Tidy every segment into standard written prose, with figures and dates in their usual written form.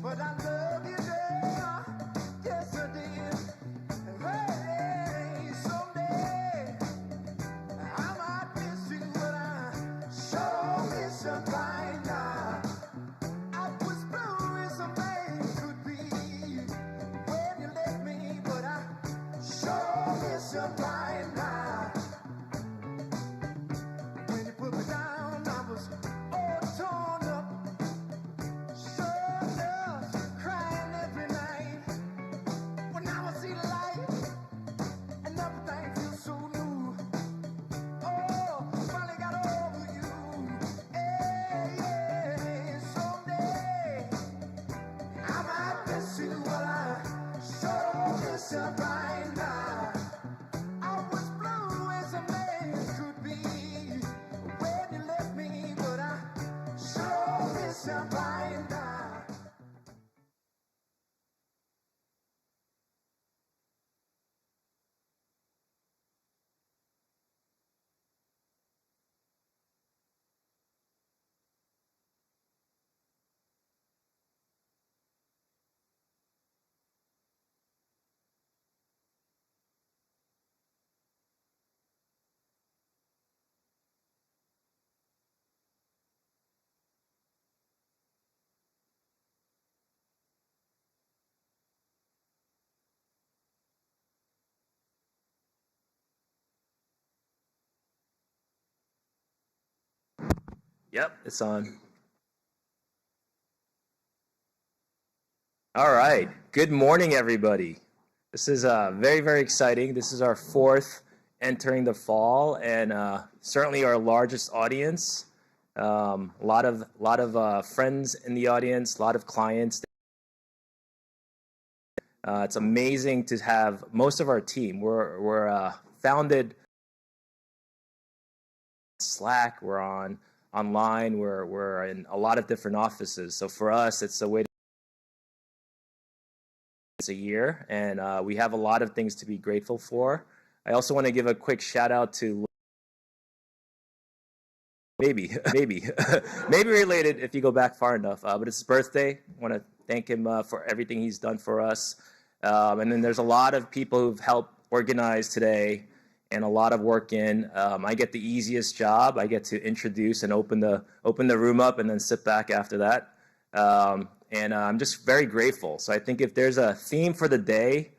But I love you, girl. Yes, I did. Hey, someday I might miss you, but I sure miss you by now. I was blue as a man could be when you left me, but I sure miss you by now. When you put me down, I was all torn up. Crying every night. Well, now I see the light, and everything feels so new. Oh, finally got over you. Hey, yeah, someday I might miss you, but I sure miss you right now. I was blue as a man could be when you left me, but I sure miss you right now. Yep, it's on. All right. Good morning, everybody. This is very, very exciting. This is our fourth entering the fall, and certainly our largest audience. A lot of friends in the audience, a lot of clients. It's amazing to have most of our team. We're founded Slack. We're online. We're in a lot of different offices. So for us, it's a way to a year, and we have a lot of things to be grateful for. I also want to give a quick shout out to maybe related if you go back far enough, but it's his birthday. I want to thank him for everything he's done for us. And then there's a lot of people who've helped organize today and a lot of work in. I get the easiest job. I get to introduce and open the room up and then sit back after that. And I'm just very grateful. So I think if there's a theme for the day,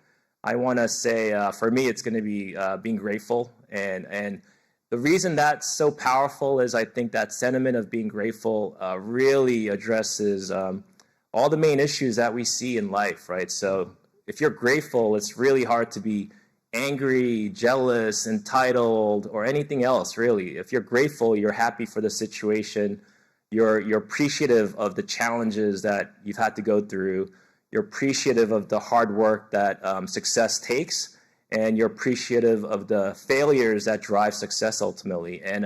I want to say for me, it's going to be being grateful. And the reason that's so powerful is I think that sentiment of being grateful really addresses all the main issues that we see in life, right? So if you're grateful, it's really hard to be angry, jealous, entitled, or anything else, really. If you're grateful, you're happy for the situation. You're appreciative of the challenges that you've had to go through. You're appreciative of the hard work that success takes, and you're appreciative of the failures that drive success ultimately. And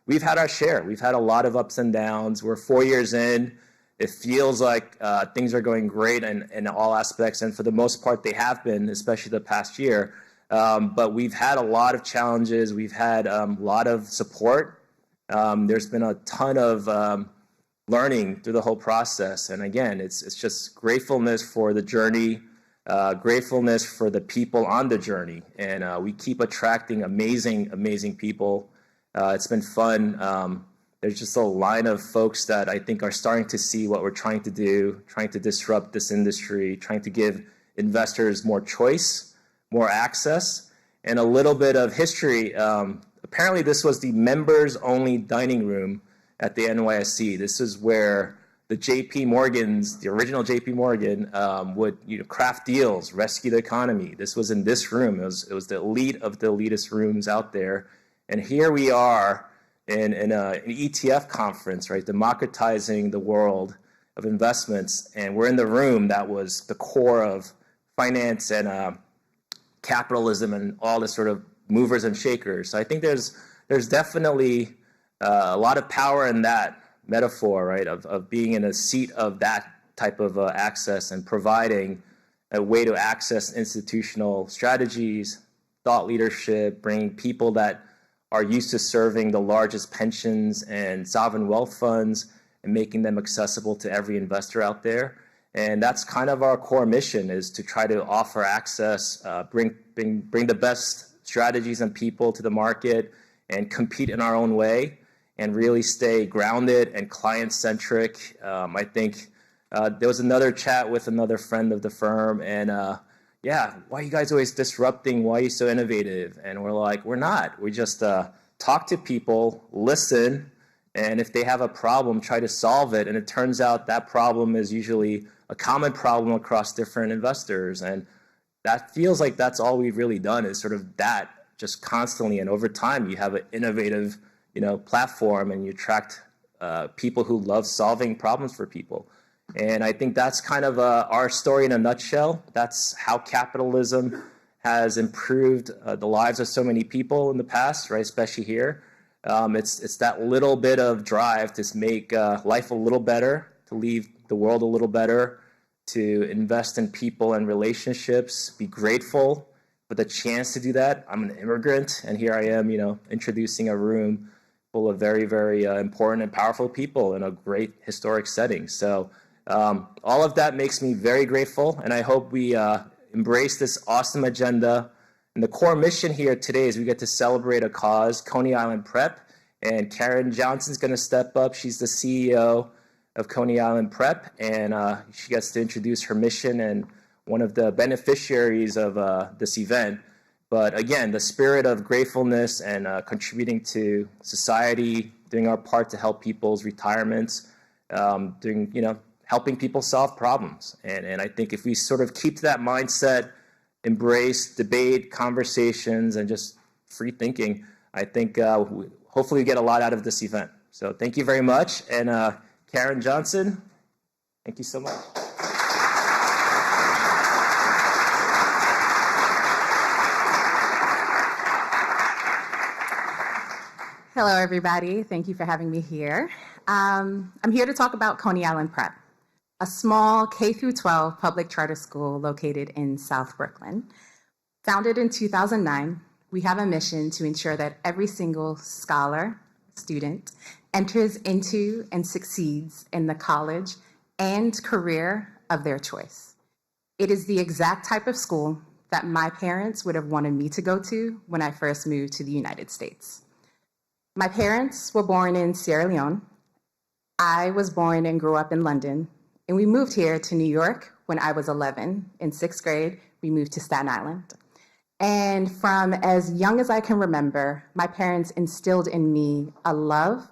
we've had our share. We've had a lot of ups and downs. We're 4 years in. It feels like things are going great in all aspects, and for the most part, they have been, especially the past year. But we've had a lot of challenges. We've had a lot of support. There's been a ton of learning through the whole process. And again, it's just gratefulness for the journey, gratefulness for the people on the journey. And we keep attracting amazing people. It's been fun. There's just a line of folks that I think are starting to see what we're trying to do, trying to disrupt this industry, trying to give investors more choice, more access, and a little bit of history. Apparently, this was the members-only dining room at the NYSE. This is where the JP Morgans, the original JP Morgan, would craft deals, rescue the economy. This was in this room. It was the elite of the elitist rooms out there. And here we are in an ETF conference, right, democratizing the world of investments. And we're in the room that was the core of finance and capitalism and all this sort of movers and shakers. So I think there's definitely a lot of power in that metaphor, right, of being in a seat of that type of access and providing a way to access institutional strategies, thought leadership, bringing people that are used to serving the largest pensions and sovereign wealth funds and making them accessible to every investor out there. And that's kind of our core mission, is to try to offer access, bring the best strategies and people to the market and compete in our own way and really stay grounded and client-centric. I think there was another chat with another friend of the firm, and yeah, why are you guys always disrupting? Why are you so innovative? And we're like, we're not. We just talk to people, listen, and if they have a problem, try to solve it. And it turns out that problem is usually a common problem across different investors. And that feels like that's all we've really done, is sort of that, just constantly. And over time, you have an innovative, platform, and you attract people who love solving problems for people. And I think that's kind of our story in a nutshell. That's how capitalism has improved the lives of so many people in the past, right? Especially here. It's that little bit of drive to make life a little better, to leave the world a little better, to invest in people and relationships, be grateful for the chance to do that. I'm an immigrant, and here I am, introducing a room full of very, very important and powerful people in a great historic setting. So all of that makes me very grateful, and I hope we embrace this awesome agenda. And the core mission here today is we get to celebrate a cause, Coney Island Prep, and Karen Johnson's going to step up. She's the CEO of Coney Island Prep, and she gets to introduce her mission and one of the beneficiaries of this event. But again, the spirit of gratefulness and contributing to society, doing our part to help people's retirements, helping people solve problems. And I think if we sort of keep that mindset, embrace debate, conversations, and just free thinking, I think hopefully we get a lot out of this event. So thank you very much. And Karen Johnson, thank you so much. Hello, everybody. Thank you for having me here. I'm here to talk about Coney Island Prep, a small K-12 public charter school located in South Brooklyn. Founded in 2009, we have a mission to ensure that every single scholar, student, enters into and succeeds in the college and career of their choice. It is the exact type of school that my parents would have wanted me to go to when I first moved to the United States. My parents were born in Sierra Leone. I was born and grew up in London, and we moved here to New York when I was 11. In 6th grade, we moved to Staten Island. And from as young as I can remember, my parents instilled in me a love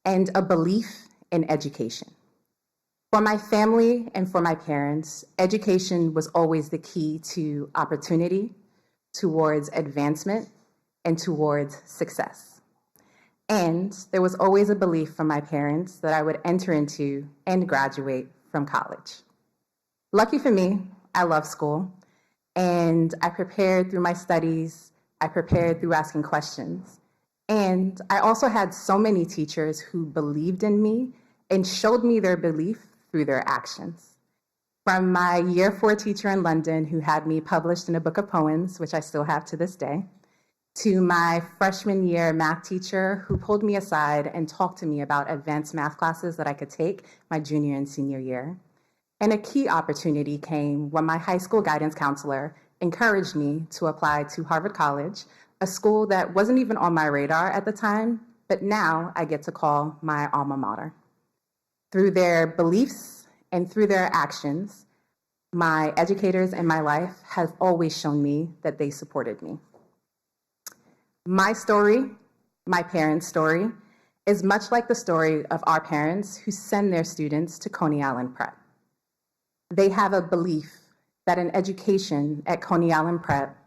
and a belief in education. For my family and for my parents, education was always the key to opportunity, towards advancement, and towards success. And there was always a belief from my parents that I would enter into and graduate from college. Lucky for me, I love school, and I prepared through my studies, I prepared through asking questions, and I also had so many teachers who believed in me and showed me their belief through their actions. From my year 4 teacher in London who had me published in a book of poems, which I still have to this day, to my freshman year math teacher who pulled me aside and talked to me about advanced math classes that I could take my junior and senior year. And a key opportunity came when my high school guidance counselor encouraged me to apply to Harvard College, a school that wasn't even on my radar at the time, but now I get to call my alma mater. Through their beliefs and through their actions, my educators in my life have always shown me that they supported me. My story, my parents' story, is much like the story of our parents who send their students to Coney Island Prep. They have a belief that an education at Coney Island Prep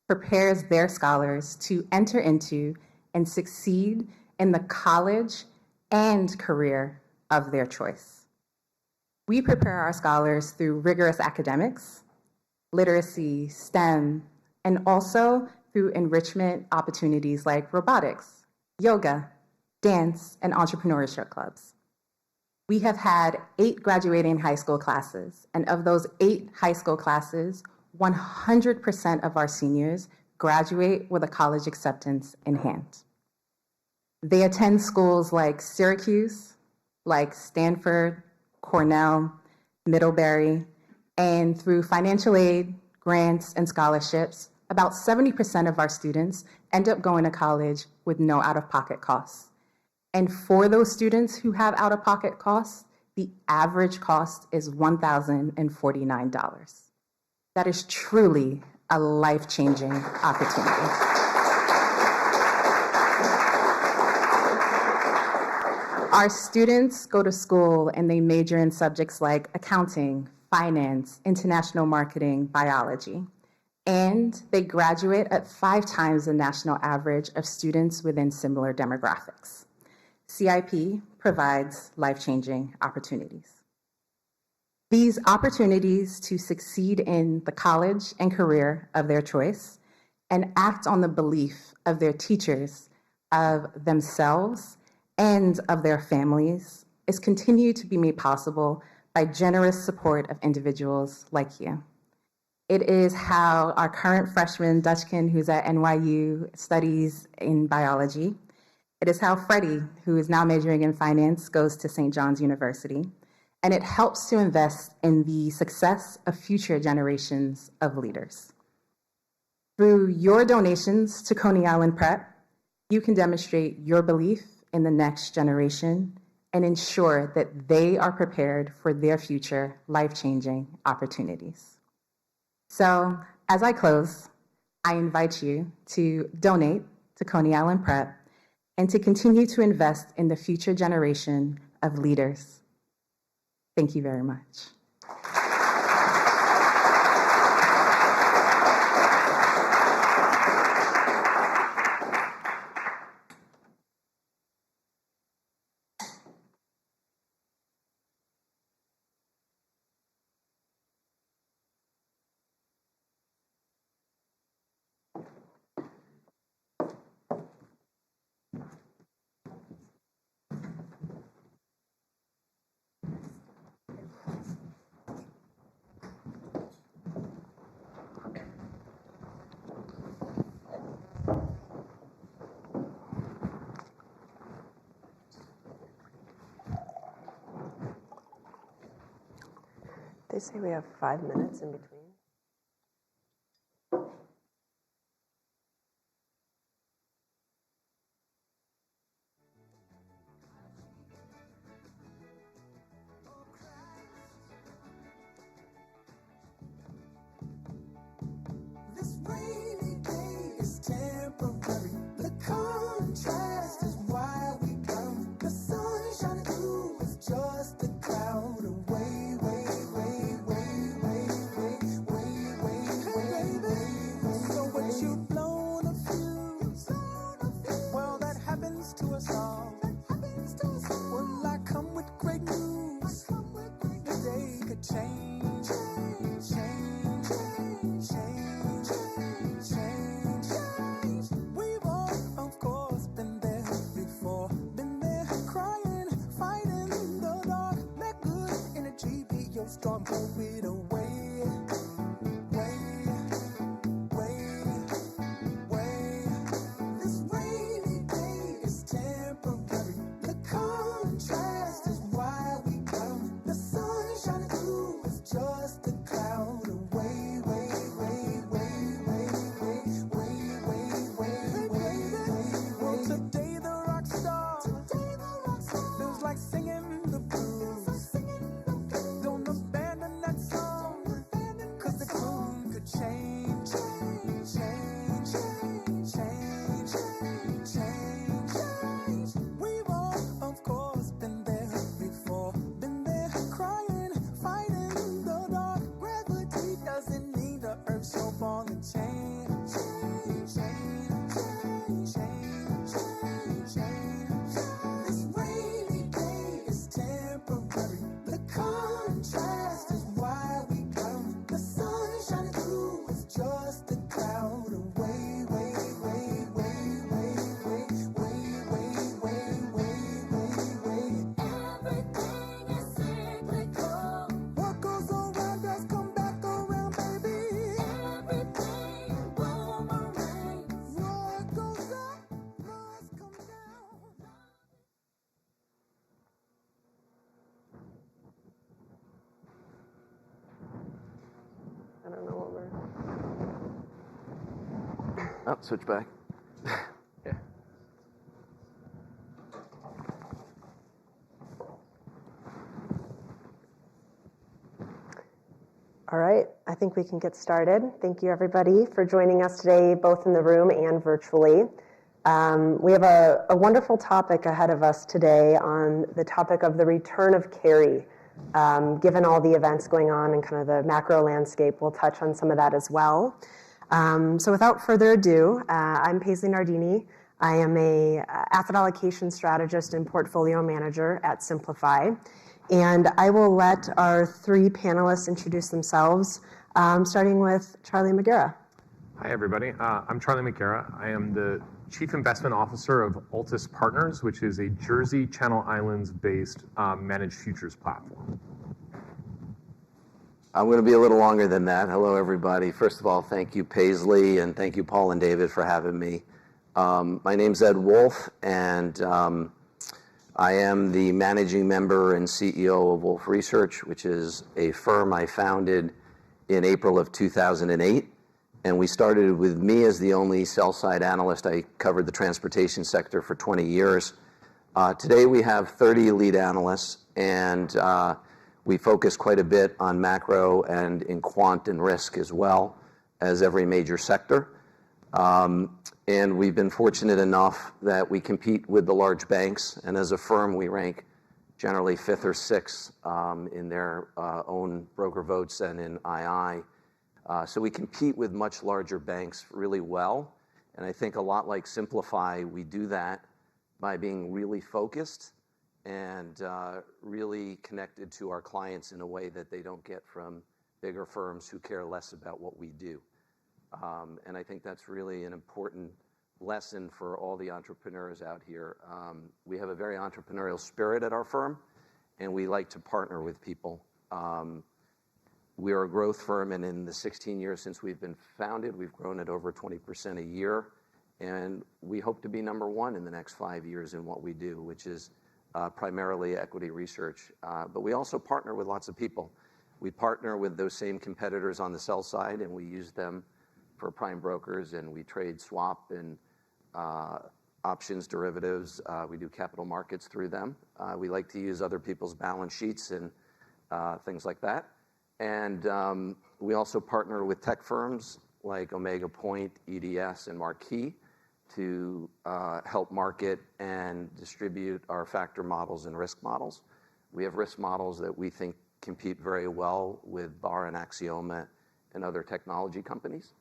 prepares their scholars to enter into and succeed in the college and career of their choice. We prepare our scholars through rigorous academics, literacy, STEM, and also through enrichment opportunities like robotics, yoga, dance, and entrepreneurship clubs. We have had 8 graduating high school classes, and of those 8 high school classes, 100% of our seniors graduate with a college acceptance in hand. They attend schools like Syracuse, like Stanford, Cornell, Middlebury, and through financial aid, grants, and scholarships, about 70% of our students end up going to college with no out-of-pocket costs. And for those students who have out-of-pocket costs, the average cost is $1,049. That is truly a life-changing opportunity. Our students go to school and they major in subjects like accounting, finance, international marketing, biology, and they graduate at 5 times the national average of students within similar demographics. CIP provides life-changing opportunities. These opportunities to succeed in the college and career of their choice and act on the belief of their teachers, of themselves, and of their families is continued to be made possible by generous support of individuals like you. It is how our current freshman, Dutchkin, who's at NYU, studies in biology. It is how Freddie, who is now majoring in finance, goes to St. John's University. And it helps to invest in the success of future generations of leaders. Through your donations to Coney Island Prep, you can demonstrate your belief in the next generation and ensure that they are prepared for their future life-changing opportunities. So, as I close, I invite you to donate to Coney Island Prep and to continue to invest in the future generation of leaders. Thank you very much. They say we have 5 minutes in between. This rainy day is temporary. The contrast is why we come. The sun shining through is just a cloud away, way, way, way, way, way, way, way, way, way. So what you blown a fuse? Well, that happens to us all. Well, I come with great news. The day could change, change, change, change. We've all, of course, been there before. Been there crying, fighting in the dark. Let good energy be your strong, hold it away. Way, way, way. This rainy day is temporary. The contrast is why we come. The sun shining through is just a cloud away, way, way, way, way, way, way, way, way, way. Well, today the rock star feels like singing the blues. Don't abandon that song, 'cause the tune could change, change, change, change. We've all, of course, been there before. Been there crying, fighting in the dark. Oh, switch back. Yeah. All right, I think we can get started. Thank you, everybody, for joining us today, both in the room and virtually. We have a wonderful topic ahead of us today on the topic of the return of carry. Given all the events going on and kind of the macro landscape, we'll touch on some of that as well. So without further ado, I'm Paisley Nardini. I am a asset allocation strategist and portfolio manager at Simplify. And I will let our three panelists introduce themselves, starting with Charlie McGarrah. Hi, everybody. I'm Charlie McGarrah. I am the Chief Investment Officer of Altus Partners, which is a Jersey Channel Islands-based managed futures platform. I'm going to be a little longer than that. Hello, everybody. First of all, thank you, Paisley, and thank you, Paul and David, for having me. My name's Ed Wolf, and I am the managing member and CEO of Wolf Research, which is a firm I founded in April of 2008. And we started with me as the only sell-side analyst. I covered the transportation sector for 20 years. Today we have 30 lead analysts, and we focus quite a bit on macro and in quant and risk as well as every major sector. And we've been fortunate enough that we compete with the large banks, and as a firm we rank generally 5th or 6th in their own broker votes and in II. So we compete with much larger banks really well, and I think a lot like Simplify, we do that by being really focused and really connected to our clients in a way that they don't get from bigger firms who care less about what we do. And I think that's really an important lesson for all the entrepreneurs out here. We have a very entrepreneurial spirit at our firm, and we like to partner with people. We are a growth firm, and in the 16 years since we've been founded, we've grown at over 20% a year, and we hope to be number one in the next 5 years in what we do, which is primarily equity research. But we also partner with lots of people. We partner with those same competitors on the sell side, and we use them for prime brokers, and we trade swap and options, derivatives. We do capital markets through them. We like to use other people's balance sheets and things like that. And we also partner with tech firms like Omega Point, EDS, and Marquee to help market and distribute our factor models and risk models. We have risk models that we think compete very well with Bar and Axioma and other technology companies.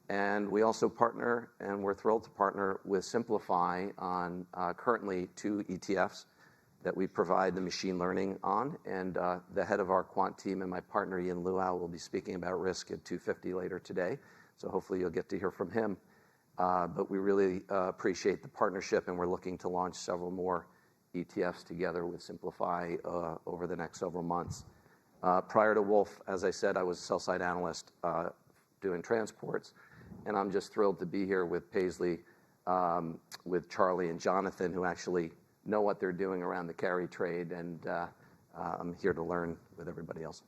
And we also partner, and we're thrilled to partner with Simplify on currently 2 ETFs that we provide the machine learning on. And the head of our quant team and my partner, Ian Luau, will be speaking about risk at 2:50 later today. So hopefully you'll get to hear from him. But we really appreciate the partnership, and we're looking to launch several more ETFs together with Simplify over the next several months. Prior to Wolf, as I said, I was a sell-side analyst doing transports. And I'm just thrilled to be here with Paisley, with Charlie and Jonathan, who actually know what they're doing around the carry trade, and I'm here to learn with everybody else.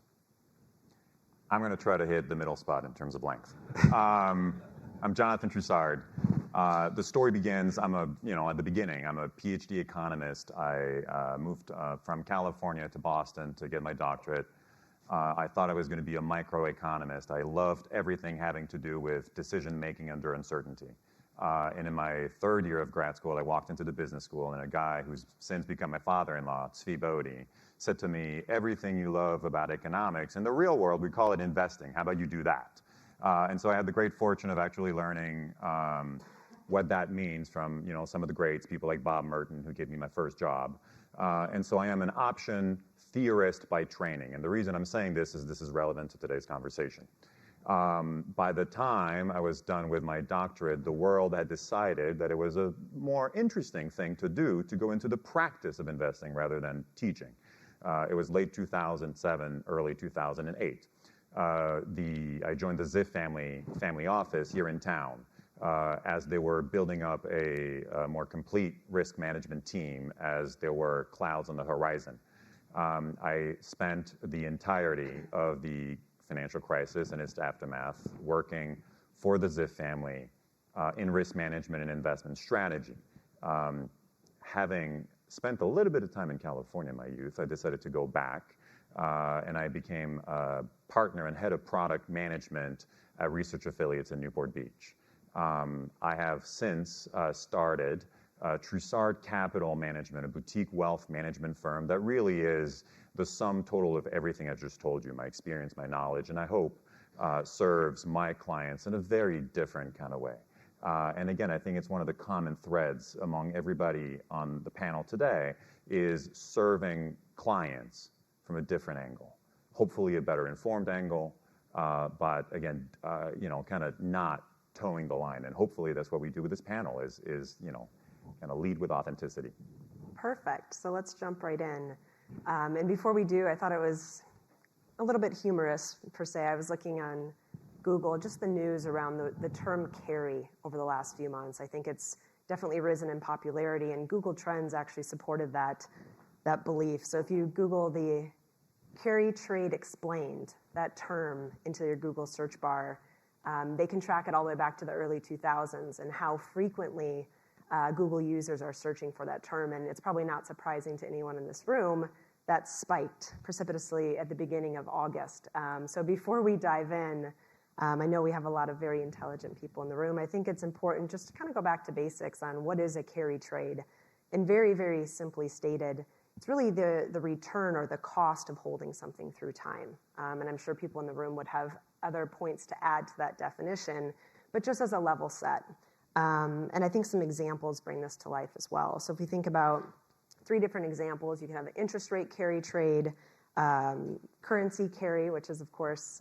I'm going to try to hit the middle spot in terms of length. I'm Jonathan Troussard. The story begins, at the beginning, I'm a PhD economist. I moved from California to Boston to get my doctorate. I thought I was going to be a microeconomist. I loved everything having to do with decision-making under uncertainty. And in my 3rd year of grad school, I walked into the business school, and a guy who's since become my father-in-law, Tzvi Bodhi, said to me, everything you love about economics, in the real world, we call it investing. How about you do that? And so I had the great fortune of actually learning what that means from some of the greats, people like Bob Merton, who gave me my first job. And so I am an option theorist by training. And the reason I'm saying this is relevant to today's conversation. By the time I was done with my doctorate, the world had decided that it was a more interesting thing to do to go into the practice of investing rather than teaching. It was late 2007, early 2008. I joined the Ziff family office here in town as they were building up a more complete risk management team as there were clouds on the horizon. I spent the entirety of the financial crisis and its aftermath working for the Ziff family in risk management and investment strategy. Having spent a little bit of time in California in my youth, I decided to go back, and I became a partner and head of product management at research affiliates in Newport Beach. I have since started Trussard Capital Management, a boutique wealth management firm that really is the sum total of everything I just told you, my experience, my knowledge, and I hope serves my clients in a very different kind of way. And again, I think it's one of the common threads among everybody on the panel today is serving clients from a different angle, hopefully a better informed angle, but again, kind of not towing the line. And hopefully that's what we do with this panel is kind of lead with authenticity. Perfect. So let's jump right in. And before we do, I thought it was a little bit humorous, per se. I was looking on Google, just the news around the term carry over the last few months. I think it's definitely risen in popularity, and Google Trends actually supported that belief. So if you Google the carry trade explained, that term, into your Google search bar, they can track it all the way back to the early 2000s and how frequently Google users are searching for that term. And it's probably not surprising to anyone in this room that spiked precipitously at the beginning of August. So before we dive in, I know we have a lot of very intelligent people in the room. I think it's important just to kind of go back to basics on what is a carry trade. And very, very simply stated, it's really the return or the cost of holding something through time. And I'm sure people in the room would have other points to add to that definition, but just as a level set. And I think some examples bring this to life as well. So if we think about 3 different examples, you can have an interest rate carry trade, currency carry, which is, of course,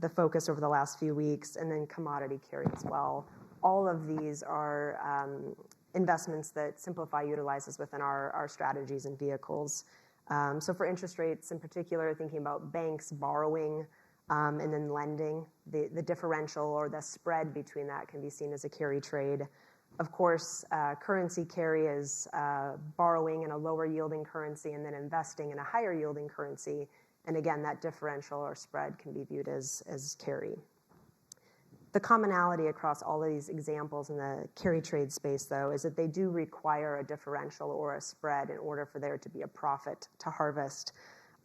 the focus over the last few weeks, and then commodity carry as well. All of these are investments that Simplify utilizes within our strategies and vehicles. So for interest rates in particular, thinking about banks borrowing and then lending, the differential or the spread between that can be seen as a carry trade. Of course, currency carry is borrowing in a lower yielding currency and then investing in a higher yielding currency. And again, that differential or spread can be viewed as carry. The commonality across all of these examples in the carry trade space, though, is that they do require a differential or a spread in order for there to be a profit to harvest.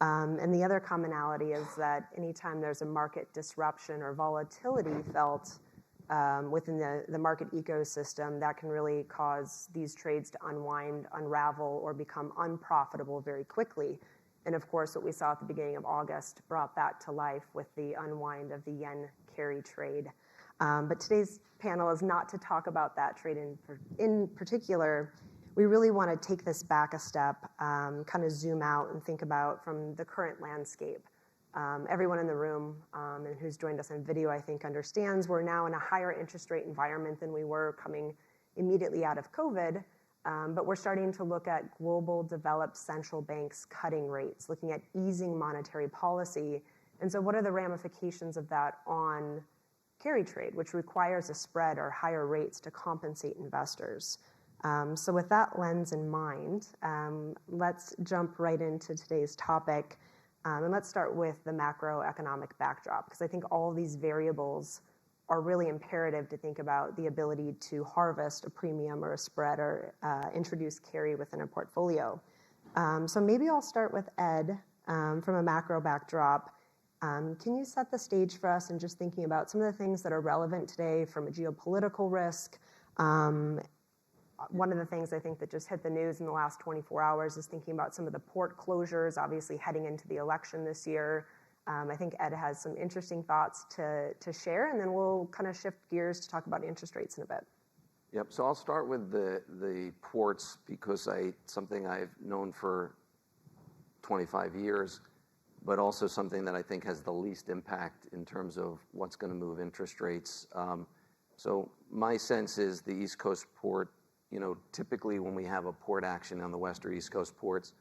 And the other commonality is that anytime there's a market disruption or volatility felt within the market ecosystem, that can really cause these trades to unwind, unravel, or become unprofitable very quickly. And of course, what we saw at the beginning of August brought that to life with the unwind of the yen carry trade. But today's panel is not to talk about that trade in particular. We really want to take this back a step, kind of zoom out and think about from the current landscape. Everyone in the room and who's joined us on video, I think, understands we're now in a higher interest rate environment than we were coming immediately out of COVID. But we're starting to look at global developed central banks cutting rates, looking at easing monetary policy. And so what are the ramifications of that on carry trade, which requires a spread or higher rates to compensate investors? So with that lens in mind, let's jump right into today's topic. And let's start with the macroeconomic backdrop, because I think all of these variables are really imperative to think about the ability to harvest a premium or a spread or introduce carry within a portfolio. So maybe I'll start with Ed from a macro backdrop. Can you set the stage for us and just thinking about some of the things that are relevant today from a geopolitical risk? One of the things I think that just hit the news in the last 24 hours is thinking about some of the port closures, obviously heading into the election this year. I think Ed has some interesting thoughts to share, and then we'll kind of shift gears to talk about interest rates in a bit. Yep. So I'll start with the ports because something I've known for 25 years, but also something that I think has the least impact in terms of what's going to move interest rates. So my sense is the East Coast port, typically when we have a port action on the West or East Coast ports,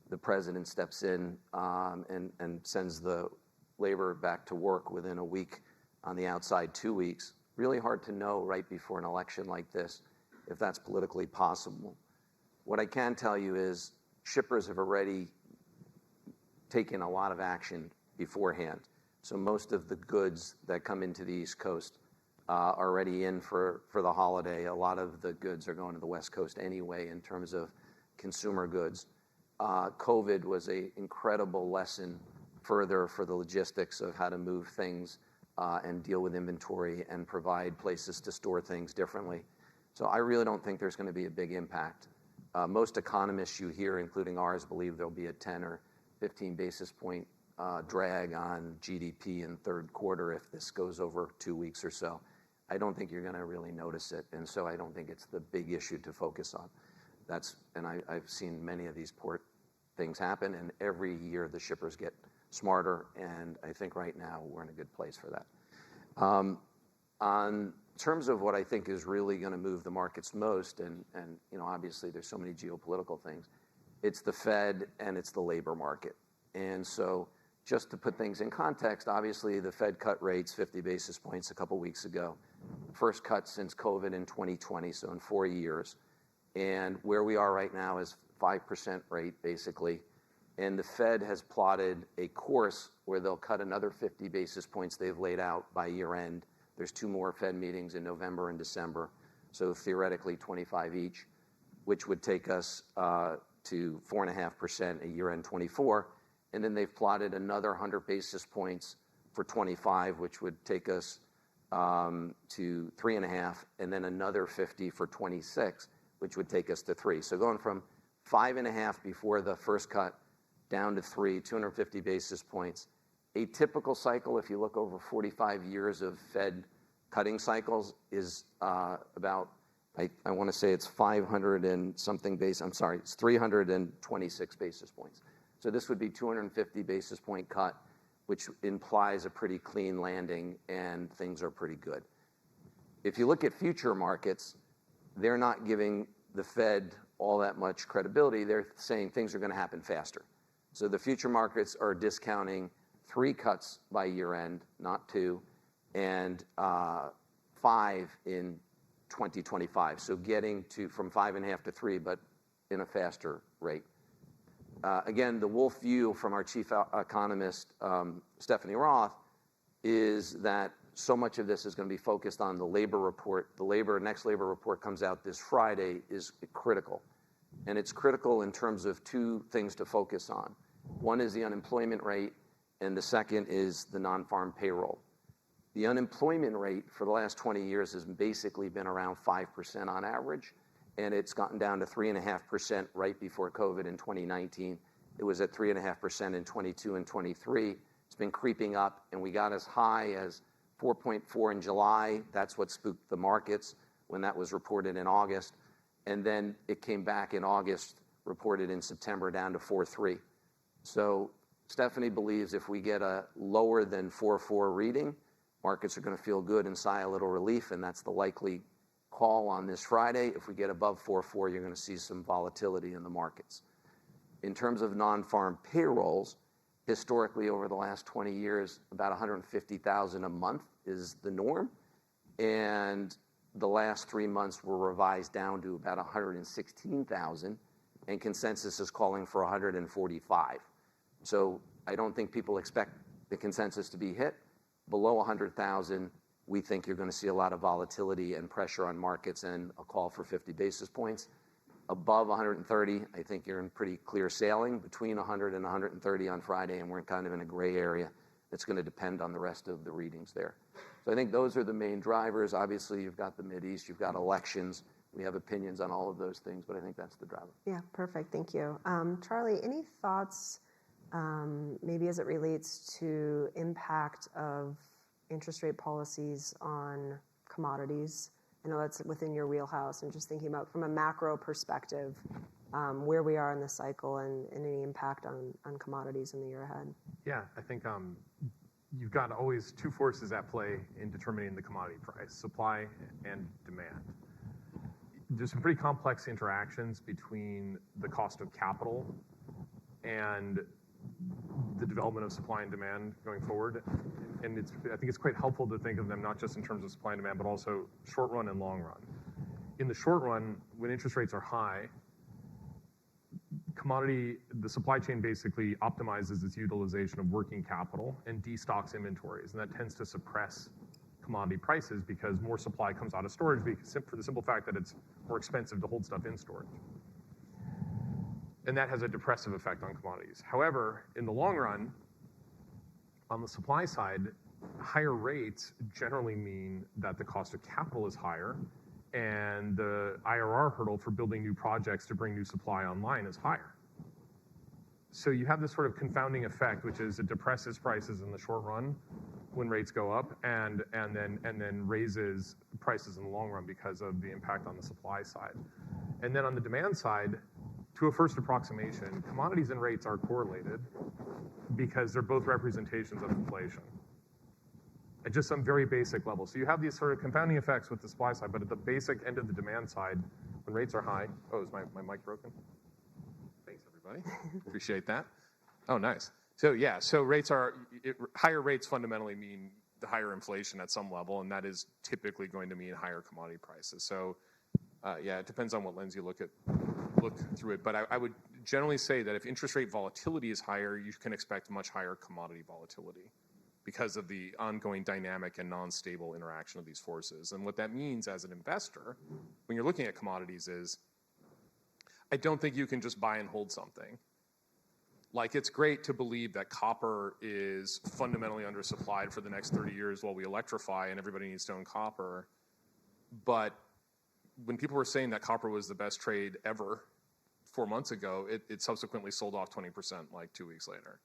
the president steps in and sends the labor back to work within a week, on the outside 2 weeks. Really hard to know right before an election like this if that's politically possible. What I can tell you is shippers have already taken a lot of action beforehand. So most of the goods that come into the East Coast already in for the holiday. A lot of the goods are going to the West Coast anyway in terms of consumer goods. COVID was an incredible lesson further for the logistics of how to move things and deal with inventory and provide places to store things differently. So I really don't think there's going to be a big impact. Most economists you hear, including ours, believe there'll be a 10 or 15 basis point drag on GDP in third quarter if this goes over 2 weeks or so. I don't think you're going to really notice it, and so I don't think it's the big issue to focus on. I've seen many of these port things happen, and every year the shippers get smarter, and I think right now we're in a good place for that. On terms of what I think is really going to move the markets most, and obviously there's so many geopolitical things, it's the Fed and it's the labor market. And so just to put things in context, obviously the Fed cut rates 50 basis points a couple weeks ago, first cut since COVID in 2020, so in 4 years. And where we are right now is 5% rate basically. And the Fed has plotted a course where they'll cut another 50 basis points they've laid out by year end. There's 2 more Fed meetings in November and December, so theoretically 25 each, which would take us to 4.5% at year end 24. And then they've plotted another 100 basis points for 25, which would take us to 3.5, and then another 50 for 26, which would take us to 3. So going from 5.5 before the first cut down to 3, 250 basis points. A typical cycle, if you look over 45 years of Fed cutting cycles, is about, I want to say it's 500 and something it's 326 basis points. So this would be 250 basis point cut, which implies a pretty clean landing and things are pretty good. If you look at future markets, they're not giving the Fed all that much credibility. They're saying things are going to happen faster. So the future markets are discounting 3 cuts by year end, not 2, and 5 in 2025. So getting from 5.5 to 3, but in a faster rate. Again, the wolf view from our chief economist, Stephanie Roth, is that so much of this is going to be focused on the labor report. The next labor report comes out this Friday is critical. And it's critical in terms of 2 things to focus on. One is the unemployment rate, and the second is the non-farm payroll. The unemployment rate for the last 20 years has basically been around 5% on average, and it's gotten down to 3.5% right before COVID in 2019. It was at 3.5% in 22 and 23. It's been creeping up, and we got as high as 4.4 in July. That's what spooked the markets when that was reported in August. And then it came back in August, reported in September, down to 4.3. So Stephanie believes if we get a lower than 4.4 reading, markets are going to feel good and sigh a little relief, and that's the likely call on this Friday. If we get above 4.4, you're going to see some volatility in the markets. In terms of non-farm payrolls, historically over the last 20 years, about 150,000 a month is the norm, and the last 3 months were revised down to about 116,000, and consensus is calling for 145. So I don't think people expect the consensus to be hit. Below 100,000, we think you're going to see a lot of volatility and pressure on markets and a call for 50 basis points. Above 130, I think you're in pretty clear sailing. Between 100 and 130 on Friday, and we're kind of in a gray area. It's going to depend on the rest of the readings there. So I think those are the main drivers. Obviously, you've got the Mideast, you've got elections. We have opinions on all of those things, but I think that's the driver. Yeah, perfect. Thank you. Charlie, any thoughts maybe as it relates to impact of interest rate policies on commodities? I know that's within your wheelhouse, and just thinking about from a macro perspective, where we are in the cycle and any impact on commodities in the year ahead. Yeah, I think you've got always 2 forces at play in determining the commodity price, supply and demand. There's some pretty complex interactions between the cost of capital and the development of supply and demand going forward. And I think it's quite helpful to think of them not just in terms of supply and demand, but also short run and long run. In the short run, when interest rates are high, the supply chain basically optimizes its utilization of working capital and destocks inventories, and that tends to suppress commodity prices because more supply comes out of storage for the simple fact that it's more expensive to hold stuff in storage. And that has a depressive effect on commodities. However, in the long run, on the supply side, higher rates generally mean that the cost of capital is higher and the IRR hurdle for building new projects to bring new supply online is higher. So you have this sort of confounding effect, which is it depresses prices in the short run when rates go up and then raises prices in the long run because of the impact on the supply side. And then on the demand side, to a first approximation, commodities and rates are correlated because they're both representations of inflation at just some very basic level. So you have these sort of confounding effects with the supply side, but at the basic end of the demand side, when rates are high, oh, is my mic broken? Thanks, everybody. Appreciate that. Oh, nice. So yeah, so higher rates fundamentally mean the higher inflation at some level, and that is typically going to mean higher commodity prices. So yeah, it depends on what lens you look through it. But I would generally say that if interest rate volatility is higher, you can expect much higher commodity volatility because of the ongoing dynamic and non-stable interaction of these forces. And what that means as an investor, when you're looking at commodities is, I don't think you can just buy and hold something. Like, it's great to believe that copper is fundamentally undersupplied for the next 30 years while we electrify and everybody needs to own copper. But when people were saying that copper was the best trade ever 4 months ago, it subsequently sold off 20% like 2 weeks later,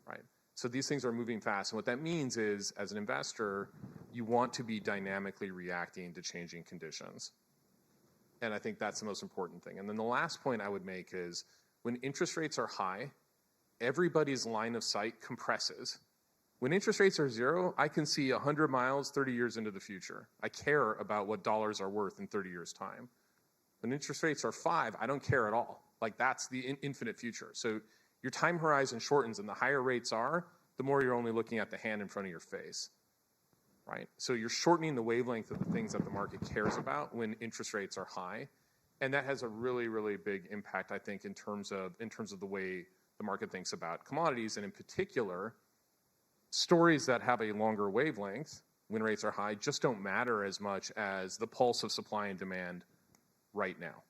right? So these things are moving fast. And what that means is, as an investor, you want to be dynamically reacting to changing conditions. And I think that's the most important thing. And then the last point I would make is, when interest rates are high, everybody's line of sight compresses. When interest rates are zero, I can see 100 miles 30 years into the future. I care about what dollars are worth in 30 years' time. When interest rates are 5, I don't care at all. Like, that's the infinite future. So your time horizon shortens, and the higher rates are, the more you're only looking at the hand in front of your face, right? So you're shortening the wavelength of the things that the market cares about when interest rates are high. And that has a really, really big impact, I think, in terms of the way the market thinks about commodities, and in particular, stories that have a longer wavelength when rates are high just don't matter as much as the pulse of supply and demand right now,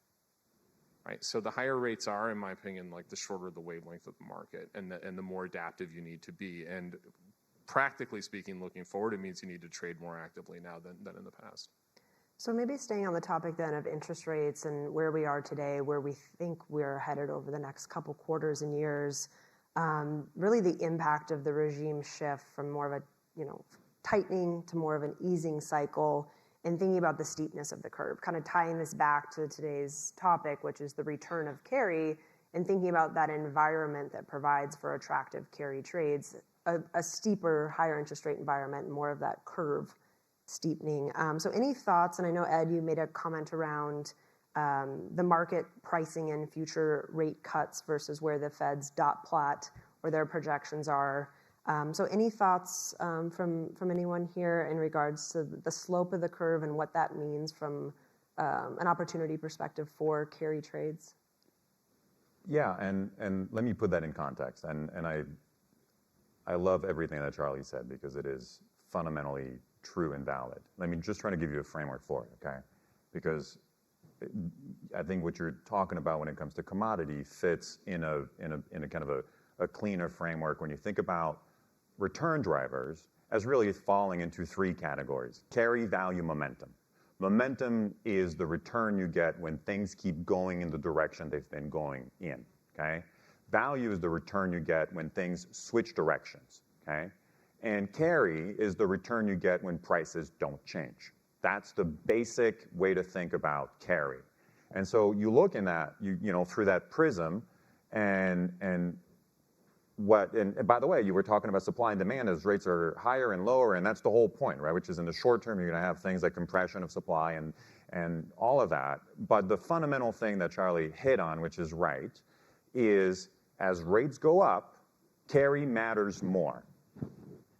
right? So the higher rates are, in my opinion, like the shorter the wavelength of the market, and the more adaptive you need to be. And practically speaking, looking forward, it means you need to trade more actively now than in the past. So maybe staying on the topic then of interest rates and where we are today, where we think we're headed over the next couple quarters and years, really the impact of the regime shift from more of a tightening to more of an easing cycle, and thinking about the steepness of the curve, kind of tying this back to today's topic, which is the return of carry, and thinking about that environment that provides for attractive carry trades, a steeper, higher interest rate environment, and more of that curve steepening. So any thoughts? And I know, Ed, you made a comment around the market pricing in future rate cuts versus where the Fed's dot plot or their projections are. So any thoughts from anyone here in regards to the slope of the curve and what that means from an opportunity perspective for carry trades? Yeah, and let me put that in context. And I love everything that Charlie said, because it is fundamentally true and valid. Let me just try to give you a framework for it, okay? Because I think what you're talking about when it comes to commodity fits in a kind of a cleaner framework when you think about return drivers as really falling into 3 categories: carry, value, momentum. Momentum is the return you get when things keep going in the direction they've been going in, okay? Value is the return you get when things switch directions, okay? And carry is the return you get when prices don't change. That's the basic way to think about carry. And so you look in that, through that prism, and by the way, you were talking about supply and demand as rates are higher and lower, and that's the whole point, right? Which is, in the short term, you're going to have things like compression of supply and all of that. But the fundamental thing that Charlie hit on, which is right, is as rates go up, carry matters more,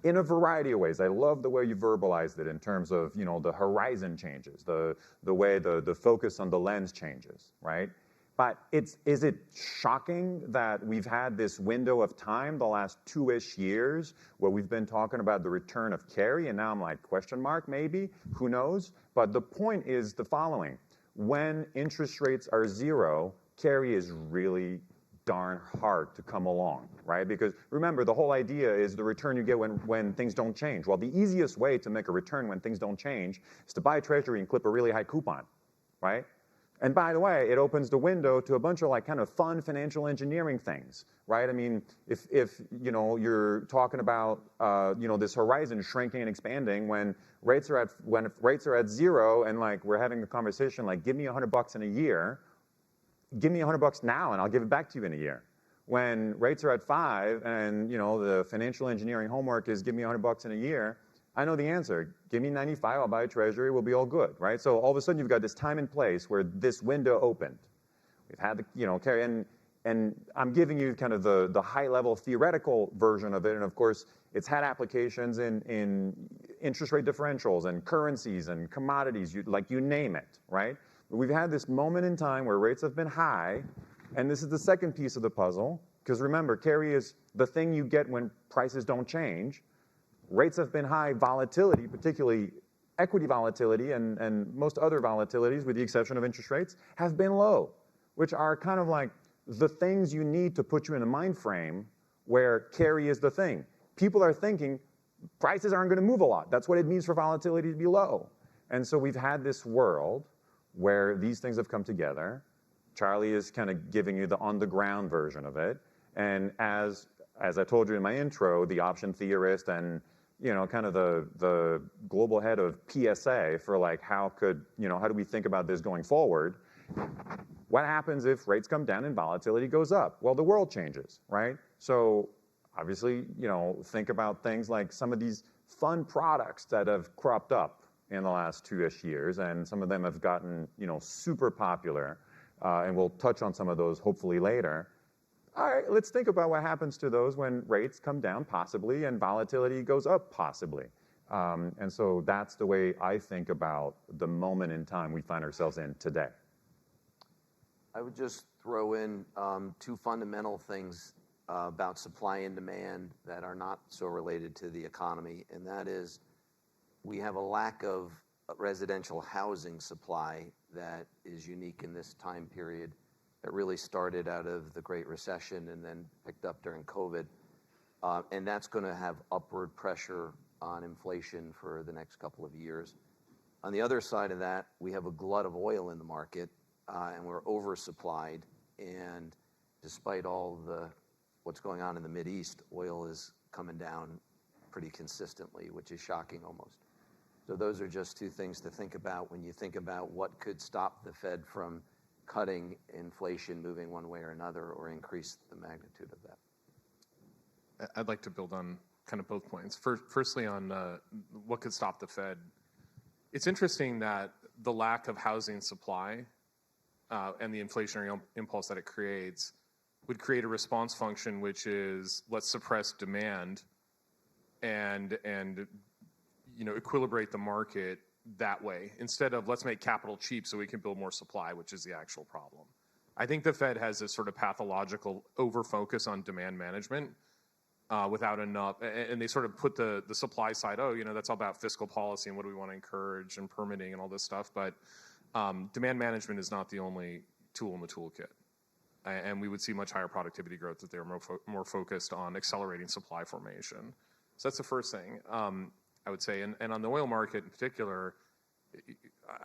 in a variety of ways. I love the way you verbalized it in terms of, the horizon changes, the way the focus on the lens changes, right? But is it shocking that we've had this window of time, the last 2-ish years, where we've been talking about the return of carry, and now I'm like, question mark, maybe? Who knows? But the point is the following. When interest rates are zero, carry is really darn hard to come along, right? Because remember, the whole idea is the return you get when things don't change. Well, the easiest way to make a return when things don't change is to buy a treasury and clip a really high coupon, right? And by the way, it opens the window to a bunch of like kind of fun financial engineering things, right? I mean, if you know, you're talking about you know, this horizon shrinking and expanding when rates are at zero, and like we're having a conversation like, give me $100 in a year, give me $100 now and I'll give it back to you in a year. When rates are at 5 and you know, the financial engineering homework is give me $100 in a year, I know the answer. Give me 95, I'll buy a treasury, we'll be all good, right? So all of a sudden you've got this time and place where this window opened. We've had the, you know, carry, and I'm giving you kind of the high level theoretical version of it, and of course it's had applications in interest rate differentials and currencies and commodities, you name it, right? But we've had this moment in time where rates have been high, and this is the second piece of the puzzle, because remember, carry is the thing you get when prices don't change. Rates have been high, volatility, particularly equity volatility and most other volatilities, with the exception of interest rates, have been low, which are kind of like the things you need to put you in a mind frame where carry is the thing. People are thinking prices aren't going to move a lot. That's what it means for volatility to be low. And so we've had this world where these things have come together. Charlie is kind of giving you the on-the-ground version of it. And as I told you in my intro, the option theorist and you know, kind of the global head of PSA for like how do we think about this going forward? What happens if rates come down and volatility goes up? Well, the world changes, right? So obviously, you know, think about things like some of these fun products that have cropped up in the last 2-ish years, and some of them have gotten, you know, super popular, and we'll touch on some of those hopefully later. All right, let's think about what happens to those when rates come down possibly and volatility goes up possibly. And so that's the way I think about the moment in time we find ourselves in today. I would just throw in 2 fundamental things about supply and demand that are not so related to the economy, and that is we have a lack of residential housing supply that is unique in this time period. That really started out of the Great Recession and then picked up during COVID. And that's going to have upward pressure on inflation for the next couple of years. On the other side of that, we have a glut of oil in the market, and we're oversupplied. And despite all what's going on in the Mideast, oil is coming down pretty consistently, which is shocking almost. So those are just 2 things to think about when you think about what could stop the Fed from cutting inflation moving one way or another, or increase the magnitude of that. I'd like to build on kind of both points. Firstly, on what could stop the Fed. It's interesting that the lack of housing supply and the inflationary impulse that it creates would create a response function, which is let's suppress demand and you know, equilibrate the market that way, instead of let's make capital cheap so we can build more supply, which is the actual problem. I think the Fed has this sort of pathological over-focus on demand management without enough, and they sort of put the supply side, oh, you know, that's all about fiscal policy and what do we want to encourage and permitting and all this stuff, but demand management is not the only tool in the toolkit. And we would see much higher productivity growth if they were more focused on accelerating supply formation. So that's the first thing. I would say, and on the oil market in particular,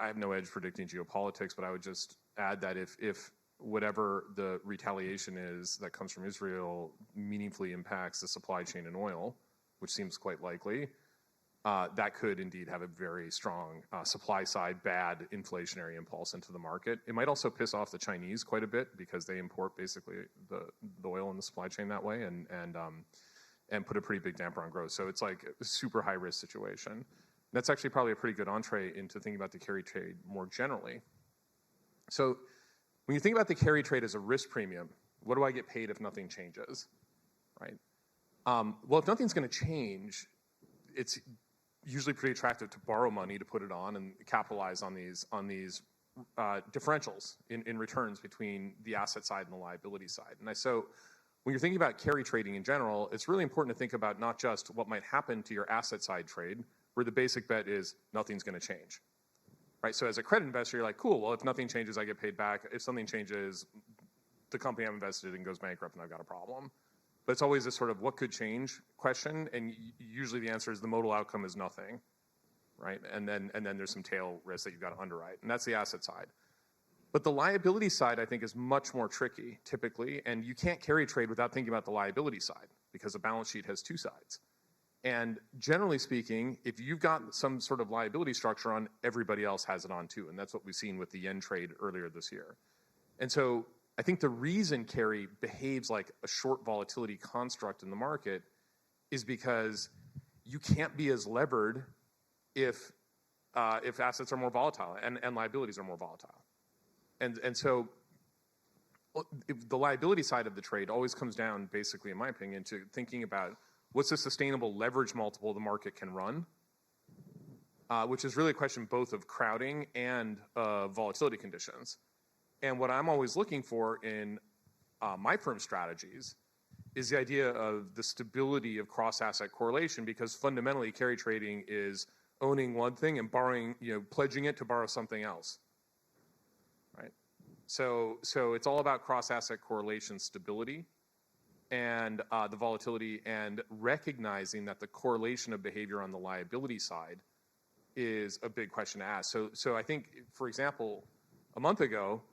I have no edge predicting geopolitics, but I would just add that if whatever the retaliation is that comes from Israel meaningfully impacts the supply chain in oil, which seems quite likely, that could indeed have a very strong supply side bad inflationary impulse into the market. It might also piss off the Chinese quite a bit because they import basically the oil in the supply chain that way, and put a pretty big damper on growth. So it's like a super high risk situation. That's actually probably a pretty good entree into thinking about the carry trade more generally. So when you think about the carry trade as a risk premium, what do I get paid if nothing changes, right? Well, if nothing's going to change, it's usually pretty attractive to borrow money to put it on and capitalize on these differentials in returns between the asset side and the liability side. And so when you're thinking about carry trading in general, it's really important to think about not just what might happen to your asset side trade, where the basic bet is nothing's going to change. Right? So as a credit investor, you're like, cool, well, if nothing changes, I get paid back. If something changes, the company I'm invested in goes bankrupt and I've got a problem. But it's always this sort of what could change question, and usually the answer is the modal outcome is nothing, right? And then there's some tail risk that you've got to underwrite, and that's the asset side. But the liability side, I think, is much more tricky, typically, and you can't carry trade without thinking about the liability side, because a balance sheet has two sides. And generally speaking, if you've got some sort of liability structure on, everybody else has it on too, and that's what we've seen with the yen trade earlier this year. And so I think the reason carry behaves like a short volatility construct in the market is because you can't be as levered if assets are more volatile and liabilities are more volatile. And so if the liability side of the trade always comes down, basically, in my opinion, to thinking about what's a sustainable leverage multiple the market can run, which is really a question both of crowding and volatility conditions. And what I'm always looking for in my firm strategies is the idea of the stability of cross-asset correlation, because fundamentally carry trading is owning one thing and borrowing, pledging it to borrow something else, right? So it's all about cross-asset correlation stability and the volatility, and recognizing that the correlation of behavior on the liability side is a big question to ask. So I think, for example, a month ago,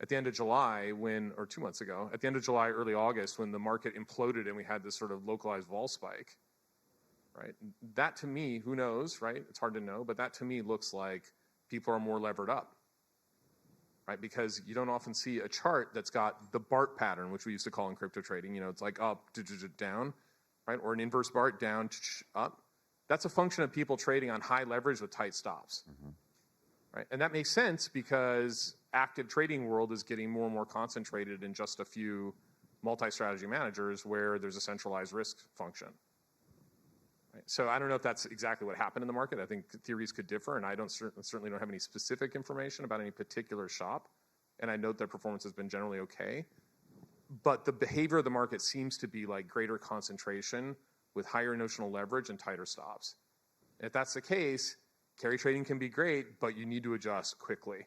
at the end of July, or 2 months ago, at the end of July, early August, when the market imploded and we had this sort of localized vol spike, right? That to me, who knows, right? It's hard to know, but that to me looks like people are more levered up, right? Because you don't often see a chart that's got the BART pattern, which we used to call in crypto trading. It's like up, down, right? Or an inverse BART, down, up. That's a function of people trading on high leverage with tight stops, right? And that makes sense because active trading world is getting more and more concentrated in just a few multi-strategy managers where there's a centralized risk function. Right? So I don't know if that's exactly what happened in the market. I think theories could differ, and I certainly don't have any specific information about any particular shop. And I note their performance has been generally okay. But the behavior of the market seems to be like greater concentration with higher notional leverage and tighter stops. And if that's the case, carry trading can be great, but you need to adjust quickly.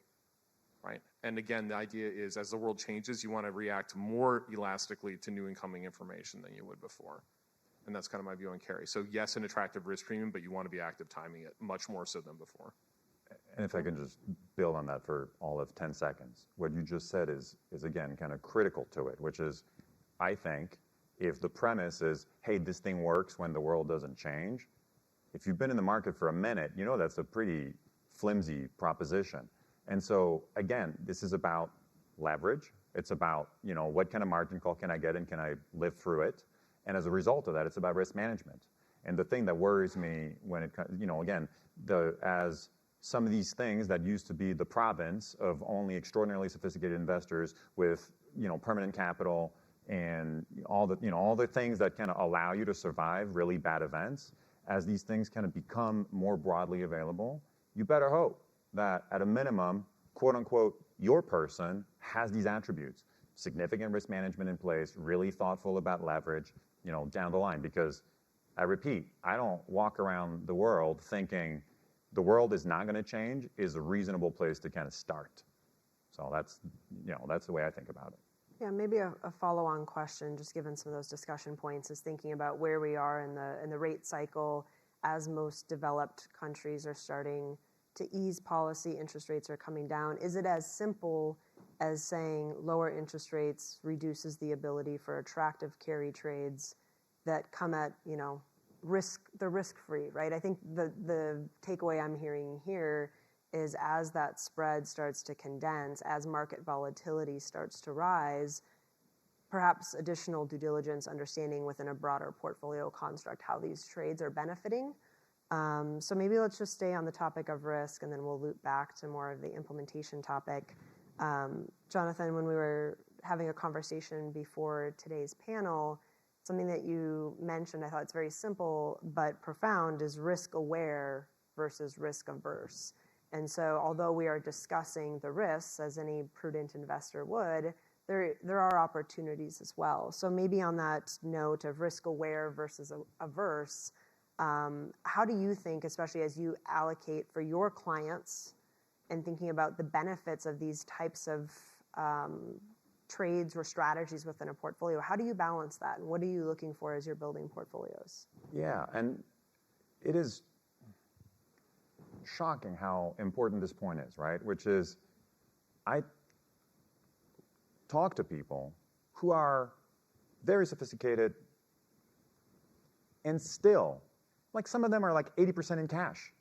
Right? And again, the idea is as the world changes, you want to react more elastically to new incoming information than you would before. And that's kind of my view on carry. So yes, an attractive risk premium, but you want to be active timing it much more so than before. And if I can just build on that for all of 10 seconds, what you just said is again, kind of critical to it, which is, I think if the premise is, hey, this thing works when the world doesn't change, if you've been in the market for a minute, that's a pretty flimsy proposition. And so, again, this is about leverage. It's about, what kind of margin call can I get and can I live through it? And as a result of that, it's about risk management. And the thing that worries me when it comes, again, as some of these things that used to be the province of only extraordinarily sophisticated investors with, permanent capital and all the things that kind of allow you to survive really bad events, as these things kind of become more broadly available, you better hope that at a minimum, quote unquote, your person has these attributes, significant risk management in place, really thoughtful about leverage, down the line. Because I repeat, I don't walk around the world thinking the world is not going to change is a reasonable place to kind of start. So that's the way I think about it. Yeah, maybe a follow-on question, just given some of those discussion points, is thinking about where we are in the rate cycle as most developed countries are starting to ease policy, interest rates are coming down. Is it as simple as saying lower interest rates reduces the ability for attractive carry trades that come at, risk-free, right? I think the takeaway I'm hearing here is as that spread starts to condense, as market volatility starts to rise, perhaps additional due diligence, understanding within a broader portfolio construct how these trades are benefiting. So maybe let's just stay on the topic of risk, and then we'll loop back to more of the implementation topic. Jonathan, when we were having a conversation before today's panel, something that you mentioned, I thought it's very simple but profound, is risk aware versus risk averse. And so although we are discussing the risks, as any prudent investor would, there are opportunities as well. So maybe on that note of risk aware versus averse, how do you think, especially as you allocate for your clients and thinking about the benefits of these types of trades or strategies within a portfolio, how do you balance that? And what are you looking for as you're building portfolios? Yeah, and it is shocking how important this point is, right? Which is, I talk to people who are very sophisticated and still, like some of them are like 80% in cash.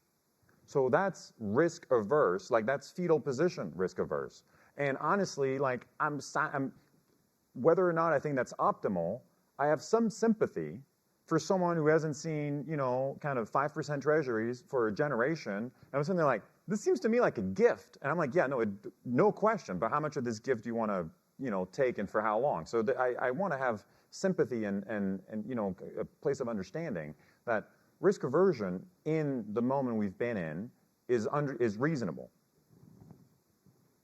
So that's risk averse, like that's fetal position risk averse. And honestly, like I'm whether or not I think that's optimal, I have some sympathy for someone who hasn't seen, kind of 5% treasuries for a generation. And I'm sitting there like, this seems to me like a gift. And I'm like, yeah, no question. But how much of this gift do you want to, take and for how long? So I want to have sympathy and a place of understanding that risk aversion in the moment we've been in is reasonable.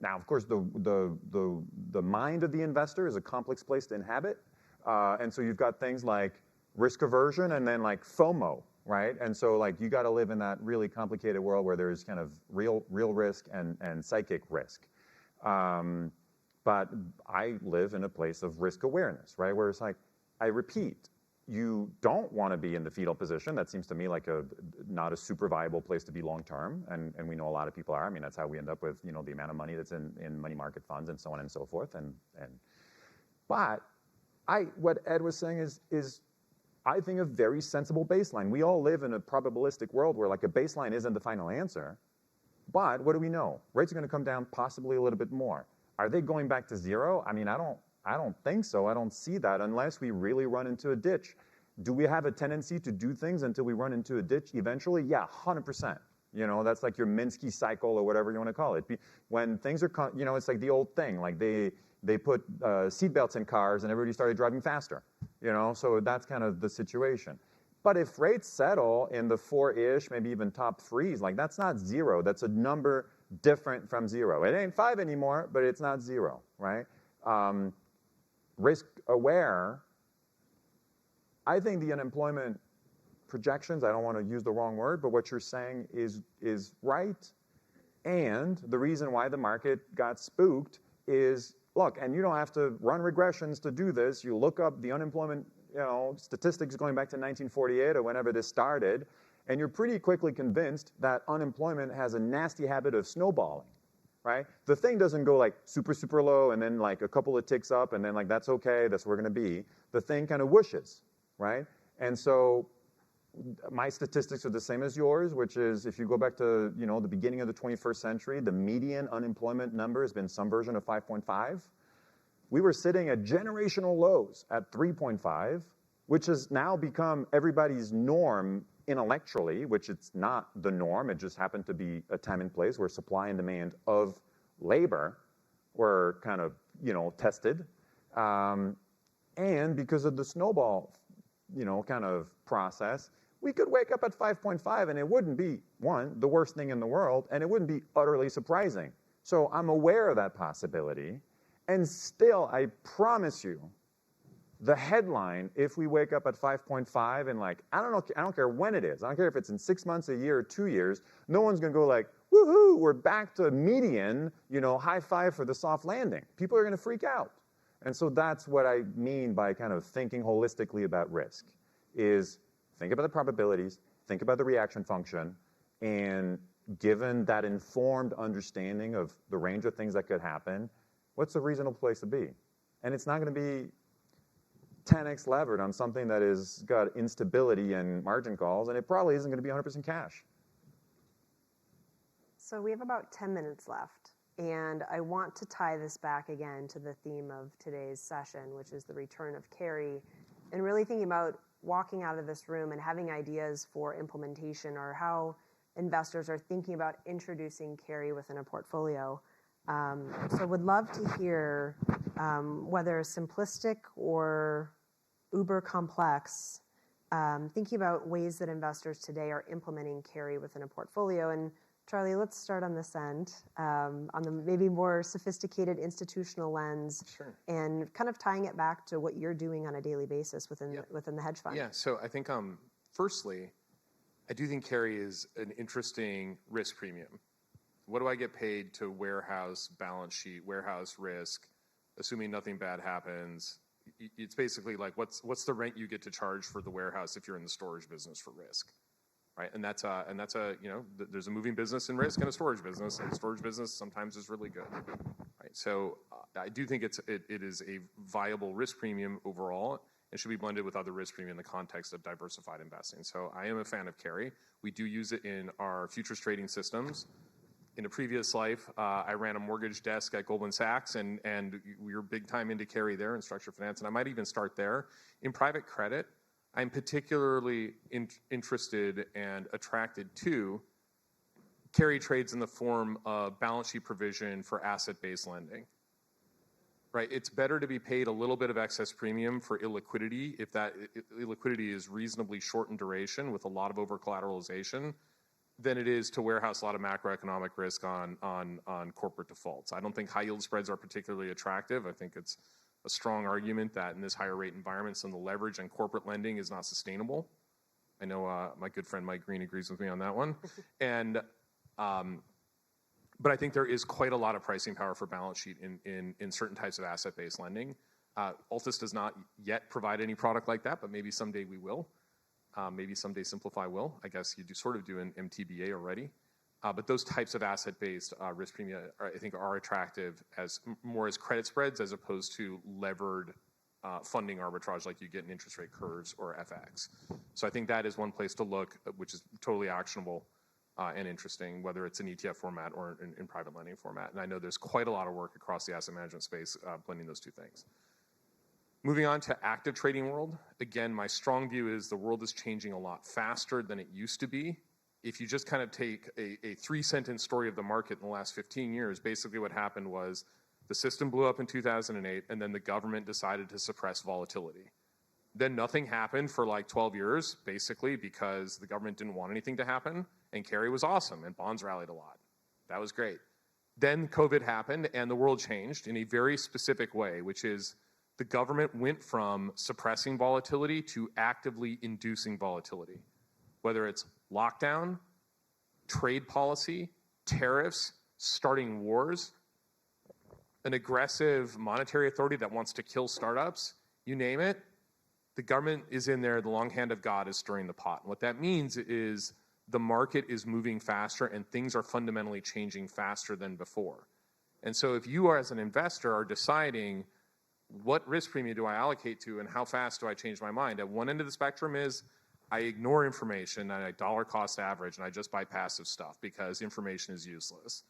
Now, of course, the mind of the investor is a complex place to inhabit. And so you've got things like risk aversion and then like FOMO, right? And so like you got to live in that really complicated world where there's kind of real risk and psychic risk. But I live in a place of risk awareness, right? Where it's like, I repeat, you don't want to be in the fetal position. That seems to me like not a super viable place to be long term, and we know a lot of people are. I mean, that's how we end up with the amount of money that's in money market funds and so on and so forth. But what Ed was saying is I think a very sensible baseline. We all live in a probabilistic world where like a baseline isn't the final answer. But what do we know? Rates are going to come down possibly a little bit more. Are they going back to zero? I mean, I don't think so. I don't see that unless we really run into a ditch. Do we have a tendency to do things until we run into a ditch eventually? Yeah, 100%. That's like your Minsky cycle or whatever you want to call it. When things are, it's like the old thing. Like they put seatbelts in cars and everybody started driving faster. So that's kind of the situation. But if rates settle in the 4-ish, maybe even top threes, like that's not zero. That's a number different from zero. It ain't 5 anymore, but it's not zero, right? Risk aware, I think the unemployment projections, I don't want to use the wrong word, but what you're saying is right. And the reason why the market got spooked is, look, and you don't have to run regressions to do this. You look up the unemployment statistics going back to 1948 or whenever this started, and you're pretty quickly convinced that unemployment has a nasty habit of snowballing. Right? The thing doesn't go like super, super low and then like a couple of ticks up and then like that's okay, that's where we're going to be. The thing kind of whooshes, right? And so my statistics are the same as yours, which is if you go back to the beginning of the 21st century, the median unemployment number has been some version of 5.5. We were sitting at generational lows at 3.5, which has now become everybody's norm intellectually, which it's not the norm. It just happened to be a time and place where supply and demand of labor were kind of, tested. And because of the snowball, kind of process, we could wake up at 5.5 and it wouldn't be, one, the worst thing in the world, and it wouldn't be utterly surprising. So I'm aware of that possibility. And still, I promise you, the headline, if we wake up at 5.5 and like, I don't care when it is. I don't care if it's in 6 months, a year, or 2 years. No one's going to go like, woohoo, we're back to median, high five for the soft landing. People are going to freak out. And so that's what I mean by kind of thinking holistically about risk, is think about the probabilities, think about the reaction function, and given that informed understanding of the range of things that could happen, what's a reasonable place to be? And it's not going to be 10x levered on something that has got instability and margin calls, and it probably isn't going to be 100% cash. So we have about 10 minutes left, and I want to tie this back again to the theme of today's session, which is the return of carry, and really thinking about walking out of this room and having ideas for implementation or how investors are thinking about introducing carry within a portfolio. So would love to hear whether simplistic or uber complex, thinking about ways that investors today are implementing carry within a portfolio. And Charlie, let's start on this end, on the maybe more sophisticated institutional lens, and kind of tying it back to what you're doing on a daily basis within the hedge fund. Yeah, so I think firstly, I do think carry is an interesting risk premium. What do I get paid to warehouse balance sheet, warehouse risk, assuming nothing bad happens? It's basically like what's the rent you get to charge for the warehouse if you're in the storage business for risk, right? And that's there's a moving business in risk and a storage business, and the storage business sometimes is really good, right? So I do think it is a viable risk premium overall. It should be blended with other risk premium in the context of diversified investing. So I am a fan of carry. We do use it in our futures trading systems. In a previous life, I ran a mortgage desk at Goldman Sachs, and we were big time into carry there in structured finance, and I might even start there. In private credit, I'm particularly interested and attracted to carry trades in the form of balance sheet provision for asset-based lending. Right, it's better to be paid a little bit of excess premium for illiquidity if that illiquidity is reasonably short in duration with a lot of over-collateralization than it is to warehouse a lot of macroeconomic risk on corporate defaults. I don't think high yield spreads are particularly attractive. I think it's a strong argument that in this higher rate environment, some of the leverage and corporate lending is not sustainable. I know my good friend Mike Green agrees with me on that one. And but I think there is quite a lot of pricing power for balance sheet in certain types of asset-based lending. Altus does not yet provide any product like that, but maybe someday we will. Maybe someday Simplify will. I guess you do sort of do an MTBA already. But those types of asset-based risk premium, I think, are attractive as more as credit spreads as opposed to levered funding arbitrage like you get in interest rate curves or FX. So I think that is one place to look, which is totally actionable and interesting, whether it's in ETF format or in private lending format. And I know there's quite a lot of work across the asset management space blending those two things. Moving on to active trading world, again, my strong view is the world is changing a lot faster than it used to be. If you just kind of take a 3-sentence story of the market in the last 15 years, basically what happened was the system blew up in 2008, and then the government decided to suppress volatility. Then nothing happened for like 12 years, basically, because the government didn't want anything to happen, and carry was awesome, and bonds rallied a lot. That was great. Then COVID happened, and the world changed in a very specific way, which is the government went from suppressing volatility to actively inducing volatility, whether it's lockdown, trade policy, tariffs, starting wars, an aggressive monetary authority that wants to kill startups, you name it, the government is in there, the long hand of God is stirring the pot. And what that means is the market is moving faster and things are fundamentally changing faster than before. And so if you are, as an investor, are deciding what risk premium do I allocate to and how fast do I change my mind? At one end of the spectrum is I ignore information and I dollar cost average and I just buy passive stuff because information is useless.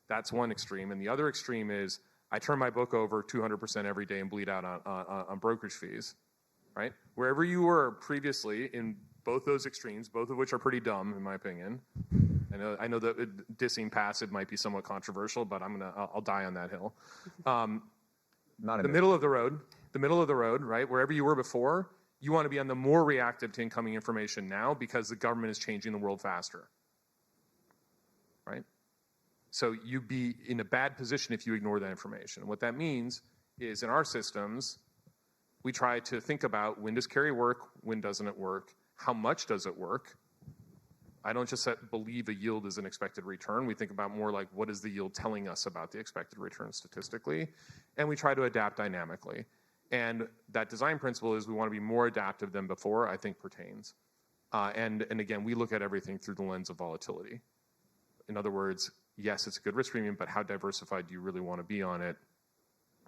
That's one extreme. And the other extreme is I turn my book over 200% every day and bleed out on brokerage fees, right? Wherever you were previously in both those extremes, both of which are pretty dumb in my opinion. I know that dissing passive might be somewhat controversial, but I'll die on that hill. The middle of the road, right? Wherever you were before, you want to be on the more reactive to incoming information now because the government is changing the world faster, right? So you'd be in a bad position if you ignore that information. What that means is in our systems, we try to think about when does carry work, when doesn't it work, how much does it work? I don't just believe a yield is an expected return. We think about more like what is the yield telling us about the expected return statistically, and we try to adapt dynamically. And that design principle is we want to be more adaptive than before, I think pertains. And again, we look at everything through the lens of volatility. In other words, yes, it's a good risk premium, but how diversified do you really want to be on it?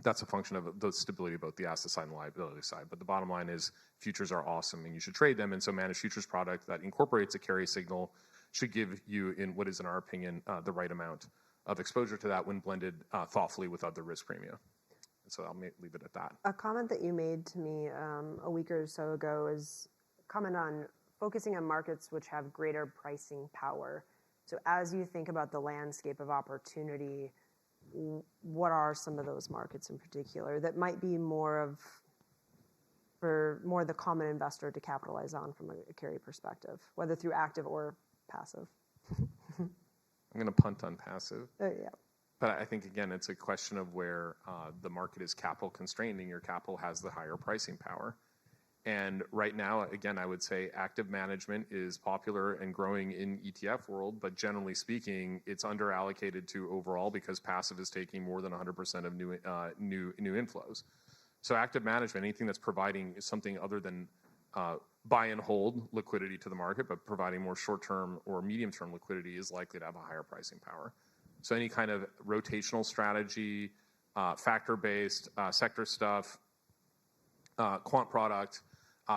That's a function of the stability of both the asset side and the liability side. But the bottom line is futures are awesome and you should trade them. And so managed futures product that incorporates a carry signal should give you, in what is in our opinion, the right amount of exposure to that when blended thoughtfully with other risk premium. And so I'll leave it at that. A comment that you made to me a week or so ago is a comment on focusing on markets which have greater pricing power. So as you think about the landscape of opportunity, what are some of those markets in particular that might be more of for more the common investor to capitalize on from a carry perspective, whether through active or passive? I'm going to punt on passive. Yeah. But I think, again, it's a question of where the market is capital constrained and your capital has the higher pricing power. And right now, again, I would say active management is popular and growing in ETF world, but generally speaking, it's under allocated to overall because passive is taking more than 100% of new inflows. So active management, anything that's providing something other than buy and hold liquidity to the market, but providing more short-term or medium-term liquidity is likely to have a higher pricing power. So any kind of rotational strategy, factor-based, sector stuff, quant product,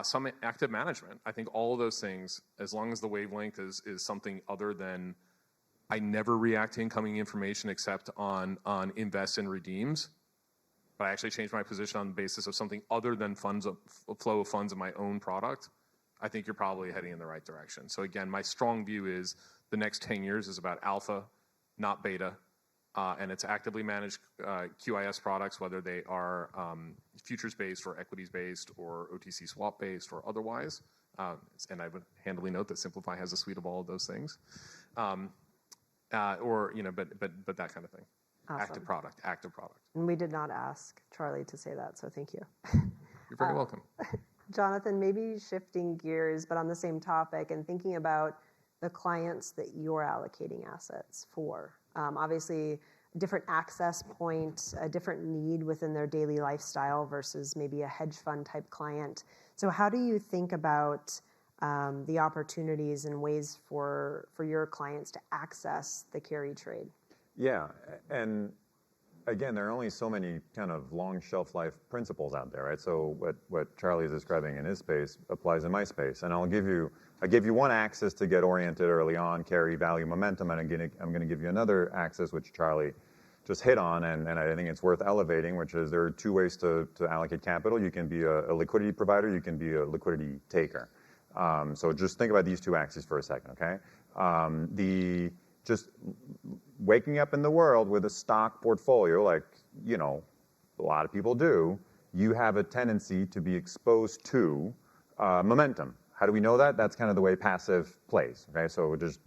some active management. I think all of those things, as long as the wavelength is something other than I never react to incoming information except on invest and redeems, but I actually change my position on the basis of something other than flow of funds in my own product, I think you're probably heading in the right direction. So again, my strong view is the next 10 years is about alpha, not beta, and it's actively managed QIS products, whether they are futures-based or equities-based or OTC swap-based or otherwise. And I would handily note that Simplify has a suite of all of those things, but that kind of thing. Awesome. Active product. And we did not ask Charlie to say that, so thank you. You're very welcome. Jonathan, maybe shifting gears, but on the same topic and thinking about the clients that you're allocating assets for. Obviously, different access point, a different need within their daily lifestyle versus maybe a hedge fund type client. So how do you think about the opportunities and ways for your clients to access the carry trade? Yeah, and again, there are only so many kind of long shelf life principles out there, right? So what Charlie is describing in his space applies in my space, and I give you one axis to get oriented early on, carry, value, momentum, and I'm going to give you another axis which Charlie just hit on, and I think it's worth elevating, which is there are two ways to allocate capital. You can be a liquidity provider, you can be a liquidity taker. So just think about these two axes for a second, okay? Just waking up in the world with a stock portfolio, like, a lot of people do, you have a tendency to be exposed to momentum. How do we know that? That's kind of the way passive plays, okay? So just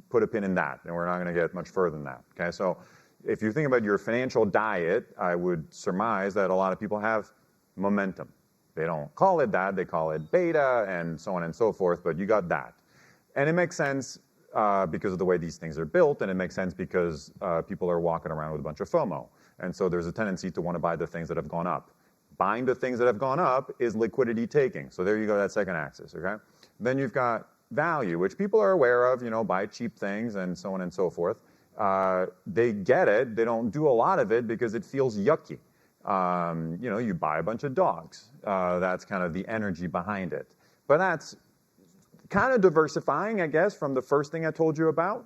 put a pin in that, and we're not going to get much further than that, okay? So if you think about your financial diet, I would surmise that a lot of people have momentum. They don't call it that, they call it beta and so on and so forth, but you got that. And it makes sense because of the way these things are built, and it makes sense because people are walking around with a bunch of FOMO. And so there's a tendency to want to buy the things that have gone up. Buying the things that have gone up is liquidity taking. So there you go, that second axis, okay? Then you've got value, which people are aware of, buy cheap things and so on and so forth. They get it. They don't do a lot of it because it feels yucky. You buy a bunch of dogs. That's kind of the energy behind it. But that's kind of diversifying, I guess, from the first thing I told you about.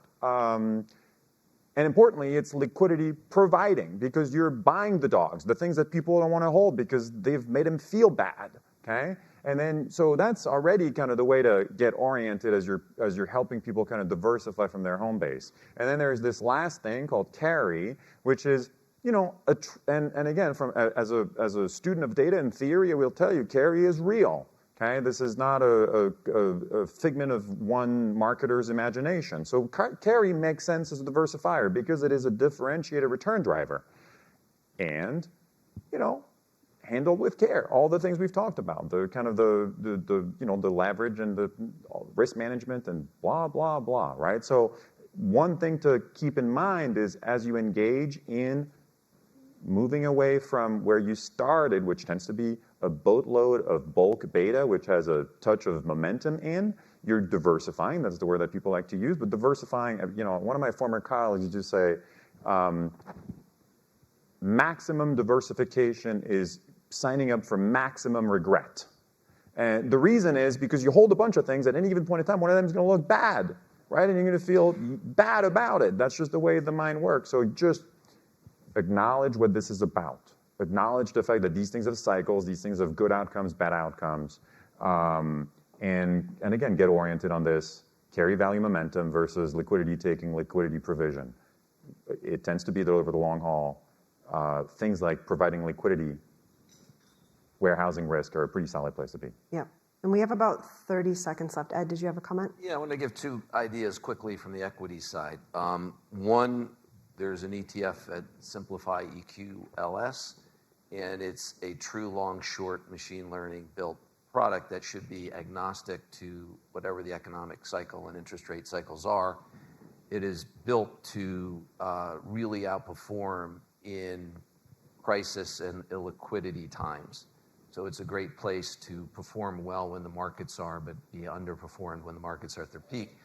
And importantly, it's liquidity providing because you're buying the dogs, the things that people don't want to hold because they've made them feel bad, okay? And then, so that's already kind of the way to get oriented as you're helping people kind of diversify from their home base. And then there's this last thing called carry, which is, and again, as a student of data and theory, I will tell you, carry is real. Okay, this is not a figment of one marketer's imagination. So carry makes sense as a diversifier because it is a differentiated return driver. And, handled with care. All the things we've talked about, the kind of the leverage and the risk management and blah, blah, blah, right? So one thing to keep in mind is as you engage in moving away from where you started, which tends to be a boatload of bulk beta, which has a touch of momentum in, you're diversifying. That's the word that people like to use. But diversifying, one of my former colleagues used to say, maximum diversification is signing up for maximum regret. And the reason is because you hold a bunch of things at any given point in time, one of them is going to look bad, right? And you're going to feel bad about it. That's just the way the mind works. So just acknowledge what this is about. Acknowledge the fact that these things have cycles, these things have good outcomes, bad outcomes, and again, get oriented on this carry value momentum versus liquidity taking, liquidity provision. It tends to be that over the long haul, things like providing liquidity warehousing risk are a pretty solid place to be. Yeah. And we have about 30 seconds left. Ed, did you have a comment? Yeah, I want to give two ideas quickly from the equity side. One, there's an ETF at Simplify EQLS, and it's a true long-short machine learning built product that should be agnostic to whatever the economic cycle and interest rate cycles are. It is built to really outperform in crisis and illiquidity times. So it's a great place to perform well when the markets are, but be underperformed when the markets are at their peak,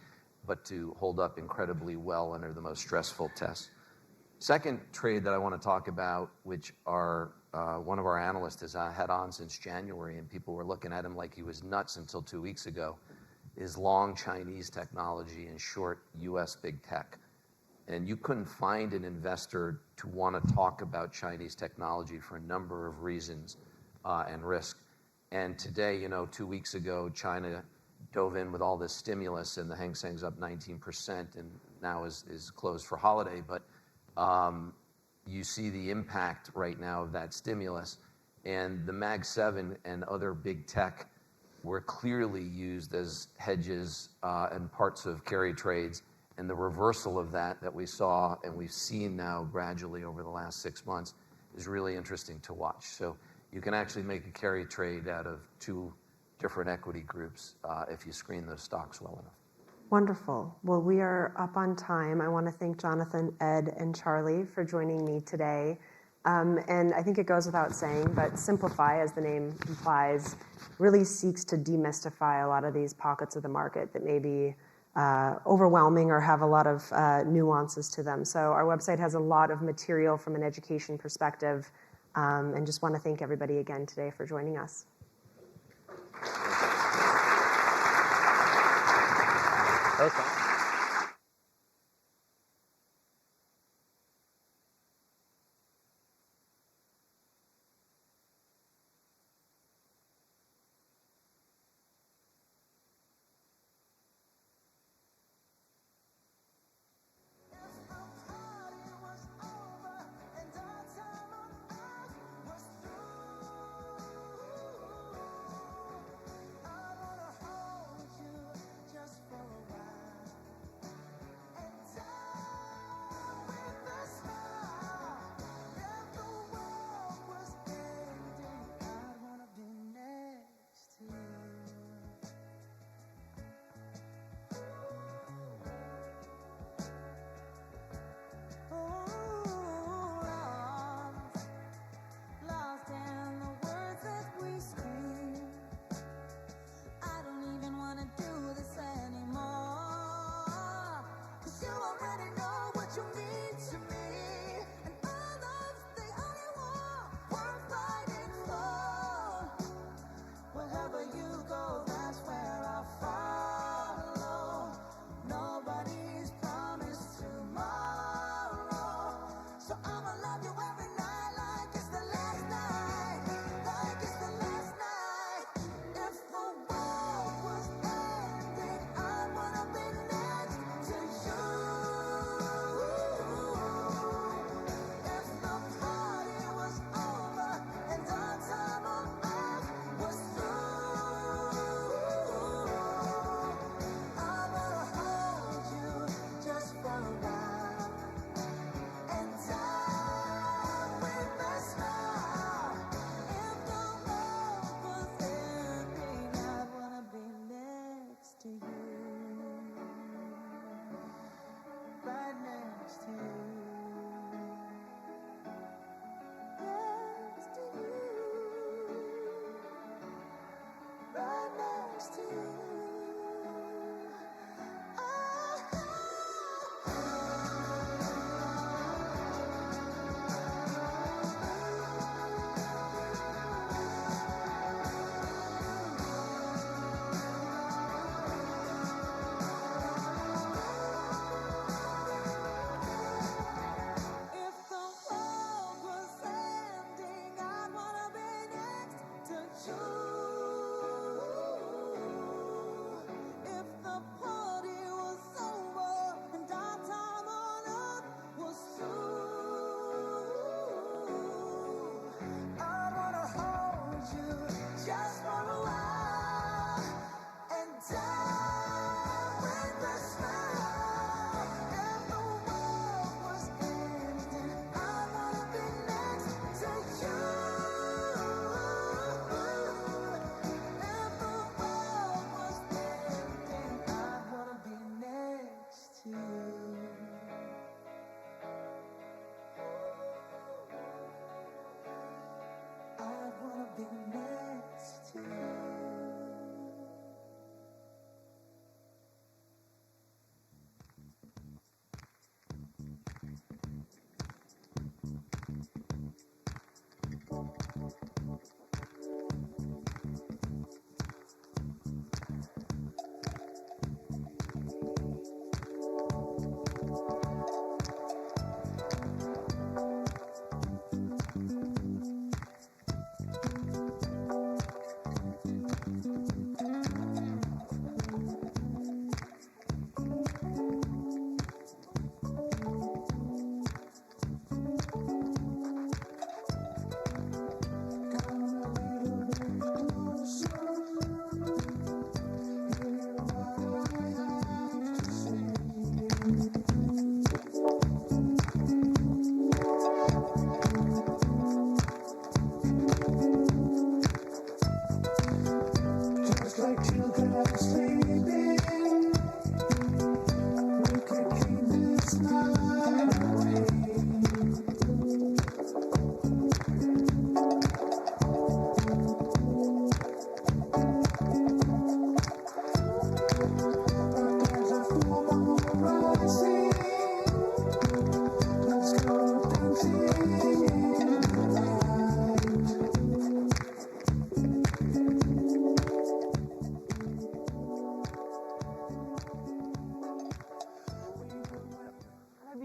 but to hold up incredibly well under the most stressful tests. Second trade that I want to talk about, which one of our analysts has had on since January, and people were looking at him like he was nuts until 2 weeks ago, is long Chinese technology and short US big tech. And you couldn't find an investor to want to talk about Chinese technology for a number of reasons and risk. And today, 2 weeks ago, China dove in with all this stimulus, and the Hang Seng's up 19%, and now is closed for holiday. But you see the impact right now of that stimulus, and the Mag 7 and other big tech were clearly used as hedges and parts of carry trades. And the reversal of that we saw and we've seen now gradually over the last 6 months is really interesting to watch. So you can actually make a carry trade out of two different equity groups if you screen those stocks well enough. Wonderful. Well, we are up on time. I want to thank Jonathan, Ed, and Charlie for joining me today. And I think it goes without saying, but Simplify, as the name implies, really seeks to demystify a lot of these pockets of the market that may be overwhelming or have a lot of nuances to them. So our website has a lot of material from an education perspective, and just want to thank everybody again today for joining us. Okay. Just for a while.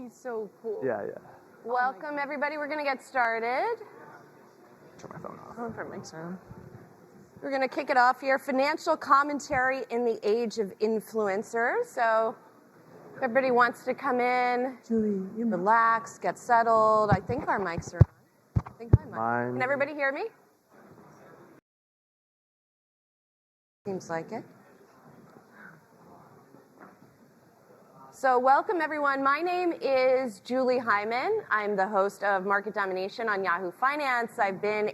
be so cool. Yeah. Welcome, everybody. We're going to get started. Turn my phone off. Oh, turn my phone. We're going to kick it off here. Financial commentary in the age of influencers. So if everybody wants to come in, relax, get settled. I think our mics are on. I think my mic. Can everybody hear me? Seems like it. So welcome, everyone. My name is Julie Hyman. I'm the host of Market Domination on Yahoo Finance. I've been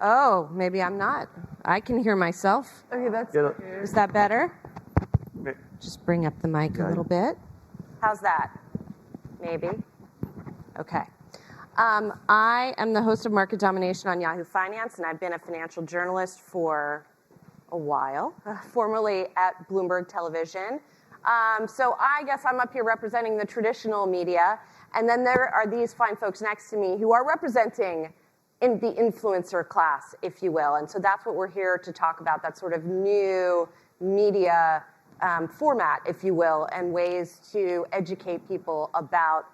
Oh, maybe I'm not. I can hear myself. Okay, that's good. Is that better? Just bring up the mic a little bit. How's that? Maybe. Okay. I am the host of Market Domination on Yahoo Finance, and I've been a financial journalist for a while, formerly at Bloomberg Television. So I guess I'm up here representing the traditional media, and then there are these fine folks next to me who are representing in the influencer class, if you will. And so that's what we're here to talk about, that sort of new media format, if you will, and ways to educate people about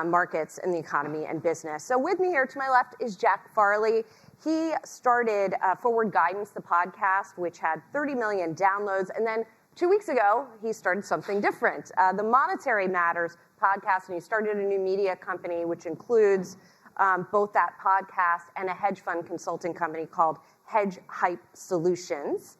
markets and the economy and business. So with me here to my left is Jack Farley. He started Forward Guidance, the podcast, which had 30 million downloads. And then 2 weeks ago, he started something different, the Monetary Matters podcast. And he started a new media company, which includes both that podcast and a hedge fund consulting company called Hedge Hype Solutions.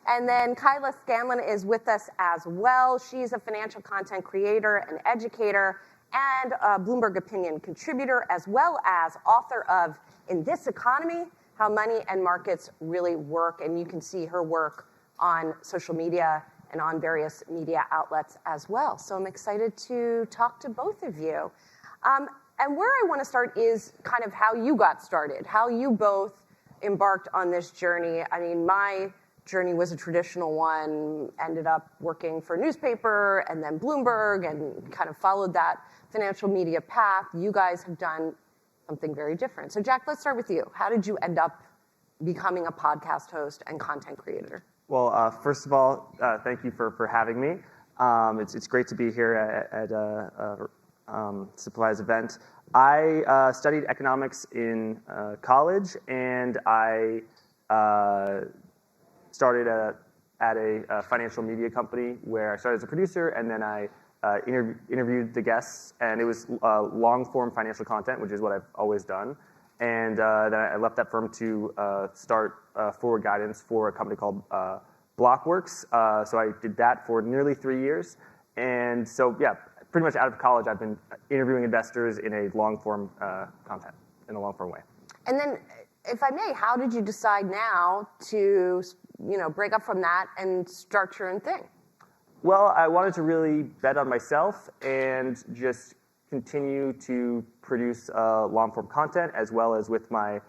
And then Kyla Scanlon is with us as well. She's a financial content creator and educator and a Bloomberg Opinion contributor, as well as author of In This Economy, How Money and Markets Really Work. And you can see her work on social media and on various media outlets as well. So I'm excited to talk to both of you. And where I want to start is kind of how you got started, how you both embarked on this journey. I mean, my journey was a traditional one, ended up working for a newspaper and then Bloomberg and kind of followed that financial media path. You guys have done something very different. So Jack, let's start with you. How did you end up becoming a podcast host and content creator? Well, first of all, thank you for having me. It's great to be here at Supply's event. I studied economics in college, and I started at a financial media company where I started as a producer, and then I interviewed the guests, and it was long-form financial content, which is what I've always done. And then I left that firm to start Forward Guidance for a company called Blockworks. So I did that for nearly 3 years. And so, yeah, pretty much out of college, I've been interviewing investors in a long-form content, in a long-form way. And then, if I may, how did you decide now to, break up from that and start your own thing? Well, I wanted to really bet on myself and just continue to produce long-form content, as well as with my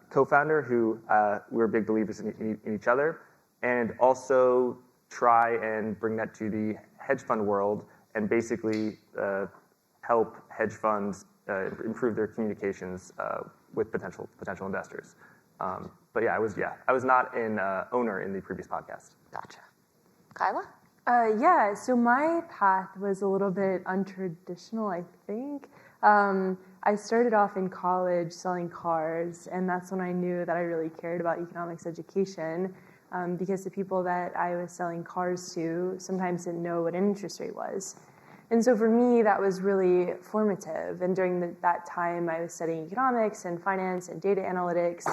co-founder, who we're big believers in each other, and also try and bring that to the hedge fund world and basically help hedge funds improve their communications with potential investors. But yeah, I was not an owner in the previous podcast. Gotcha. Kyla? Yeah, so my path was a little bit untraditional, I think. I started off in college selling cars, and that's when I knew that I really cared about economics education, because the people that I was selling cars to sometimes didn't know what an interest rate was. And so for me, that was really formative. And during that time, I was studying economics and finance and data analytics.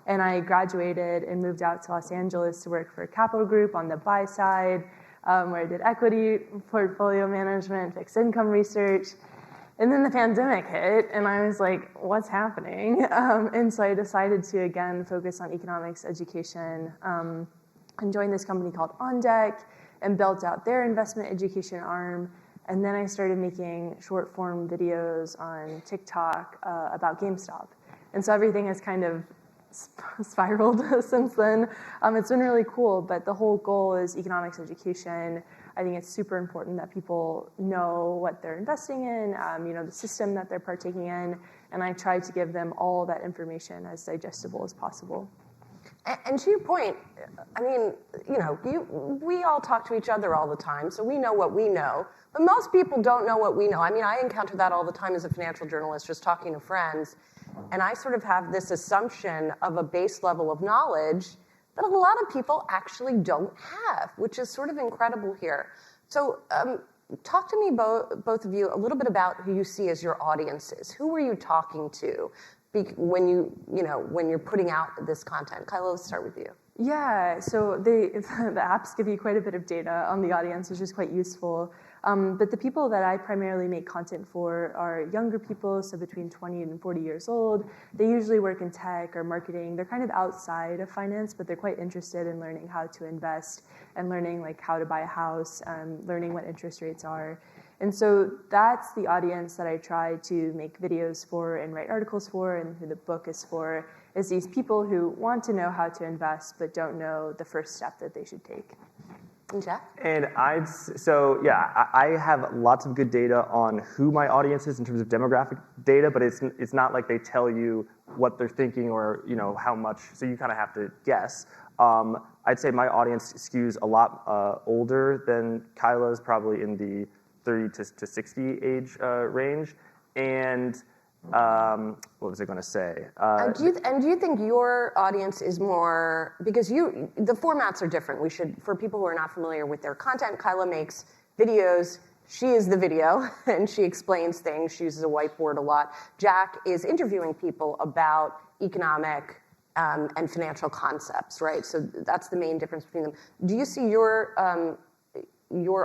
And I graduated and moved out to Los Angeles to work for a capital group on the buy side, where I did equity portfolio management, fixed income research. And then the pandemic hit, and I was like, what's happening? And so I decided to, again, focus on economics education and joined this company called On Deck and built out their investment education arm. And then I started making short-form videos on TikTok about GameStop. And so everything has kind of spiraled since then. It's been really cool, but the whole goal is economics education. I think it's super important that people know what they're investing in, the system that they're partaking in, and I try to give them all that information as digestible as possible. And to your point, I mean, we all talk to each other all the time, so we know what we know. But most people don't know what we know. I mean, I encounter that all the time as a financial journalist, just talking to friends. And I sort of have this assumption of a base level of knowledge that a lot of people actually don't have, which is sort of incredible here. So talk to me, both of you, a little bit about who you see as your audiences. Who are you talking to when you're putting out this content? Kyla, let's start with you. Yeah, so the apps give you quite a bit of data on the audience, which is quite useful. But the people that I primarily make content for are younger people, so between 20 and 40 years old. They usually work in tech or marketing. They're kind of outside of finance, but they're quite interested in learning how to invest and learning like how to buy a house, learning what interest rates are. And so that's the audience that I try to make videos for and write articles for, and who the book is for, is these people who want to know how to invest but don't know the first step that they should take. Jack? And I have lots of good data on who my audience is in terms of demographic data, but it's not like they tell you what they're thinking or how much, so you kind of have to guess. I'd say my audience skews a lot older than Kyla's, probably in the 30 to 60 age range. And what was I going to say? Do you think your audience is more, because the formats are different. For people who are not familiar with their content, Kyla makes videos. She is the video, and she explains things. She uses a whiteboard a lot. Jack is interviewing people about economic and financial concepts, right? So that's the main difference between them. Do you see your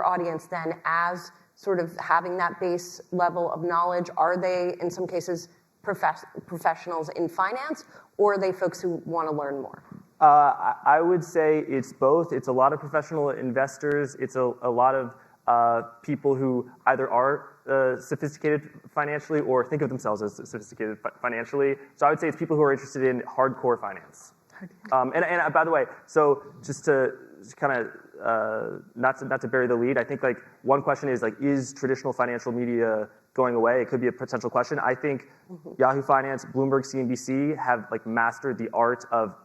audience then as sort of having that base level of knowledge? Are they, in some cases, professionals in finance, or are they folks who want to learn more? I would say it's both. It's a lot of professional investors. It's a lot of people who either are sophisticated financially or think of themselves as sophisticated financially. So I would say it's people who are interested in hardcore finance. And by the way, so just to kind of not to bury the lead, I think like one question is like, is traditional financial media going away? It could be a potential question. I think Yahoo Finance, Bloomberg, CNBC have like mastered the art of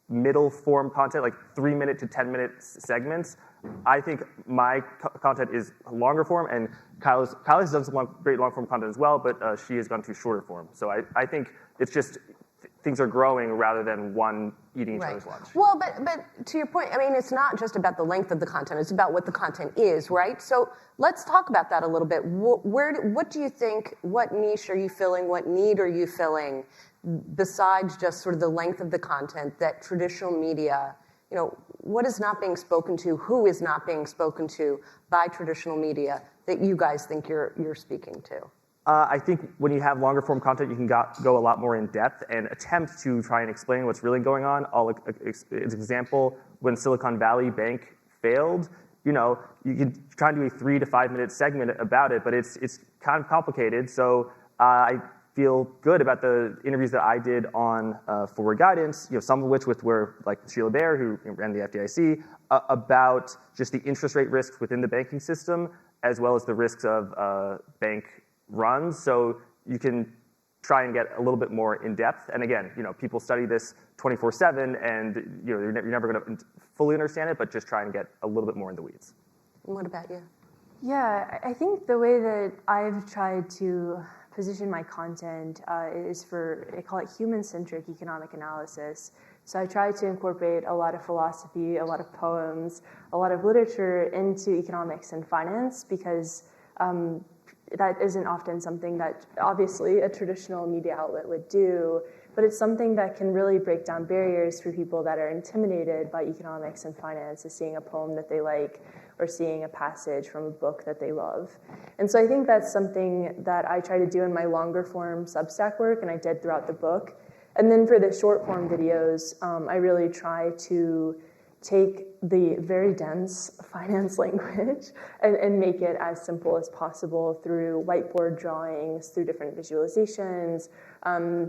middle form content, like 3-minute to 10-minute segments. I think my content is longer form, and Kyla's done some great long form content as well, but she has gone to shorter form. So I think it's just things are growing rather than one eating each other's lunch. Well, but to your point, I mean, it's not just about the length of the content, it's about what the content is, right? So let's talk about that a little bit. What do you think, what niche are you filling, what need are you filling, besides just sort of the length of the content that traditional media, what is not being spoken to, who is not being spoken to by traditional media that you guys think you're speaking to? I think when you have longer form content, you can go a lot more in depth and attempt to try and explain what's really going on. As an example, when Silicon Valley Bank failed, you can try and do a 3 to 5 minute segment about it, but it's kind of complicated. So I feel good about the interviews that I did on Forward Guidance, some of which were like Sheila Bair, who ran the FDIC, about just the interest rate risks within the banking system, as well as the risks of bank runs. So you can try and get a little bit more in depth. And again, people study this 24/7, and you're never going to fully understand it, but just try and get a little bit more in the weeds. And what about you? Yeah, I think the way that I've tried to position my content is I call it human-centric economic analysis. So I try to incorporate a lot of philosophy, a lot of poems, a lot of literature into economics and finance, because that isn't often something that obviously a traditional media outlet would do, but it's something that can really break down barriers for people that are intimidated by economics and finance, as seeing a poem that they like or seeing a passage from a book that they love. And so I think that's something that I try to do in my longer form Substack work, and I did throughout the book. And then for the short form videos, I really try to take the very dense finance language and make it as simple as possible through whiteboard drawings, through different visualizations,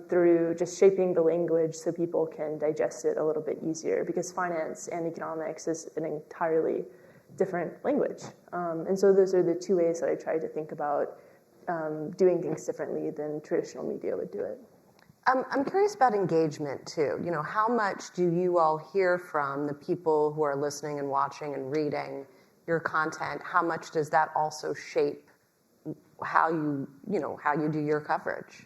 through just shaping the language so people can digest it a little bit easier, because finance and economics is an entirely different language. And so those are the two ways that I try to think about doing things differently than traditional media would do it. I'm curious about engagement too. How much do you all hear from the people who are listening and watching and reading your content? How much does that also shape how you do your coverage?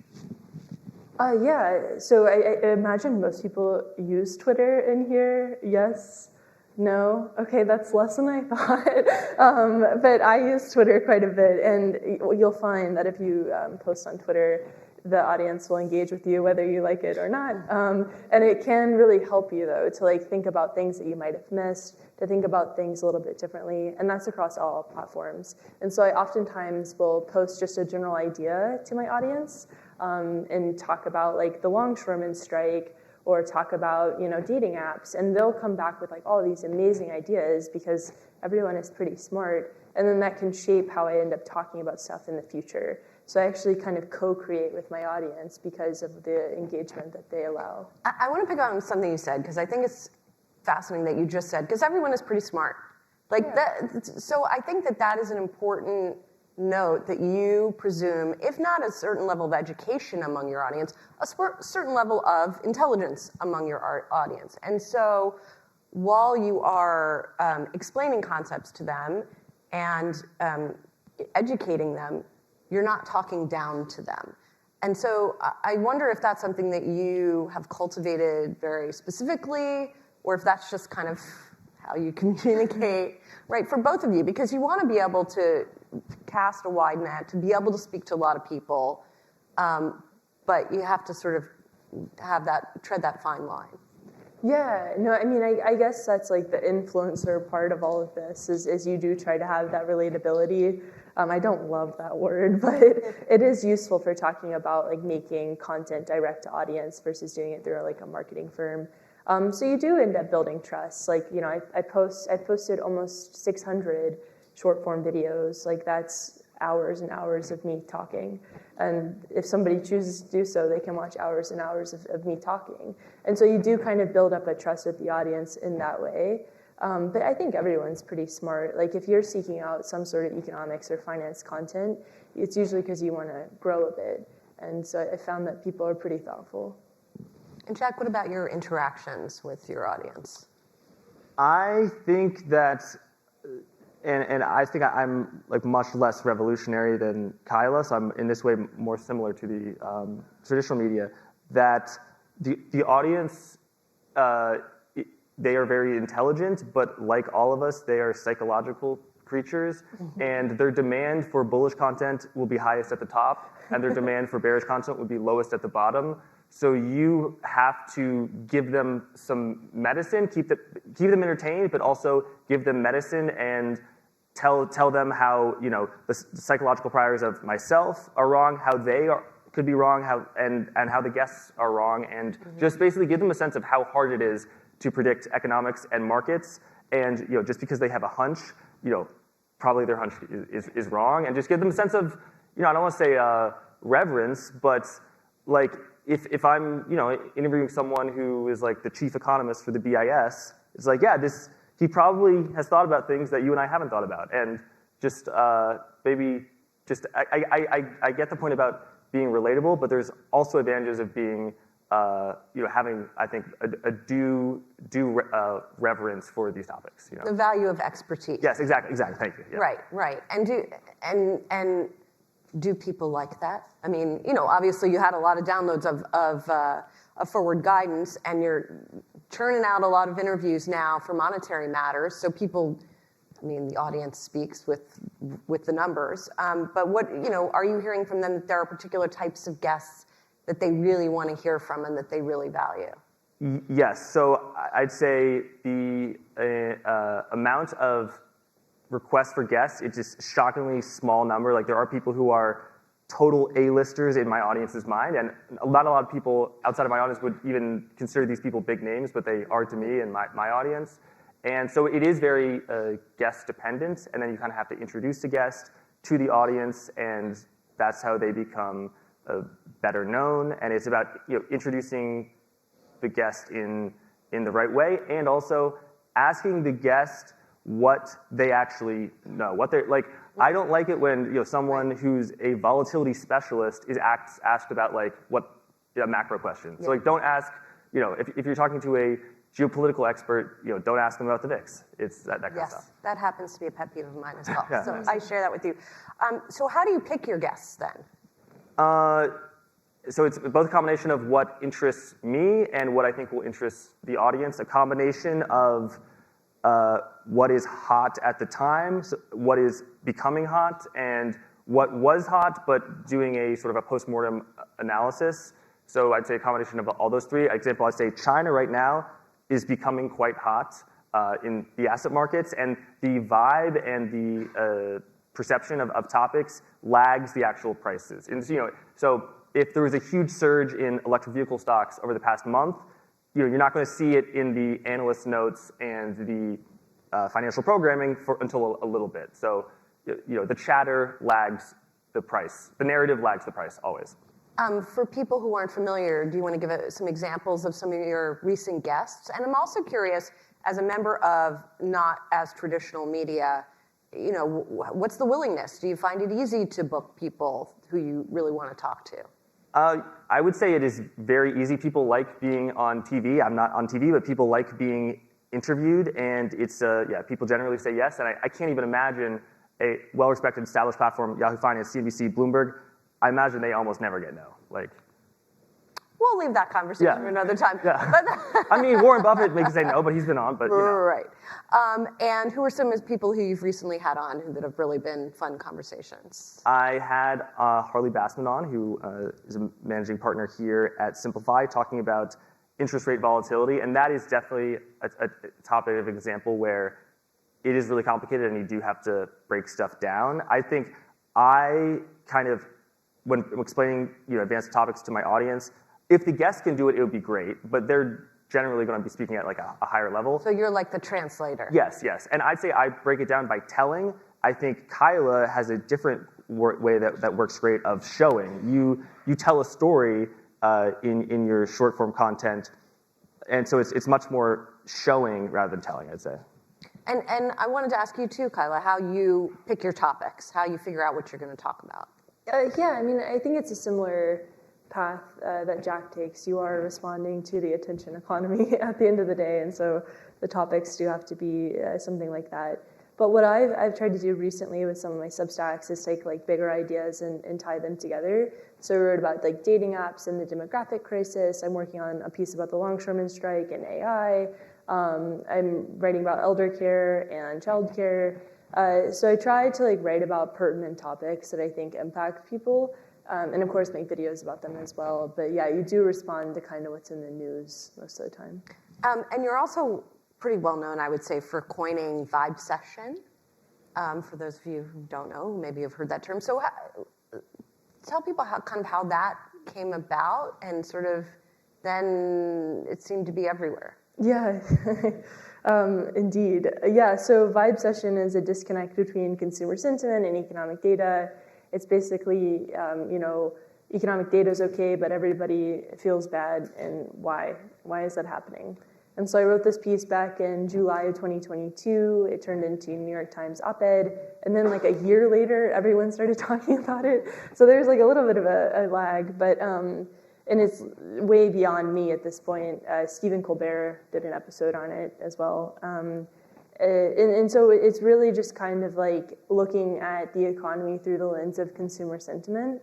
Yeah, so I imagine most people use Twitter in here. Yes? No? Okay, that's less than I thought. But I use Twitter quite a bit, and you'll find that if you post on Twitter, the audience will engage with you whether you like it or not. And it can really help you, though, to think about things that you might have missed, to think about things a little bit differently, and that's across all platforms. And so I oftentimes will post just a general idea to my audience, and talk about the longshoreman strike, or talk about dating apps, and they'll come back with all these amazing ideas because everyone is pretty smart, and then that can shape how I end up talking about stuff in the future. So I actually kind of co-create with my audience because of the engagement that they allow. I want to pick on something you said because I think it's fascinating that you just said, because everyone is pretty smart. That. So I think that is an important note, that you presume, if not a certain level of education among your audience, a certain level of intelligence among your audience. And so while you are explaining concepts to them and educating them, you're not talking down to them. And so I wonder if that's something that you have cultivated very specifically, or if that's just kind of how you communicate, right, for both of you, because you want to be able to cast a wide net, to be able to speak to a lot of people, but you have to sort of tread that fine line. Yeah, no, I mean, I guess that's the influencer part of all of this, is you do try to have that relatability. I don't love that word, but it is useful for talking about making content direct to audience versus doing it through a marketing firm. So you do end up building trust. I posted almost 600 short form videos. That's hours and hours of me talking. And if somebody chooses to do so, they can watch hours and hours of me talking. And so you do kind of build up a trust with the audience in that way. But I think everyone's pretty smart. If you're seeking out some sort of economics or finance content, it's usually because you want to grow a bit. And so I found that people are pretty thoughtful. And Jack, what about your interactions with your audience? I think that, and I think I'm much less revolutionary than Kyla, so I'm in this way more similar to the traditional media, that the audience, they are very intelligent, but like all of us, they are psychological creatures, and their demand for bullish content will be highest at the top, and their demand for bearish content will be lowest at the bottom. So you have to give them some medicine, keep them entertained, but also give them medicine and tell them how the psychological priors of myself are wrong, how they could be wrong, and how the guests are wrong, and just basically give them a sense of how hard it is to predict economics and markets, and just because they have a hunch, probably their hunch is wrong, and just give them a sense of I don't want to say reverence, but if I'm, interviewing someone who is the chief economist for the BIS, it's he probably has thought about things that you and I haven't thought about, and just maybe just I get the point about being relatable, but there's also advantages of being having, I think, a due reverence for these topics. The value of expertise. Yes, exactly. Thank you. Yeah. Right. And do people like that? I mean, obviously you had a lot of downloads of Forward Guidance, and you're churning out a lot of interviews now for Monetary Matters. So people, the audience speaks with the numbers. But what, are you hearing from them that there are particular types of guests that they really want to hear from and that they really value? Yes. So I'd say the amount of requests for guests, it's just shockingly small number. There are people who are total A-listers in my audience's mind, and not a lot of people outside of my audience would even consider these people big names, but they are to me and my audience. And so it is very guest dependent, and then you kind of have to introduce the guest to the audience, and that's how they become better known. And it's about introducing the guest in the right way, and also asking the guest what they actually know, what they're like. I don't like it when someone who's a volatility specialist is asked about what macro question. So like, don't ask, if you're talking to a geopolitical expert, don't ask them about the VIX. It's that kind of stuff. That happens to be a pet peeve of mine as well. Yeah. So I share that with you. So how do you pick your guests then? So it's both a combination of what interests me and what I think will interest the audience, a combination of what is hot at the time, so what is becoming hot, and what was hot, but doing a sort of a postmortem analysis. So I'd say a combination of all those three. Example, I'd say China right now is becoming quite hot in the asset markets, and the vibe and the perception of topics lags the actual prices. And so if there was a huge surge in electric vehicle stocks over the past month, you're not going to see it in the analyst notes and the financial programming until a little bit. So the chatter lags the price. The narrative lags the price always. For people who aren't familiar, do you want to give some examples of some of your recent guests? And I'm also curious, as a member of not as traditional media, what's the willingness? Do you find it easy to book people who you really want to talk to? I would say it is very easy. People like being on TV. I'm not on TV, but people like being interviewed, and it's people generally say yes. And I can't even imagine a well-respected, established platform, Yahoo Finance, CNBC, Bloomberg. I imagine they almost never get no. We'll leave that conversation for another time. Yeah. I mean, Warren Buffett makes say no, but he's been on. But Right. And who are some of the people who you've recently had on that have really been fun conversations? I had Harley Bassman on, who is a managing partner here at Simplify, talking about interest rate volatility, and that is definitely a topic of example where it is really complicated, and you do have to break stuff down. I think when explaining advanced topics to my audience, if the guests can do it, it would be great, but they're generally going to be speaking at a higher level. So you're like the translator. Yes. And I'd say I break it down by telling. I think Kyla has a different way that works great of showing. You tell a story in your short form content, and so it's much more showing rather than telling, I'd say. And I wanted to ask you too, Kyla, how you pick your topics, how you figure out what you're going to talk about. I think it's a similar path that Jack takes. You are responding to the attention economy at the end of the day, and so the topics do have to be something like that. But what I've tried to do recently with some of my Substacks is take bigger ideas and tie them together. So I wrote about dating apps and the demographic crisis. I'm working on a piece about the longshoreman strike and AI. I'm writing about elder care and childcare. So I try to write about pertinent topics that I think impact people. And of course make videos about them as well. But yeah, you do respond to kind of what's in the news most of the time. And you're also pretty well known, I would say, for coining vibe session. For those of you who don't know, maybe you've heard that term. So tell people how that came about, and sort of then it seemed to be everywhere. Yeah, indeed. Yeah, so vibe session is a disconnect between consumer sentiment and economic data. It's basically, economic data is okay, but everybody feels bad, and why? Why is that happening? And so I wrote this piece back in July of 2022. It turned into New York Times op-ed, and then a year later, everyone started talking about it. So there's a little bit of a lag, but and it's way beyond me at this point. Stephen Colbert did an episode on it as well. And so it's really just kind of looking at the economy through the lens of consumer sentiment.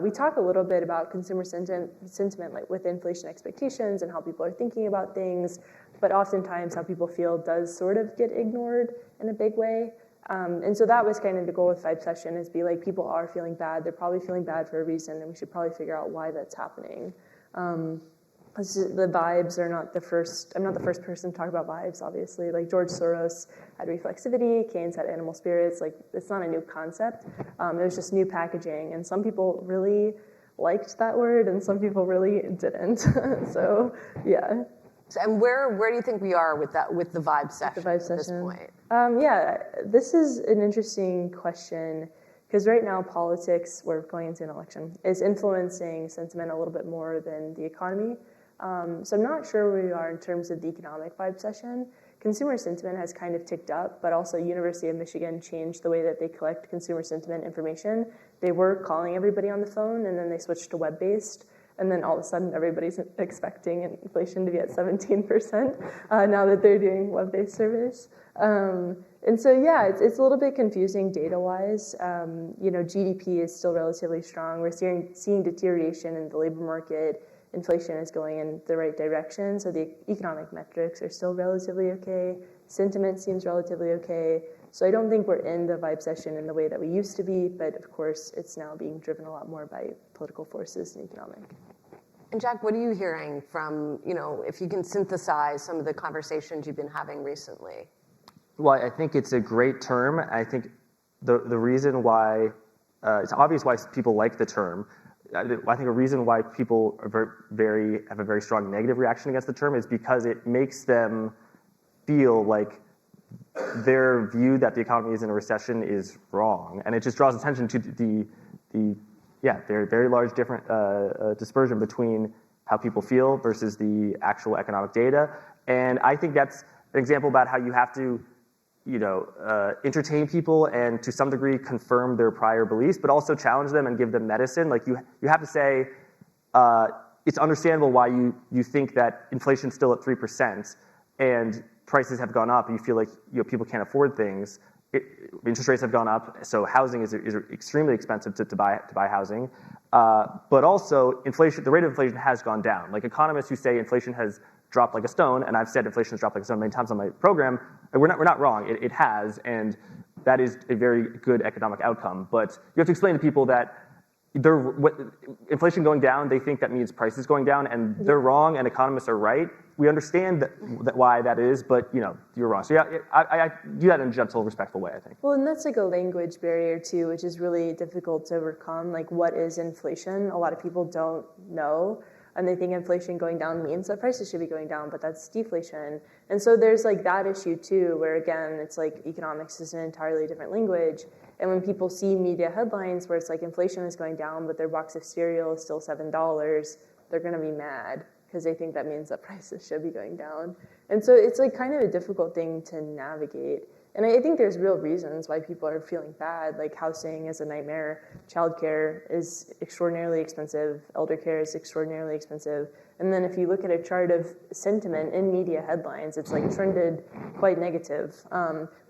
We talk a little bit about consumer sentiment with inflation expectations and how people are thinking about things, but oftentimes how people feel does sort of get ignored in a big way. And so that was kind of the goal with Vibe Session, is be people are feeling bad. They're probably feeling bad for a reason, and we should probably figure out why that's happening. The vibes are not the first. I'm not the first person to talk about vibes, obviously. George Soros had reflexivity, Keynes had animal spirits. It's not a new concept. It was just new packaging, and some people really liked that word, and some people really didn't. So, yeah. And where do you think we are with the vibe session, the vibe at this point? This is an interesting question, because right now politics, we're going into an election, is influencing sentiment a little bit more than the economy. So I'm not sure where we are in terms of the economic vibe session. Consumer sentiment has kind of ticked up, but also University of Michigan changed the way that they collect consumer sentiment information. They were calling everybody on the phone, and then they switched to web-based. And then all of a sudden, everybody's expecting inflation to be at 17% now that they're doing web-based surveys. And so, yeah, it's a little bit confusing data-wise. GDP is still relatively strong. We're seeing deterioration in the labor market. Inflation is going in the right direction. So the economic metrics are still relatively okay. Sentiment seems relatively okay. So I don't think we're in the vibe session in the way that we used to be, but of course, it's now being driven a lot more by political forces and economic. And Jack, what are you hearing from, if you can synthesize some of the conversations you've been having recently? Well, I think it's a great term. I think the reason why, it's obvious why people like the term. I think a reason why people are have a very strong negative reaction against the term is because it makes them feel like their view that the economy is in a recession is wrong, and it just draws attention to the very large different dispersion between how people feel versus the actual economic data. And I think that's an example about how you have to, entertain people and to some degree confirm their prior beliefs, but also challenge them and give them medicine. Like you have to say, it's understandable why you think that inflation's still at 3% and prices have gone up and you feel like people can't afford things. Interest rates have gone up, so housing is extremely expensive to buy housing. But also, the rate of inflation has gone down. Like economists who say inflation has dropped like a stone, and I've said inflation has dropped like a stone many times on my program, and we're not wrong. It has, and that is a very good economic outcome. But you have to explain to people that inflation going down, they think that means prices going down, and they're wrong, and economists are right. We understand that why that is, but you're wrong. So yeah, I do that in a gentle, respectful way, I think. Well, and that's like a language barrier too, which is really difficult to overcome. Like, what is inflation? A lot of people don't know, and they think inflation going down means that prices should be going down, but that's deflation. And so there's like that issue too, where again, it's like economics is an entirely different language. And when people see media headlines where it's like inflation is going down, but their box of cereal is still $7, they're going to be mad because they think that means that prices should be going down. And so it's like kind of a difficult thing to navigate. And I think there's real reasons why people are feeling bad, like housing is a nightmare, childcare is extraordinarily expensive, elder care is extraordinarily expensive. And then if you look at a chart of sentiment in media headlines, it's like trended quite negative.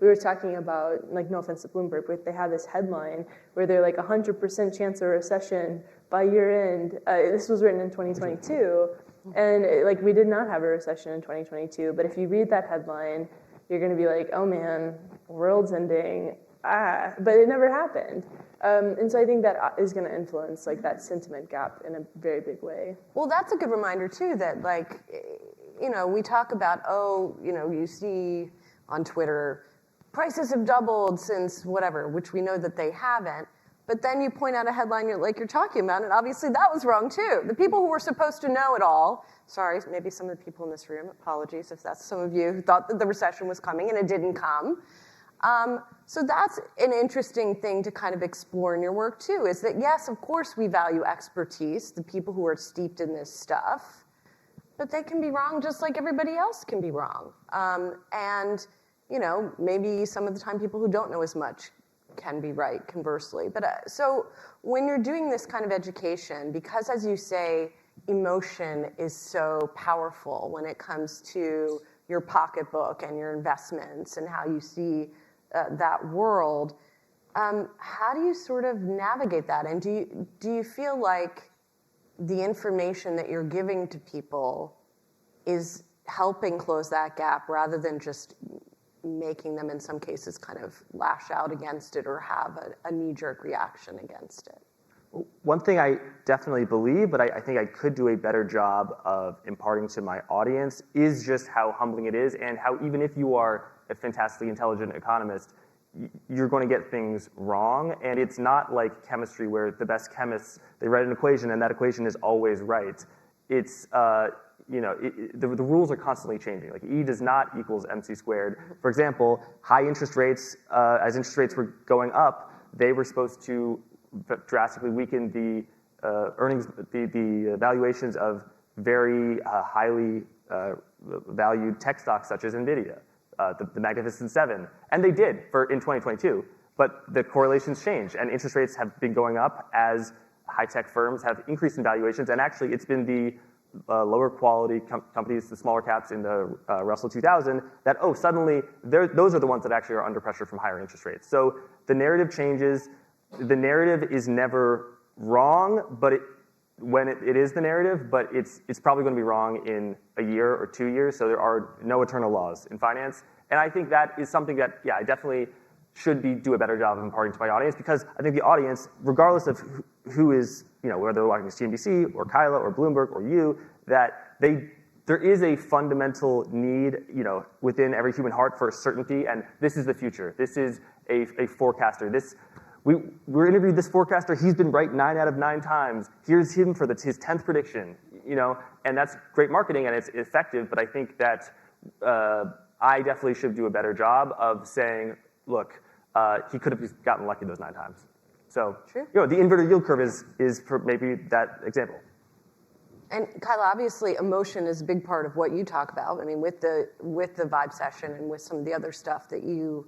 We were talking about, like, no offense to Bloomberg, but they have this headline where they're like 100% chance of recession by year end. This was written in 2022. And like we did not have a recession in 2022. But if you read that headline, you're going to be like, oh man, world's ending. But it never happened. And so I think that is going to influence like that sentiment gap in a very big way. Well, that's a good reminder too that like, we talk about, you see on Twitter, prices have doubled since whatever, which we know that they haven't. But then you point out a headline you're talking about, and obviously that was wrong too. The people who were supposed to know it all, sorry, maybe some of the people in this room, apologies if that's some of you who thought that the recession was coming and it didn't come. So that's an interesting thing to kind of explore in your work too, is that yes, of course we value expertise, the people who are steeped in this stuff, but they can be wrong just like everybody else can be wrong. And maybe some of the time people who don't know as much can be right, conversely. But so when you're doing this kind of education, because as you say, emotion is so powerful when it comes to your pocketbook and your investments and how you see that world, how do you sort of navigate that? And do you feel like the information that you're giving to people is helping close that gap rather than just making them in some cases kind of lash out against it or have a knee-jerk reaction against it? One thing I definitely believe, but I think I could do a better job of imparting to my audience, is just how humbling it is, and how even if you are a fantastically intelligent economist, you're going to get things wrong. And it's not like chemistry where the best chemists, they write an equation and that equation is always right. It's the rules are constantly changing. Like E does not equals MC squared. For example, high interest rates, as interest rates were going up, they were supposed to drastically weaken the earnings, the valuations of very highly valued tech stocks such as NVIDIA, the Magnificent Seven. And they did in 2022. But the correlations changed, and interest rates have been going up as high-tech firms have increased in valuations, and actually it's been the lower quality companies, the smaller caps in the Russell 2000, that, oh, suddenly those are the ones that actually are under pressure from higher interest rates. So the narrative changes. The narrative is never wrong, but when it is the narrative, but it's probably going to be wrong in a year or 2 years, so there are no eternal laws in finance. And I think that is something that, I definitely should do a better job of imparting to my audience, because I think the audience, regardless of who is, whether they're watching CNBC or Kyla or Bloomberg or you, that there is a fundamental need, within every human heart for certainty, and this is the future. This is a forecaster. We interviewed this forecaster. He's been right 9 out of 9 times. Here's him for his 10th prediction, and that's great marketing and it's effective. But I think that I definitely should do a better job of saying, look, he could have gotten lucky those 9 times. So, the inverted yield curve is for maybe that example. And Kyla, obviously, emotion is a big part of what you talk about. I mean, with the vibe session and with some of the other stuff that you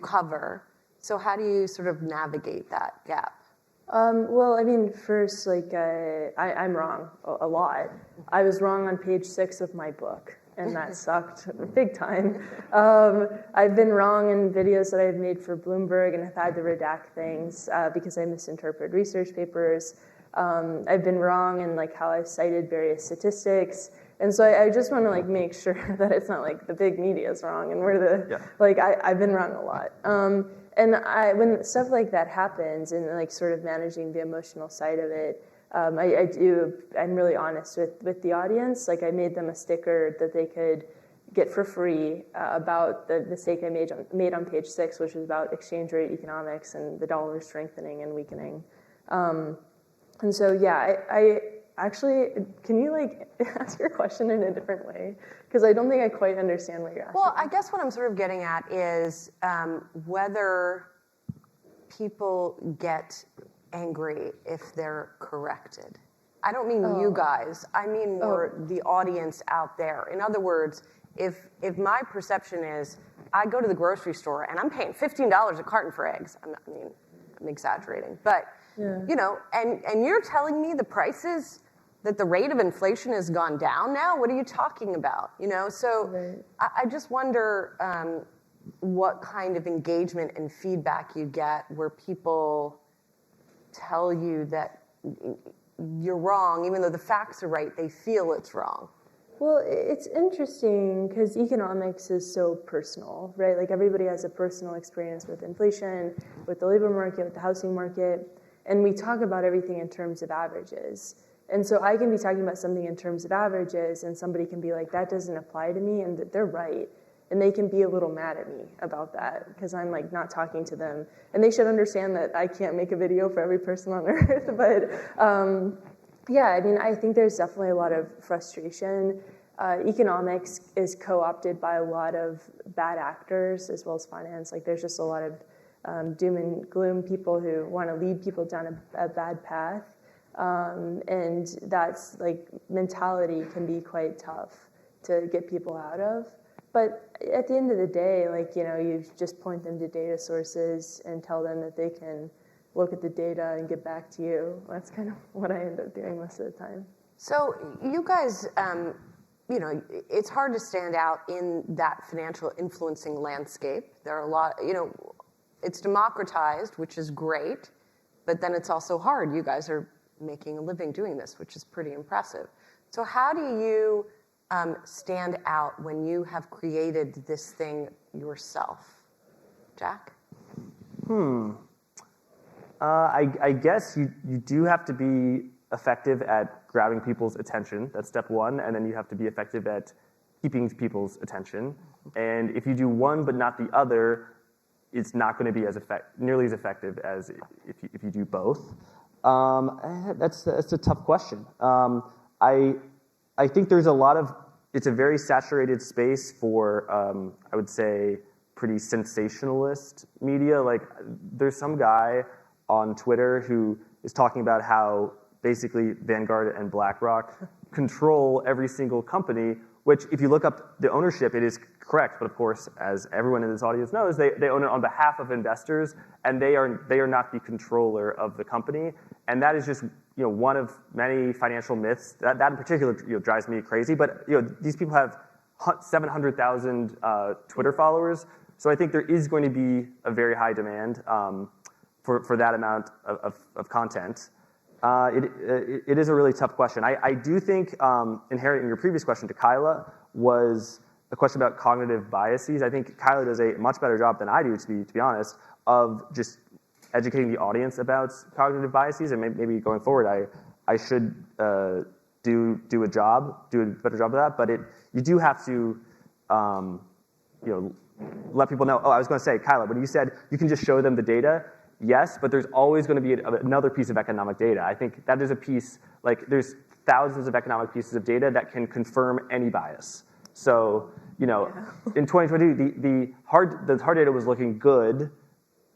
cover. So how do you sort of navigate that gap? Well, I mean, first, I'm wrong a lot. I was wrong on page 6 of my book, and that sucked big time. I've been wrong in videos that I've made for Bloomberg and have had to redact things because I misinterpret research papers. I've been wrong in how I've cited various statistics. And so I just want to make sure that it's not the big media is wrong and we're I've been wrong a lot. And when stuff like that happens and sort of managing the emotional side of it, I'm really honest with the audience. I made them a sticker that they could get for free about the mistake I made on page 6, which is about exchange rate economics and the dollar strengthening and weakening. And so, I actually, can you ask your question in a different way? Because I don't think I quite understand what you're asking. Well, I guess what I'm sort of getting at is whether people get angry if they're corrected. I don't mean you guys. I mean more the audience out there. In other words, if my perception is I go to the grocery store and I'm paying $15 a carton for eggs. I'm exaggerating, but and you're telling me the prices that the rate of inflation has gone down now? What are you talking about? So right. I just wonder what kind of engagement and feedback you get where people tell you that you're wrong, even though the facts are right, they feel it's wrong. Well, it's interesting because economics is so personal, right? Everybody has a personal experience with inflation, with the labor market, with the housing market, and we talk about everything in terms of averages. And so I can be talking about something in terms of averages, and somebody can be like, that doesn't apply to me, and they're right. And they can be a little mad at me about that because I'm not talking to them. And they should understand that I can't make a video for every person on earth. But I think there's definitely a lot of frustration. Economics is co-opted by a lot of bad actors as well as finance. There's just a lot of doom and gloom people who want to lead people down a bad path. And that's mentality can be quite tough to get people out of. But at the end of the day, you just point them to data sources and tell them that they can look at the data and get back to you. That's kind of what I end up doing most of the time. So you guys, it's hard to stand out in that financial influencing landscape. There are a lot, it's democratized, which is great, but then it's also hard. You guys are making a living doing this, which is pretty impressive. So how do you stand out when you have created this thing yourself? Jack? I guess you do have to be effective at grabbing people's attention. That's step one. And then you have to be effective at keeping people's attention. And if you do one but not the other, it's not going to be nearly as effective as if you do both. That's a tough question. I think there's it's a very saturated space for, I would say, pretty sensationalist media. There's some guy on Twitter who is talking about how basically Vanguard and BlackRock control every single company, which if you look up the ownership, it is correct. But of course, as everyone in this audience knows, they own it on behalf of investors, and they are not the controller of the company. And that is just one of many financial myths. That in particular drives me crazy. But these people have 700,000 Twitter followers. So I think there is going to be a very high demand for that amount of content. It is a really tough question. I do think inherent in your previous question to Kyla was a question about cognitive biases. I think Kyla does a much better job than I do, to be honest, of just educating the audience about cognitive biases. And maybe going forward, I should do a better job of that. But you do have to let people know. Oh, I was going to say, Kyla, when you said you can just show them the data, yes, but there's always going to be another piece of economic data. I think that is a piece, like there's thousands of economic pieces of data that can confirm any bias. So, in 2022, the hard data was looking good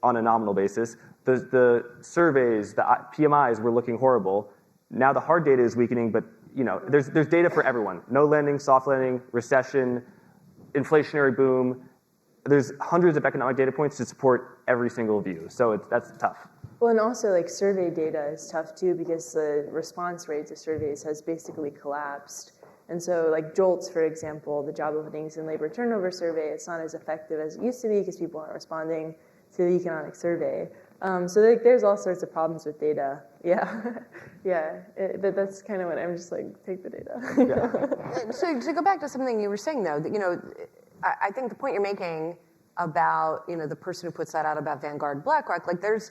on a nominal basis. The surveys, the PMIs were looking horrible. Now the hard data is weakening, but there's data for everyone. No landing, soft landing, recession, inflationary boom. There's hundreds of economic data points to support every single view. So that's tough. Well, and also like survey data is tough too because the response rate to surveys has basically collapsed. And so like JOLTS, for example, the job openings and labor turnover survey, it's not as effective as it used to be because people aren't responding to the economic survey. So like, there's all sorts of problems with data. Yeah, yeah. That's kind of what I'm just like, take the data. Yeah. So to go back to something you were saying though, that, I think the point you're making about the person who puts that out about Vanguard, BlackRock, like there's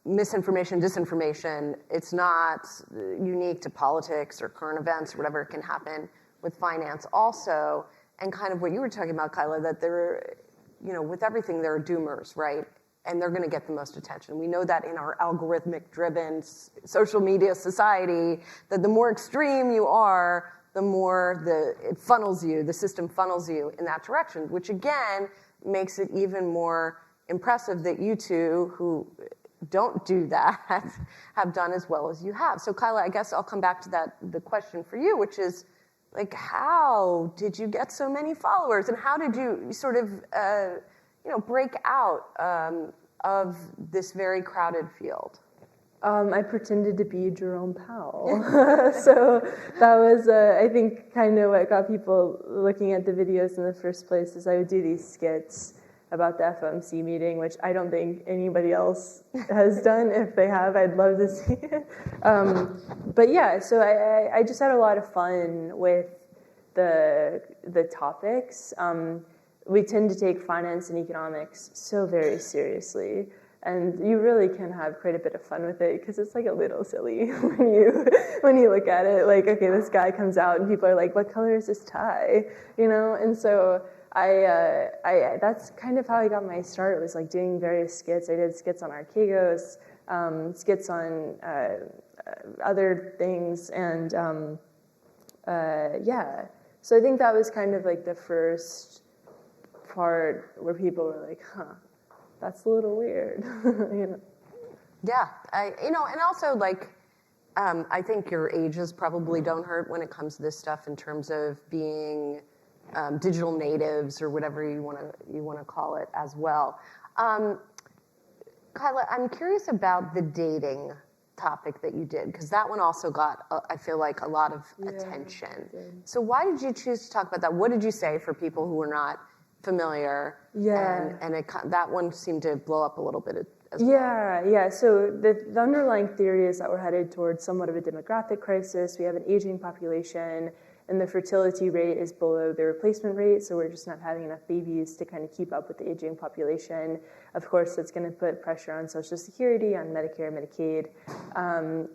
misinformation, disinformation. It's not unique to politics or current events or whatever. It can happen with finance also. And kind of what you were talking about, Kyla, that there, with everything there are doomers, right? And they're going to get the most attention. We know that in our algorithmic-driven social media society, that the more extreme you are, the more it funnels you, the system funnels you in that direction, which again makes it even more impressive that you two, who don't do that, have done as well as you have. So Kyla, I guess I'll come back to the question for you, which is, like, how did you get so many followers, and how did you sort of, break out of this very crowded field? I pretended to be Jerome Powell. So that was, I think, kind of what got people looking at the videos in the first place, is I would do these skits about the FOMC meeting, which I don't think anybody else has done. If they have, I'd love to see it. But yeah, so I just had a lot of fun with the topics. We tend to take finance and economics so very seriously. And you really can have quite a bit of fun with it because it's like a little silly when you look at it. Like, okay, this guy comes out and people are like, "What color is this tie?" And so I that's kind of how I got my start. It was like doing various skits. I did skits on Archegos, skits on other things, and yeah. So I think that was kind of like the first part where people were like, "Huh, that's a little weird." Yeah, and also like, I think your ages probably don't hurt when it comes to this stuff in terms of being digital natives or whatever you want to call it as well. Kyla, I'm curious about the dating topic that you did, because that one also got, I feel like, a lot of attention. So why did you choose to talk about that? What did you say for people who were not familiar? Yeah. And that one seemed to blow up a little bit as well. Yeah. So the underlying theory is that we're headed towards somewhat of a demographic crisis. We have an aging population, and the fertility rate is below the replacement rate, so we're just not having enough babies to kind of keep up with the aging population. Of course, that's going to put pressure on Social Security, on Medicare, Medicaid.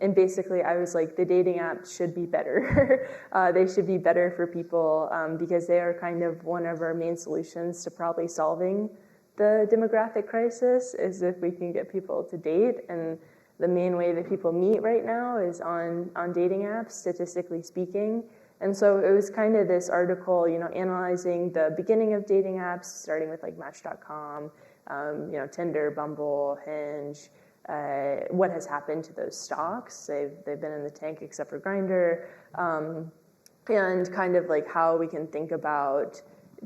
And basically, I was like, the dating apps should be better. They should be better for people because they are kind of one of our main solutions to probably solving the demographic crisis, is if we can get people to date. And the main way that people meet right now is on dating apps, statistically speaking. And so it was kind of this article, analyzing the beginning of dating apps, starting with like Match.com, Tinder, Bumble, Hinge. What has happened to those stocks? They've been in the tank except for Grindr, and kind of like how we can think about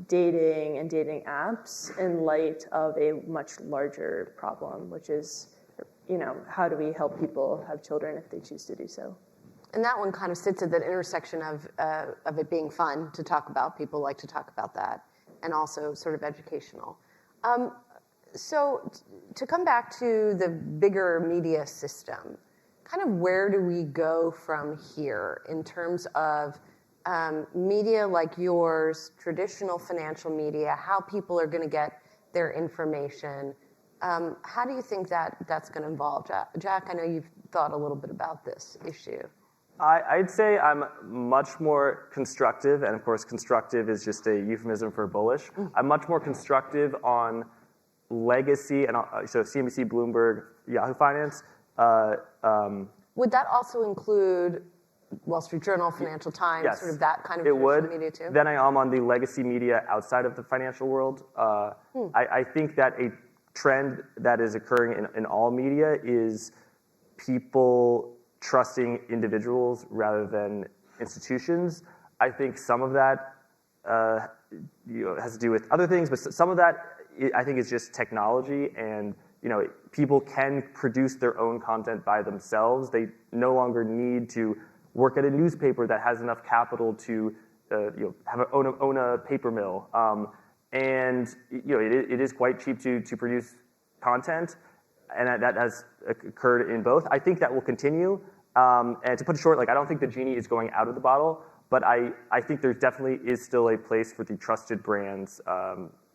dating and dating apps in light of a much larger problem, which is how do we help people have children if they choose to do so? And that one kind of sits at the intersection of it being fun to talk about. People like to talk about that, and also sort of educational. So to come back to the bigger media system, kind of where do we go from here in terms of media like yours, traditional financial media, how people are going to get their information? How do you think that's going to evolve, Jack? Jack, I know you've thought a little bit about this issue. I'd say I'm much more constructive, and of course constructive is just a euphemism for bullish. I'm much more constructive on legacy, and so CNBC, Bloomberg, Yahoo Finance. Would that also include Wall Street Journal, Financial Times, yes, sort of that kind of it traditional would. media too? Then I am on the legacy media outside of the financial world. I think that a trend that is occurring in all media is people trusting individuals rather than institutions. I think some of that has to do with other things, but some of that I think is just technology, and people can produce their own content by themselves. They no longer need to work at a newspaper that has enough capital to own a paper mill, and it is quite cheap to produce content, and that has occurred in both. I think that will continue. And to put it short, I don't think the genie is going out of the bottle, but I think there definitely is still a place for the trusted brands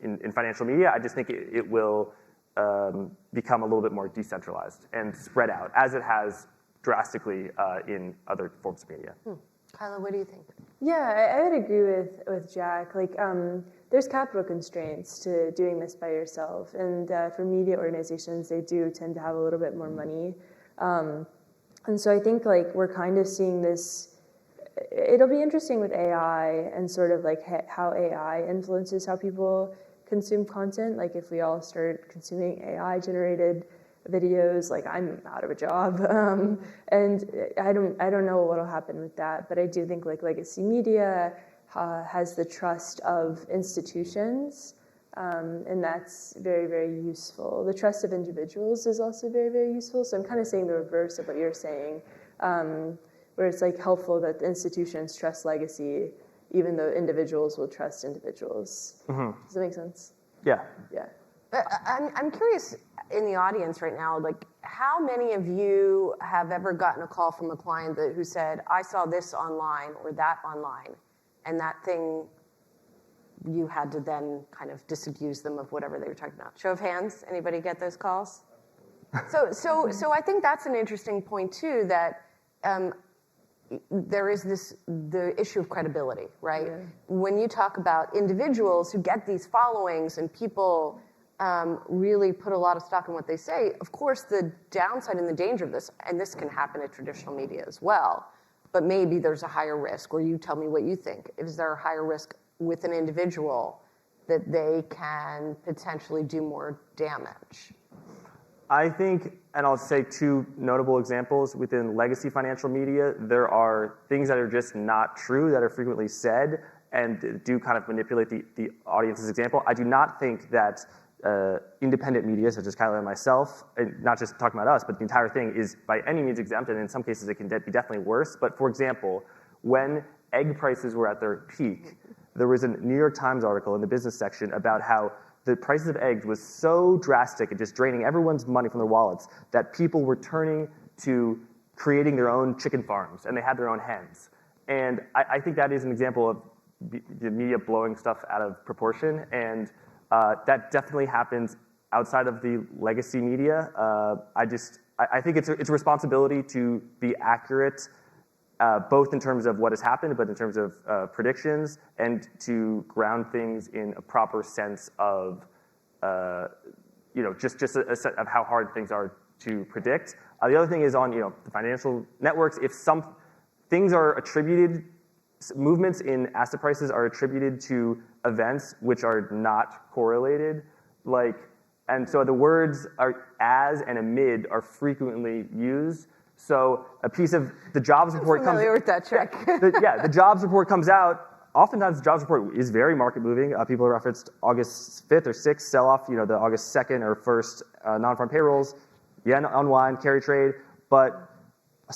in financial media. I just think it will become a little bit more decentralized and spread out, as it has drastically in other forms of media. Kyla, what do you think? Yeah, I would agree with Jack. There's capital constraints to doing this by yourself, and for media organizations, they do tend to have a little bit more money. And so I think we're kind of seeing this. It'll be interesting with AI and sort of how AI influences how people consume content. If we all start consuming AI generated videos, I'm out of a job, and I don't know what'll happen with that. But I do think legacy media has the trust of institutions. And that's very, very useful. The trust of individuals is also very, very useful. So I'm kind of saying the reverse of what you're saying, where it's helpful that the institutions trust legacy, even though individuals will trust individuals. Does that make sense? Yeah. Yeah. I'm curious in the audience right now, how many of you have ever gotten a call from a client who said, I saw this online or that online, and that thing, you had to then kind of disabuse them of whatever they were talking about? Show of hands, anybody get those calls? So I think that's an interesting point too, that there is the issue of credibility, right? Yeah. When you talk about individuals who get these followings and people really put a lot of stock in what they say, of course the downside and the danger of this, and this can happen at traditional media as well, but maybe there's a higher risk, or you tell me what you think. Is there a higher risk with an individual that they can potentially do more damage? I think, and I'll say two notable examples within legacy financial media, there are things that are just not true that are frequently said and do kind of manipulate the audience's example. I do not think that independent media, such as Kyla and myself, and not just talking about us, but the entire thing is by any means exempt, and in some cases it can be definitely worse. But for example, when egg prices were at their peak, there was a New York Times article in the business section about how the prices of eggs was so drastic and just draining everyone's money from their wallets that people were turning to creating their own chicken farms, and they had their own hens. And I think that is an example of the media blowing stuff out of proportion, and that definitely happens outside of the legacy media. I think it's a responsibility to be accurate, both in terms of what has happened, but in terms of predictions, and to ground things in a proper sense of, just a set of how hard things are to predict. The other thing is on, the financial networks. If some things are attributed, movements in asset prices are attributed to events which are not correlated, and so the words are as and amid are frequently used. So a piece of the jobs report comes. Familiar with that trick. The jobs report comes out. Oftentimes, the jobs report is very market moving. People referenced August 5th or 6th sell off. The August 2nd or 1st non-farm payrolls. yen unwind, carry trade, but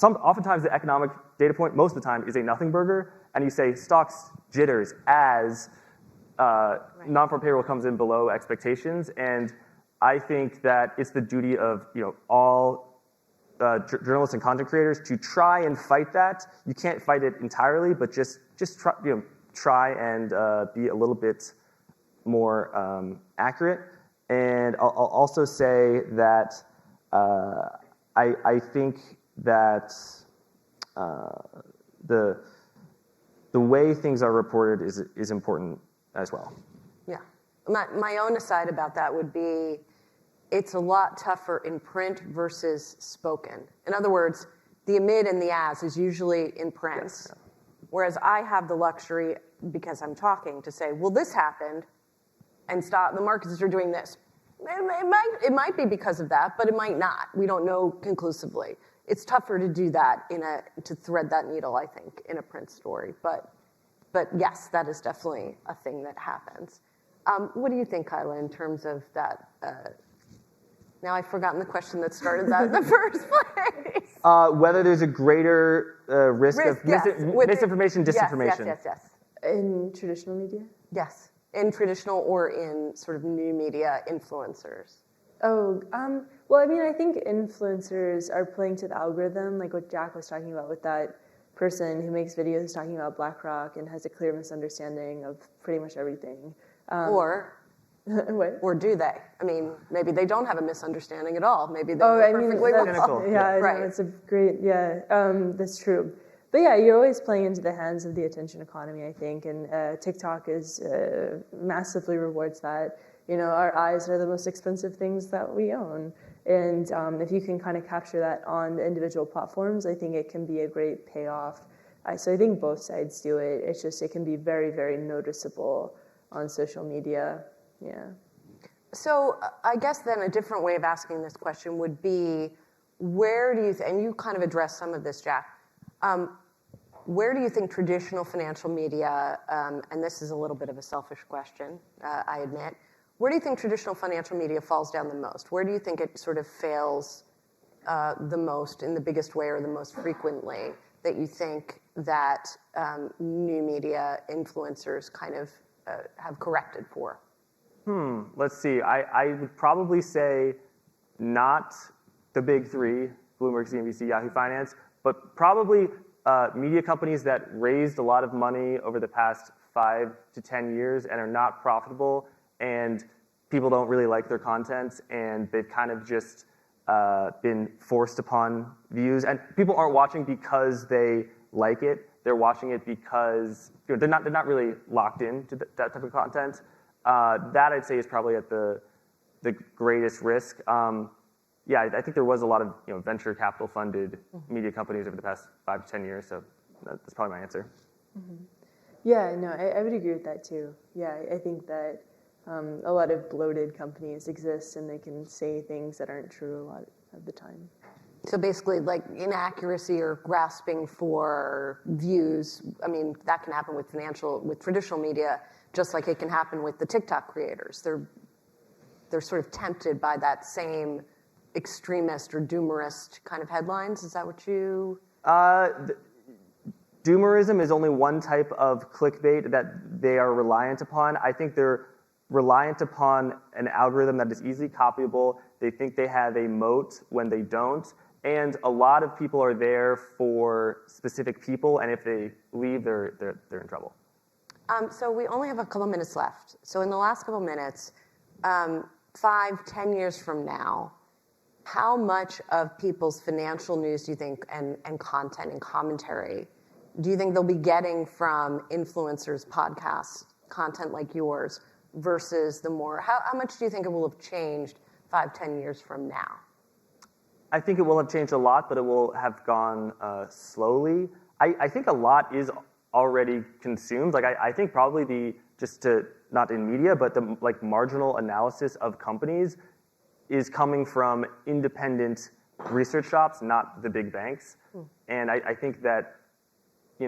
oftentimes the economic data point, most of the time, is a nothing burger, and you say stocks jitters as non-farm payroll comes in below expectations, and I think that it's the duty of all journalists and content creators to try and fight that. You can't fight it entirely, but just try and be a little bit more accurate. And I'll also say that I think that the way things are reported is important as well. Yeah. My own aside about that would be it's a lot tougher in print versus spoken. In other words, the amid and the as is usually in print. Yes. Whereas I have the luxury, because I'm talking, to say, well, this happened, and stop. The markets are doing this. It might be because of that, but it might not. We don't know conclusively. It's tougher to do that to thread that needle, I think, in a print story. But yes, that is definitely a thing that happens. What do you think, Kyla, in terms of that? Now I've forgotten the question that started that in the first place. Whether there's a greater risk of misinformation, disinformation. Yes. In traditional media? Yes, in traditional or in sort of new media influencers. Oh, well, I mean, I think influencers are playing to the algorithm, like what Jack was talking about with that person who makes videos talking about BlackRock and has a clear misunderstanding of pretty much everything. What? Or do they? I mean, maybe they don't have a misunderstanding at all. Maybe they're perfectly well. Yeah, right. No, it's a great, that's true. But yeah, you're always playing into the hands of the attention economy, I think, and TikTok is massively rewards that. Our eyes are the most expensive things that we own. And if you can kind of capture that on the individual platforms, I think it can be a great payoff. So I think both sides do it. It's just, it can be very, very noticeable on social media. Yeah. So I guess then a different way of asking this question would be, where do you, and you kind of addressed some of this, Jack, where do you think traditional financial media, and this is a little bit of a selfish question, I admit, where do you think traditional financial media falls down the most? Where do you think it sort of fails the most in the biggest way or the most frequently that you think that new media influencers kind of have corrected for? Let's see. I would probably say not the big three, Bloomberg, CNBC, Yahoo Finance, but probably media companies that raised a lot of money over the past 5 to 10 years and are not profitable, and people don't really like their content, and they've kind of just been forced upon views. And people aren't watching because they like it. They're watching it because they're not really locked into that type of content. That I'd say is probably at the greatest risk. I think there was a lot of venture capital funded media companies over the past 5 to 10 years. So that's probably my answer. Mm-hmm. Yeah, no, I would agree with that too. Yeah, I think that a lot of bloated companies exist and they can say things that aren't true a lot of the time. So basically, like inaccuracy or grasping for views. I mean, that can happen with traditional media, just like it can happen with the TikTok creators. They're sort of tempted by that same extremist or doomerist kind of headlines. Is that what you? Doomerism is only one type of clickbait that they are reliant upon. I think they're reliant upon an algorithm that is easily copyable. They think they have a moat when they don't. And a lot of people are there for specific people, and if they leave, they're in trouble. So we only have a couple minutes left. So in the last couple minutes, 5, 10 years from now, how much of people's financial news do you think, and content and commentary, do you think they'll be getting from influencers, podcasts, content like yours, versus the more, how much do you think it will have changed 5, 10 years from now? I think it will have changed a lot, but it will have gone slowly. I think a lot is already consumed. Like I think probably not in media, but the marginal analysis of companies is coming from independent research shops, not the big banks. And I think that it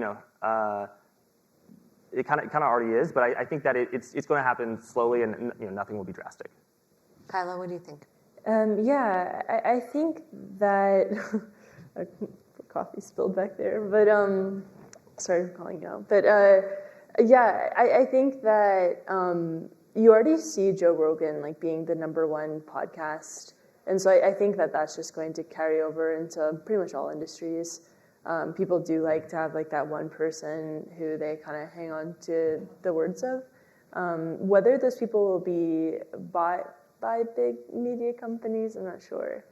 kind of already is, but I think that it's going to happen slowly, and nothing will be drastic. Kyla, what do you think? Yeah, I think that coffee spilled back there, but sorry for calling out. But yeah, I think that you already see Joe Rogan like being the #1 podcast, and so I think that that's just going to carry over into pretty much all industries. People do like to have like that one person who they kind of hang on to the words of. Whether those people will be bought by big media companies, I'm not sure.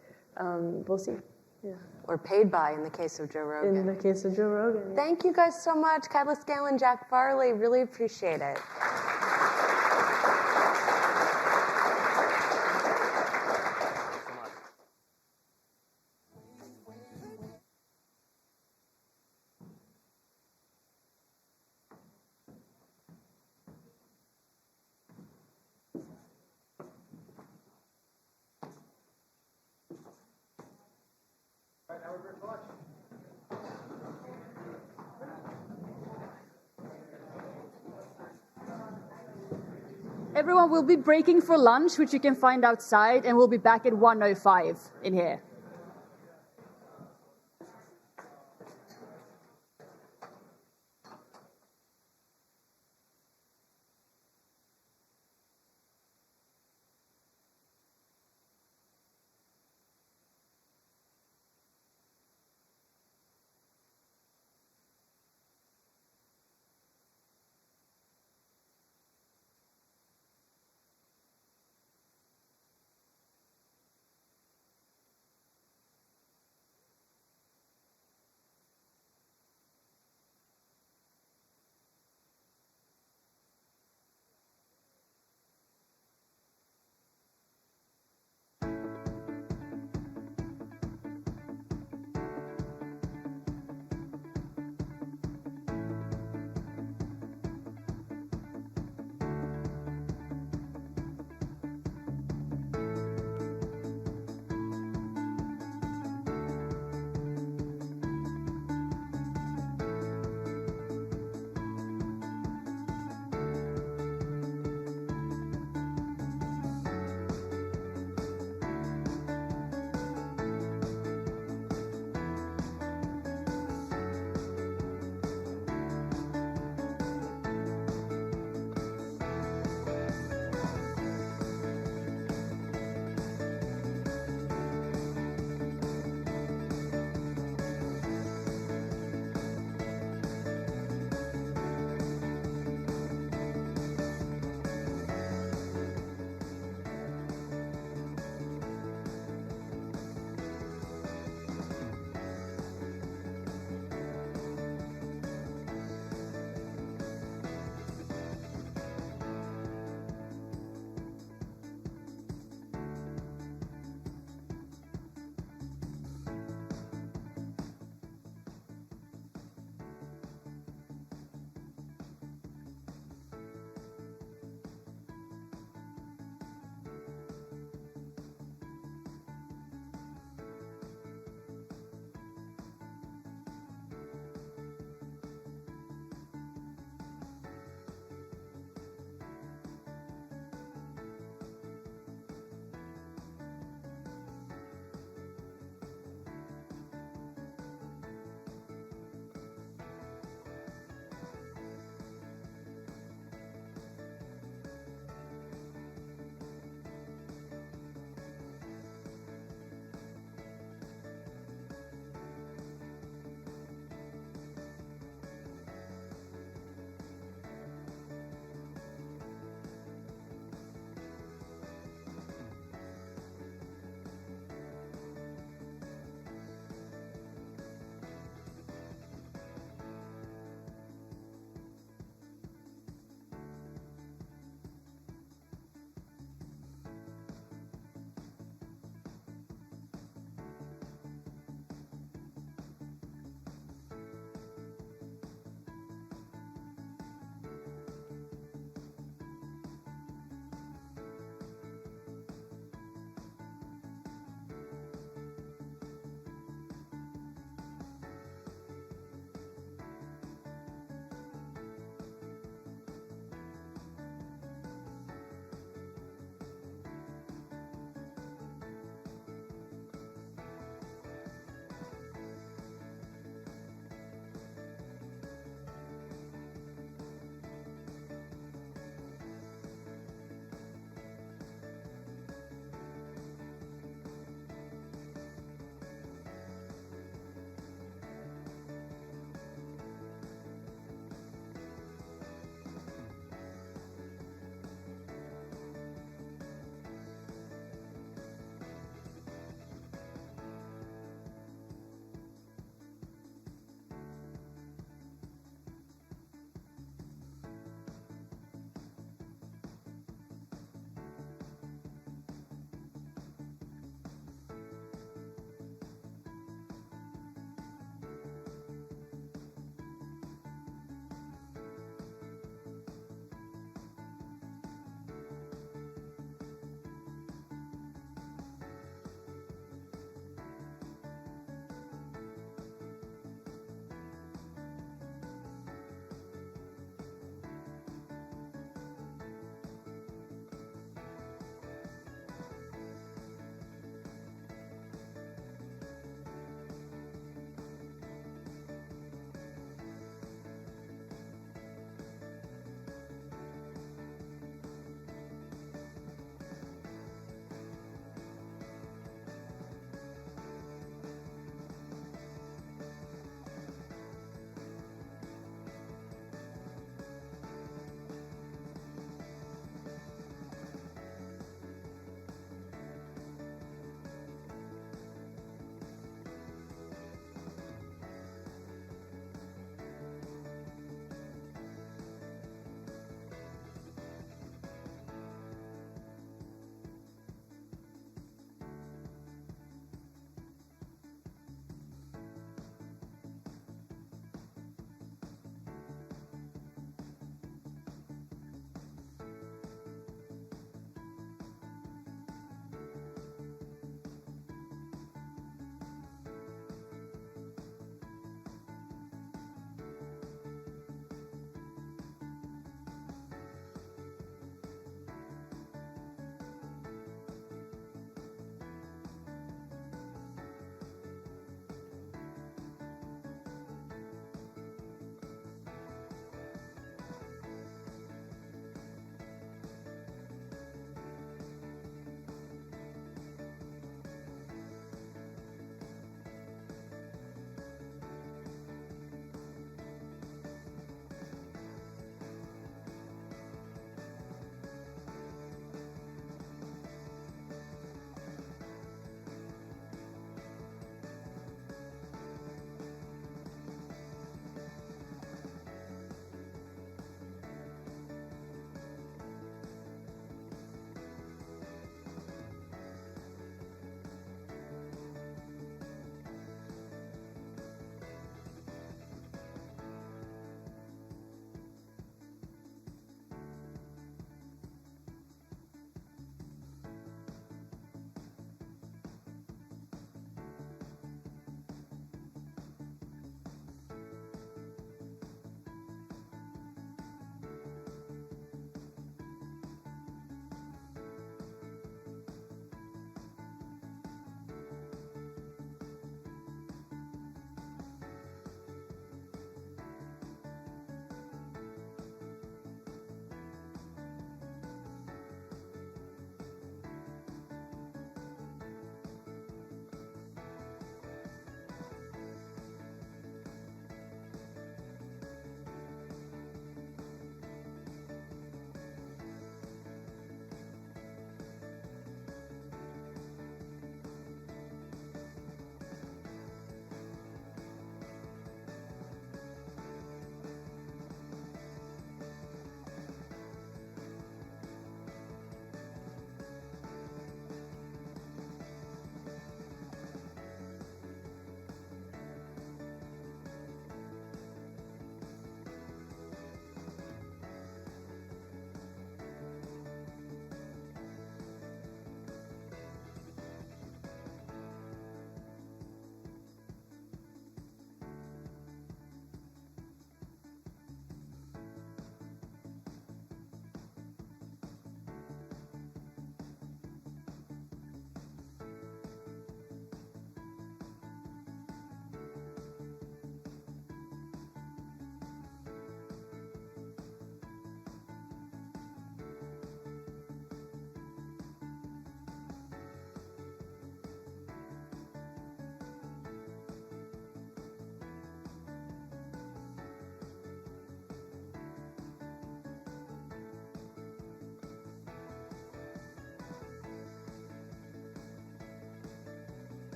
We'll see. Yeah. Or paid by in the case of Joe Rogan. In the case of Joe Rogan. Yeah. Thank you guys so much, Kyla Scale and Jack Farley. Really appreciate it. Everyone will be breaking for lunch, which you can find outside, and we'll be back at 1:05 in here.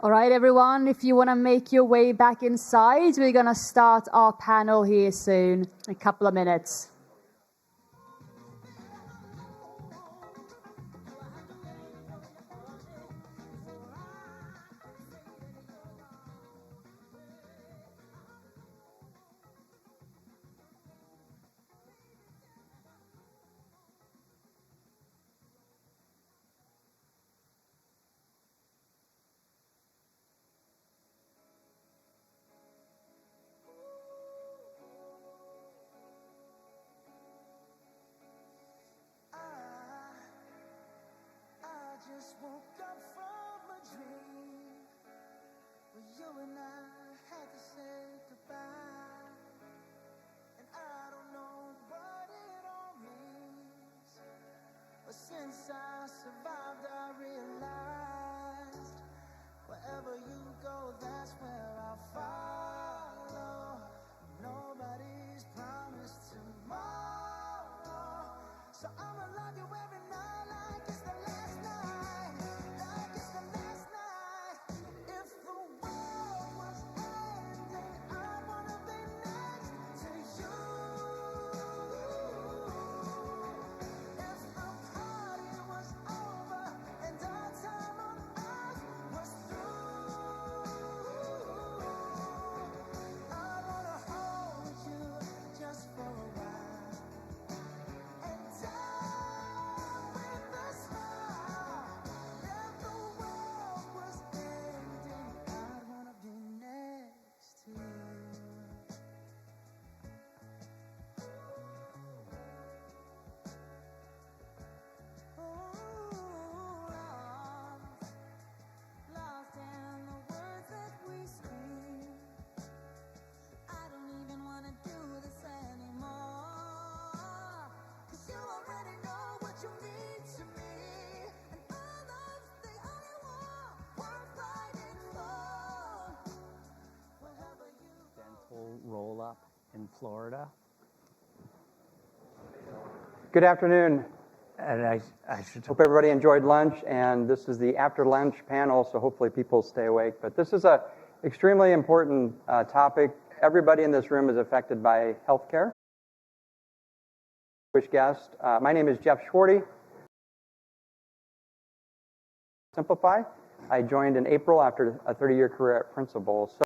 All right, everyone, if you want to make your way back inside, we're going to start our panel here soon, in a couple of minutes. Just woke up from a dream where you and I had to say goodbye, and I don't know what it all means, but since I survived I realized wherever you go, that's where I'll follow. Nobody's promised tomorrow, so I'ma love you every night like it's the last night, like it's the last night. If the world was ending, I wanna be next to you. If the party was over and our time on earth was through, I wanna hold you just for a while and die with a smile. If the world was ending, I'd wanna be next to you. Lost in the words that we scream. I don't even wanna do this anymore, 'cause you already know what you mean to me, and our love's the only war worth fighting for. Wherever you go. Dental roll-up in Florida. Good afternoon. And I should Hope everybody enjoyed lunch, and this is the after lunch panel, so hopefully people stay awake. But this is a extremely important topic. Everybody in this room is affected by healthcare. Guest. My name is Jeff Schwarty. Simplify. I joined in April after a 30-year career at Principal. So,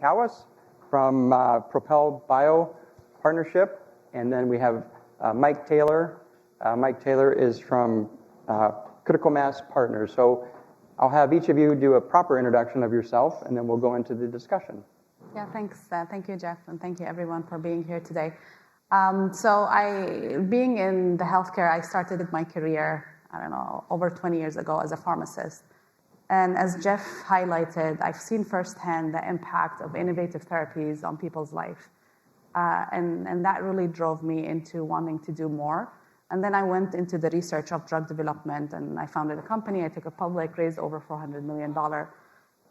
Kawas from Propel Bio Partnership, and then we have Mike Taylor. Mike Taylor is from Critical Mass Partners. So I'll have each of you do a proper introduction of yourself, and then we'll go into the discussion. Yeah, thanks. Thank you, Jeff, and thank you, everyone, for being here today. Being in the healthcare, I started my career, over 20 years ago as a pharmacist. And as Jeff highlighted, I've seen firsthand the impact of innovative therapies on people's life. And that really drove me into wanting to do more. And then I went into the research of drug development, and I founded a company. I took it public, raised over $400 million.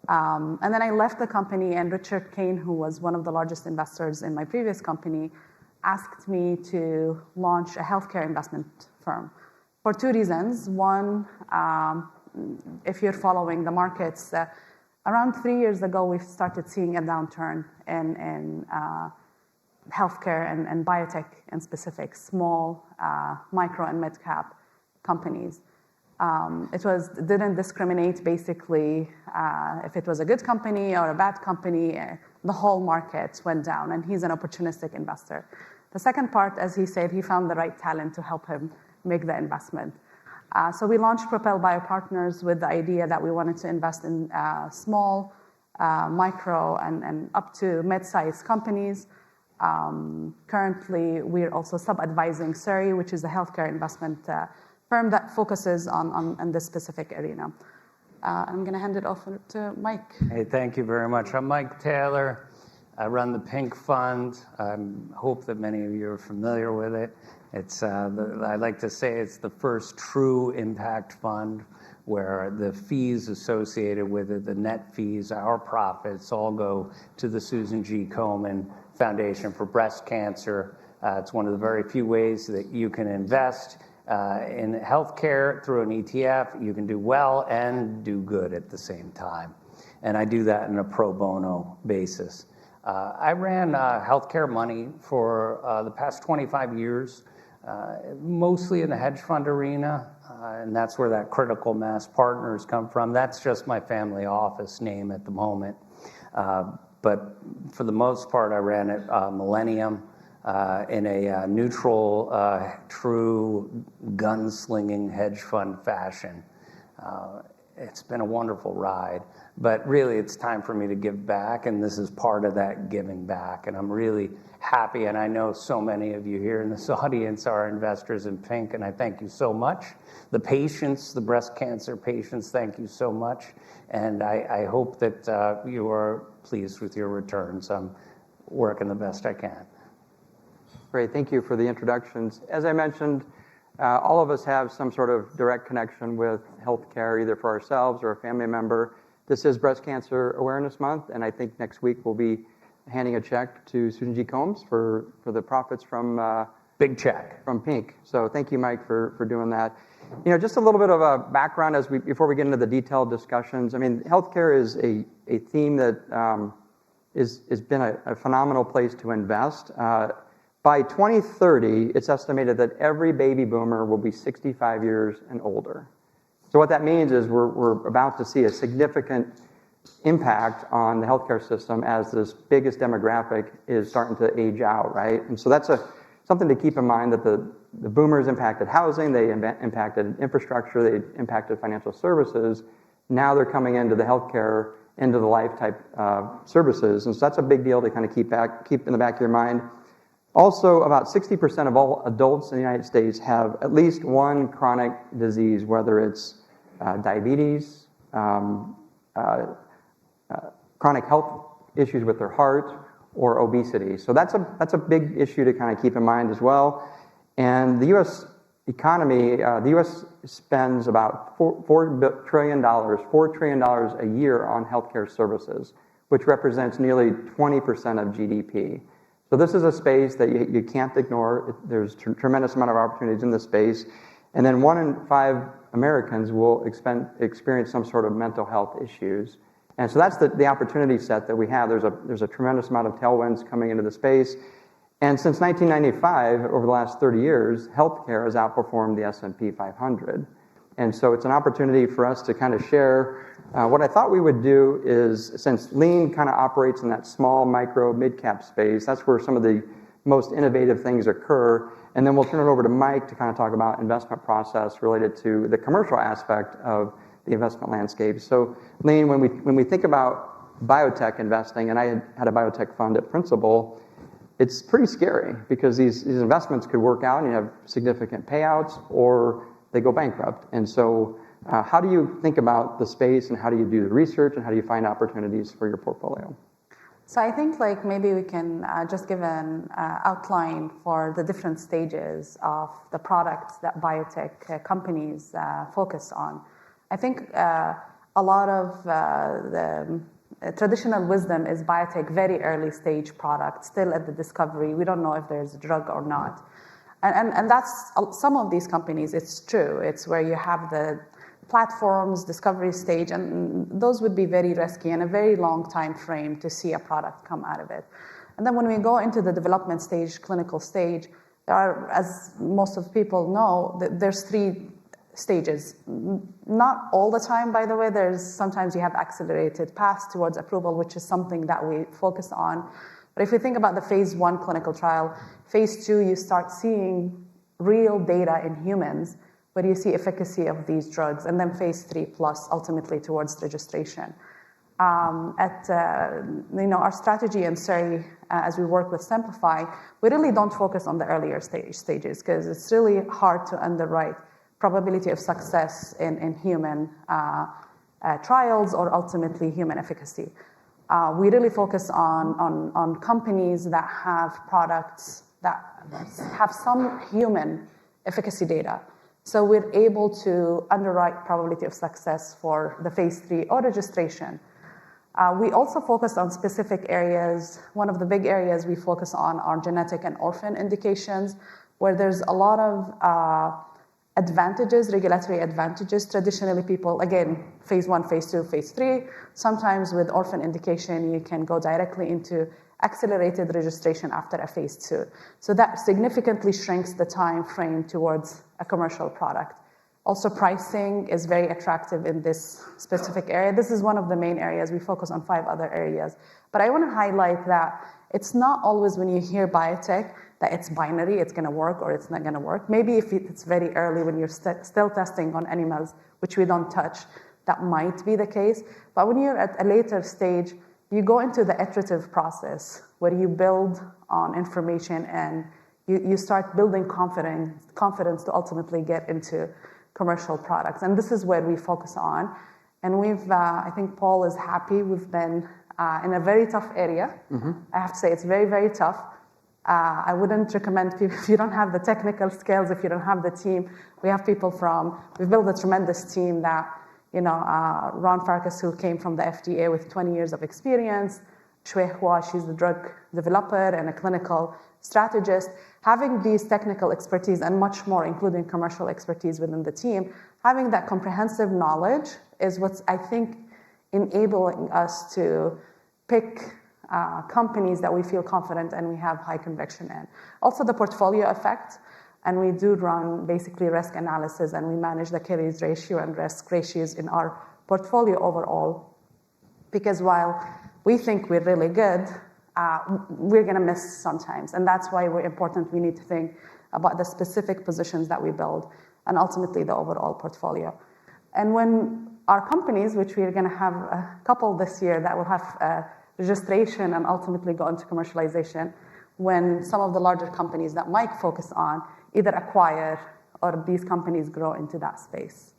And then I left the company, and Richard Kane, who was one of the largest investors in my previous company, asked me to launch a healthcare investment firm for two reasons. One, if you're following the markets, around 3 years ago, we started seeing a downturn in healthcare and biotech in specific, small, micro and mid-cap companies. It didn't discriminate basically if it was a good company or a bad company. The whole market went down, and he's an opportunistic investor. The second part, as he said, he found the right talent to help him make the investment. So we launched Propel Bio Partners with the idea that we wanted to invest in small, micro, and up to mid-sized companies. Currently, we're also sub-advising Surrey, which is a healthcare investment firm that focuses on this specific arena. I'm going to hand it off to Mike. Hey, thank you very much. I'm Mike Taylor. I run the Pink Fund. I hope that many of you are familiar with it. I like to say it's the first true impact fund where the fees associated with it, the net fees, our profits, all go to the Susan G. Komen Foundation for Breast Cancer. It's one of the very few ways that you can invest In healthcare, through an ETF, you can do well and do good at the same time. And I do that in a pro bono basis. I ran healthcare money for the past 25 years, mostly in the hedge fund arena, and that's where that critical mass partners come from. That's just my family office name at the moment. But for the most part, I ran at Millennium in a neutral, true gunslinging hedge fund fashion. It's been a wonderful ride, but really it's time for me to give back, and this is part of that giving back. And I'm really happy, and I know so many of you here in this audience are investors in pink, and I thank you so much. The patients, the breast cancer patients, thank you so much. And I hope that you are pleased with your returns. I'm working the best I can. Great, thank you for the introductions. As I mentioned, all of us have some sort of direct connection with healthcare, either for ourselves or a family member. This is Breast Cancer Awareness Month, and I think next week we'll be handing a check to Susan G. Combs for the profits from big check from Pink. So thank you, Mike, for doing that. You know, just a little bit of a background before we get into the detailed discussions. I mean, healthcare is a theme that has been a phenomenal place to invest. By 2030, it's estimated that every baby boomer will be 65 years and older. So what that means is we're about to see a significant impact on the healthcare system as this biggest demographic is starting to age out, right? And so that's something to keep in mind, that the boomers impacted housing, they impacted infrastructure, they impacted financial services. Now they're coming into the healthcare, into the life type services. And so that's a big deal to kind of keep in the back of your mind. Also, about 60% of all adults in the United States have at least one chronic disease, whether it's diabetes, chronic health issues with their heart, or obesity. So that's a big issue to kind of keep in mind as well. And the U.S. economy, the U.S. spends about $4 trillion a year on healthcare services, which represents nearly 20% of GDP. So this is a space that you can't ignore. There's a tremendous amount of opportunities in this space. And then 1 in 5 Americans will experience some sort of mental health issues. And so that's the opportunity set that we have. There's a tremendous amount of tailwinds coming into the space. And since 1995, over the last 30 years, healthcare has outperformed the S&P 500. And so it's an opportunity for us to kind of share. What I thought we would do is, since Lean kind of operates in that small, micro, mid-cap space, that's where some of the most innovative things occur. And then we'll turn it over to Mike to kind of talk about investment process related to the commercial aspect of the investment landscape. So, Lean, when we think about biotech investing, and I had a biotech fund at Principal, it's pretty scary because these investments could work out and you have significant payouts, or they go bankrupt. And so how do you think about the space, and how do you do the research, and how do you find opportunities for your portfolio? So I think maybe we can just give an outline for the different stages of the products that biotech companies focus on. I think a lot of the traditional wisdom is biotech very early stage product, still at the discovery. We don't know if there's a drug or not. And that's some of these companies, it's true. It's where you have the platforms, discovery stage, and those would be very risky and a very long time frame to see a product come out of it. And then when we go into the development stage, clinical stage, there are, as most of people know, there's 3 stages. Not all the time, by the way. Sometimes you have accelerated paths towards approval, which is something that we focus on. But if we think about the phase 1 clinical trial, phase 2, you start seeing real data in humans, where you see efficacy of these drugs, and then phase 3 plus, ultimately towards registration. Our strategy in SERI, as we work with Simplify, we really don't focus on the earlier stages, because it's really hard to underwrite probability of success in human trials or ultimately human efficacy. We really focus on companies that have products that have some human efficacy data. So we're able to underwrite probability of success for the phase 3 or registration. We also focus on specific areas. One of the big areas we focus on are genetic and orphan indications, where there's a lot of advantages, regulatory advantages. Traditionally, people, again, phase 1, phase 2, phase 3. Sometimes with orphan indication, you can go directly into accelerated registration after a phase 2. So that significantly shrinks the time frame towards a commercial product. Also, pricing is very attractive in this specific area. This is one of the main areas. We focus on 5 other areas. But I want to highlight that it's not always when you hear biotech that it's binary, it's going to work or it's not going to work. Maybe if it's very early when you're still testing on animals, which we don't touch, that might be the case. But when you're at a later stage, you go into the iterative process where you build on information and you start building confidence to ultimately get into commercial products. And this is where we focus on. And we've, I think Paul is happy. We've been in a very tough area. I have to say it's very, very tough. I wouldn't recommend people, if you don't have the technical skills, if you don't have the team, we have people we've built a tremendous team that, Ron Farkas, who came from the FDA with 20 years of experience, Shui Hua, she's the drug developer and a clinical strategist. Having these technical expertise and much more, including commercial expertise within the team, having that comprehensive knowledge is what's, I think, enabling us to pick companies that we feel confident and we have high conviction in. Also, the portfolio effect, and we do run basically risk analysis and we manage the carries ratio and risk ratios in our portfolio overall. Because while we think we're really good, we're going to miss sometimes. And that's why we're important. We need to think about the specific positions that we build and ultimately the overall portfolio. And when our companies, which we're going to have a couple this year that will have registration and ultimately go into commercialization, when some of the larger companies that Mike focused on either acquire or these companies grow into that space.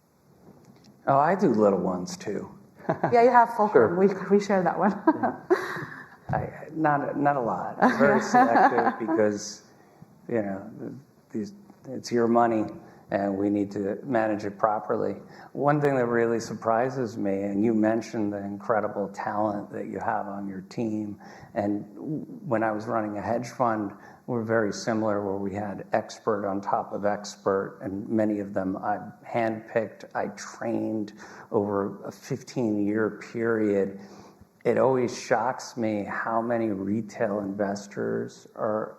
Oh, I do little ones too. Yeah, you have Fulcrum. Sure. We share that one. Not a lot. I'm very selective because, it's your money and we need to manage it properly. One thing that really surprises me, and you mentioned the incredible talent that you have on your team, and when I was running a hedge fund, we're very similar where we had expert on top of expert, and many of them I handpicked, I trained over a 15-year period. It always shocks me how many retail investors are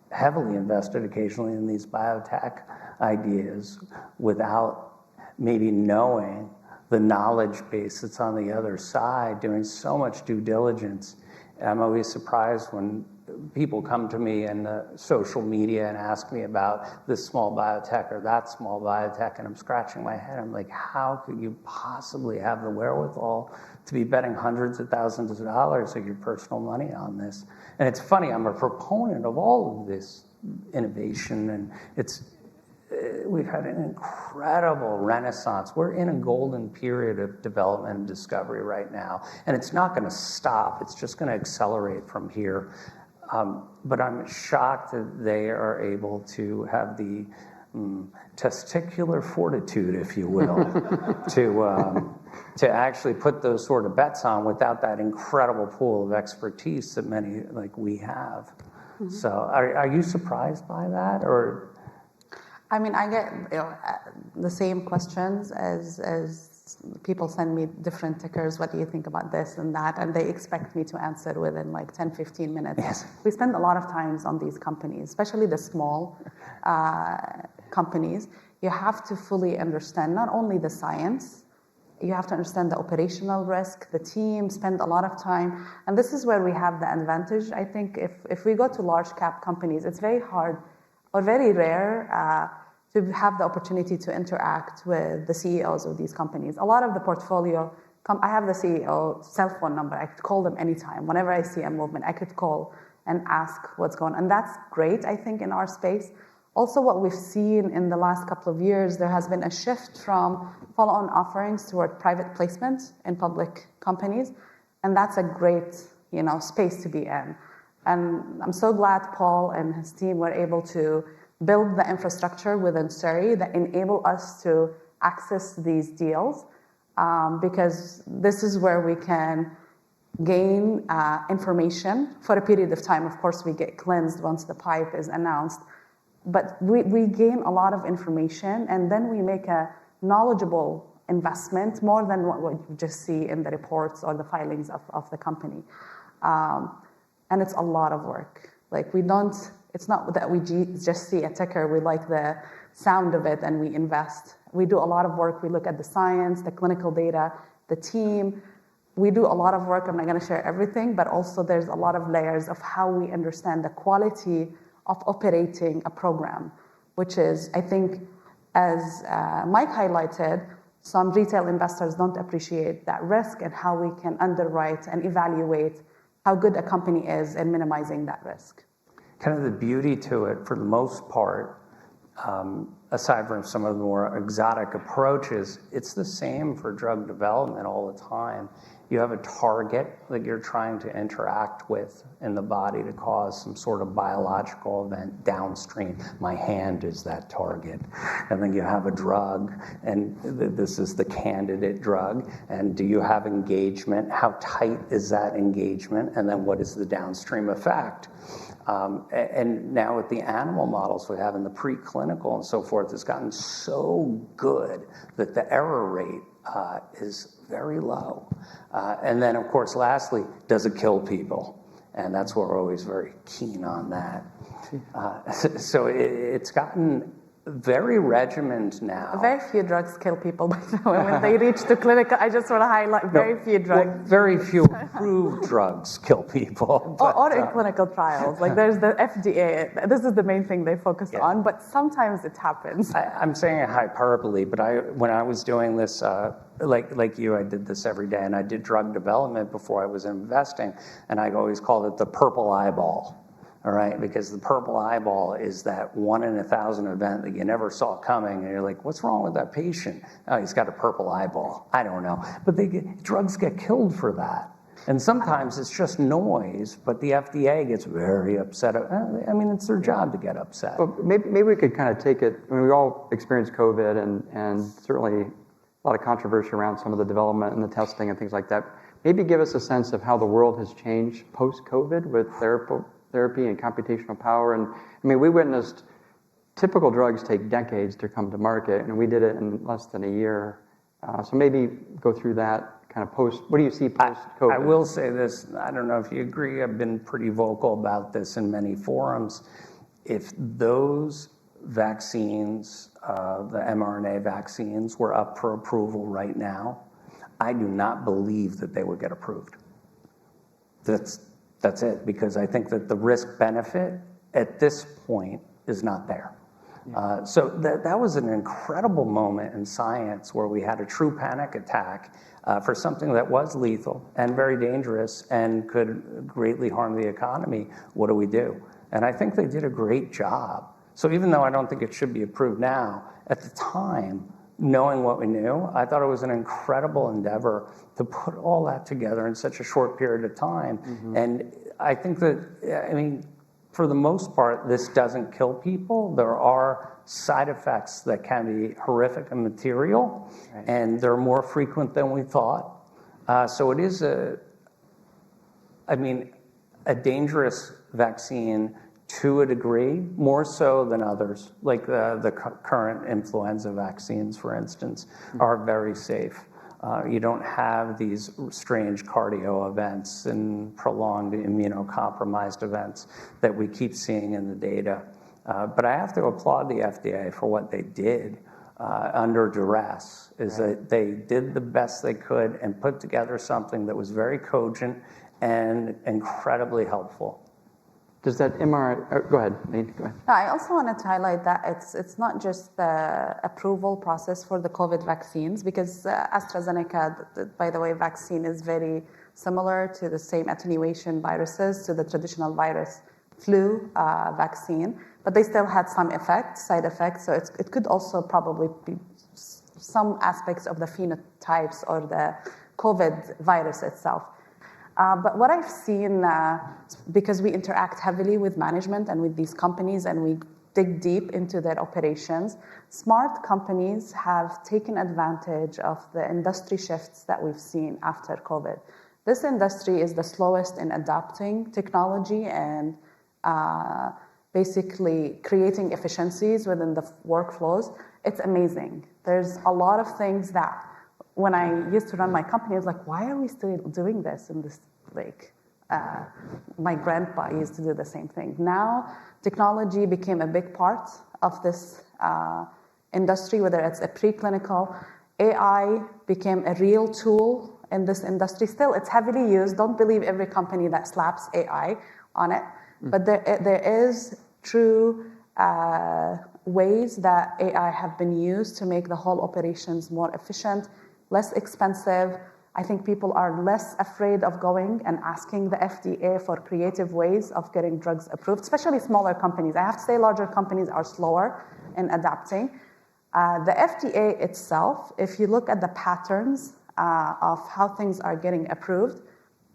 heavily invested occasionally in these biotech ideas without maybe knowing the knowledge base that's on the other side, doing so much due diligence. And I'm always surprised when people come to me in the social media and ask me about this small biotech or that small biotech, and I'm scratching my head. I'm like, how could you possibly have the wherewithal to be betting hundreds of thousands of dollars of your personal money on this? And it's funny, I'm a proponent of all of this innovation, and we've had an incredible renaissance. We're in a golden period of development and discovery right now, and it's not going to stop. It's just going to accelerate from here. But I'm shocked that they are able to have the testicular fortitude, if you will, to actually put those sort of bets on without that incredible pool of expertise that many like we have. Mm-hmm. So are you surprised by that, or? I mean, I get the same questions as people send me different tickers. What do you think about this and that? And they expect me to answer within like 10, 15 minutes. Yes. We spend a lot of times on these companies, especially the small companies. You have to fully understand not only the science, you have to understand the operational risk, the team, spend a lot of time. And this is where we have the advantage. I think if we go to large cap companies, it's very hard or very rare to have the opportunity to interact with the CEOs of these companies. A lot of the portfolio, I have the CEO cell phone number. I could call them anytime. Whenever I see a movement, I could call and ask what's going on. And that's great, I think, in our space. Also, what we've seen in the last couple of years, there has been a shift from follow-on offerings toward private placement in public companies. And that's a great, space to be in. And I'm so glad Paul and his team were able to build the infrastructure within Surrey that enable us to access these deals, because this is where we can gain information for a period of time. Of course, we get cleansed once the pipe is announced. But we gain a lot of information, and then we make a knowledgeable investment more than what you just see in the reports or the filings of the company. And it's a lot of work. Like it's not that we just see a ticker, we like the sound of it and we invest. We do a lot of work. We look at the science, the clinical data, the team. We do a lot of work. I'm not going to share everything, but also there's a lot of layers of how we understand the quality of operating a program, which is, I think, as Mike highlighted, some retail investors don't appreciate that risk and how we can underwrite and evaluate how good a company is in minimizing that risk. Kind of the beauty to it, for the most part, aside from some of the more exotic approaches, it's the same for drug development all the time. You have a target that you're trying to interact with in the body to cause some sort of biological event downstream. My hand is that target. And then you have a drug, and this is the candidate drug. And do you have engagement? How tight is that engagement? And then what is the downstream effect? And now with the animal models we have in the preclinical and so forth, it's gotten so good that the error rate is very low. And then, of course, lastly, does it kill people? And that's what we're always very keen on that. So it's gotten very regimented now. Very few drugs kill people, by the way. When they reach the clinical, I just want to highlight very few drugs. Well, very few approved drugs kill people. But, or in clinical trials. Like there's the FDA. This is the main thing they focus on, but sometimes it happens. I'm saying a hyperbole, but when I was doing this, like you, I did this every day, and I did drug development before I was investing, and I always called it the purple eyeball. All right, because the purple eyeball is that 1 in 1,000 event that you never saw coming, and you're like, what's wrong with that patient? Oh, he's got a purple eyeball. I don't know. But drugs get killed for that. And sometimes it's just noise, but the FDA gets very upset. I mean, it's their job to get upset. Well, maybe we could kind of take it, I mean, we all experienced COVID and certainly a lot of controversy around some of the development and the testing and things like that. Maybe give us a sense of how the world has changed post-COVID with therapy and computational power. And I mean, we witnessed typical drugs take decades to come to market, and we did it in less than a year. So maybe go through that kind of post. What do you see post-COVID? I will say this. I don't know if you agree. I've been pretty vocal about this in many forums. If those vaccines, the mRNA vaccines, were up for approval right now, I do not believe that they would get approved. That's it, because I think that the risk-benefit at this point is not there. So that was an incredible moment in science where we had a true panic attack for something that was lethal and very dangerous and could greatly harm the economy. What do we do? And I think they did a great job. So even though I don't think it should be approved now, at the time, knowing what we knew, I thought it was an incredible endeavor to put all that together in such a short period of time. Mm-hmm. And I think that, I mean, for the most part, this doesn't kill people. There are side effects that can be horrific and material, right, and they're more frequent than we thought. So it is a dangerous vaccine to a degree, more so than others, like the current influenza vaccines, for instance, are very safe. You don't have these strange cardio events and prolonged immunocompromised events that we keep seeing in the data. But I have to applaud the FDA for what they did under duress, is that they did the best they could and put together something that was very cogent and incredibly helpful. Does that mRNA, go ahead, Nate, go ahead. No, I also wanted to highlight that it's not just the approval process for the COVID vaccines, because AstraZeneca, by the way, vaccine is very similar to the same attenuation viruses, to the traditional virus flu vaccine, but they still had some side effects, so it could also probably be some aspects of the phenotypes or the COVID virus itself. But what I've seen, because we interact heavily with management and with these companies and we dig deep into their operations, smart companies have taken advantage of the industry shifts that we've seen after COVID. This industry is the slowest in adopting technology and basically creating efficiencies within the workflows, it's amazing. There's a lot of things that when I used to run my company, I was like, why are we still doing this in this, like, my grandpa used to do the same thing. Now, technology became a big part of this industry, whether it's a preclinical. AI became a real tool in this industry. Still, it's heavily used. Don't believe every company that slaps AI on it. But there is true ways that AI have been used to make the whole operations more efficient, less expensive. I think people are less afraid of going and asking the FDA for creative ways of getting drugs approved, especially smaller companies. I have to say larger companies are slower in adapting. The FDA itself, if you look at the patterns of how things are getting approved,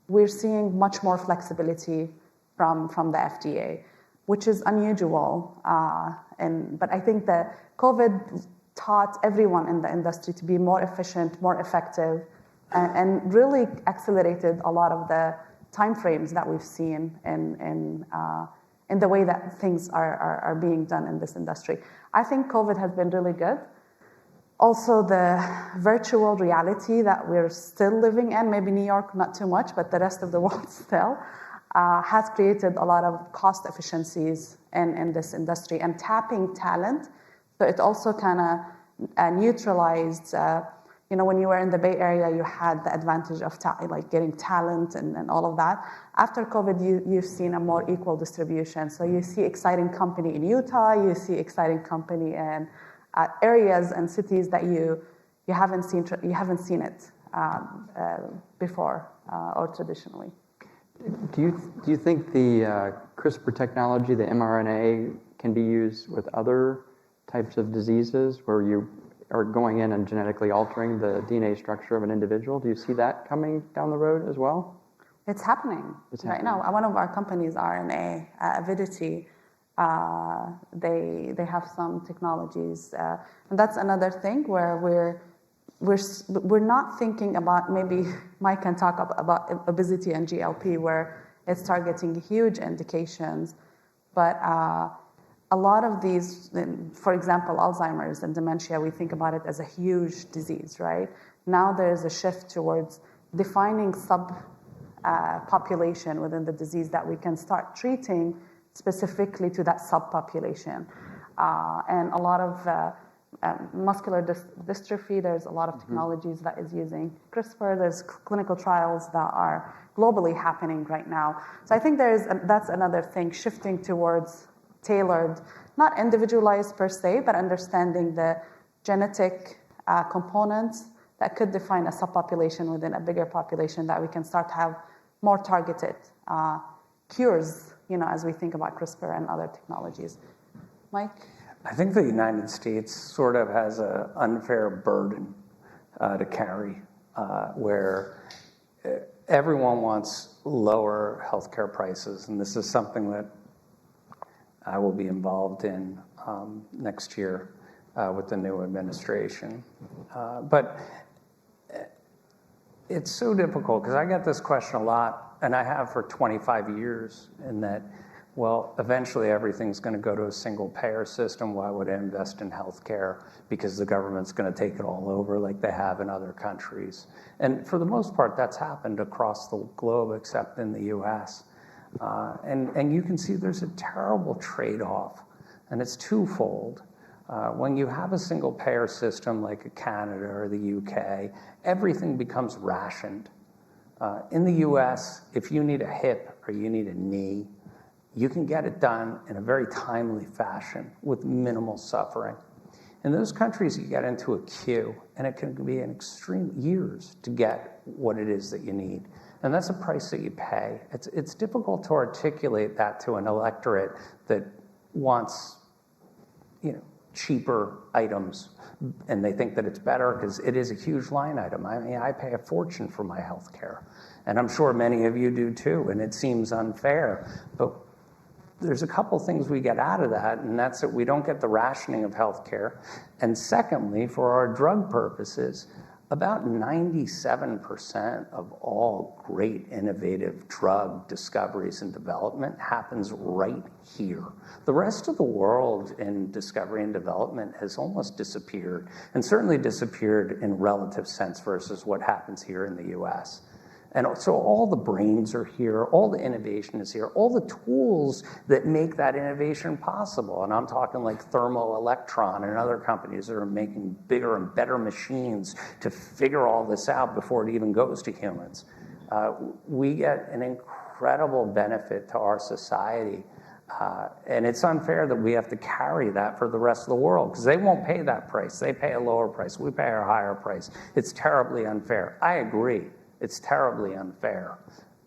we're seeing much more flexibility from the FDA, which is unusual. But I think that COVID taught everyone in the industry to be more efficient, more effective, and really accelerated a lot of the timeframes that we've seen in the way that things are being done in this industry. I think COVID has been really good. Also, the virtual reality that we're still living in, maybe New York not too much, but the rest of the world still, has created a lot of cost efficiencies in this industry and tapping talent. So it also kind of neutralized, when you were in the Bay Area, you had the advantage of like getting talent and all of that. After COVID, you've seen a more equal distribution. So you see exciting company in Utah, you see exciting company in areas and cities that you haven't seen it before or traditionally. Do you think the CRISPR technology, the mRNA, can be used with other types of diseases where you are going in and genetically altering the DNA structure of an individual? Do you see that coming down the road as well? It's happening right now. One of our companies, RNA, Avidity, they have some technologies, and that's another thing where we're not thinking about, maybe Mike can talk about obesity and GLP, where it's targeting huge indications, but a lot of these, for example, Alzheimer's and dementia, we think about it as a huge disease, right? Now there's a shift towards defining population within the disease that we can start treating specifically to that subpopulation. And a lot of muscular dystrophy, there's a lot of technologies that is using CRISPR. There's clinical trials that are globally happening right now. So I think that's another thing, shifting towards tailored, not individualized per se, but understanding the genetic components that could define a subpopulation within a bigger population, that we can start to have more targeted cures, as we think about CRISPR and other technologies. Mike? I think the United States sort of has an unfair burden to carry, where everyone wants lower healthcare prices, and this is something that I will be involved in next year with the new administration. But it's so difficult, because I get this question a lot, and I have for 25 years, in that, well, eventually everything's going to go to a single payer system. Why would I invest in healthcare? Because the government's going to take it all over like they have in other countries. And for the most part, that's happened across the globe, except in the US. And you can see there's a terrible trade-off, and it's twofold. When you have a single payer system like Canada or the UK, everything becomes rationed. In the US, if you need a hip or you need a knee, you can get it done in a very timely fashion with minimal suffering. In those countries, you get into a queue, and it can be an extreme years to get what it is that you need. And that's a price that you pay. It's difficult to articulate that to an electorate that wants, cheaper items, and they think that it's better because it is a huge line item. I mean, I pay a fortune for my health care, and I'm sure many of you do too, and it seems unfair. But there's a couple things we get out of that, and that's that we don't get the rationing of health care. And secondly, for our drug purposes, about 97% of all great innovative drug discoveries and development happens right here. The rest of the world in discovery and development has almost disappeared, and certainly disappeared in relative sense versus what happens here in the US. And so all the brains are here, all the innovation is here, all the tools that make that innovation possible. And I'm talking like Thermoelectron and other companies that are making bigger and better machines to figure all this out before it even goes to humans. We get an incredible benefit to our society. And it's unfair that we have to carry that for the rest of the world, because they won't pay that price. They pay a lower price. We pay a higher price. It's terribly unfair. I agree. It's terribly unfair.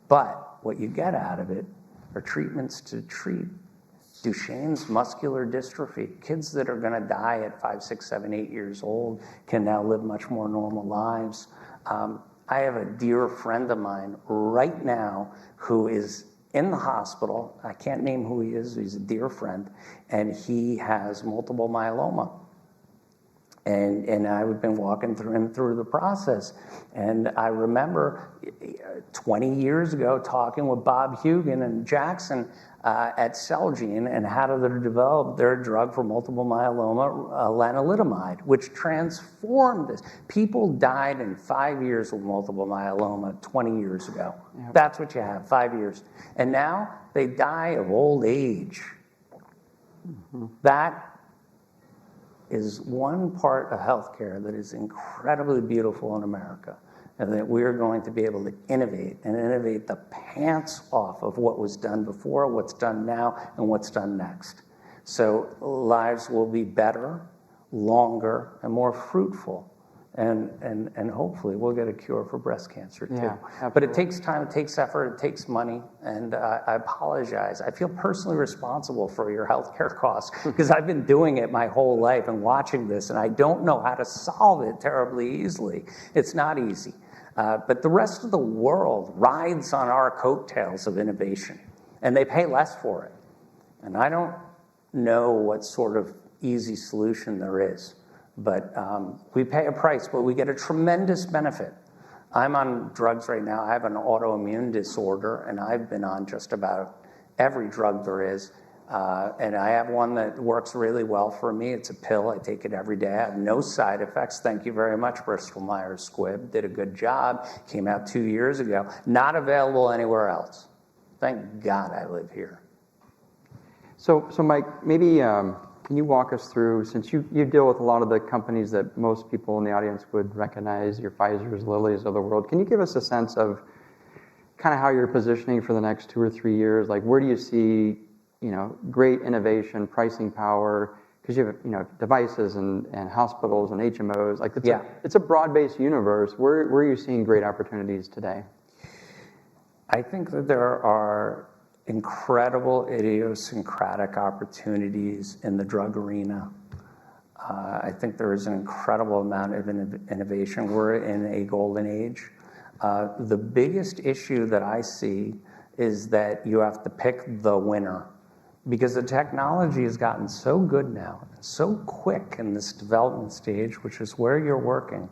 But what you get out of it are treatments to treat Duchenne's muscular dystrophy. Kids that are going to die at 5, 6, 7, 8 years old can now live much more normal lives. I have a dear friend of mine right now who is in the hospital. I can't name who he is. He's a dear friend. And he has multiple myeloma. And I've been walking him through the process. And I remember 20 years ago talking with Bob Hugan and Jackson at Celgene and how to develop their drug for multiple myeloma, lenalidomide, which transformed this. People died in 5 years with multiple myeloma 20 years ago. Yep. That's what you have, 5 years. And now they die of old age. Mm-hmm. That is one part of healthcare that is incredibly beautiful in America, and that we're going to be able to innovate the pants off of what was done before, what's done now, and what's done next. So lives will be better, longer, and more fruitful. And hopefully we'll get a cure for breast cancer too. Yeah, but it takes time, it takes effort, it takes money, and I apologize. I feel personally responsible for your healthcare costs because I've been doing it my whole life and watching this, and I don't know how to solve it terribly easily. It's not easy. But the rest of the world rides on our coattails of innovation, and they pay less for it. And I don't know what sort of easy solution there is. But we pay a price, but we get a tremendous benefit. I'm on drugs right now. I have an autoimmune disorder, and I've been on just about every drug there is. And I have one that works really well for me. It's a pill. I take it every day. I have no side effects. Thank you very much, Bristol Myers Squibb. Did a good job. Came out 2 years ago. Not available anywhere else. Thank God I live here. So Mike, maybe can you walk us through, since you deal with a lot of the companies that most people in the audience would recognize, your Pfizer's, Lilly's of the world, can you give us a sense of kind of how you're positioning for the next 2 or 3 years? Like, where do you see, great innovation, pricing power? Because you have, devices and hospitals and HMOs. Like, it's a broad-based universe. Where are you seeing great opportunities today? I think that there are incredible idiosyncratic opportunities in the drug arena. I think there is an incredible amount of innovation. We're in a golden age. The biggest issue that I see is that you have to pick the winner, because the technology has gotten so good now, so quick in this development stage, which is where you're working,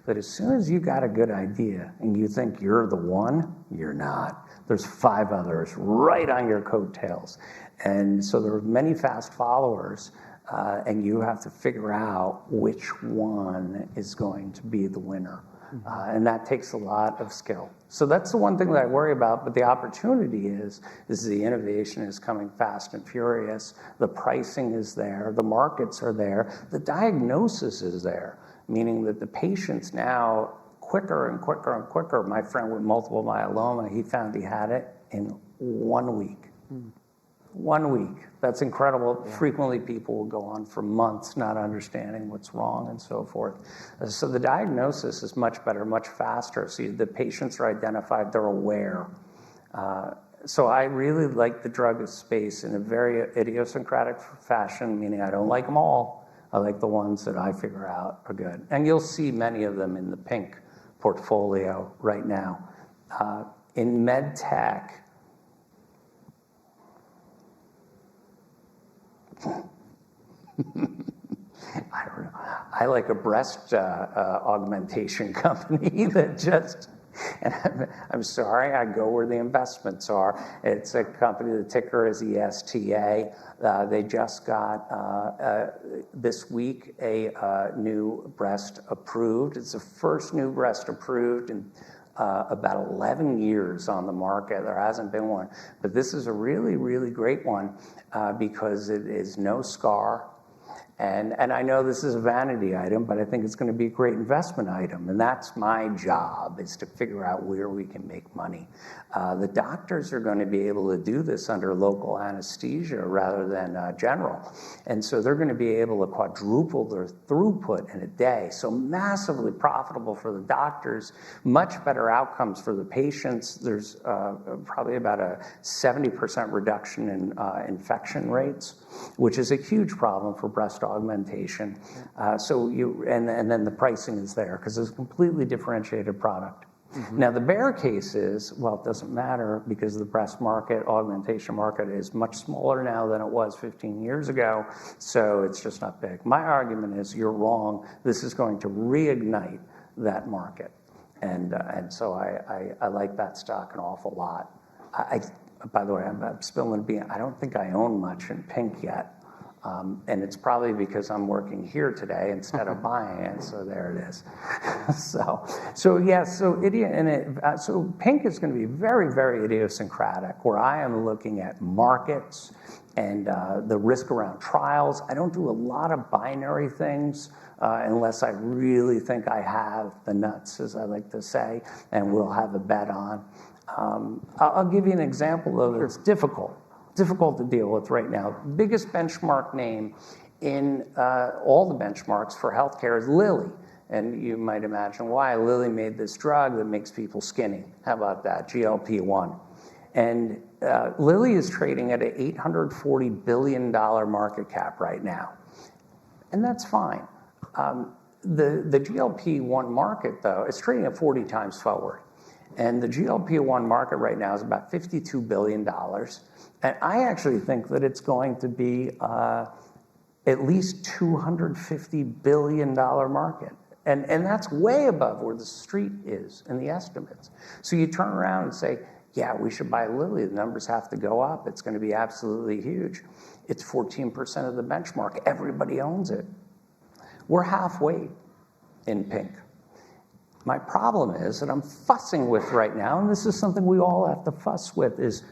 that as soon as you got a good idea and you think you're the one, you're not. There's 5 others right on your coattails. And so there are many fast followers, and you have to figure out which one is going to be the winner. And that takes a lot of skill. So that's the one thing that I worry about, but the opportunity is the innovation is coming fast and furious. The pricing is there, the markets are there, the diagnosis is there, meaning that the patients now, quicker and quicker and quicker. My friend with multiple myeloma, he found he had it in 1 week. 1 week. That's incredible. Yeah. Frequently people will go on for months not understanding what's wrong and so forth. So the diagnosis is much better, much faster. So the patients are identified, they're aware. So I really like the drug space in a very idiosyncratic fashion, meaning I don't like them all. I like the ones that I figure out are good. And you'll see many of them in the pink portfolio right now. In med tech, I don't know. I like a breast augmentation company that just, and I'm sorry, I go where the investments are. It's a company, the ticker is ESTA. They just got, this week, a new breast approved. It's the first new breast approved in about 11 years on the market. There hasn't been one. But this is a really, really great one because it is no scar. And I know this is a vanity item, but I think it's going to be a great investment item. And that's my job, is to figure out where we can make money. The doctors are going to be able to do this under local anesthesia rather than general. And so they're going to be able to quadruple their throughput in a day. So massively profitable for the doctors, much better outcomes for the patients. There's probably about a 70% reduction in infection rates, which is a huge problem for breast augmentation. And then the pricing is there because it's a completely differentiated product. Now, the bear case is, well, it doesn't matter because the breast market, augmentation market, is much smaller now than it was 15 years ago, so it's just not big. My argument is you're wrong. This is going to reignite that market. And so I like that stock an awful lot. By the way, I'm spilling the bean. I don't think I own much in Pink yet. And it's probably because I'm working here today instead of buying it. So there it is. So Pink is going to be very, very idiosyncratic, where I am looking at markets and the risk around trials. I don't do a lot of binary things unless I really think I have the nuts, as I like to say, and we'll have a bet on. I'll give you an example, though, that's difficult to deal with right now. Biggest benchmark name in all the benchmarks for healthcare is Lilly. And you might imagine why. Lilly made this drug that makes people skinny. How about that? GLP-1. And Lilly is trading at an $840 billion market cap right now. And that's fine. The GLP-1 market, though, is trading at 40 times forward. And the GLP-1 market right now is about $52 billion. And I actually think that it's going to be at least $250 billion market. And that's way above where the street is in the estimates. So you turn around and say, yeah, we should buy Lilly. The numbers have to go up. It's going to be absolutely huge. It's 14% of the benchmark. Everybody owns it. We're halfway in Pink. My problem is that I'm fussing with right now, and this is something we all have to fuss with, is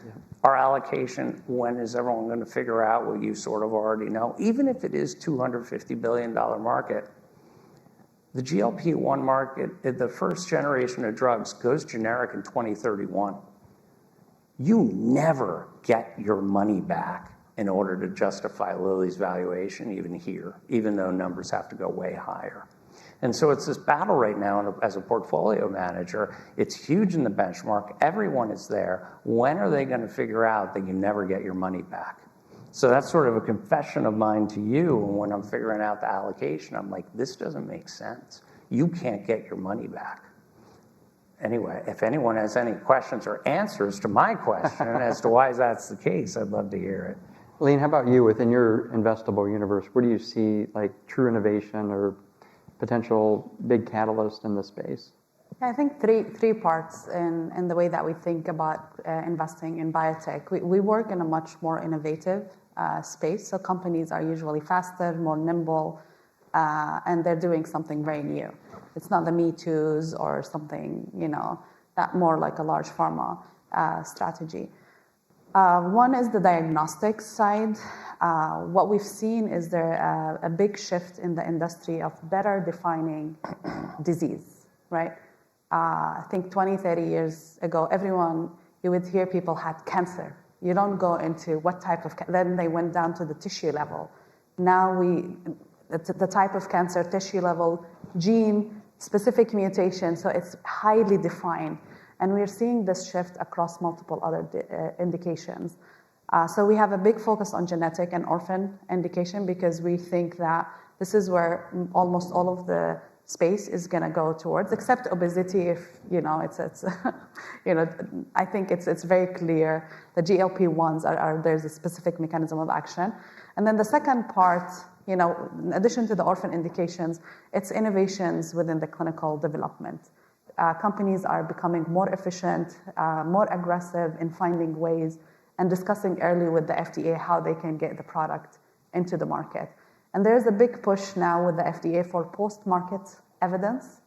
our allocation. When is everyone going to figure out what you sort of already know? Even if it is $250 billion market, the GLP-1 market, the first generation of drugs, goes generic in 2031. You never get your money back in order to justify Lilly's valuation, even here, even though numbers have to go way higher. And so it's this battle right now as a portfolio manager. It's huge in the benchmark. Everyone is there. When are they going to figure out that you never get your money back? So that's sort of a confession of mine to you. And when I'm figuring out the allocation, I'm like, this doesn't make sense. You can't get your money back. Anyway, if anyone has any questions or answers to my question as to why that's the case, I'd love to hear it. Lean, how about you? Within your investable universe, where do you see like true innovation or potential big catalyst in the space? I think three parts in the way that we think about investing in biotech. We work in a much more innovative space, so companies are usually faster, more nimble, and they're doing something very new. It's not the Me Too's or something, that more like a large pharma strategy. One is the diagnostics side. What we've seen is there a big shift in the industry of better defining disease, right? I think 20, 30 years ago, you would hear people had cancer. You don't go into what type of, then they went down to the tissue level. Now the type of cancer, tissue level, gene, specific mutation, so it's highly defined. And we're seeing this shift across multiple other indications. So we have a big focus on genetic and orphan indication because we think that this is where almost all of the space is going to go towards, except obesity. If it's I think it's very clear the GLP-1s are there's a specific mechanism of action. And then the second part in addition to the orphan indications, it's innovations within the clinical development. Companies are becoming more efficient, more aggressive in finding ways and discussing early with the FDA how they can get the product into the market. And there's a big push now with the FDA for post-market evidence.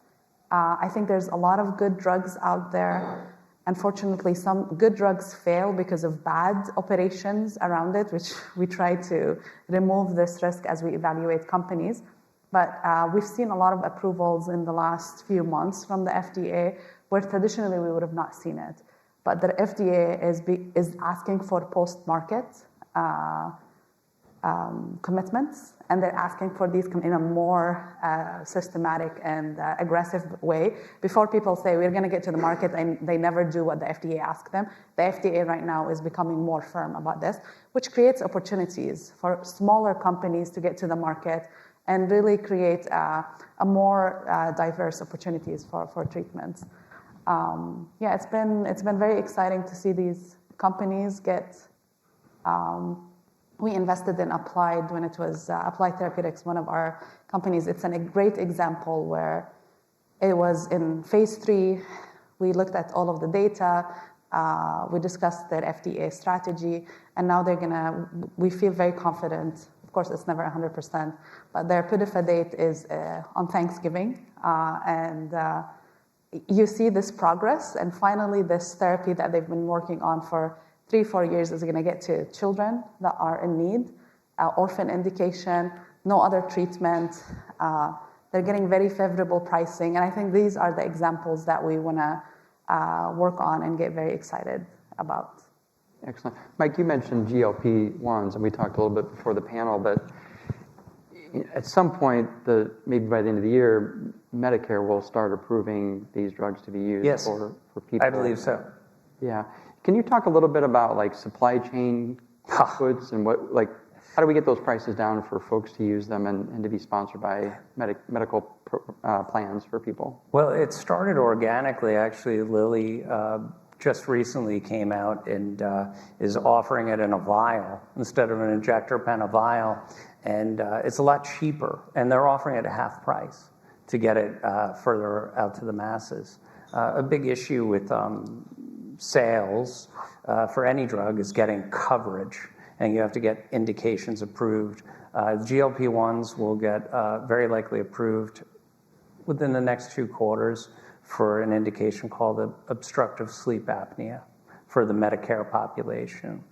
I think there's a lot of good drugs out there. Unfortunately, some good drugs fail because of bad operations around it, which we try to remove this risk as we evaluate companies. But we've seen a lot of approvals in the last few months from the FDA, where traditionally we would have not seen it. But the FDA is asking for post-market commitments, and they're asking for these in a more systematic and aggressive way. Before people say we're going to get to the market and they never do what the FDA asks them, the FDA right now is becoming more firm about this, which creates opportunities for smaller companies to get to the market and really create a more diverse opportunities for treatments. It's been very exciting to see these companies get. We invested in Applied when it was Applied Therapeutics, one of our companies. It's a great example where it was in phase 3. We looked at all of the data. We discussed their FDA strategy, and now we feel very confident. Of course, it's never 100%, but their PDUFA date is on Thanksgiving. And you see this progress, and finally this therapy that they've been working on for 3-4 years is going to get to children that are in need, orphan indication, no other treatment. They're getting very favorable pricing, and I think these are the examples that we want to work on and get very excited about. Excellent. Mike, you mentioned GLP-1s, and we talked a little bit before the panel, but at some point, maybe by the end of the year, Medicare will start approving these drugs to be used for people. I believe so. Yeah. Can you talk a little bit about like supply chain goods and how do we get those prices down for folks to use them and to be sponsored by medical plans for people? Well, it started organically. Actually, Lilly just recently came out and is offering it in a vial instead of an injector pen, a vial. And it's a lot cheaper. And they're offering it at half price to get it further out to the masses. A big issue with sales for any drug is getting coverage, and you have to get indications approved. GLP-1s will get very likely approved within the next 2 quarters for an indication called obstructive sleep apnea for the Medicare population.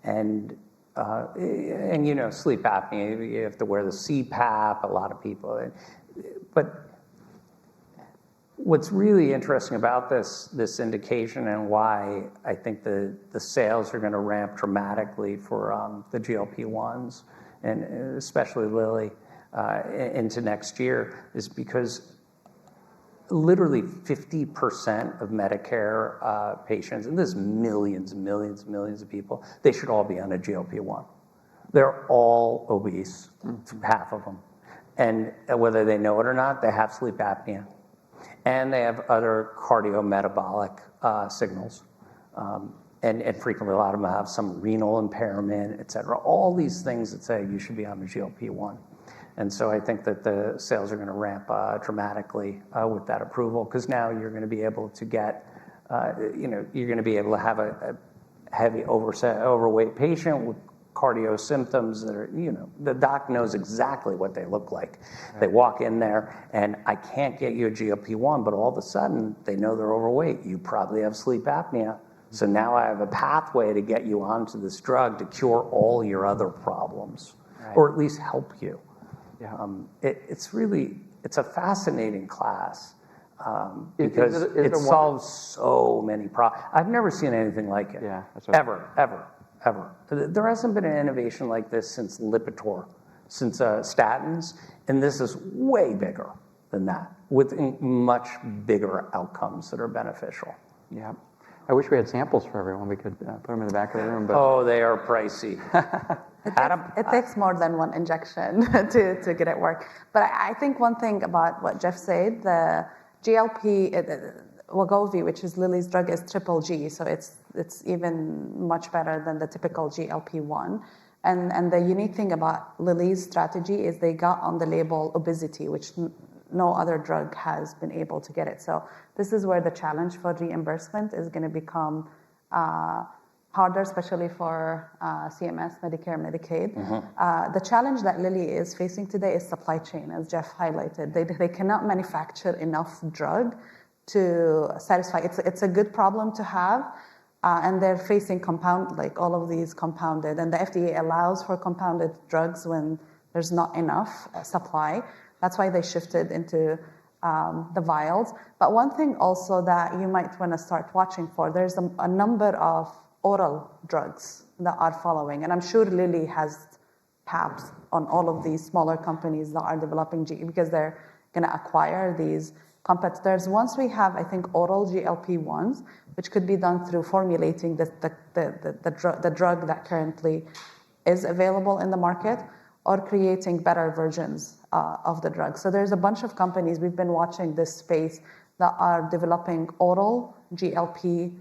And sleep apnea, you have to wear the CPAP, a lot of people. But what's really interesting about this indication and why I think the sales are going to ramp dramatically for the GLP-1s, and especially Lilly, into next year, is because literally 50% of Medicare patients, and there's millions and millions and millions of people, they should all be on a GLP-1. They're all obese, half of them. And whether they know it or not, they have sleep apnea. And they have other cardiometabolic signals. And frequently, a lot of them have some renal impairment, et cetera. All these things that say you should be on the GLP-1. And so I think that the sales are going to ramp dramatically with that approval, because now you're going to be able to get, you're going to be able to have a heavy overweight patient with cardio symptoms that are, the doc knows exactly what they look like. Right. They walk in there and I can't get you a GLP-1, but all of a sudden they know they're overweight. You probably have sleep apnea. So now I have a pathway to get you onto this drug to cure all your other problems, right, or at least help you. Yeah. It's a fascinating class because it solves so many problems. I've never seen anything like it. Yeah, ever. There hasn't been an innovation like this since Lipitor, since statins, and this is way bigger than that, with much bigger outcomes that are beneficial. Yeah. I wish we had samples for everyone. We could put them in the back of the room. But oh, they are pricey. It takes more than one injection to get it work. But I think one thing about what Jeff said, the GLP, Wegovy, which is Lilly's drug, is triple G, so it's even much better than the typical GLP-1. And the unique thing about Lilly's strategy is they got on the label obesity, which no other drug has been able to get it. So this is where the challenge for reimbursement is going to become harder, especially for CMS, Medicare, Medicaid. The challenge that Lilly is facing today is supply chain, as Jeff highlighted. They cannot manufacture enough drug to satisfy. It's a good problem to have, and they're facing all of these compounded, and the FDA allows for compounded drugs when there's not enough supply. That's why they shifted into the vials. But one thing also that you might want to start watching for, there's a number of oral drugs that are following, and I'm sure Lilly has tabs on all of these smaller companies that are developing because they're going to acquire these competitors. Once we have, I think, oral GLP-1s, which could be done through formulating the drug that currently is available in the market, or creating better versions of the drug. So there's a bunch of companies, we've been watching this space, that are developing oral GLP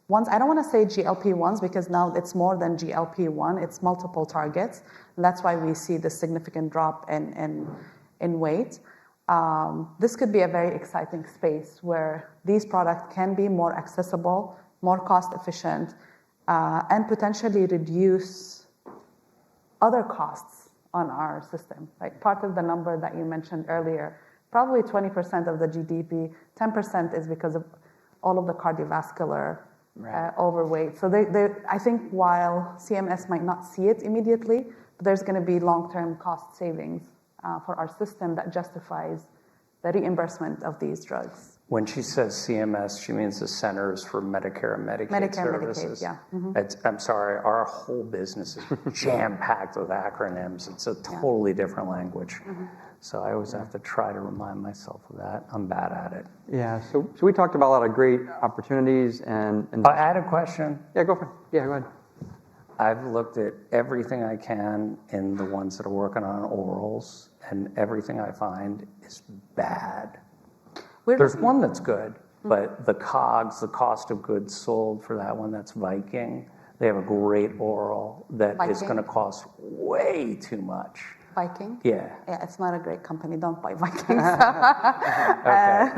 ones. I don't want to say GLP-1s because now it's more than GLP-1, it's multiple targets. And that's why we see this significant drop in weight. This could be a very exciting space where these products can be more accessible, more cost efficient, and potentially reduce other costs on our system. Like part of the number that you mentioned earlier, probably 20% of the GDP, 10% is because of all of the cardiovascular overweight. So I think while CMS might not see it immediately, but there's going to be long-term cost savings for our system that justifies the reimbursement of these drugs. When she says CMS, she means the Centers for Medicare and Medicaid Services. Medicaid, yeah. I'm sorry, our whole business is jam-packed with acronyms. It's a totally different language. So I always have to try to remind myself of that. I'm bad at it. Yeah, so we talked about a lot of great opportunities and I had a question. Yeah, go for it. Yeah, go ahead. I've looked at everything I can in the ones that are working on orals, and everything I find is bad. There's one that's good, but the COGS, the cost of goods sold for that one, that's Viking. They have a great oral that is going to cost way too much. Viking? Yeah. Yeah, it's not a great company. Don't buy Viking. Okay,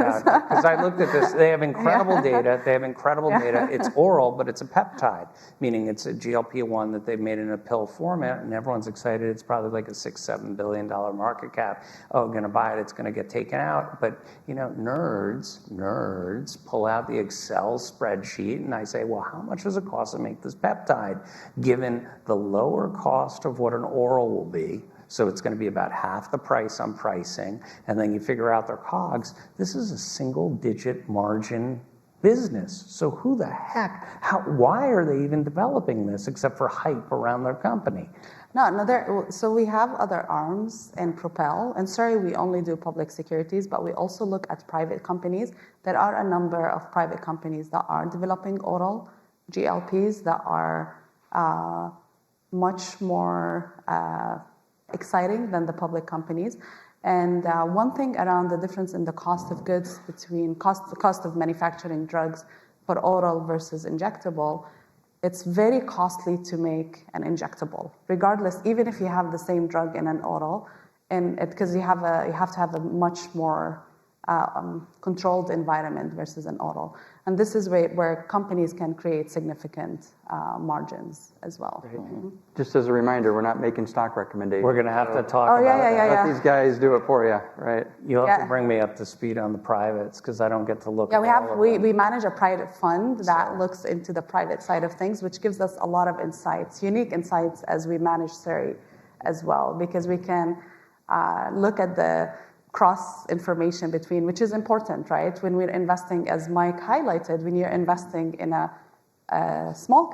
because I looked at this. They have incredible data. They have incredible data. It's oral, but it's a peptide, meaning it's a GLP-1 that they've made in a pill format, and everyone's excited. It's probably like a $6-7 billion market cap. Oh, I'm going to buy it. It's going to get taken out. But, you know, nerds pull out the Excel spreadsheet, and I say, well, how much does it cost to make this peptide, given the lower cost of what an oral will be? So it's going to be about half the price on pricing, and then you figure out their COGS. This is a single-digit margin business. So who the heck? Why are they even developing this except for hype around their company? No. So we have other arms in Propel, and sorry, we only do public securities, but we also look at private companies. There are a number of private companies that are developing oral GLPs that are much more exciting than the public companies. And one thing around the difference in the cost of goods between the cost of manufacturing drugs for oral versus injectable, it's very costly to make an injectable, regardless, even if you have the same drug in an oral, and because you have to have a much more controlled environment versus an oral. And this is where companies can create significant margins as well. Just as a reminder, we're not making stock recommendations. We're going to have to talk about Let these guys do it for you, right? You'll have to bring me up to speed on the privates because I don't get to look at we manage a private fund that looks into the private side of things, which gives us a lot of insights, unique insights as we manage SERI as well, because we can look at the cross information between, which is important, right? When we're investing, as Mike highlighted, when you're investing in a small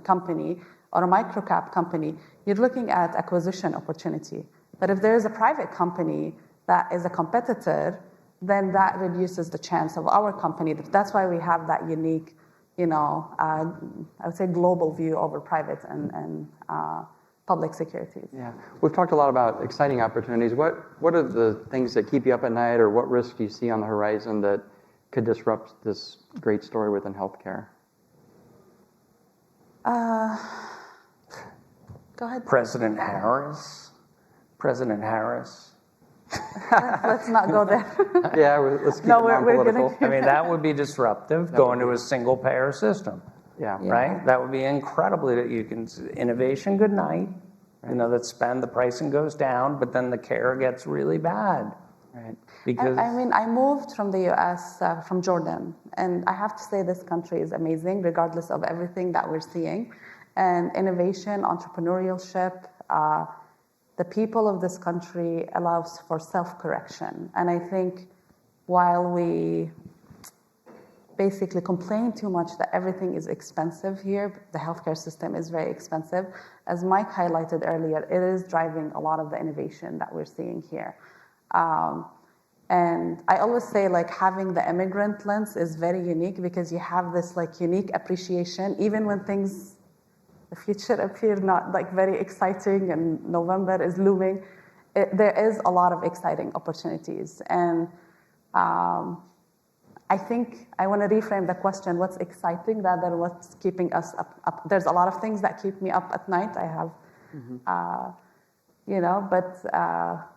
company or a micro cap company, you're looking at acquisition opportunity. But if there's a private company that is a competitor, then that reduces the chance of our company. That's why we have that unique, I would say global view over private and public securities. Yeah, we've talked a lot about exciting opportunities. What are the things that keep you up at night, or what risks do you see on the horizon that could disrupt this great story within healthcare? Go ahead. President Harris. Let's not go there. Yeah, let's keep it non-political. I mean, that would be disruptive, going to a single-payer system. Yeah. Right? That would be incredibly, that you can, innovation, good night. You know, that spend, the pricing goes down, but then the care gets really bad. Right. Because I mean, I moved from the US, from Jordan, and I have to say this country is amazing, regardless of everything that we're seeing. And innovation, entrepreneurship, the people of this country allows for self-correction. And I think while we basically complain too much that everything is expensive here, the healthcare system is very expensive, as Mike highlighted earlier, it is driving a lot of the innovation that we're seeing here. And I always say, like, having the immigrant lens is very unique because you have this like unique appreciation, even when things, the future appear not like very exciting and November is looming, there is a lot of exciting opportunities. And I think I want to reframe the question, what's exciting rather than what's keeping us up. There's a lot of things that keep me up at night. I have, but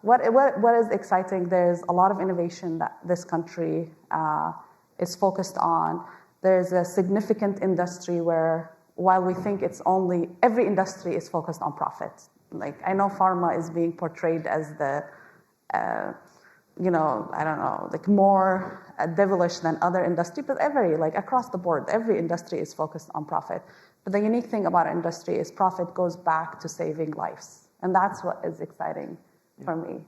what is exciting? There's a lot of innovation that this country is focused on. There's a significant industry where, while we think it's only, every industry is focused on profit. Like, I know pharma is being portrayed as the, I don't know, like more devilish than other industry, but across the board, every industry is focused on profit. But the unique thing about our industry is profit goes back to saving lives. And that's what is exciting for me.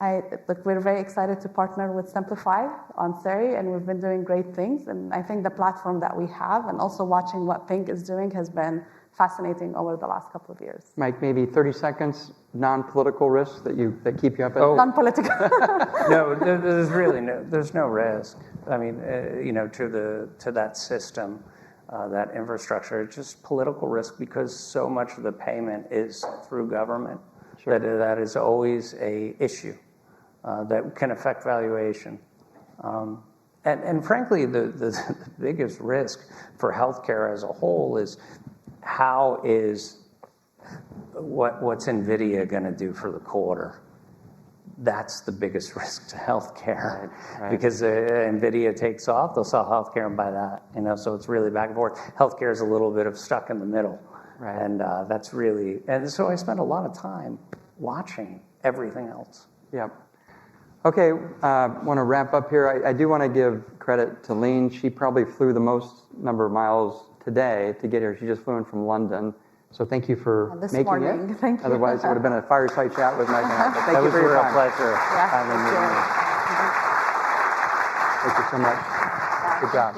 We're very excited to partner with Simplify on Seri, and we've been doing great things. And I think the platform that we have, and also watching what Pink is doing, has been fascinating over the last couple of years. Mike, maybe 30 seconds, non-political risks that keep you up at night? Non-political. No, there's no risk. I mean, to that system, that infrastructure, it's just political risk because so much of the payment is through government. Sure. That is always a issue that can affect valuation. And frankly, the biggest risk for healthcare as a whole is what's NVIDIA going to do for the quarter? That's the biggest risk to healthcare, right. Because NVIDIA takes off, they'll sell healthcare and buy that. So it's really back and forth. Healthcare is a little bit of stuck in the middle, right. And that's really. And so I spend a lot of time watching everything else. Yep. Okay, want to wrap up here. I do want to give credit to Lean. She probably flew the most number of miles today to get here. She just flew in from London. So thank you for making morning. it. Thank you. Otherwise, it would have been a fireside chat with Mike. Thank you for your time. Pleasure. Thank Thank you so much. Good job.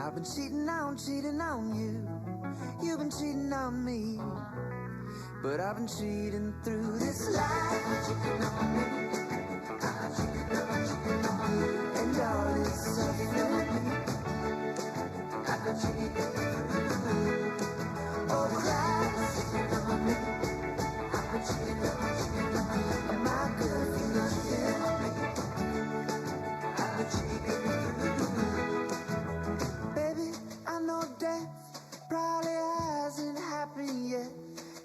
I've been cheating on you. You've been cheating on me. But I've been cheating through this life. Cheating on me. And all this suffering. I've been cheating. Oh, Christ. Cheating on me. I've been cheating on me. Am I good for nothing? I've been cheating. Death probably hasn't happened yet,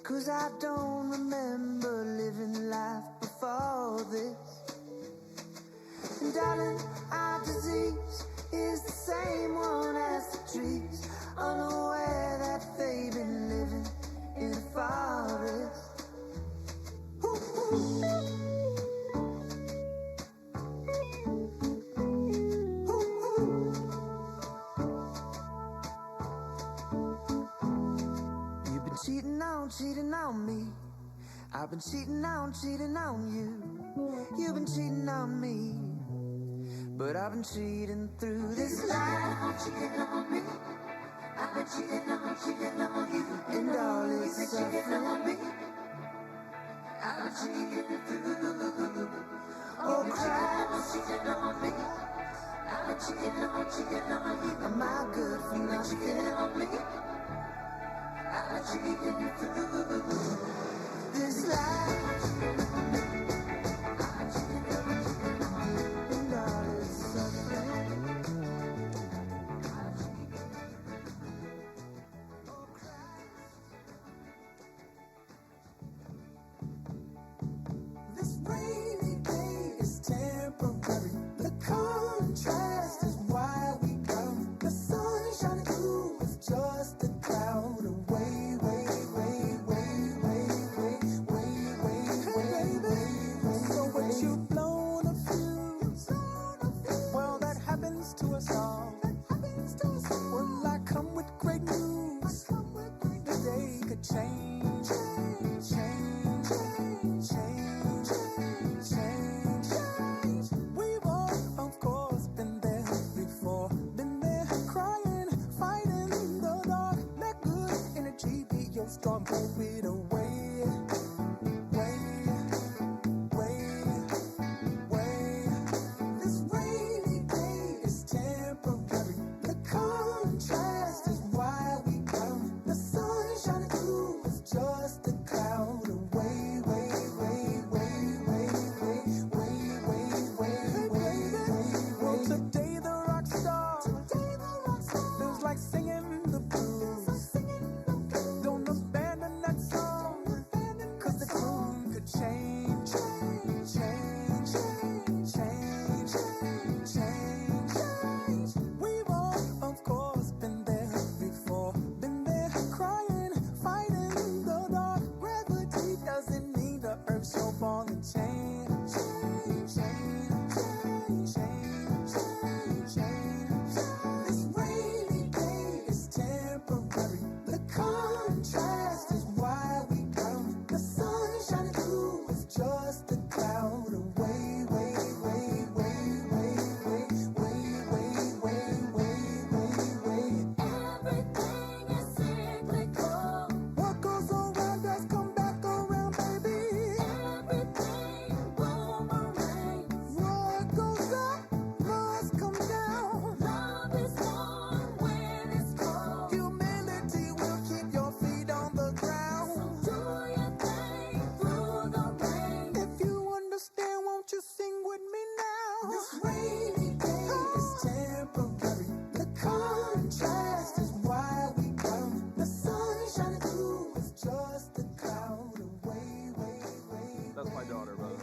'cause I don't remember living life before this. And darling, our disease is the same one as the trees, unaware that they've been living in a forest. Ooh, ooh. cheating on me. I've been cheating on you. You've been cheating on me. But I've been cheating through this life. Cheating on me. I've been cheating on you. And all this suffering on me. I've been cheating through. Oh, Christ, cheating on me. I've been cheating on you. Am I good for nothing? Cheating on me. I've been cheating through this life. I've been cheating on you. And all this suffering. This rainy day is temporary. The contrast is why we come. The sun shining through is just a cloud away, way, way, way, way, way, way, way, way, way. So what you've blown a fuse? Well, that happens to us all. Well, I come with great news. The day could change, change, change, change, change. We've all, of course, been there before. Been there crying, fighting in the dark. Let good energy be your strong, hold it away. Way, way, way. This rainy day is temporary. The contrast is why we come. The sun shining through is just a cloud away, way, way, way, way, way, way, way, way, way. Well, today the rock star feels like singing the blues. Don't abandon that song, 'cause the tune could change, change, change, change, change. We've all, of course, been there before. Been there crying, fighting in the dark. Gravity doesn't mean the earth's so ball and change, change, change, change, change, change. This rainy day is temporary. The contrast is why we come. The sun shining through is just a cloud away, way, way, way, way, way, way, way, way, way, way. Everything is cyclical. What goes around does come back around, baby. Everything boomerangs. What goes up must come down. Love is warm when it's cold. Humility will keep your feet on the ground. So do your thing through the rain. If you understand, won't you sing with me now? This rainy day is temporary. The contrast is why we come. The sun shining through is just a cloud away, way, way. That's my daughter, by the way.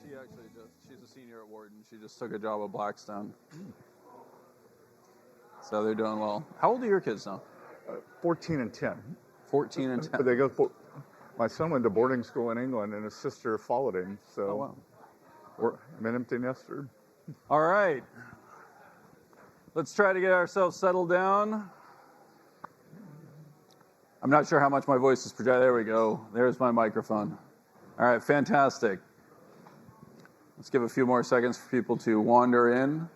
She actually she's a senior at Wharton. She just took a job at Blackstone. So they're doing well. How old are your kids now? 14 and 10. 14 and 10. But they go. My son went to boarding school in England, and his sister followed him. So I'm an empty nester. All right. Let's try to get ourselves settled down. I'm not sure how much my voice is projected. There we go. There's my microphone. All right, fantastic. Let's give a few more seconds for people to wander in.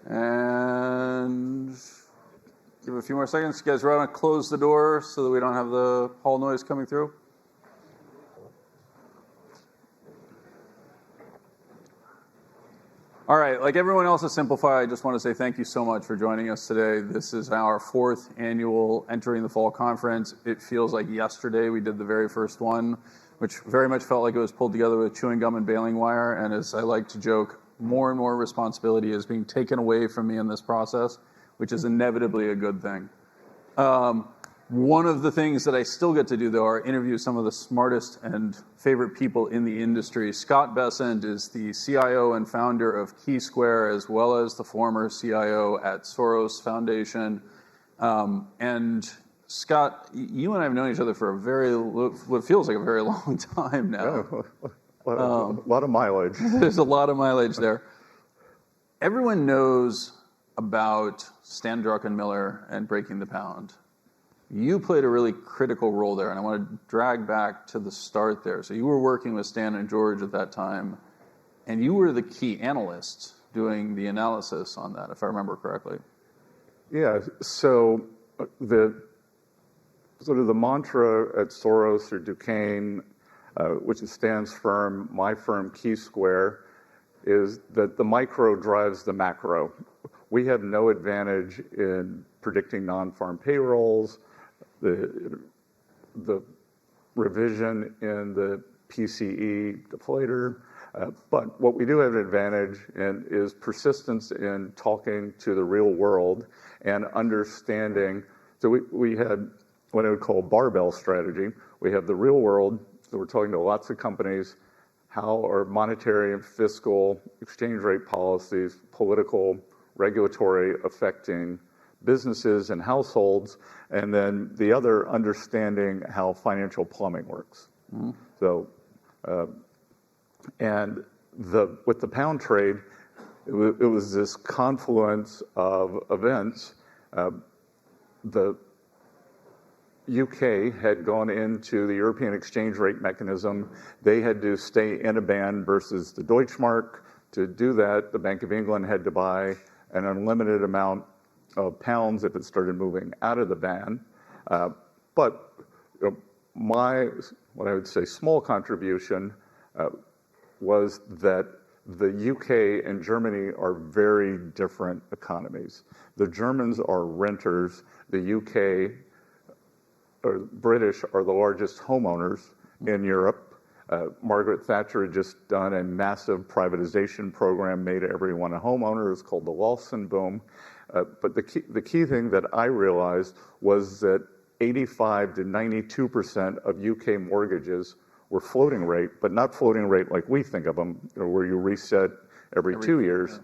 And give a few more seconds. You guys want to close the door so that we don't have the hall noise coming through? All right, like everyone else at Simplify, I just want to say thank you so much for joining us today. This is our 4th annual Entering the Fall conference. It feels like yesterday we did the very first one, which very much felt like it was pulled together with chewing gum and baling wire. And as I like to joke, more and more responsibility is being taken away from me in this process, which is inevitably a good thing. One of the things that I still get to do, though, are interview some of the smartest and favorite people in the industry. Scott Bessent is the CIO and founder of Keysquare, as well as the former CIO at Soros Foundation. And Scott, you and I have known each other for what feels like a very long time now. Yeah, a lot of mileage. There's a lot of mileage there. everyone knows about Stan Druckenmiller and breaking the pound. You played a really critical role there, and I want to drag back to the start there. So you were working with Stan and George at that time, and you were the key analyst doing the analysis on that, if I remember correctly. Yeah, so the sort of the mantra at Soros or Duquesne, which is Stan's firm, my firm, Key Square, is that the micro drives the macro. We have no advantage in predicting non-farm payrolls, the revision in the PCE deflator, but what we do have an advantage in is persistence in talking to the real world and understanding. So we had what I would call a barbell strategy. We have the real world, so we're talking to lots of companies. How are monetary and fiscal, exchange rate policies, political, regulatory affecting businesses and households? And then the other, understanding how financial plumbing works. Mm-hmm. So, and with the pound trade, it was this confluence of events. The UK had gone into the European exchange rate mechanism. They had to stay in a band versus the Deutschmark. To do that, the Bank of England had to buy an unlimited amount of pounds if it started moving out of the band. But my, what I would say, small contribution was that the UK and Germany are very different economies. The Germans are renters. The UK or British are the largest homeowners in Europe. Margaret Thatcher had just done a massive privatization program, made everyone a homeowner. It's called the Lawson boom. But the key thing that I realized was that 85 to 92% of UK mortgages were floating rate, but not floating rate like we think of them, where you reset every 2 years. Yeah.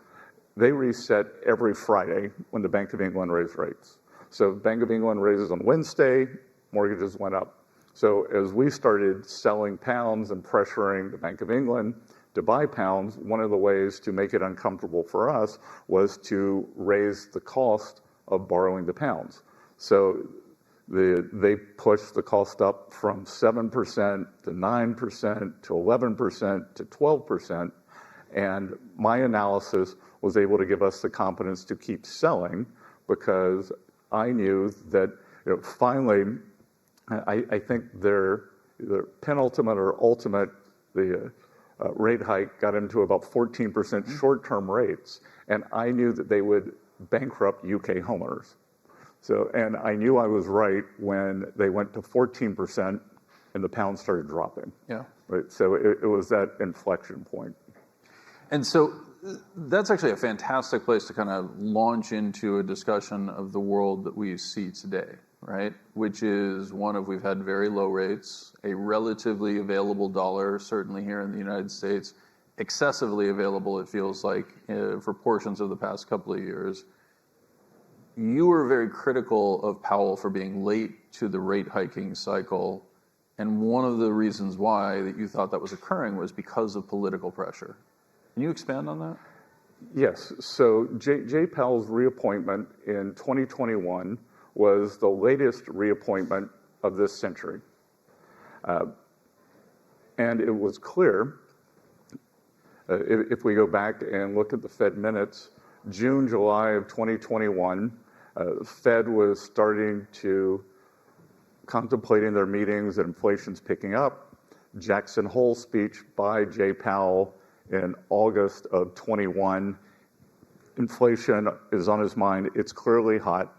They reset every Friday when the Bank of England raised rates. So Bank of England raises on Wednesday, mortgages went up. So as we started selling pounds and pressuring the Bank of England to buy pounds, one of the ways to make it uncomfortable for us was to raise the cost of borrowing the pounds. So they pushed the cost up from 7% to 9% to 11% to 12%. And my analysis was able to give us the confidence to keep selling, because I knew that finally, I think their penultimate or ultimate, the rate hike got into about 14% short-term rates, and I knew that they would bankrupt UK homeowners. So, and I knew I was right when they went to 14% and the pound started dropping. Yeah. Right. So it was that inflection point. And so that's actually a fantastic place to kind of launch into a discussion of the world that we see today, right? Which is one of, we've had very low rates, a relatively available dollar, certainly here in the United States, excessively available, it feels like, for portions of the past couple of years. You were very critical of Powell for being late to the rate hiking cycle. And one of the reasons why that you thought that was occurring was because of political pressure. Can you expand on that? Yes. So Jay Powell's reappointment in 2021 was the latest reappointment of this century. And it was clear, if we go back and look at the Fed minutes, June, July of 2021, Fed was starting to contemplating their meetings that inflation's picking up. Jackson Hole's speech by Jay Powell in August of 21, inflation is on his mind. It's clearly hot,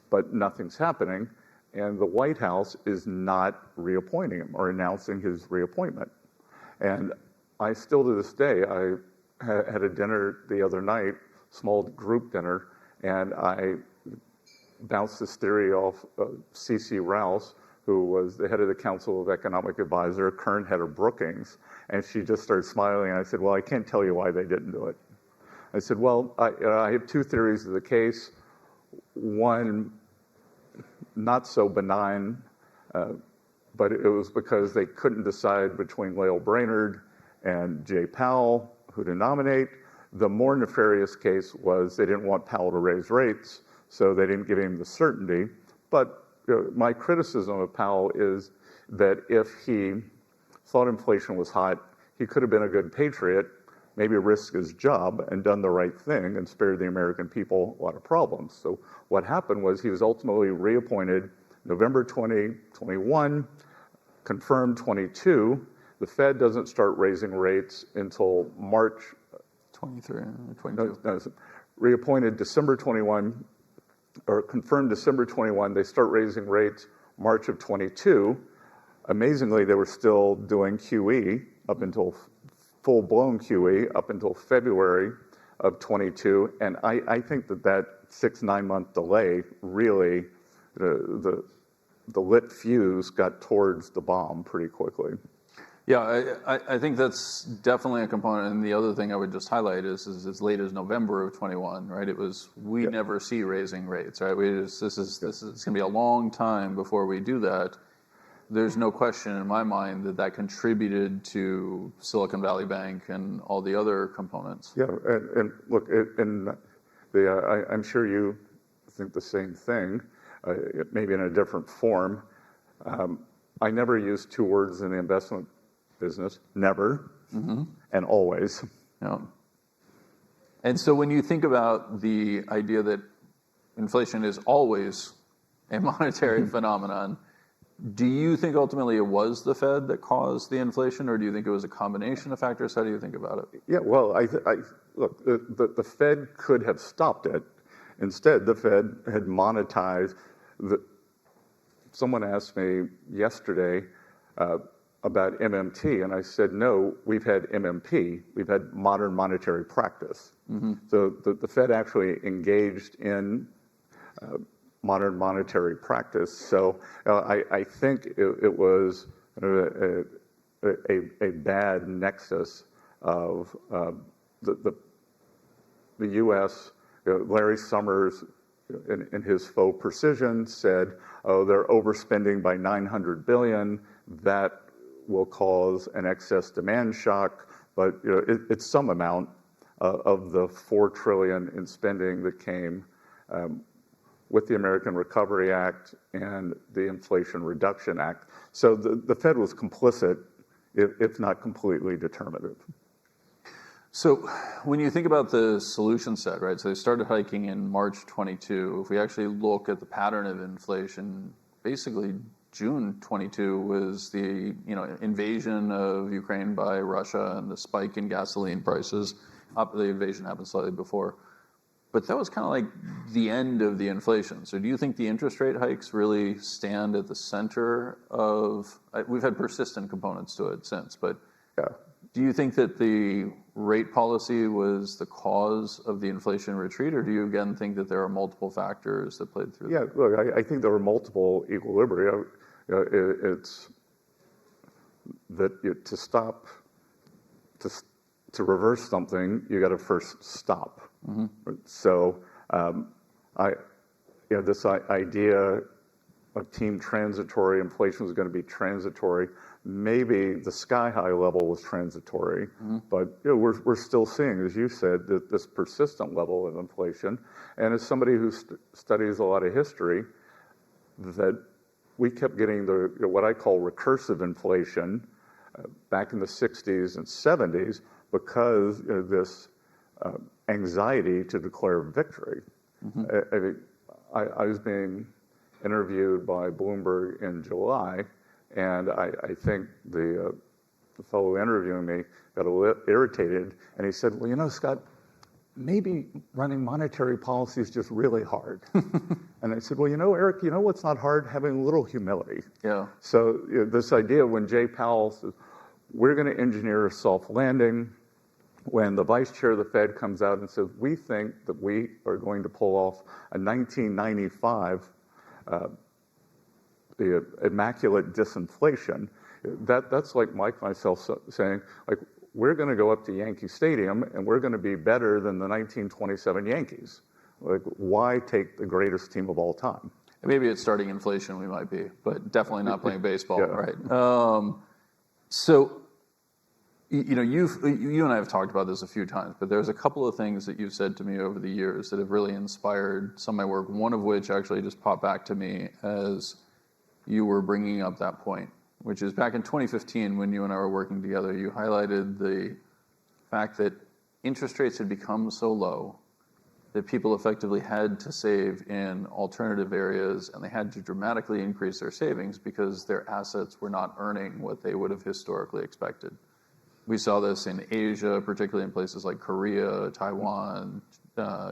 but nothing's happening. And the White House is not reappointing him or announcing his reappointment. And I still, to this day, I had a dinner the other night, small group dinner, and I bounced this theory off C.C. Rouse, who was the head of the Council of Economic Advisor, current head of Brookings, and she just started smiling, and I said, well, I can't tell you why they didn't do it. I said, well, I have two theories of the case. One, not so benign, but it was because they couldn't decide between Lael Brainerd and Jay Powell who to nominate. The more nefarious case was they didn't want Powell to raise rates, so they didn't give him the certainty. But my criticism of Powell is that if he thought inflation was hot, he could have been a good patriot, maybe risked his job and done the right thing and spared the American people a lot of problems. So what happened was he was ultimately reappointed November 2021, confirmed 22. The Fed doesn't start raising rates until March 23 or 22. No, reappointed December 21, or confirmed December 21. They start raising rates March of 22. Amazingly, they were still doing QE up until full-blown QE up until February of 22. And I think that 6-9 month delay really, the lit fuse got towards the bomb pretty quickly. Yeah, I think that's definitely a component. And the other thing I would just highlight is as late as November of 21, right? It was, we never see raising rates, right? This is going to be a long time before we do that. There's no question in my mind that contributed to Silicon Valley Bank and all the other components. Yeah, and look, I'm sure you think the same thing, maybe in a different form. I never use two words in the investment business, never and always. Yeah. And so when you think about the idea that inflation is always a monetary phenomenon, do you think ultimately it was the Fed that caused the inflation, or do you think it was a combination of factors? How do you think about it? Yeah, well, look, the Fed could have stopped it. Instead, the Fed had monetized. Someone asked me yesterday about MMT, and I said, no, we've had MMP. We've had modern monetary practice. So the Fed actually engaged in modern monetary practice. So I think it was a bad nexus of the U.S. Larry Summers, in his faux precision, said, "Oh, they're overspending by $900 billion. That will cause an excess demand shock." But it's some amount of the $4 trillion in spending that came with the American Recovery Act and the Inflation Reduction Act. So the Fed was complicit, if not completely determinative. So when you think about the solution set, right? So they started hiking in March 22. If we actually look at the pattern of inflation, basically June 22 was the invasion of Ukraine by Russia and the spike in gasoline prices. The invasion happened slightly before. But that was kind of like the end of the inflation. So do you think the interest rate hikes really stand at the center of, we've had persistent components to it since, but do you think that the rate policy was the cause of the inflation retreat, or do you again think that there are multiple factors that played through? Yeah, look, I think there were multiple equilibria. It's that to reverse something, you got to first stop. So, this idea of team transitory, inflation was going to be transitory. Maybe the sky high level was transitory, but we're still seeing, as you said, that this persistent level of inflation. And as somebody who studies a lot of history, that we kept getting the what I call recursive inflation back in the 60s and 70s because this anxiety to declare victory. I was being interviewed by Bloomberg in July, and I think the fellow interviewing me got a little irritated, and he said, "Well, Scott, maybe running monetary policy is just really hard." And I said, "Well, Eric, what's not hard? Having a little humility." Yeah. So this idea when Jay Powell says, "We're going to engineer a soft landing," when the vice chair of the Fed comes out and says, "We think that we are going to pull off a 1995 the immaculate disinflation," that's like Mike myself saying, like, we're going to go up to Yankee Stadium and we're going to be better than the 1927 Yankees. Like, why take the greatest team of all time? Maybe it's starting inflation we might be, but definitely not playing baseball, right? So, you and I have talked about this a few times, but there's a couple of things that you've said to me over the years that have really inspired some of my work. One of which actually just popped back to me as you were bringing up that point, which is back in 2015 when you and I were working together. You highlighted the fact that interest rates had become so low that people effectively had to save in alternative areas, and they had to dramatically increase their savings because their assets were not earning what they would have historically expected. We saw this in Asia, particularly in places like Korea, Taiwan,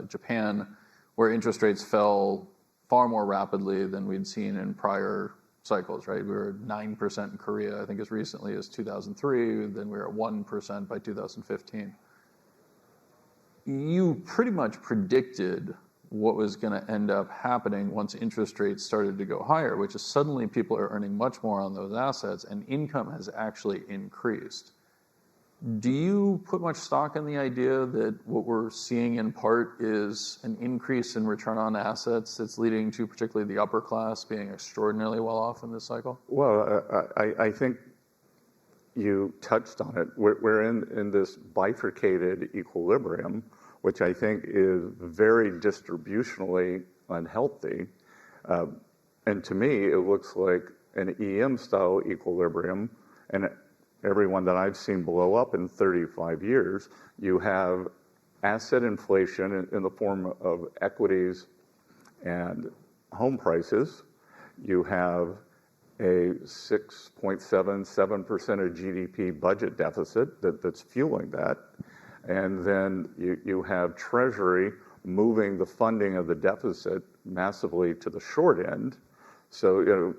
Japan, where interest rates fell far more rapidly than we'd seen in prior cycles, right? We were at 9% in Korea, I think as recently as 2003, then we were at 1% by 2015. You pretty much predicted what was going to end up happening once interest rates started to go higher, which is suddenly people are earning much more on those assets and income has actually increased. Do you put much stock in the idea that what we're seeing in part is an increase in return on assets that's leading to particularly the upper class being extraordinarily well off in this cycle? Well, I think you touched on it. We're in this bifurcated equilibrium, which I think is very distributionally unhealthy. And to me, it looks like an EM-style equilibrium, and everyone that I've seen blow up in 35 years, you have asset inflation in the form of equities and home prices. You have a 6.77% of GDP budget deficit that's fueling that. And then you have Treasury moving the funding of the deficit massively to the short end. So,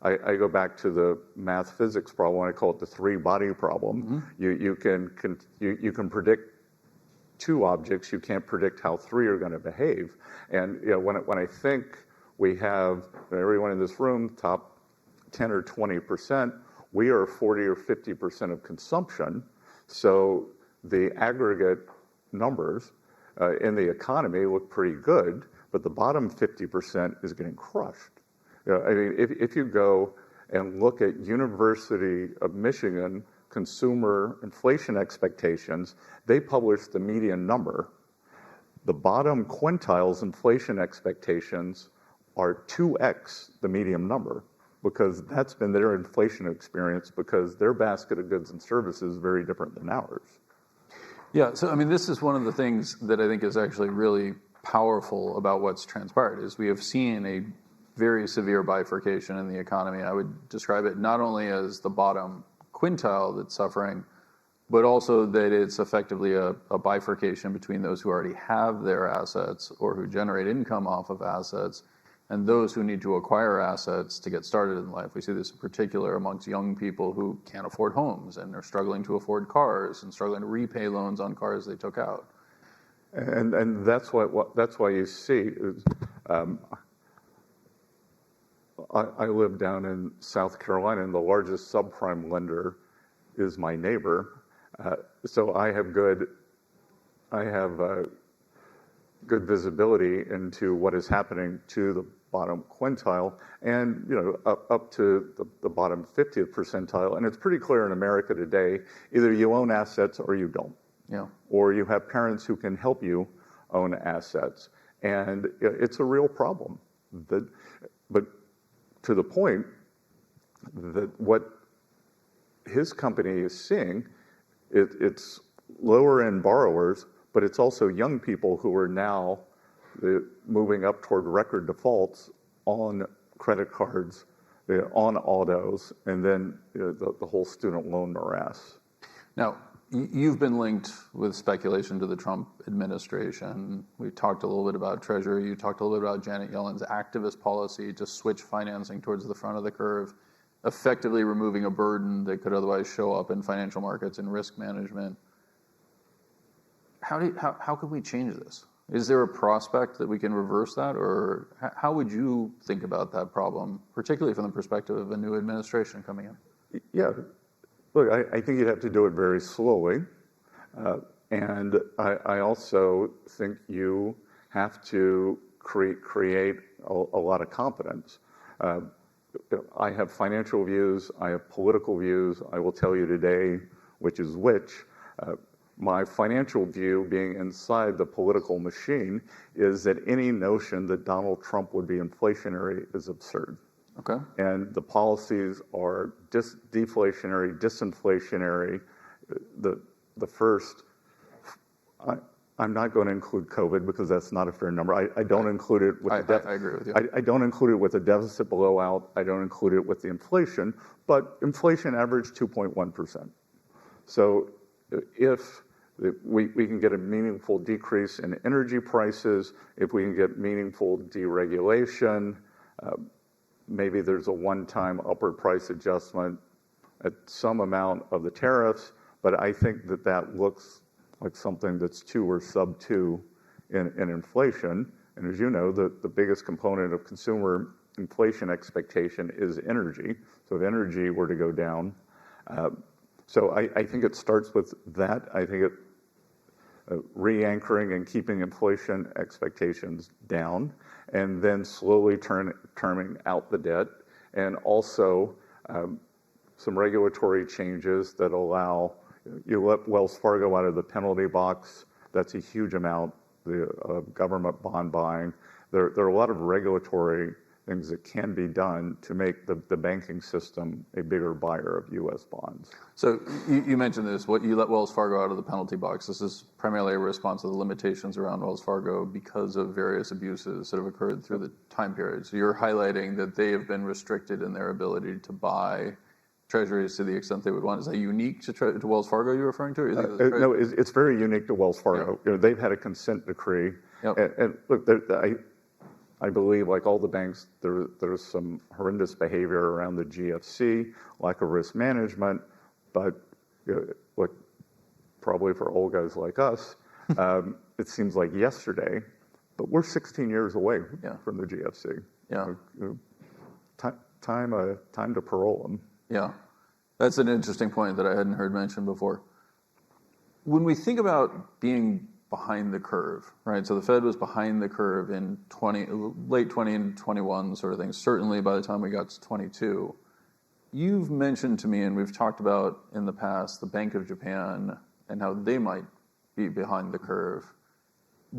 I go back to the math physics problem. I call it the three-body problem. Mm-hmm. You can predict two objects. You can't predict how three are going to behave. And when I think we have everyone in this room top 10 or 20%, we are 40 or 50% of consumption. So the aggregate numbers in the economy look pretty good, but the bottom 50% is getting crushed. I mean, if you go and look at University of Michigan consumer inflation expectations, they publish the median number. The bottom quintile's inflation expectations are 2x the median number, because that's been their inflation experience, because their basket of goods and services is very different than ours. Yeah, so I mean, this is one of the things that I think is actually really powerful about what's transpired, is we have seen a very severe bifurcation in the economy. I would describe it not only as the bottom quintile that's suffering, but also that it's effectively a bifurcation between those who already have their assets or who generate income off of assets and those who need to acquire assets to get started in life. We see this in particular amongst young people who can't afford homes and are struggling to afford cars and struggling to repay loans on cars they took out. And that's why you see. I live down in South Carolina, and the largest subprime lender is my neighbor. So I have good visibility into what is happening to the bottom quintile, and up to the bottom 50th percentile. And it's pretty clear in America today: either you own assets or you don't. Yeah. Or you have parents who can help you own assets, and it's a real problem. But to the point that what his company is seeing, it's lower end borrowers, but it's also young people who are now moving up toward record defaults on credit cards, on autos, and then the whole student loan morass. Now, you've been linked with speculation to the Trump administration. We talked a little bit about Treasury. You talked a little bit about Janet Yellen's activist policy to switch financing towards the front of the curve, effectively removing a burden that could otherwise show up in financial markets and risk management. How could we change this? Is there a prospect that we can reverse that, or how would you think about that problem, particularly from the perspective of a new administration coming in? Yeah. Look, I think you'd have to do it very slowly. And I also think you have to create a lot of competence. I have financial views. I have political views. I will tell you today, which is which. My financial view, being inside the political machine, is that any notion that Donald Trump would be inflationary is absurd. Okay. And the policies are deflationary, disinflationary. The first, I'm not going to include COVID because that's not a fair number. I don't include it with I agree with you. I don't include it with the deficit blowout. I don't include it with the inflation, but inflation averaged 2.1%. So if we can get a meaningful decrease in energy prices, if we can get meaningful deregulation, maybe there's a one-time upward price adjustment at some amount of the tariffs, but I think that looks like something that's 2 or sub 2 in inflation. And as you know, the biggest component of consumer inflation expectation is energy. So if energy were to go down, so I think it starts with that. I think it re-anchoring and keeping inflation expectations down, and then slowly terming out the debt, and also some regulatory changes that allow you let Wells Fargo out of the penalty box. That's a huge amount of government bond buying. There are a lot of regulatory things that can be done to make the banking system a bigger buyer of U.S. bonds. So you mentioned this, what you let Wells Fargo out of the penalty box. This is primarily a response to the limitations around Wells Fargo because of various abuses that have occurred through the time period. So you're highlighting that they have been restricted in their ability to buy treasuries to the extent they would want. Is that unique to Wells Fargo you're referring to? No, it's very unique to Wells Fargo. Yeah. They've had a consent decree. Yep. And look, I believe, like all the banks, there's some horrendous behavior around the GFC, lack of risk management. But look, probably for old guys like us, it seems like yesterday, but we're 16 years away from the GFC. Yeah. Time to parole them. Yeah, that's an interesting point that I hadn't heard mentioned before. When we think about being behind the curve, right? So the Fed was behind the curve in late 20 and 21 sort of thing. Certainly by the time we got to 22, you've mentioned to me, and we've talked about in the past, the Bank of Japan and how they might be behind the curve.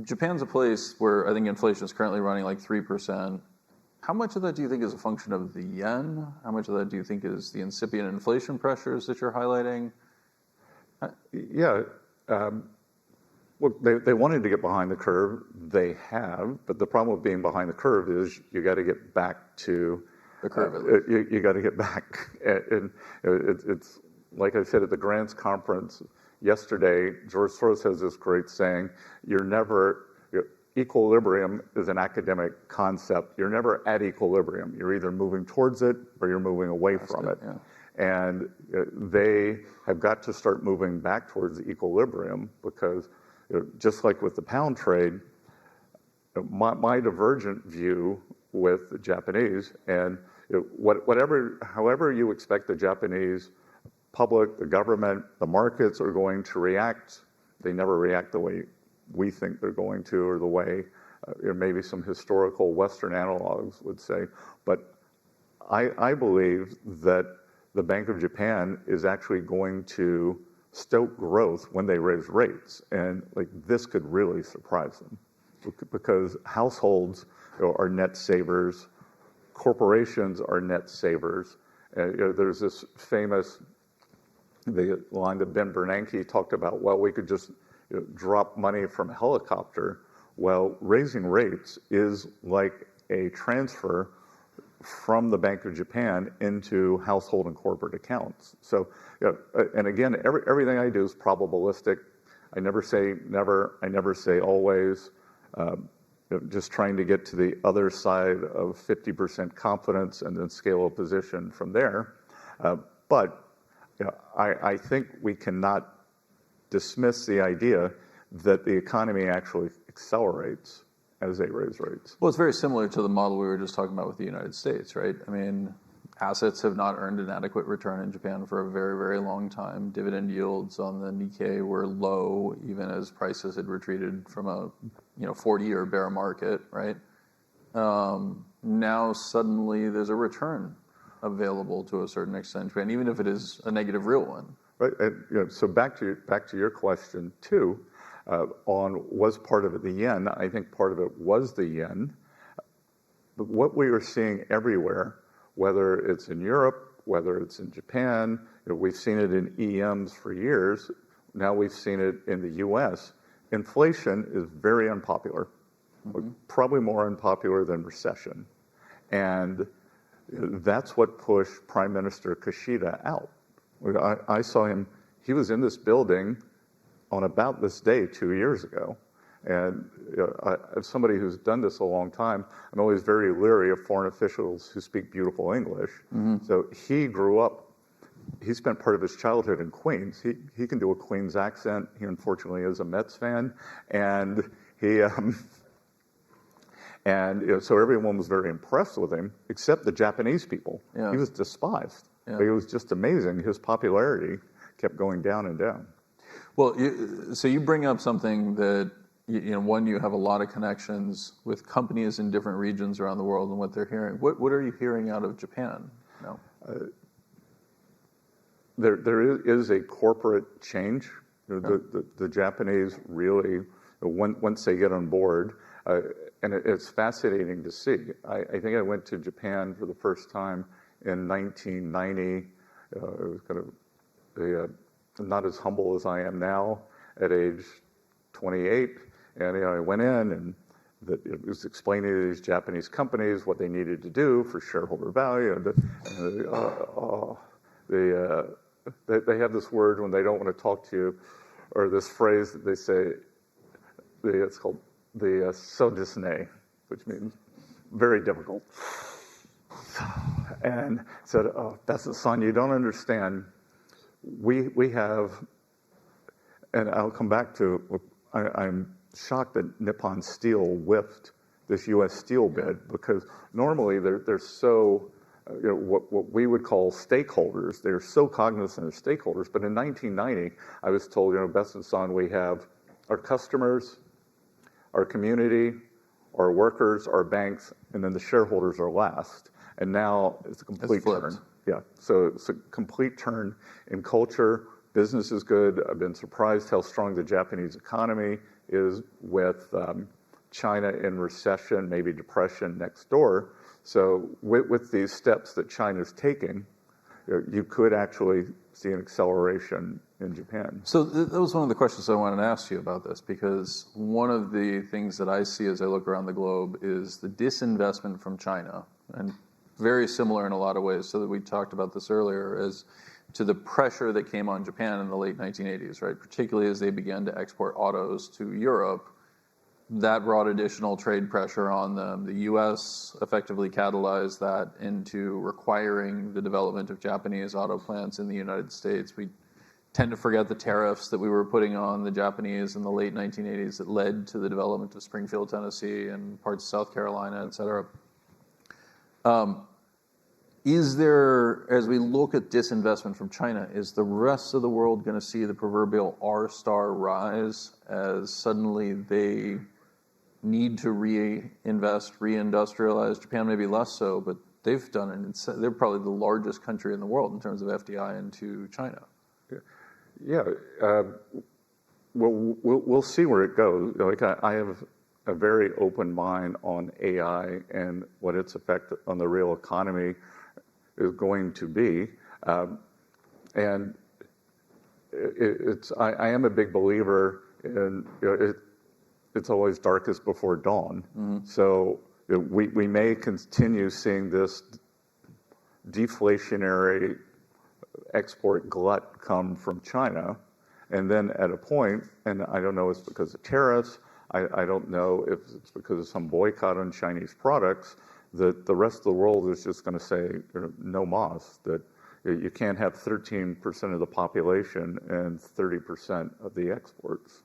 Japan's a place where I think inflation is currently running like 3%. How much of that do you think is a function of the yen? How much of that do you think is the incipient inflation pressures that you're highlighting? Yeah. Look, they wanted to get behind the curve. They have, but the problem with being behind the curve is you got to get back to the curve. You got to get back, and it's like I said at the Grants conference yesterday. George Soros has this great saying: equilibrium is an academic concept. You're never at equilibrium. You're either moving towards it or you're moving away from it. Yeah. And they have got to start moving back towards equilibrium because, just like with the pound trade, my divergent view with the Japanese, and however you expect the Japanese public, the government, the markets are going to react, they never react the way we think they're going to, or the way maybe some historical Western analogs would say. But I believe that the Bank of Japan is actually going to stoke growth when they raise rates. And like this could really surprise them because households are net savers, corporations are net savers. There's this famous the line that Ben Bernanke talked about, well, we could just drop money from a helicopter. Well, raising rates is like a transfer from the Bank of Japan into household and corporate accounts. So, and again, everything I do is probabilistic. I never say never. I never say always. Just trying to get to the other side of 50% confidence and then scale a position from there. But I think we cannot dismiss the idea that the economy actually accelerates as they raise rates. Well, it's very similar to the model we were just talking about with the United States, right? I mean, assets have not earned an adequate return in Japan for a very, very long time. Dividend yields on the Nikkei were low, even as prices had retreated from a 40-year bear market, right? Now suddenly there's a return available to a certain extent, and even if it is a negative real one. Right. And, so back to your question too, on was part of it the yen? I think part of it was the yen. But what we are seeing everywhere, whether it's in Europe, whether it's in Japan, we've seen it in EMs for years. Now we've seen it in the U.S. Inflation is very unpopular, probably more unpopular than recession, and that's what pushed Prime Minister Kishida out. I saw him. He was in this building on about this day 2 years ago. And as somebody who's done this a long time, I'm always very leery of foreign officials who speak beautiful English. So he grew up, he spent part of his childhood in Queens. He can do a Queens accent. He unfortunately is a Mets fan. And so everyone was very impressed with him, except the Japanese people. Yeah. He was despised. Yeah. It was just amazing. His popularity kept going down and down. Well, so you bring up something that, one, you have a lot of connections with companies in different regions around the world and what they're hearing. What are you hearing out of Japan now? There is a corporate change. The Japanese really, once they get on board, and it's fascinating to see. I think I went to Japan for the first time in 1990. It was kind of not as humble as I am now at age 28. And I went in, and it was explaining to these Japanese companies what they needed to do for shareholder value. They have this word when they don't want to talk to you, or this phrase that they say. It's called the so disne, which means very difficult. And said, "Oh, that's the son. You don't understand. We have," and I'll come back to. I'm shocked that Nippon Steel whiffed this U.S. Steel bid, because normally they're so, what we would call stakeholders. They're so cognizant of stakeholders. But in 1990, I was told, Best and Son, we have our customers, our community, our workers, our banks, and then the shareholders are last. And now it's a complete turn. Yeah, so it's a complete turn in culture. Business is good. I've been surprised how strong the Japanese economy is with China in recession, maybe depression next door. So with these steps that China's taking, you could actually see an acceleration in Japan. So that was one of the questions I wanted to ask you about this, because one of the things that I see as I look around the globe is the disinvestment from China, and very similar in a lot of ways, so that we talked about this earlier, as to the pressure that came on Japan in the late 1980s, right? Particularly as they began to export autos to Europe, that brought additional trade pressure on them. The U.S. effectively catalyzed that into requiring the development of Japanese auto plants in the United States. We tend to forget the tariffs that we were putting on the Japanese in the late 1980s that led to the development of Springfield, Tennessee, and parts of South Carolina, et cetera. Is there, as we look at disinvestment from China, is the rest of the world going to see the proverbial R-star rise as suddenly they need to reinvest, reindustrialize? Japan maybe less so, but they've done it. They're probably the largest country in the world in terms of FDI into China. Yeah. Well, we'll see where it goes. Like I have a very open mind on AI and what its effect on the real economy is going to be, and I am a big believer in it's always darkest before dawn. Mm-hmm. So we may continue seeing this deflationary export glut come from China, and then at a point, and I don't know if it's because of tariffs, I don't know if it's because of some boycott on Chinese products, that the rest of the world is just going to say no mas, that you can't have 13% of the population and 30% of the exports.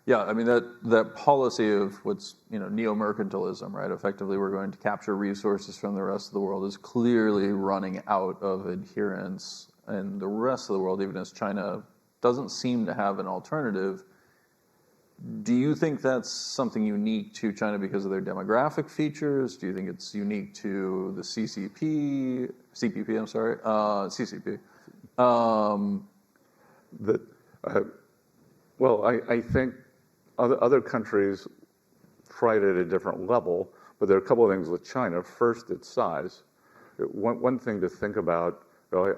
Yeah, I mean, that policy of what's, neo-mercantilism, right? Effectively, we're going to capture resources from the rest of the world is clearly running out of adherence. And the rest of the world, even as China doesn't seem to have an alternative, do you think that's something unique to China because of their demographic features? Do you think it's unique to the CCP? that, well, I think other countries tried it at a different level, but there are a couple of things with China. First, its size. One thing to think about,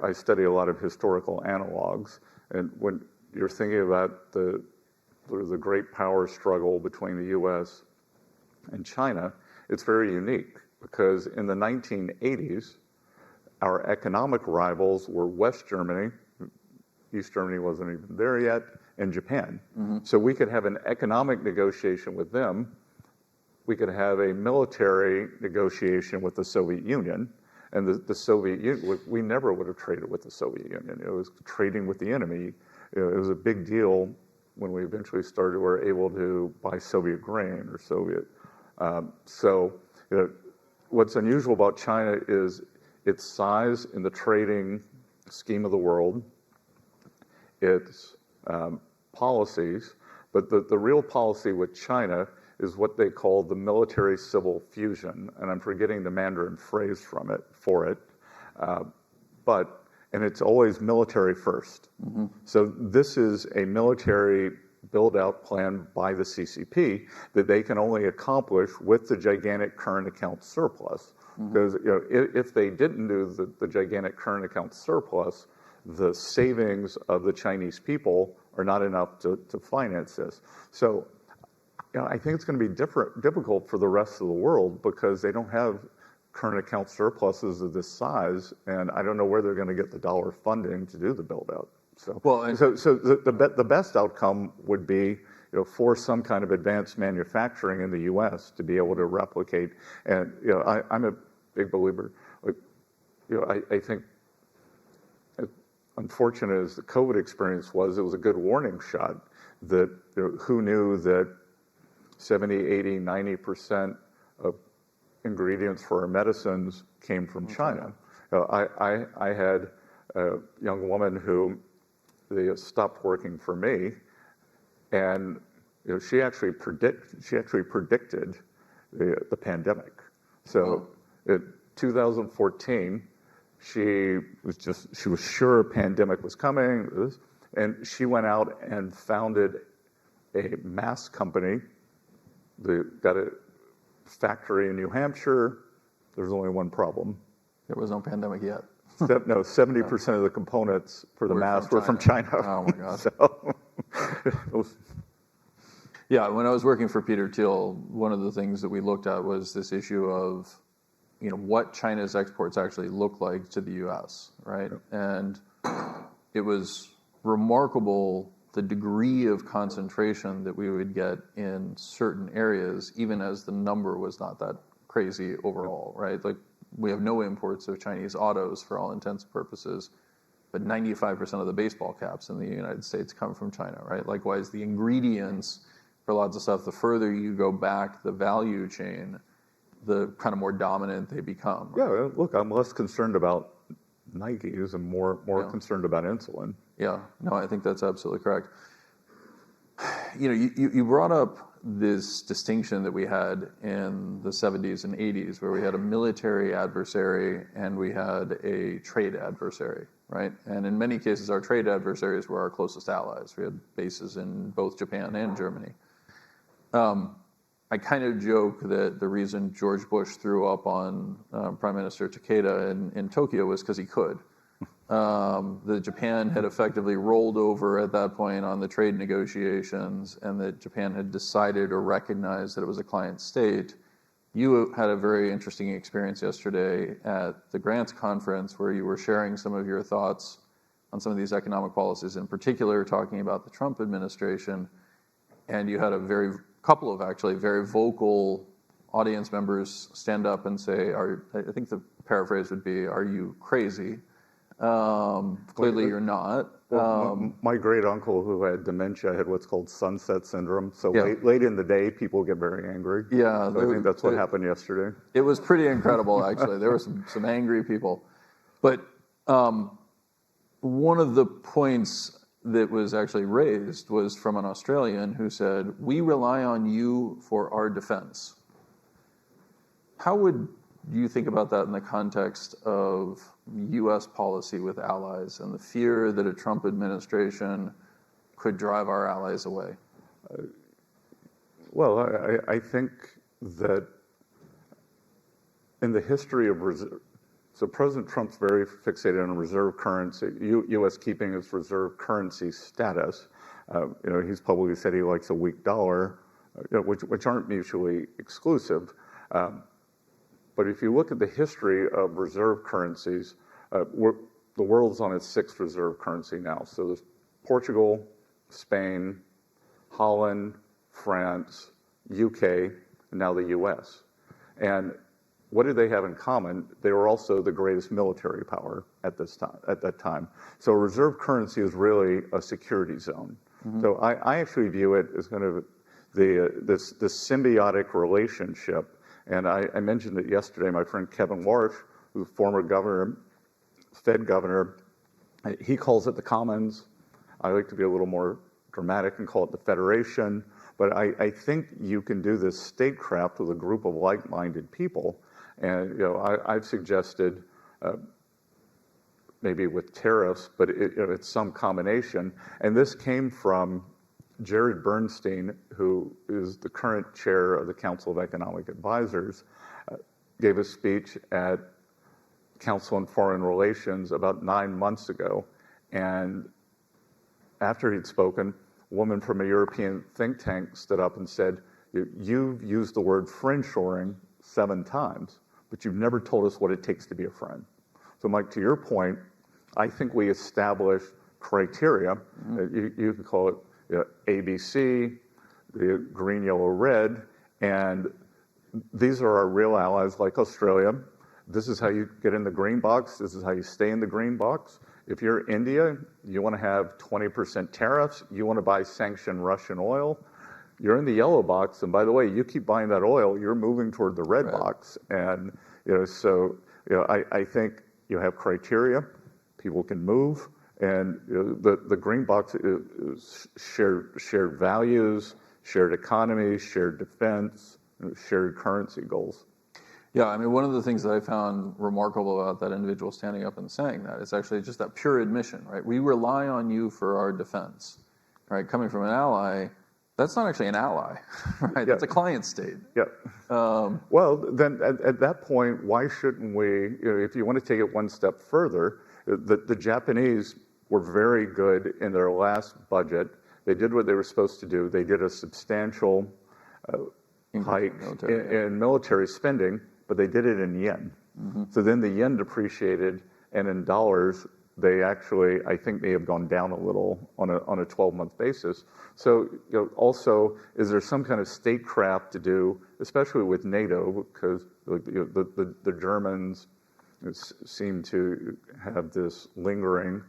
I study a lot of historical analogs, and when you're thinking about the great power struggle between the US and China, it's very unique because in the 1980s, our economic rivals were West Germany, East Germany wasn't even there yet, and Japan. So we could have an economic negotiation with them. We could have a military negotiation with the Soviet Union. And the Soviet Union, we never would have traded with the Soviet Union. It was trading with the enemy. It was a big deal when we eventually started, we were able to buy Soviet grain or Soviet. What's unusual about China is its size in the trading scheme of the world, its policies, but the real policy with China is what they call the military-civil fusion, and I'm forgetting the Mandarin phrase for it, and it's always military first. So this is a military build-out plan by the CCP that they can only accomplish with the gigantic current account surplus. Because if they didn't do the gigantic current account surplus, the savings of the Chinese people are not enough to finance this. So I think it's going to be difficult for the rest of the world because they don't have current account surpluses of this size, and I don't know where they're going to get the dollar funding to do the build-out. So the best outcome would be for some kind of advanced manufacturing in the U.S. to be able to replicate. And I'm a big believer. I think, as unfortunate as the COVID experience was, it was a good warning shot that who knew that 70, 80, 90% of ingredients for our medicines came from China. I had a young woman who they stopped working for me, and she actually predicted the pandemic. So in 2014, she was sure a pandemic was coming, and she went out and founded a mask company. They got a factory in New Hampshire. There's only one problem. There was no pandemic yet. No, 70% of the components for the mask were from China. Oh my God. Yeah, when I was working for Peter Thiel, one of the things that we looked at was this issue of, what China's exports actually look like to the U.S., right? And it was remarkable the degree of concentration that we would get in certain areas, even as the number was not that crazy overall, right? Like, we have no imports of Chinese autos for all intents and purposes, but 95% of the baseball caps in the United States come from China, right? Likewise, the ingredients for lots of stuff, the further you go back the value chain, the kind of more dominant they become. Right? Yeah, look, I'm less concerned about Nikes and more concerned about insulin. Yeah, no, I think that's absolutely correct. You brought up this distinction that we had in the 70s and 80s, where we had a military adversary and we had a trade adversary, right? And in many cases, our trade adversaries were our closest allies. We had bases in both Japan and Germany. I kind of joke that the reason George Bush threw up on Prime Minister Takeda in Tokyo was because he could. That Japan had effectively rolled over at that point on the trade negotiations, and that Japan had decided or recognized that it was a client state. You had a very interesting experience yesterday at the Grants Conference where you were sharing some of your thoughts on some of these economic policies, in particular talking about the Trump administration, and you had a couple of actually very vocal audience members stand up and say, I think the paraphrase would be, "Are you crazy?" Clearly you're not. My great uncle who had dementia had what's called sunset syndrome. So Yeah. late in the day, people get very angry. Yeah, So I think that's what happened yesterday. It was pretty incredible, actually. There were some angry people. But one of the points that was actually raised was from an Australian who said, "We rely on you for our defense." How would you think about that in the context of U.S. policy with allies and the fear that a Trump administration could drive our allies away? Well, I think that in the history of reserve, so President Trump's very fixated on reserve currency, U.S. keeping its reserve currency status. He's publicly said he likes a weak dollar, which aren't mutually exclusive. But if you look at the history of reserve currencies, the world's on its 6th reserve currency now. So there's Portugal, Spain, Holland, France, UK, and now the US. And what did they have in common? They were also the greatest military power at that time. So reserve currency is really a security zone. Mm-hmm. So I actually view it as kind of this symbiotic relationship. And I mentioned it yesterday. My friend Kevin Warsh, who's former governor, Fed governor, he calls it the Commons. I like to be a little more dramatic and call it the Federation. But I think you can do this statecraft with a group of like-minded people. And I've suggested maybe with tariffs, but it's some combination. And this came from Jared Bernstein, who is the current chair of the Council of Economic Advisors, gave a speech at Council on Foreign Relations about 9 months ago. And after he'd spoken, a woman from a European think tank stood up and said, "You've used the word friendshoring 7 times, but you've never told us what it takes to be a friend." So Mike, to your point, I think we establish criteria. Mm-hmm. You can call it ABC, the green, yellow, red, and these are our real allies like Australia. This is how you get in the green box. This is how you stay in the green box. If you're India, you want to have 20% tariffs. You want to buy sanctioned Russian oil. You're in the yellow box, and by the way, you keep buying that oil, you're moving toward the red box. And I think you have criteria. People can move. And the green box is shared values, shared economy, shared defense, shared currency goals. Yeah, I mean, one of the things that I found remarkable about that individual standing up and saying that is actually just that pure admission, right? We rely on you for our defense, right? Coming from an ally, that's not actually an ally, right? Yeah. That's a client state. Yeah. Well, then at that point, why shouldn't we, if you want to take it one step further, the Japanese were very good in their last budget. They did what they were supposed to do. They did a substantial hike in military spending, but they did it in yen. Mm-hmm. So then the yen depreciated, and in dollars, they actually, I think, may have gone down a little on a 12-month basis. So also, is there some kind of statecraft to do, especially with NATO, because the Germans seem to have this lingering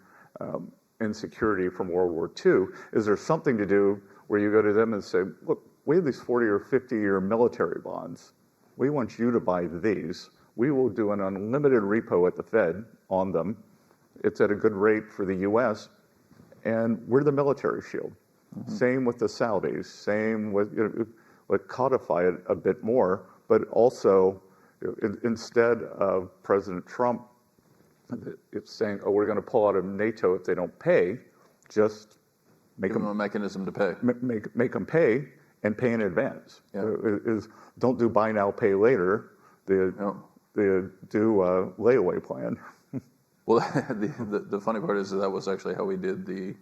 insecurity from World War II. Is there something to do where you go to them and say, look, we have these 40 or 50-year military bonds. We want you to buy these. We will do an unlimited repo at the Fed on them. It's at a good rate for the U.S., and we're the military shield. Mm-hmm. Same with the Saudis. Same with, codify it a bit more, but also instead of President Trump it's saying, oh, we're going to pull out of NATO if they don't pay, just make them a mechanism to pay. Make them pay and pay in advance. Yeah. Don't do buy now, pay later. They do a layaway plan. Well, the funny part is that was actually how we did the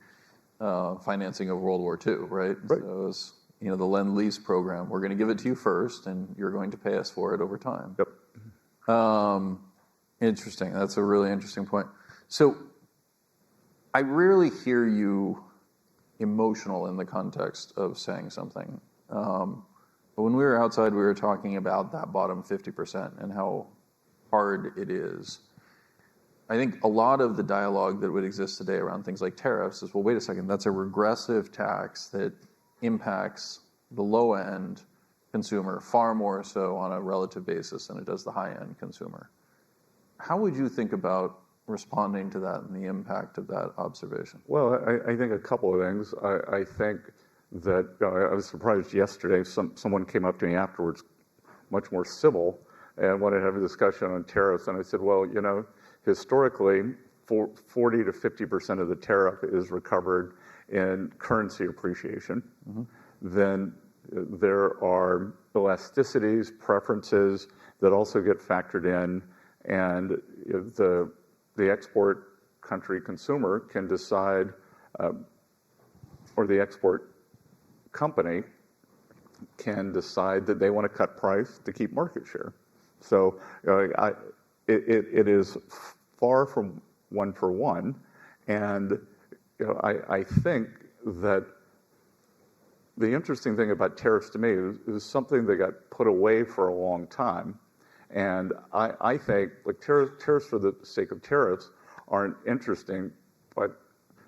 financing of World War II, right? So it was, the Lend-Lease program. We're going to give it to you first, and you're going to pay us for it over time. Yep. Interesting. That's a really interesting point. So I rarely hear you emotional in the context of saying something. But when we were outside, we were talking about that bottom 50% and how hard it is. I think a lot of the dialogue that would exist today around things like tariffs is, well, wait a second, that's a regressive tax that impacts the low-end consumer far more so on a relative basis than it does the high-end consumer. How would you think about responding to that and the impact of that observation? Well, I think a couple of things. I think that I was surprised yesterday. Someone came up to me afterwards, much more civil, and wanted to have a discussion on tariffs. And I said, well, historically, 40 to 50% of the tariff is recovered in currency appreciation. Then there are elasticities, preferences that also get factored in, and the export country consumer can decide, or the export company can decide that they want to cut price to keep market share. So it is far from one for one, and I think that the interesting thing about tariffs to me is something that got put away for a long time, and I think like tariffs for the sake of tariffs aren't interesting, but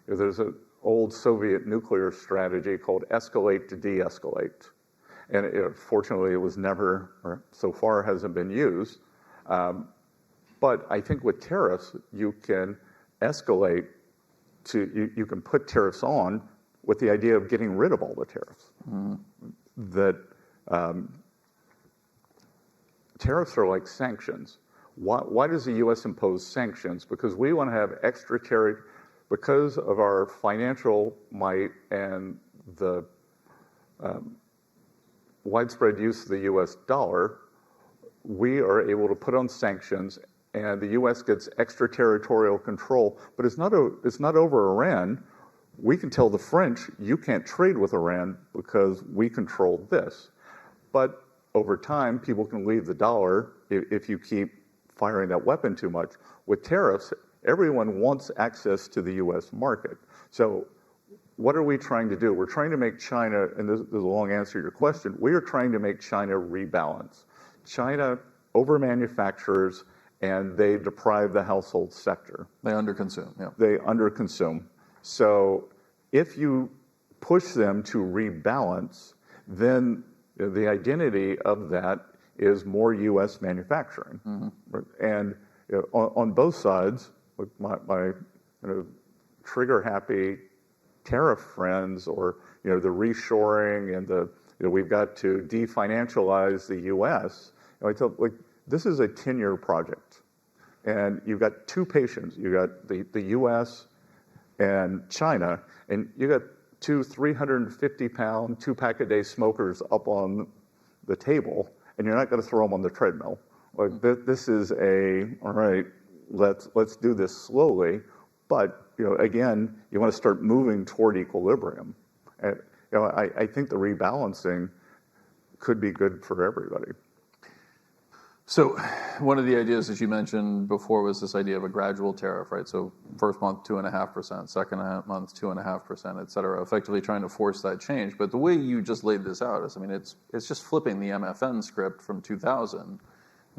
there's an old Soviet nuclear strategy called escalate to de-escalate. And fortunately, it was never, or so far hasn't been used. But I think with tariffs, you can escalate to, you can put tariffs on with the idea of getting rid of all the tariffs. That tariffs are like sanctions. Why does the U.S. impose sanctions? Because we want to have extra tariff, because of our financial might and the widespread use of the U.S. dollar, we are able to put on sanctions, and the U.S. gets extraterritorial control. But it's not over Iran. We can tell the French, you can't trade with Iran because we control this. But over time, people can leave the dollar if you keep firing that weapon too much. With tariffs, everyone wants access to the U.S. market. So what are we trying to do? We're trying to make China, and this is a long answer to your question, we are trying to make China rebalance. China over-manufactures, and they deprive the household sector. They underconsume, yeah. They underconsume. So if you push them to rebalance, then the identity of that is more U.S. manufacturing. And on both sides, my trigger-happy tariff friends, or the reshoring and we've got to definancialize the U.S. I tell this is a 10-year project, and you've got two patients. You got the U.S. and China, and you got two 350-pound, 2-pack-a-day smokers up on the table, and you're not going to throw them on the treadmill. This is all right. Let's do this slowly, but again, you want to start moving toward equilibrium. And I think the rebalancing could be good for everybody. So one of the ideas that you mentioned before was this idea of a gradual tariff, right? So first month, 2.5%, second month, 2.5%, et cetera, effectively trying to force that change. But the way you just laid this out is, it's just flipping the MFN script from 2000 and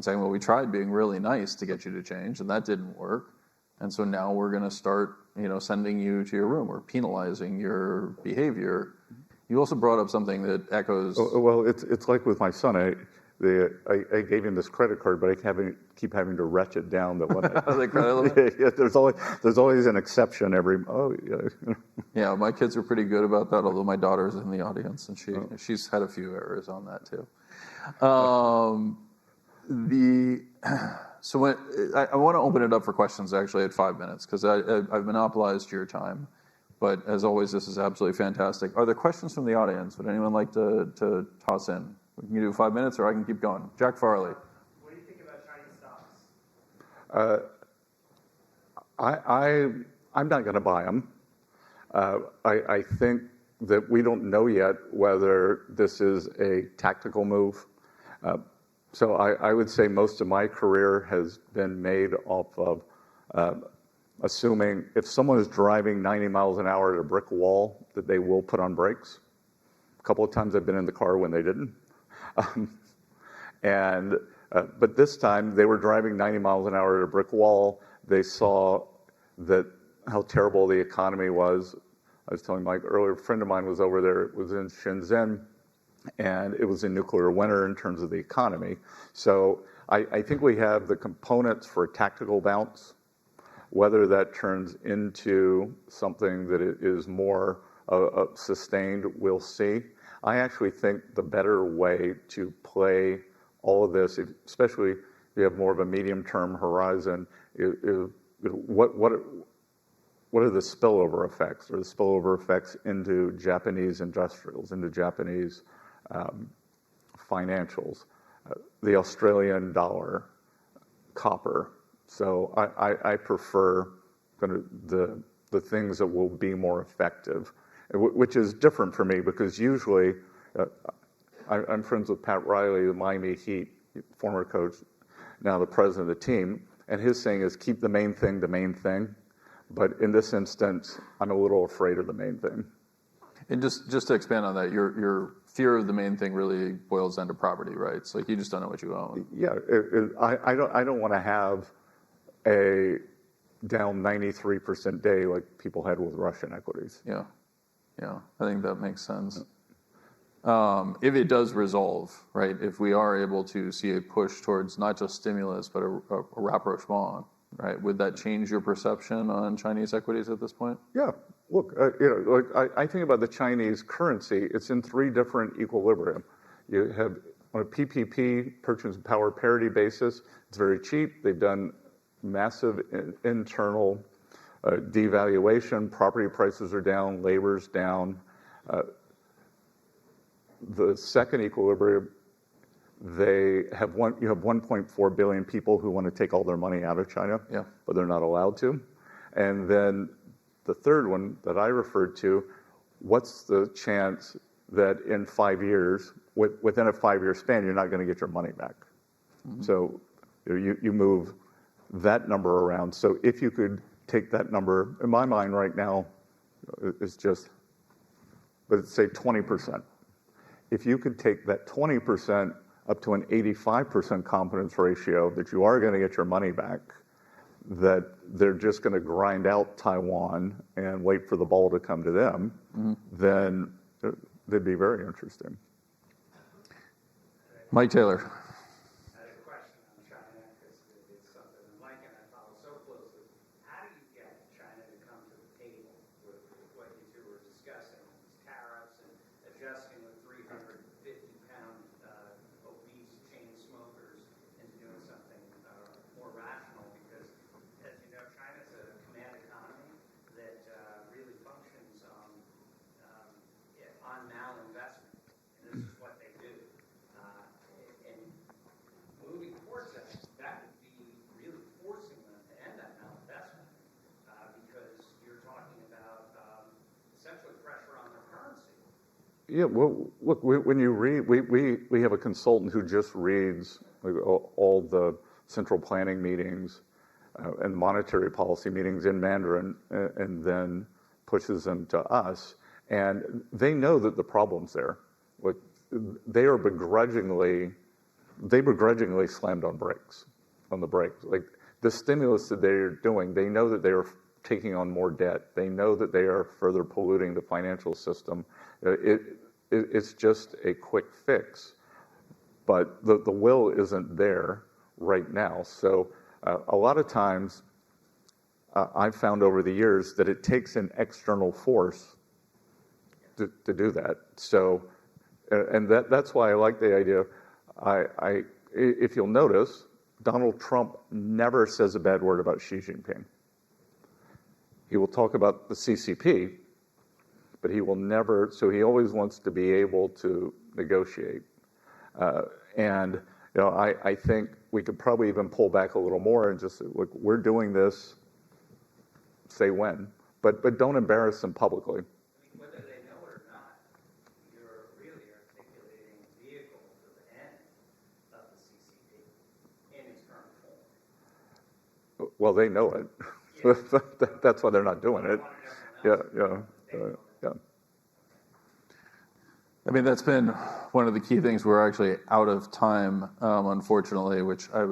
saying, well, we tried being really nice to get you to change, and that didn't work. And so now we're going to start, sending you to your room or penalizing your behavior. You also brought up something that echoes. Well, it's like with my son. I gave him this credit card, but I keep having to ratchet down the limit. The credit limit? Yeah, there's always an exception every. Yeah, my kids are pretty good about that. Although my daughter's in the audience, and she's had a few errors on that too. So I want to open it up for questions actually at 5 minutes, because I've monopolized your time. But as always, this is absolutely fantastic. Are there questions from the audience? Would anyone like to toss in? We can do 5 minutes, or I can keep going. Jack Farley. What do you think about Chinese stocks? I'm not going to buy them. I think that we don't know yet whether this is a tactical move. So I would say most of my career has been made off of assuming if someone is driving 90 miles an hour at a brick wall, that they will put on brakes. A couple of times I've been in the car when they didn't. But this time they were driving 90 miles an hour at a brick wall. They saw how terrible the economy was. I was telling Mike earlier, a friend of mine was over there, it was in Shenzhen, and it was a nuclear winter in terms of the economy. So I think we have the components for a tactical bounce. Whether that turns into something that is more sustained, we'll see. I actually think the better way to play all of this, especially if you have more of a medium-term horizon, what are the spillover effects, or the spillover effects into Japanese industrials, into Japanese financials, the Australian dollar, copper. So I prefer kind of the things that will be more effective, which is different for me because usually I'm friends with Pat Riley, the Miami Heat, former coach, now the president of the team, and his saying is keep the main thing the main thing. But in this instance, I'm a little afraid of the main thing. And just to expand on that, your fear of the main thing really boils down to property rights. Like you just don't know what you own. Yeah, I don't want to have a down 93% day like people had with Russian equities. Yeah, I think that makes sense. If it does resolve, right? If we are able to see a push towards not just stimulus but a rapprochement, right? Would that change your perception on Chinese equities at this point? Yeah. Look, I think about the Chinese currency. It's in three different equilibrium. You have on a PPP, purchasing power parity basis. It's very cheap. They've done massive internal devaluation. Property prices are down. Labor's down. The second equilibrium, you have 1.4 billion people who want to take all their money out of China, but they're not allowed to. And then the third one that I referred to, what's the chance that in 5 years, within a 5-year span, you're not going to get your money back? Mm-hmm. So you move that number around. So if you could take that number, in my mind right now, it's just, let's say 20%. If you could take that 20% up to an 85% confidence ratio that you are going to get your money back, that they're just going to grind out Taiwan and wait for the ball to come to them, then they'd be very interesting. Mike Taylor. I had a question on China because it's something Mike and I follow so closely. How do you get China to come to the table with what you two were discussing, tariffs and adjusting the 350-pound obese chain smokers into doing something more rational? Because, as you know, China's a command economy that really functions on malinvestment. And this is what they do. And moving towards that would be really forcing them to end that malinvestment because you're talking about essentially pressure on their currency. Yeah, well, look, when you read, we have a consultant who just reads all the central planning meetings and monetary policy meetings in Mandarin and then pushes them to us. And they know that the problem's there. Like, they begrudgingly slammed on the brakes. Like the stimulus that they're doing, they know that they are taking on more debt. They know that they are further polluting the financial system. It's just a quick fix, but the will isn't there right now. So a lot of times I've found over the years that it takes an external force to do that. So, and that's why I like the idea. If you'll notice, Donald Trump never says a bad word about Xi Jinping. He will talk about the CCP, but he will never. So he always wants to be able to negotiate. And I think we could probably even pull back a little more and just look. We're doing this. Say when, but don't embarrass them publicly. Whether they know it or not, you're really articulating a vehicle to the end of the CCP in its current form. Well, they know it. Yeah. That's why they're not doing it. Yeah. I mean, that's been one of the key things. We're actually out of time, unfortunately, which I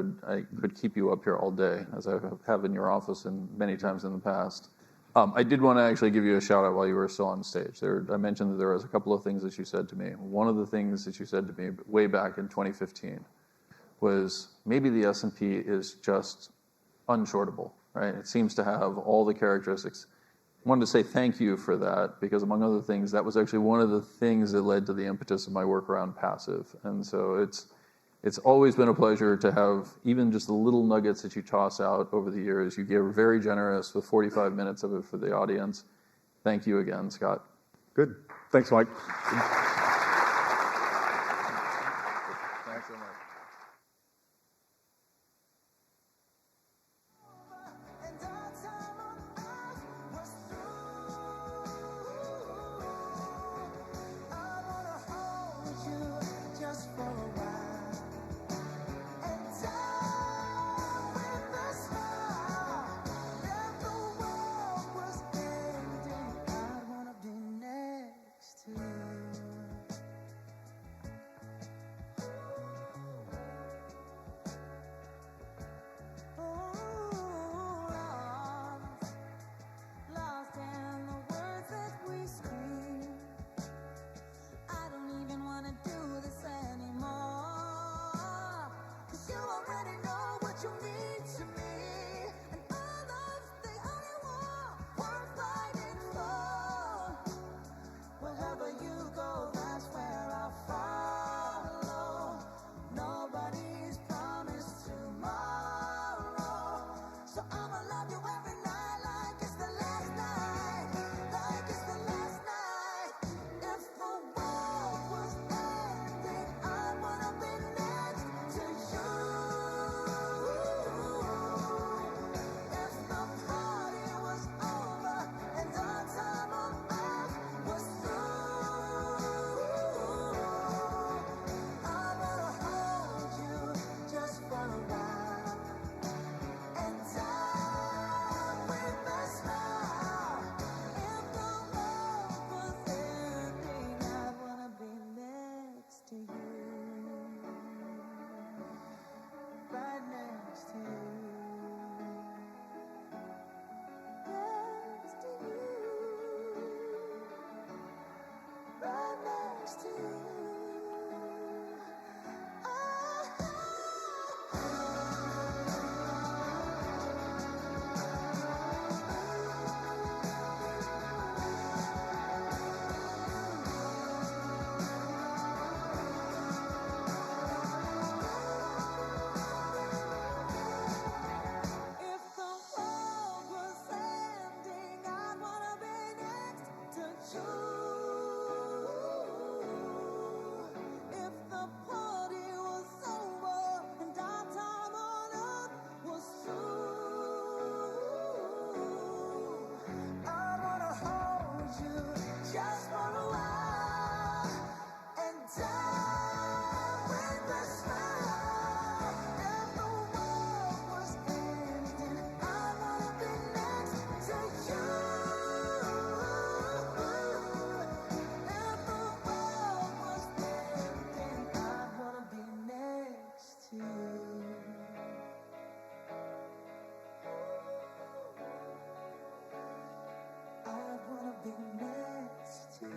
could keep you up here all day, as I have in your office and many times in the past. I did want to actually give you a shout out while you were still on stage. I mentioned that there was a couple of things that you said to me. One of the things that you said to me way back in 2015 was maybe the S&P is just unshortable, right? It seems to have all the characteristics. I wanted to say thank you for that because, among other things, that was actually one of the things that led to the impetus of my work around passive. And so It's always been a pleasure to have even just the little nuggets that you toss out over the years. You get very generous with 45 minutes of it for the audience. Thank you again, Scott. Good. Thanks, Mike. Thanks so much. Just for a while, and time with a smile. If the world was ending, I'd wanna be next to you. Ooh, lost in the words that we scream. I don't even wanna do this anymore. 'Cause you already know what you mean to me. And all love's the only war worth fighting for. Wherever you go, that's where I'll follow. Nobody's promised tomorrow. So I'ma love you every night like it's the last night. Like it's the last night. If the world was ending, I wanna be next to you. If the party was over and our time on earth was through, I wanna hold you just for a while and die with a smile. If the world was ending, I wanna be next to you, right next to you, next to you, right next to you. If the world was ending, I'd wanna be next to you. If the party was over and our time on earth was through, I'd wanna hold you just for a while and die with a smile. If the world was ending, I wanna be next to you. If the world was ending, I wanna be next to you. I wanna be next to you.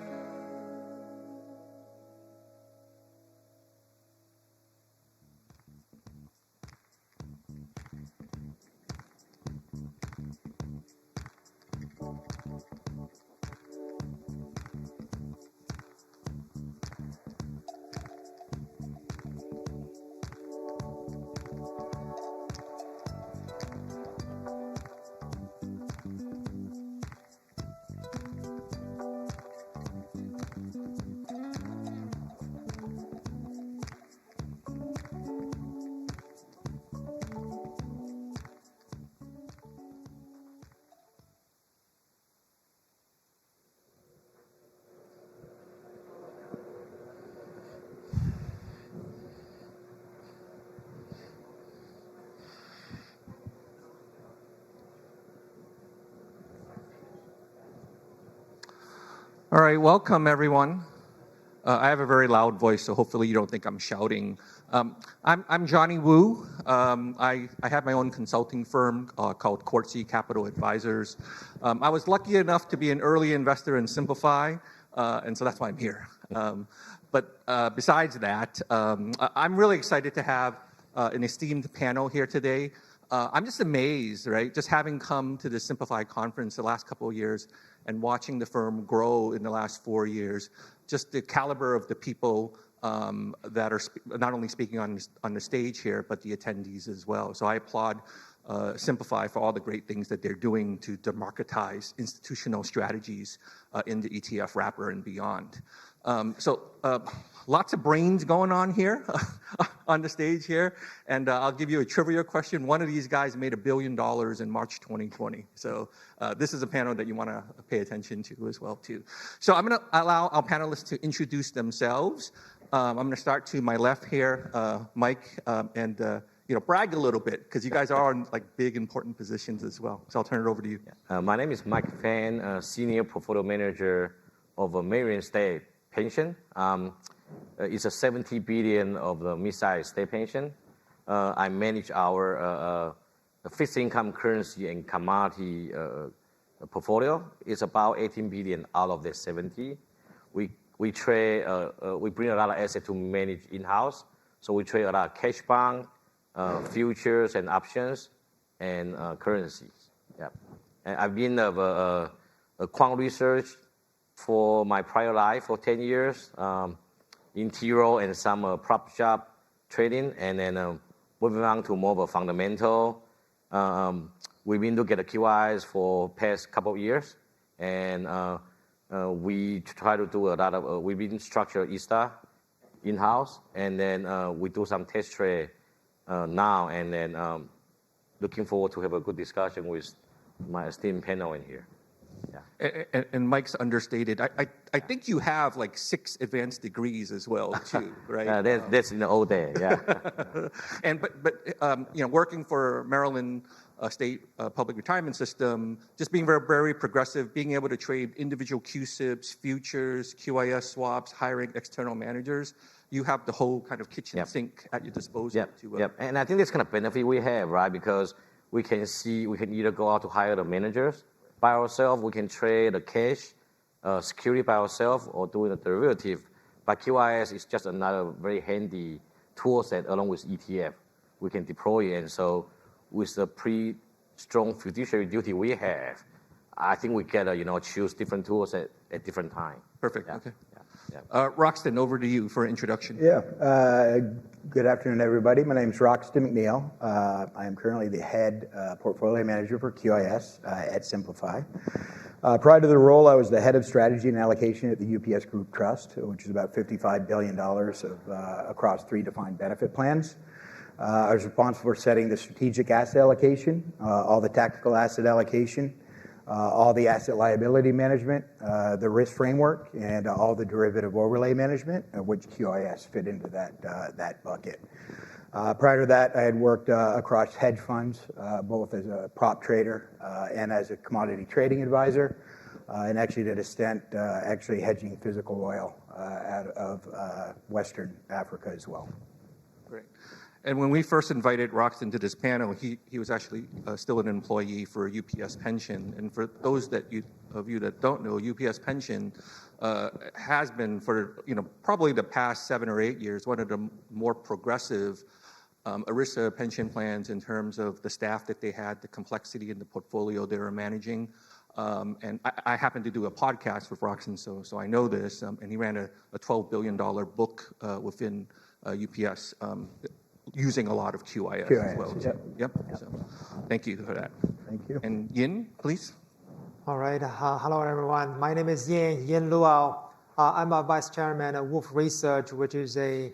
All right, welcome everyone. I have a very loud voice, so hopefully you don't think I'm shouting. I'm Johnny Wu. I have my own consulting firm called Quartzy Capital Advisors. I was lucky enough to be an early investor in Simplify, and so that's why I'm here. But besides that, I'm really excited to have an esteemed panel here today. I'm just amazed, right? Just having come to the Simplify conference the last couple of years and watching the firm grow in the last 4 years, just the caliber of the people that are not only speaking on the stage here, but the attendees as well. So I applaud Simplify for all the great things that they're doing to democratize institutional strategies in the ETF wrapper and beyond. Lots of brains going on here on the stage here. And I'll give you a trivia question. One of these guys made $1 billion in March 2020. So this is a panel that you want to pay attention to as well, too. So I'm going to allow our panelists to introduce themselves. I'm going to start to my left here, Mike, and brag a little bit, because you guys are in like big, important positions as well. So I'll turn it over to you. My name is Mike Fan, Senior Portfolio Manager of Marion State Pension. It's a $70 billion of the mid-sized state pension. I manage our fixed income, currency, and commodity portfolio. It's about $18 billion out of the 70. We trade. We bring a lot of assets to manage in-house. So we trade a lot of cash bond, futures and options, and currencies. Yeah, and I've been a quant research for my prior life for 10 years, in T-roll and some prop shop trading, and then moving on to more of a fundamental. We've been looking at the QIs for past couple of years, and we try to do a lot of. We've been structured ISTA in-house, and then we do some test trade now, and then looking forward to have a good discussion with my esteemed panel in here. Yeah. And Mike's understated. I think you have like 6 advanced degrees as well, too, right? That's in the old day, yeah. And but working for Maryland State Public Retirement System, just being very, very progressive, being able to trade individual QSIPs, futures, QIS swaps, hiring external managers. You have the whole kind of kitchen sink at your disposal. Yep. And I think that's kind of benefit we have, right? Because we can either go out to hire the managers by ourselves, we can trade the cash, security by ourselves, or doing a derivative. But QIS is just another very handy tool set along with ETF. We can deploy it. And so with the pretty strong fiduciary duty we have, I think we get to choose different tools at different time. Perfect. Yeah. Okay. Roxton, over to you for an introduction. Yeah. Good afternoon, everybody. My name is Roxton McNeil. I am currently the head portfolio manager for QIS at Simplify. Prior to the role, I was the head of strategy and allocation at the UPS Group Trust, which is about $55 billion across 3 defined benefit plans. I was responsible for setting the strategic asset allocation, all the tactical asset allocation, all the asset liability management, the risk framework, and all the derivative overlay management, which QIS fit into that bucket. Prior to that, I had worked across hedge funds, both as a prop trader and as a commodity trading advisor, and actually did a stint actually hedging physical oil out of Western Africa as well. Great. And when we first invited Roxton to this panel, he was actually still an employee for UPS Pension. And for those of you that don't know, UPS Pension has been for probably the past 7 or 8 years one of the more progressive ERISA pension plans in terms of the staff that they had, the complexity in the portfolio they were managing. And I happened to do a podcast with Roxton, so I know this. And he ran a $12 billion book within UPS. Using a lot of QIS as well. Yep. So, thank you for that. Thank you. And Yin, please. All right. Hello, everyone. My name is Yin Luo. I'm a vice chairman of Wolf Research, which is a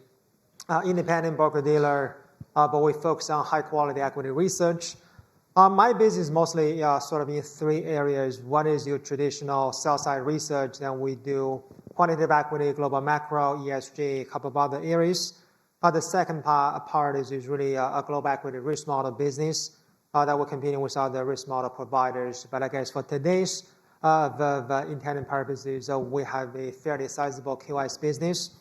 independent broker-dealer, but we focus on high-quality equity research. My business mostly sort of in 3 areas. One is your traditional sell-side research. Then we do quantitative equity, global macro, ESG, a couple of other areas. The second part is really a global equity risk model business that we're competing with other risk model providers. But I guess for today's the intended purposes, we have a fairly sizable QIS business.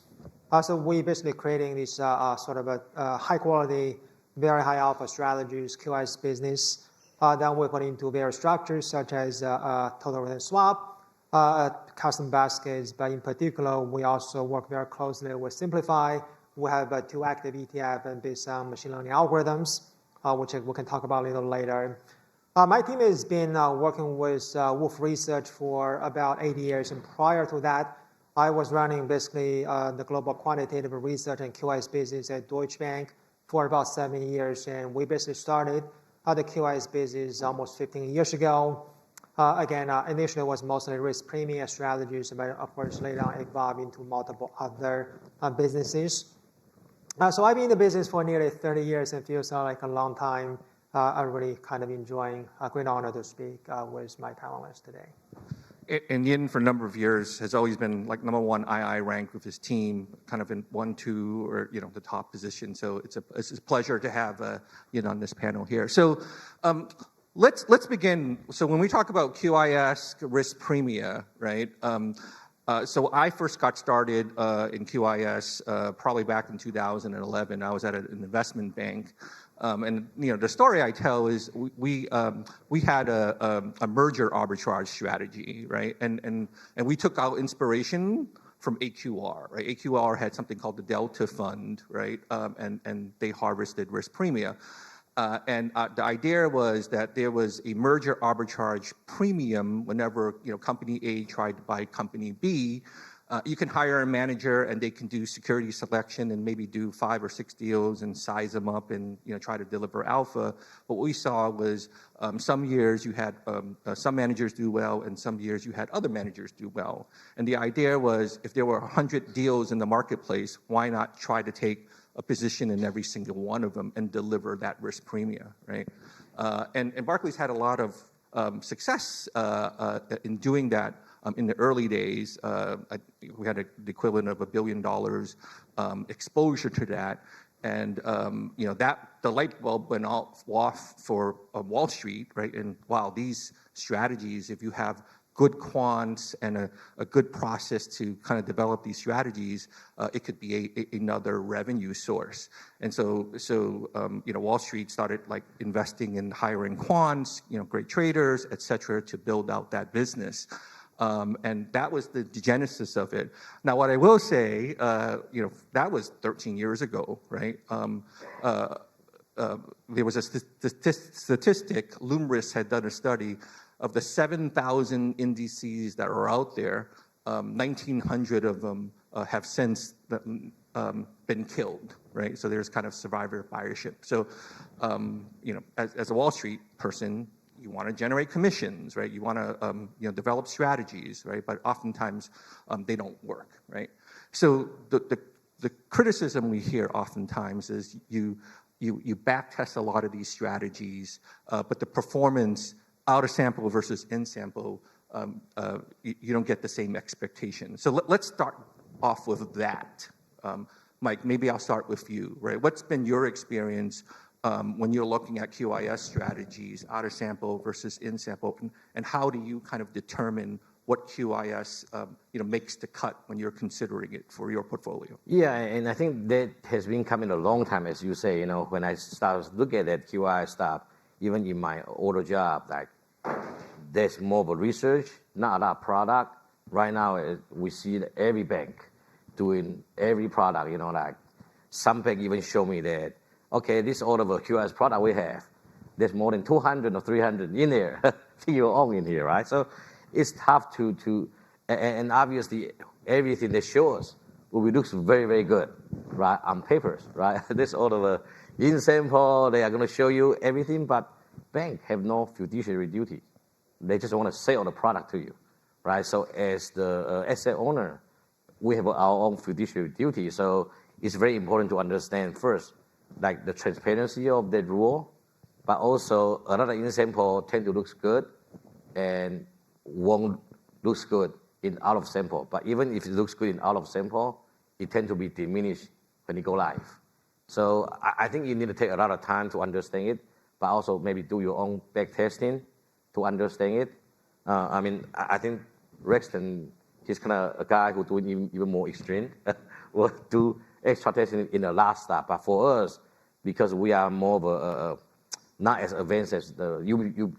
So we're basically creating this sort of a high quality, very high alpha strategies QIS business. Then we put into various structures such as total return swap, custom baskets. But in particular, we also work very closely with Simplify. We have 2 active ETF and based on machine learning algorithms, which we can talk about a little later. My team has been working with Wolf Research for about 8 years, and prior to that, I was running basically the global quantitative research and QIS business at Deutsche Bank for about 7 years. And we basically started the QIS business almost 15 years ago. Again, initially it was mostly risk premium strategies, but of course later on evolved into multiple other businesses. So I've been in the business for nearly 30 years and feels like a long time. I'm really kind of enjoying a great honor to speak with my panelists today. And Yin, for a number of years, has always been like number one II ranked with his team, kind of in 1, 2, or the top position. So it's a pleasure to have Yin on this panel here. So let's begin. So when we talk about QIS risk premia, right? So I first got started in QIS probably back in 2011. I was at an investment bank. And the story I tell is we had a merger arbitrage strategy, right? And we took our inspiration from AQR, right? AQR had something called the Delta Fund, right? And they harvested risk premia. And the idea was that there was a merger arbitrage premium whenever company A tried to buy company B. You can hire a manager and they can do security selection and maybe do 5 or 6 deals and size them up and try to deliver alpha. What we saw was some years you had some managers do well and some years you had other managers do well. And the idea was if there were 100 deals in the marketplace, why not try to take a position in every single one of them and deliver that risk premia, right? And Barclays had a lot of success in doing that. In the early days, we had the equivalent of $1 billion exposure to that, and that the light bulb went off for Wall Street, right? And wow, these strategies, if you have good quants and a good process to kind of develop these strategies, it could be another revenue source. And so Wall Street started like investing in hiring quants, great traders, et cetera, to build out that business. And that was the genesis of it. Now, what I will say, that was 13 years ago, right? There was a statistic, Lumris had done a study of the 7,000 indices that are out there, 1,900 of them have since been killed, right? So there's kind of survivor buyership. So, as a Wall Street person, you want to generate commissions, right? You want to develop strategies, right? But oftentimes they don't work, right? So the criticism we hear oftentimes is you back test a lot of these strategies, but the performance out of sample versus in sample, you don't get the same expectation. So let's start off with that. Mike, maybe I'll start with you, right? What's been your experience when you're looking at QIS strategies, out of sample versus in sample, and how do you kind of determine what QIS makes the cut when you're considering it for your portfolio? Yeah, and I think that has been coming a long time, as you say. When I started looking at that QIS stuff, even in my older job, like there's more of a research, not a lot of product. Right now, we see that every bank doing every product. Like some bank even show me that. Okay, this all of a QIS product we have, there's more than 200 or 300 in there, your own in here, right? So it's tough to and obviously everything they show us looks very, very good, right, on papers, right? This all of a in sample, they are going to show you everything, but bank have no fiduciary duty. They just want to sell the product to you, right? So as the asset owner, we have our own fiduciary duty. So it's very important to understand first, like the transparency of that rule, but also another in sample tend to look good and won't look good in out of sample. But even if it looks good in out of sample, it tend to be diminished when you go live. So I think you need to take a lot of time to understand it, but also maybe do your own back testing to understand it. I think Rexton, he's kind of a guy who's doing even more extreme, will do extra testing in the last step. But for us, because we are more of a not as advanced as the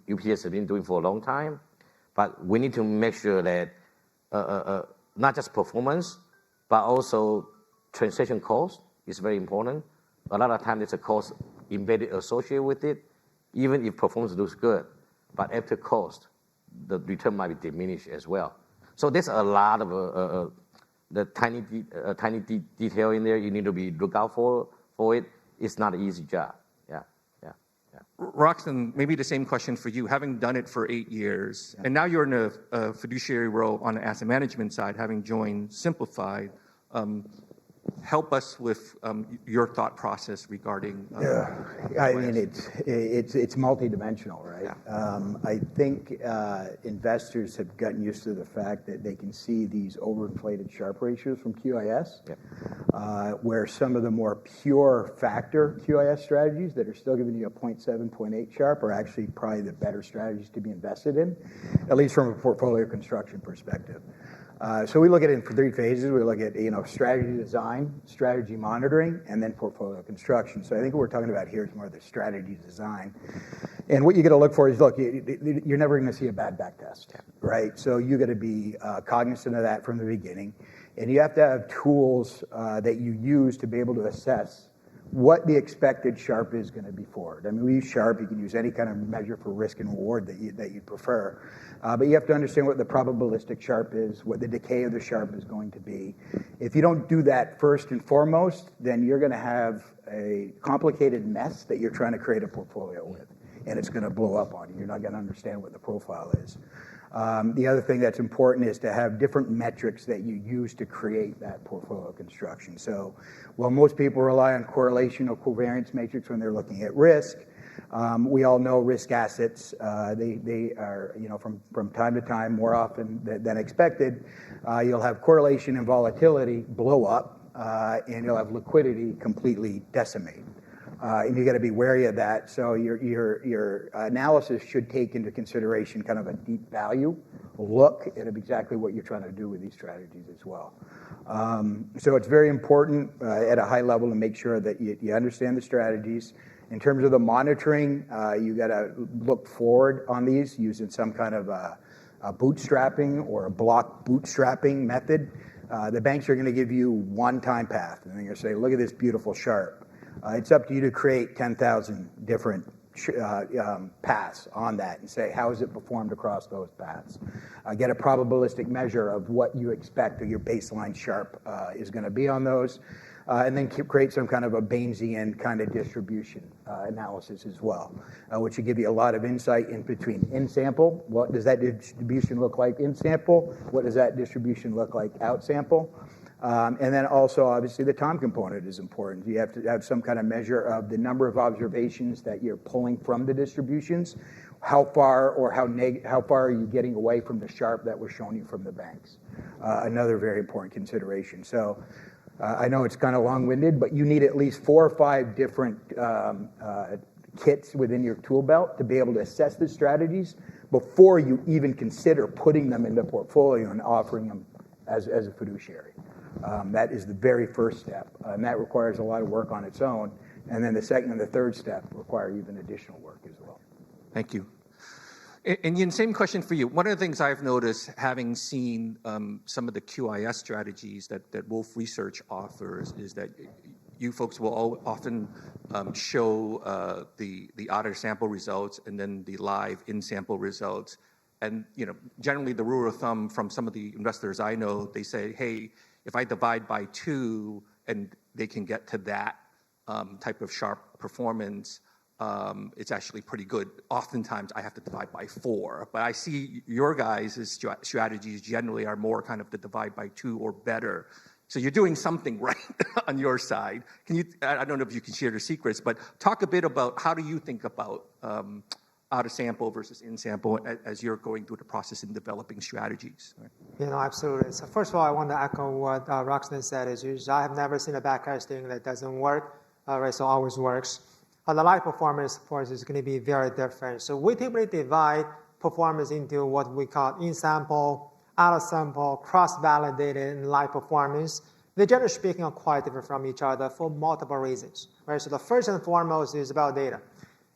UPS have been doing for a long time, but we need to make sure that not just performance, but also transaction cost is very important. A lot of times there's a cost embedded associated with it, even if performance looks good, but after cost, the return might be diminished as well. So there's a lot of the tiny detail in there, you need to be look out for it. It's not an easy job. Yeah. Roxanne, maybe the same question for you. Having done it for 8 years, and now you're in a fiduciary role on the asset management side, having joined Simplified, help us with your thought process regarding. I mean, it's multidimensional, right? I think investors have gotten used to the fact that they can see these overinflated Sharpe ratios from QIS, where some of the more pure factor QIS strategies that are still giving you a 0.7, 0.8 Sharpe are actually probably the better strategies to be invested in, at least from a portfolio construction perspective. So we look at it in 3 phases. We look at strategy design, strategy monitoring, and then portfolio construction. So I think what we're talking about here is more the strategy design. And what you got to look for is, look, you're never going to see a bad back test, right? So you got to be cognizant of that from the beginning, and you have to have tools that you use to be able to assess what the expected Sharpe is going to be forward. I mean, we use Sharpe. You can use any kind of measure for risk and reward that you prefer. But you have to understand what the probabilistic Sharpe is, what the decay of the Sharpe is going to be. If you don't do that first and foremost, then you're going to have a complicated mess that you're trying to create a portfolio with, and it's going to blow up on you. You're not going to understand what the profile is. The other thing that's important is to have different metrics that you use to create that portfolio construction. So while most people rely on correlation or covariance matrix when they're looking at risk, we all know risk assets, they are, from time to time, more often than expected, you'll have correlation and volatility blow up, and you'll have liquidity completely decimate. And you got to be wary of that. So your analysis should take into consideration kind of a deep value look at exactly what you're trying to do with these strategies as well. So it's very important at a high level to make sure that you understand the strategies. In terms of the monitoring, you got to look forward on these using some kind of a bootstrapping or a block bootstrapping method. The banks are going to give you one time path, and they're going to say, look at this beautiful Sharpe. It's up to you to create 10,000 different paths on that and say, how is it performed across those paths? Get a probabilistic measure of what you expect your baseline Sharpe is going to be on those, and then create some kind of a Bayesian kind of distribution analysis as well, which will give you a lot of insight in between in sample. What does that distribution look like in sample? What does that distribution look like out sample? And then also, obviously, the time component is important. You have to have some kind of measure of the number of observations that you're pulling from the distributions. How far or how far are you getting away from the Sharpe that was shown you from the banks? Another very important consideration. So I know it's kind of long-winded, but you need at least 4 or 5 different kits within your tool belt to be able to assess the strategies before you even consider putting them in the portfolio and offering them as a fiduciary. That is the very first step, and that requires a lot of work on its own. And then the second and the third step require even additional work as well. Thank you. And Yin, same question for you. One of the things I've noticed, having seen some of the QIS strategies that Wolf Research offers, is that you folks will often show the outer sample results and then the live in-sample results. And generally, the rule of thumb from some of the investors I know, they say, hey, if I divide by 2 and they can get to that type of Sharpe performance, it's actually pretty good. Oftentimes, I have to divide by 4. But I see your guys' strategies generally are more kind of the divide by 2 or better. So you're doing something right on your side. I don't know if you can share the secrets, but talk a bit about how do you think about out of sample versus in sample as you're going through the process in developing strategies? Absolutely. So first of all, I want to echo what Roxanne said. Is I have never seen a backtesting that doesn't work. Right, so always works. The live performance, of course, is going to be very different. So we typically divide performance into what we call in sample, out of sample, cross-validated, and live performance. They generally speaking are quite different from each other for multiple reasons. Right. So the first and foremost is about data.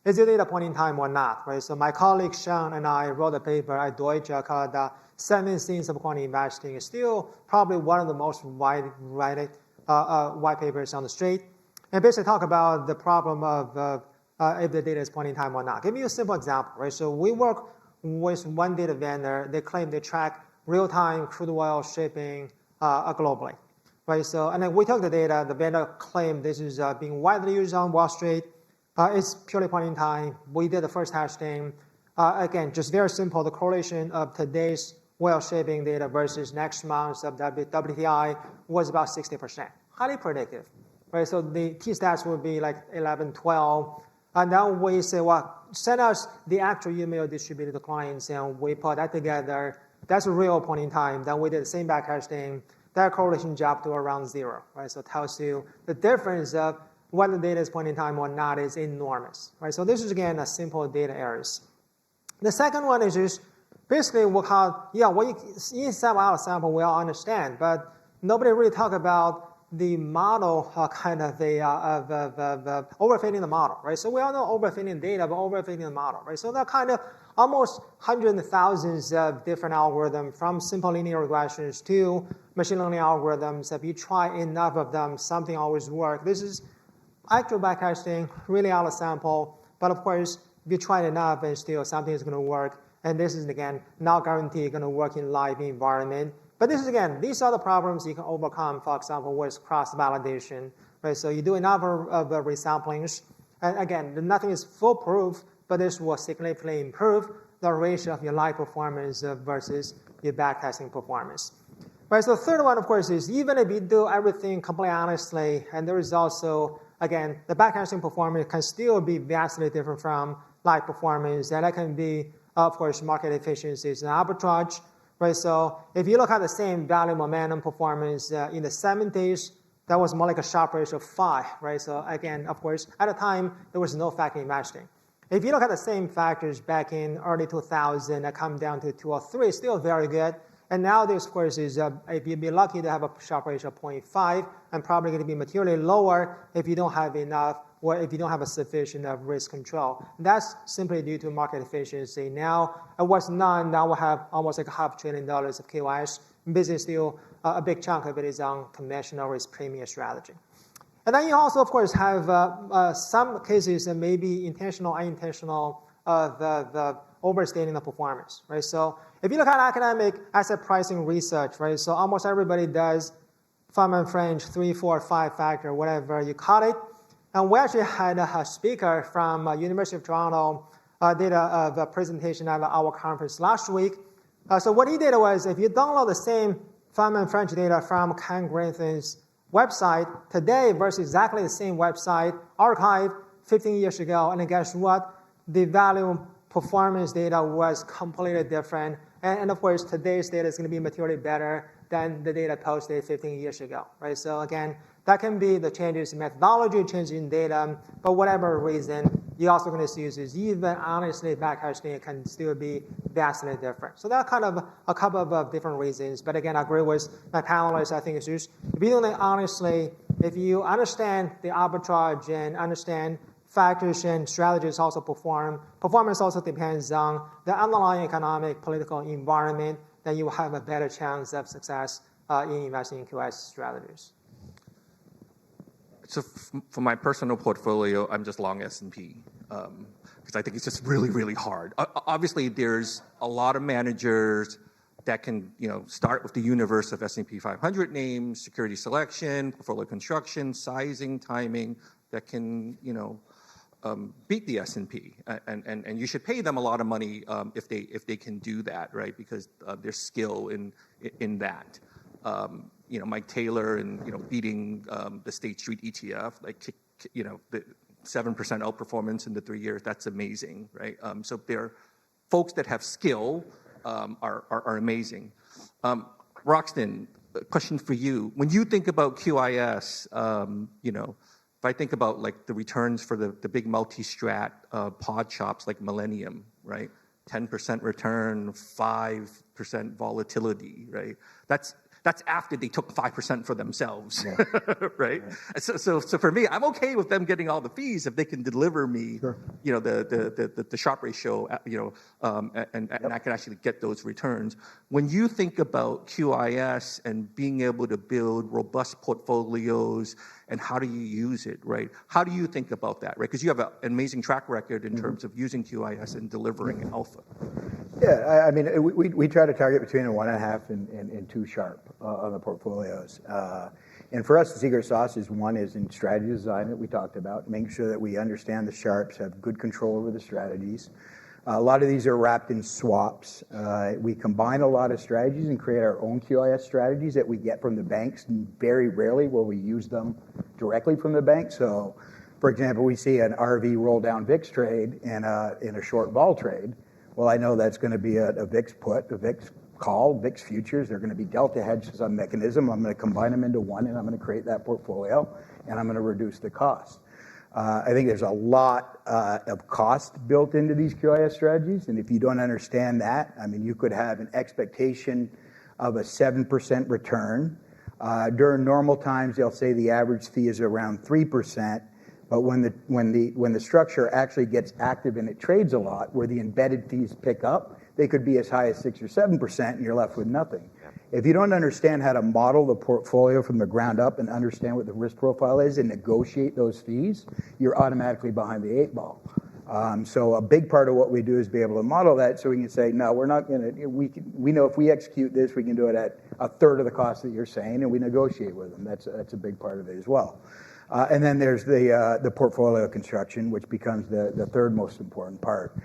Is your data point in time or not? Right? So my colleague Sean and I wrote a paper at Deutsche called 7 Scenes of Quantitative Investing. It's still probably one of the most white papers on the street. And basically talk about the problem of if the data is point in time or not. Give you a simple example. Right? So we work with one data vendor. They claim they track real-time crude oil shipping globally, right? So, and then we took the data. The vendor claimed this is being widely used on Wall Street. It's purely point in time. We did the first hash thing. Again, just very simple. The correlation of today's oil shipping data versus next month's of WTI was about 60%. Highly predictive, right? So the t-stats would be like 11, 12. And then we say, well, send us the actual email distributed to clients, and we put that together. That's a real point in time. Then we did the same backhash thing. That correlation dropped to around 0, right? So it tells you the difference of whether the data is point in time or not is enormous, right? So this is, again, a simple data errors. The second one is just basically what you sample out a sample, we all understand, but nobody really talk about the model kind of overfitting the model, right? So we all know overfitting data, but overfitting the model, right? So that kind of almost hundreds of thousands of different algorithms, from simple linear regressions to machine learning algorithms. If you try enough of them, something always works. This is actual backtesting, really out of sample, but of course, if you try enough, and still something is going to work. And this is, again, not guaranteed going to work in live environment. But this is, again, these are the problems you can overcome, for example, with cross-validation, right? So you do enough of resamplings. And again, nothing is foolproof, but this will significantly improve the ratio of your live performance versus your backtesting performance. Right, so the third one, of course, is even if you do everything completely honestly, and there is also, again, the backtesting performance can still be vastly different from live performance, and that can be, of course, market efficiencies and arbitrage. Right, so if you look at the same value momentum performance in the 70s, that was more like a Sharpe ratio of 5, right? So again, of course, at the time, there was no factor investing. If you look at the same factors back in early 2000, that come down to 2 or 3, still very good. And nowadays, of course, is if you'd be lucky to have a Sharpe ratio of 0.5, and probably going to be materially lower if you don't have enough, or if you don't have a sufficient of risk control. That's simply due to market efficiency. Now, it was none. Now we have almost like $500 billion of KYS. Business still, a big chunk of it is on conventional risk premium strategy. And then you also, of course, have some cases that may be intentional, unintentional, the overstating the performance, right? So if you look at academic asset pricing research, right? So almost everybody does Feynman Fringe, 3, 4, 5 factor, whatever you call it. And we actually had a speaker from University of Toronto did a presentation at our conference last week. So what he did was, if you download the same Feynman Fringe data from Ken Grathan's website today versus exactly the same website archived 15 years ago, and then guess what? The value performance data was completely different. And of course, today's data is going to be materially better than the data posted 15 years ago, right? So again, that can be the changes in methodology, changes in data, but whatever reason, you're also going to see is even honestly backhashing can still be vastly different. So that's kind of a couple of different reasons. But again, I agree with my panelists. I think it's just, if you do it honestly, if you understand the arbitrage and understand factors and strategies also performance also depends on the underlying economic, political environment, then you will have a better chance of success in investing in QS strategies. So for my personal portfolio, I'm just long S&P because I think it's just really, really hard. Obviously, there's a lot of managers that can, start with the universe of S&P 500 names, security selection, portfolio construction, sizing, timing, that can, beat the S&P, and you should pay them a lot of money if they can do that, right? Because there's skill in that. Mike Taylor and beating the State Street ETF, the 7% outperformance in the 3 years. That's amazing, right? So there, folks that have skill are amazing. Roxton, a question for you. When you think about QIS, if I think about like the returns for the big multi-strat pod shops like Millennium, right? 10% return, 5% volatility, right? That's after they took 5% for themselves, right? So for me, I'm okay with them getting all the fees if they can deliver me, the Sharpe ratio, and I can actually get those returns. When you think about QIS and being able to build robust portfolios, and how do you use it, right? How do you think about that, right? Because you have an amazing track record in terms of using QIS and delivering alpha. Yeah, I mean, we try to target between a 1.5 and 2 sharp on the portfolios. And for us, the secret sauce is one is in strategy design that we talked about, making sure that we understand the sharps, have good control over the strategies. A lot of these are wrapped in swaps. We combine a lot of strategies and create our own QIS strategies that we get from the banks, and very rarely will we use them directly from the bank. So, for example, we see an RV roll down VIX trade in a short vol trade. Well, I know that's going to be a VIX put, a VIX call, VIX futures. They're going to be delta hedged as a mechanism. I'm going to combine them into one, and I'm going to create that portfolio, and I'm going to reduce the cost. I think there's a lot of cost built into these QIS strategies, and if you don't understand that, I mean, you could have an expectation of a 7% return. During normal times, they'll say the average fee is around 3%. But when the structure actually gets active and it trades a lot, where the embedded fees pick up, they could be as high as 6 or 7%, and you're left with nothing. If you don't understand how to model the portfolio from the ground up and understand what the risk profile is and negotiate those fees, you're automatically behind the 8 ball. So a big part of what we do is be able to model that, so we can say, no, we're not going to. We know if we execute this, we can do it at a third of the cost that you're saying, and we negotiate with them. That's a big part of it as well. And then there's the portfolio construction, which becomes the third most important part,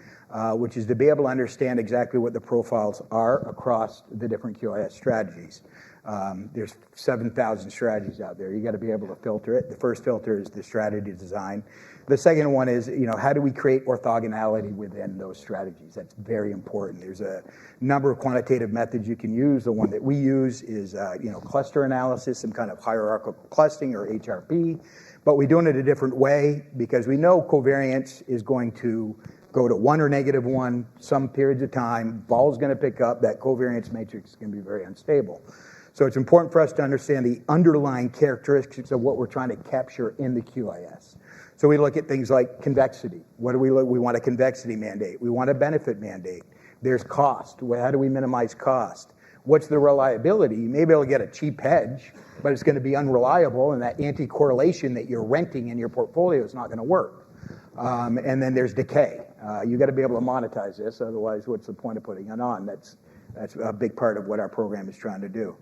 which is to be able to understand exactly what the profiles are across the different QIS strategies. There's 7,000 strategies out there. You got to be able to filter it. The first filter is the strategy design. The second one is, how do we create orthogonality within those strategies? That's very important. There's a number of quantitative methods you can use. The one that we use is, cluster analysis, some kind of hierarchical clustering or HRP. But we're doing it a different way because we know covariance is going to go to 1 or -1 some periods of time. Vol's going to pick up. That covariance matrix is going to be very unstable. So it's important for us to understand the underlying characteristics of what we're trying to capture in the QIS. So we look at things like convexity. What do we look? We want a convexity mandate. We want a benefit mandate. There's cost. How do we minimize cost? What's the reliability? You may be able to get a cheap hedge, but it's going to be unreliable, and that anti-correlation that you're renting in your portfolio is not going to work. And then there's decay. You got to be able to monetize this, otherwise, what's the point of putting it on? That's a big part of what our program is trying to do.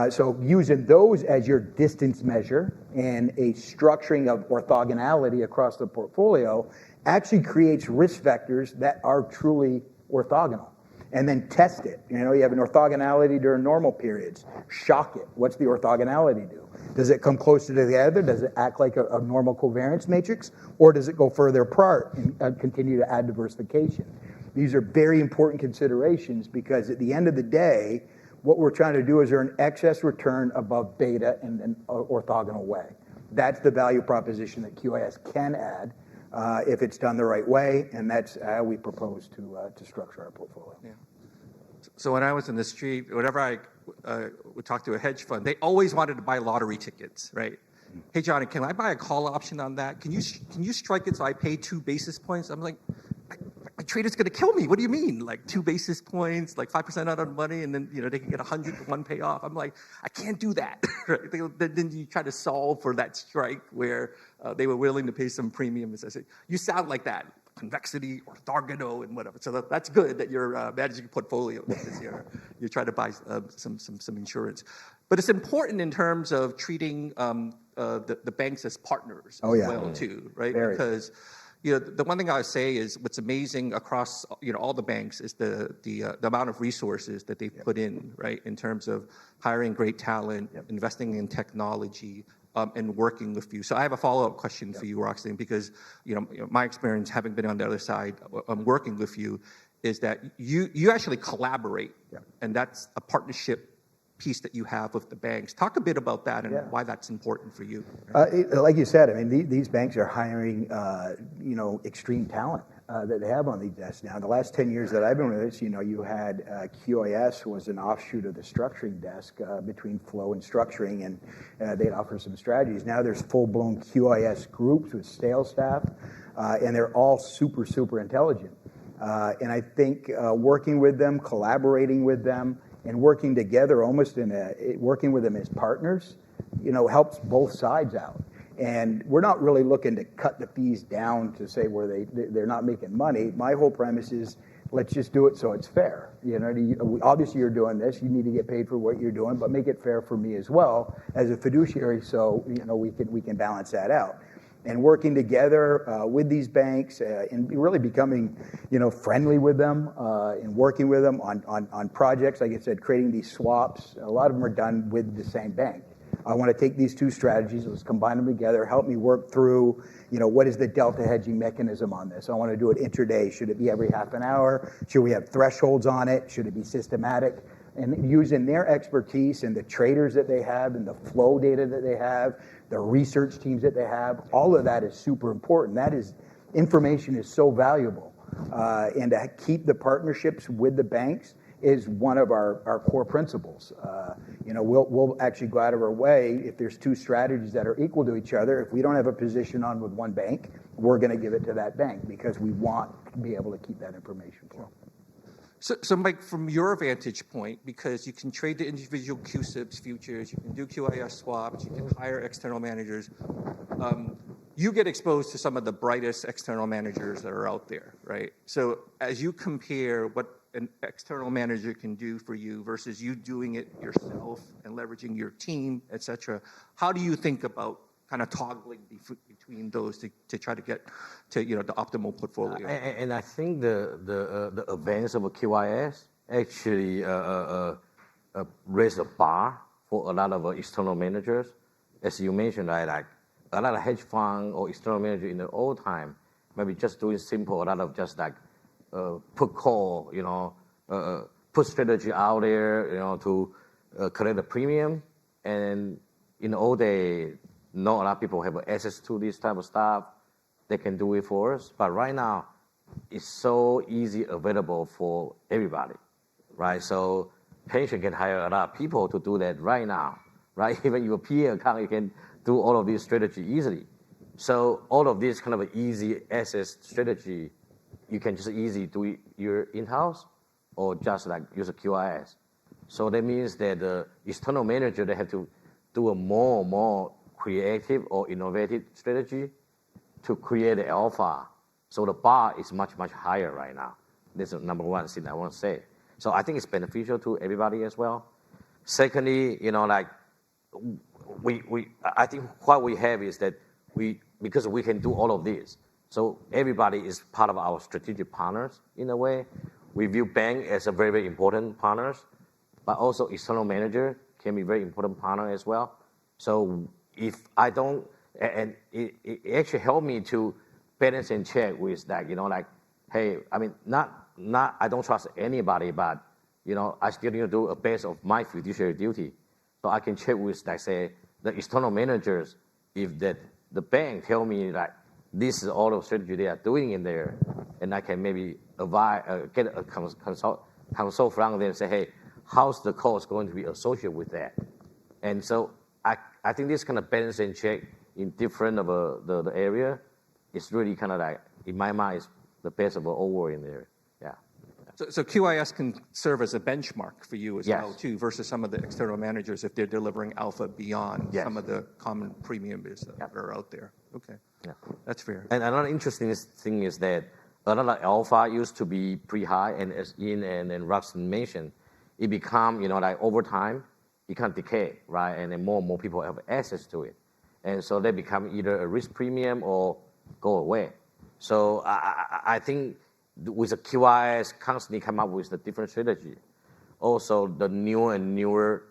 So using those as your distance measure and a structuring of orthogonality across the portfolio actually creates risk vectors that are truly orthogonal. And then test it. You have an orthogonality during normal periods. Shock it. What's the orthogonality do? Does it come closer to the other? Does it act like a normal covariance matrix? Or does it go further apart and continue to add diversification? These are very important considerations because at the end of the day, what we're trying to do is earn excess return above beta in an orthogonal way. That's the value proposition that QIS can add if it's done the right way, and that's how we propose to structure our portfolio. Yeah. So when I was in the street, whenever I would talk to a hedge fund, they always wanted to buy lottery tickets, right? Hey, Johnny, can I buy a call option on that? Can you strike it so I pay 2 basis points? I'm like, my trader's going to kill me. What do you mean? Like 2 basis points, like 5% out on money, and then they can get 100 to 1 payoff. I'm like, I can't do that. Then you try to solve for that strike where they were willing to pay some premiums. I said, you sound like that. Convexity, orthogonal, and whatever. So that's good that you're managing a portfolio because you're trying to buy some insurance. But it's important in terms of treating the banks as partners as well too, right? Very. Because the one thing I would say is what's amazing across all the banks is the amount of resources that they've put in, right, in terms of hiring great talent, investing in technology, and working with you. So I have a follow-up question for you, Roxanne, because my experience, having been on the other side, working with you, is that you actually collaborate, and that's a partnership piece that you have with the banks. Talk a bit about that and why that's important for you. Like you said, I mean, these banks are hiring, extreme talent that they have on these desks now. The last 10 years that I've been with this, you had QIS was an offshoot of the structuring desk between flow and structuring, and they'd offer some strategies. Now there's full-blown QIS groups with sales staff, and they're all super, super intelligent. And I think working with them, collaborating with them, and working together almost working with them as partners, helps both sides out. And we're not really looking to cut the fees down to say where they're not making money. My whole premise is let's just do it so it's fair. Obviously you're doing this, you need to get paid for what you're doing, but make it fair for me as well as a fiduciary, so we can balance that out. And working together with these banks and really becoming friendly with them and working with them on projects, like I said, creating these swaps. A lot of them are done with the same bank. I want to take these two strategies, let's combine them together, help me work through, what is the delta hedging mechanism on this? I want to do it intraday. Should it be every half an hour? Should we have thresholds on it? Should it be systematic? And using their expertise and the traders that they have and the flow data that they have, the research teams that they have, all of that is super important. Information is so valuable. And to keep the partnerships with the banks is one of our core principles. We'll actually go out of our way if there's two strategies that are equal to each other. If we don't have a position on with one bank, we're going to give it to that bank because we want to be able to keep that information flow. So Mike, from your vantage point, because you can trade the individual QSIPs futures, you can do QIS swaps, you can hire external managers, you get exposed to some of the brightest external managers that are out there, right? So as you compare what an external manager can do for you versus you doing it yourself and leveraging your team, et cetera, how do you think about kind of toggling between those to try to get to the optimal portfolio? And I think the advance of a QIS actually raise the bar for a lot of external managers. As you mentioned, right, like a lot of hedge fund or external manager in the old time, maybe just doing simple, a lot of just like put call, put strategy out there, to collect a premium. And in the old day, not a lot of people have access to this type of stuff. They can do it for us. But right now, it's so easy available for everybody, right? So pension can hire a lot of people to do that right now, right? Even your PA account, you can do all of this strategy easily. So all of this kind of an easy access strategy, you can just easily do it your in-house or just like use a QIS. So that means that the external manager, they have to do a more creative or innovative strategy to create the alpha. So the bar is much higher right now. This is number one thing I want to say. So I think it's beneficial to everybody as well. Secondly, I think what we have is that because we can do all of this, so everybody is part of our strategic partners in a way. We view bank as a very important partners, but also external manager can be very important partner as well. So if I don't, and it actually helped me to balance and check with that, hey, I mean, not I don't trust anybody, but I still need to do a best of my fiduciary duty. So I can check with, like, say, the external managers if the bank tell me that this is all the strategy they are doing in there, and I can maybe advise, get a consult from them and say, hey, how's the cost going to be associated with that? And so I think this kind of balance and check in different of the area is really kind of like, in my mind, is the best of all in there. Yeah. So QIS can serve as a benchmark for you as Yes. well, too, versus some of the external managers if they're delivering alpha beyond Yes. some of the common premium bids that are out there. Okay. Yeah. That's fair. And another interesting thing is that a lot of alpha used to be pretty high, and as Ian and Roxanne mentioned, it become, like over time, it can decay, right? And then more and more people have access to it. And so they become either a risk premium or go away. So I think with the QIS constantly come up with the different strategy. Also, the newer and newer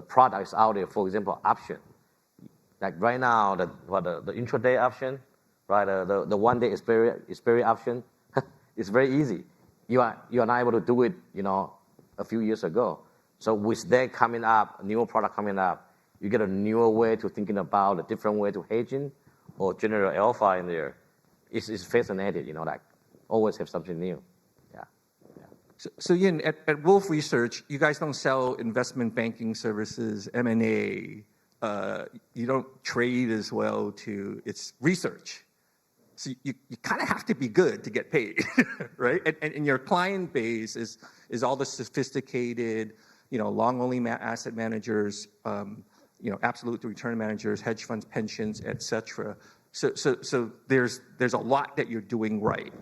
products out there, for example, option. Like right now, the intraday option, right? The one-day expiry option, it's very easy. You are not able to do it, a few years ago. So with that coming up, newer product coming up, you get a newer way to thinking about a different way to hedging or generate alpha in there. It's fascinating, like always have something new. Yeah. So Yin, at Wolf Research, you guys don't sell investment banking services, M&A. You don't trade as well to it's research. So you kind of have to be good to get paid, right? And your client base is all the sophisticated, long-only asset managers, absolute return managers, hedge funds, pensions, et cetera. So there's a lot that you're doing right?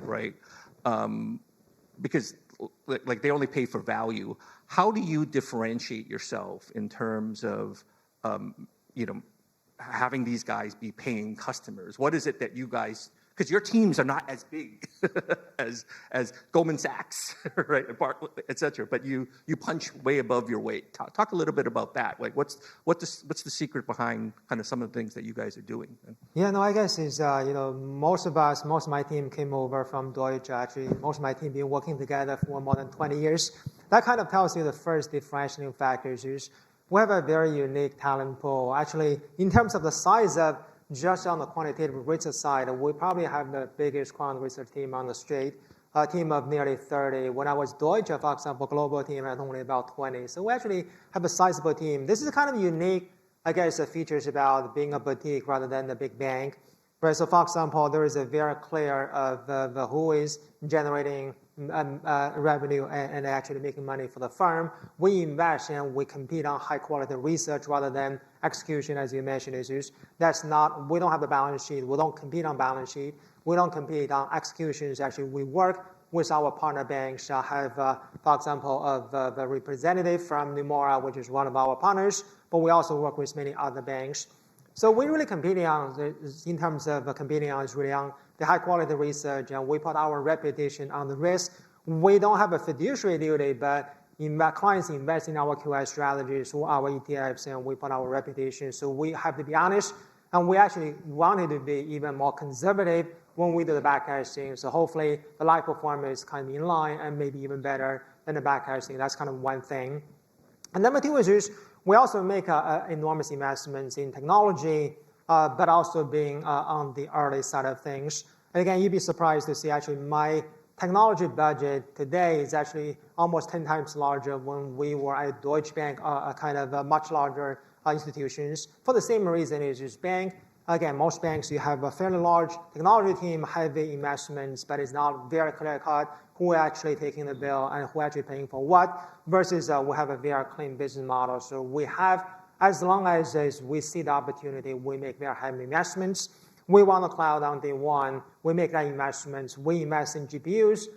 because like they only pay for value. How do you differentiate yourself in terms of, having these guys be paying customers? What is it that you guys, because your teams are not as big as Goldman Sachs, right, et cetera, but you punch way above your weight. Talk a little bit about that. Like, what's the secret behind kind of some of the things that you guys are doing? Yeah, no, I guess is most of my team came over from Deutsche. Actually, most of my team been working together for more than 20 years. That kind of tells you the first differentiating factors is we have a very unique talent pool. Actually, in terms of the size of just on the quantitative research side, we probably have the biggest quant research team on the street, a team of nearly 30. When I was Deutsche, for example, global team had only about 20. So we actually have a sizable team. This is kind of unique, I guess, the features about being a boutique rather than a big bank. Right, so for example, there is a very clear of who is generating revenue and actually making money for the firm. We invest and we compete on high quality research rather than execution, as you mentioned, issues. That's not, we don't have the balance sheet. We don't compete on balance sheet. We don't compete on executions. Actually, we work with our partner banks. I have, for example, a representative from Nomura, which is one of our partners, but we also work with many other banks. So we really competing on, in terms of competing on, is really on the high quality research, and we put our reputation on the risk. We don't have a fiduciary duty, but clients invest in our QI strategies or our ETFs, and we put our reputation. So we have to be honest, and we actually wanted to be even more conservative when we do the backtesting. So hopefully the live performance is kind of in line and maybe even better than the backtesting. That's kind of one thing. And number two is we also make enormous investments in technology, but also being on the early side of things. And again, you'd be surprised to see actually my technology budget today is actually almost 10 times larger when we were at Deutsche Bank, kind of much larger institutions. For the same reason as this bank, again, most banks, you have a fairly large technology team, heavy investments, but it's not very clear-cut who are actually taking the bill and who are actually paying for what, versus we have a very clean business model. So we have, as long as we see the opportunity, we make very heavy investments. We want the cloud on day one. We make that investments. We invest in GPUs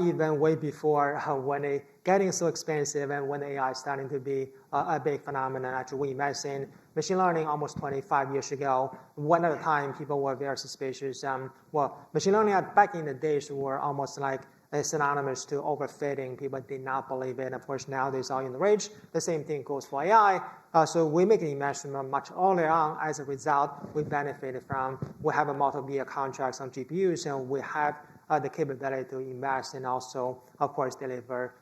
even way before when it getting so expensive and when AI is starting to be a big phenomenon. Actually, we invest in machine learning almost 25 years ago. One at a time, people were very suspicious. Machine learning back in the days were almost like synonymous to overfitting. People did not believe it. Of course, nowadays all in the rage. The same thing goes for AI. So we make an investment much earlier on. As a result, we benefited from, we have a multi-year contracts on GPUs, and we have the capability to invest and also, of course, deliver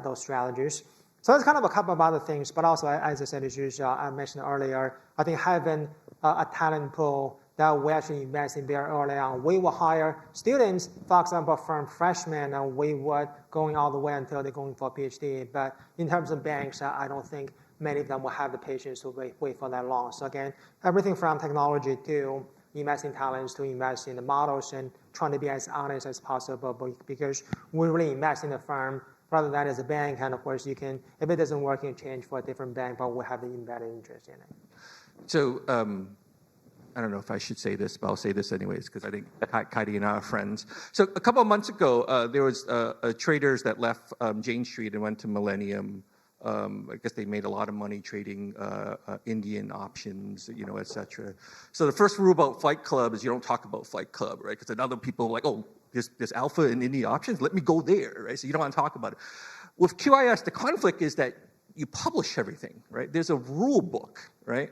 those strategies. So that's kind of a couple of other things, but also, as I said, as I mentioned earlier, I think having a talent pool that we actually invest in very early on. We will hire students, for example, from freshmen, and we would going all the way until they're going for a PhD. But in terms of banks, I don't think many of them will have the patience to wait for that long. So again, everything from technology to invest in talents to invest in the models and trying to be as honest as possible, because we really invest in the firm rather than as a bank. And of course, you can, if it doesn't work, you can change for a different bank, but we have the embedded interest in it. So I don't know if I should say this, but I'll say this anyways, because I think Kaidi and I are friends. So a couple of months ago, there was traders that left Jane Street and went to Millennium. I guess they made a lot of money trading Indian options, et cetera. So the first rule about Fight Club is you don't talk about Fight Club, right? Because then other people are like, oh, there's alpha in Indian options, let me go there, right? So you don't want to talk about it. With QIS, the conflict is that you publish everything, right? There's a rule book, right?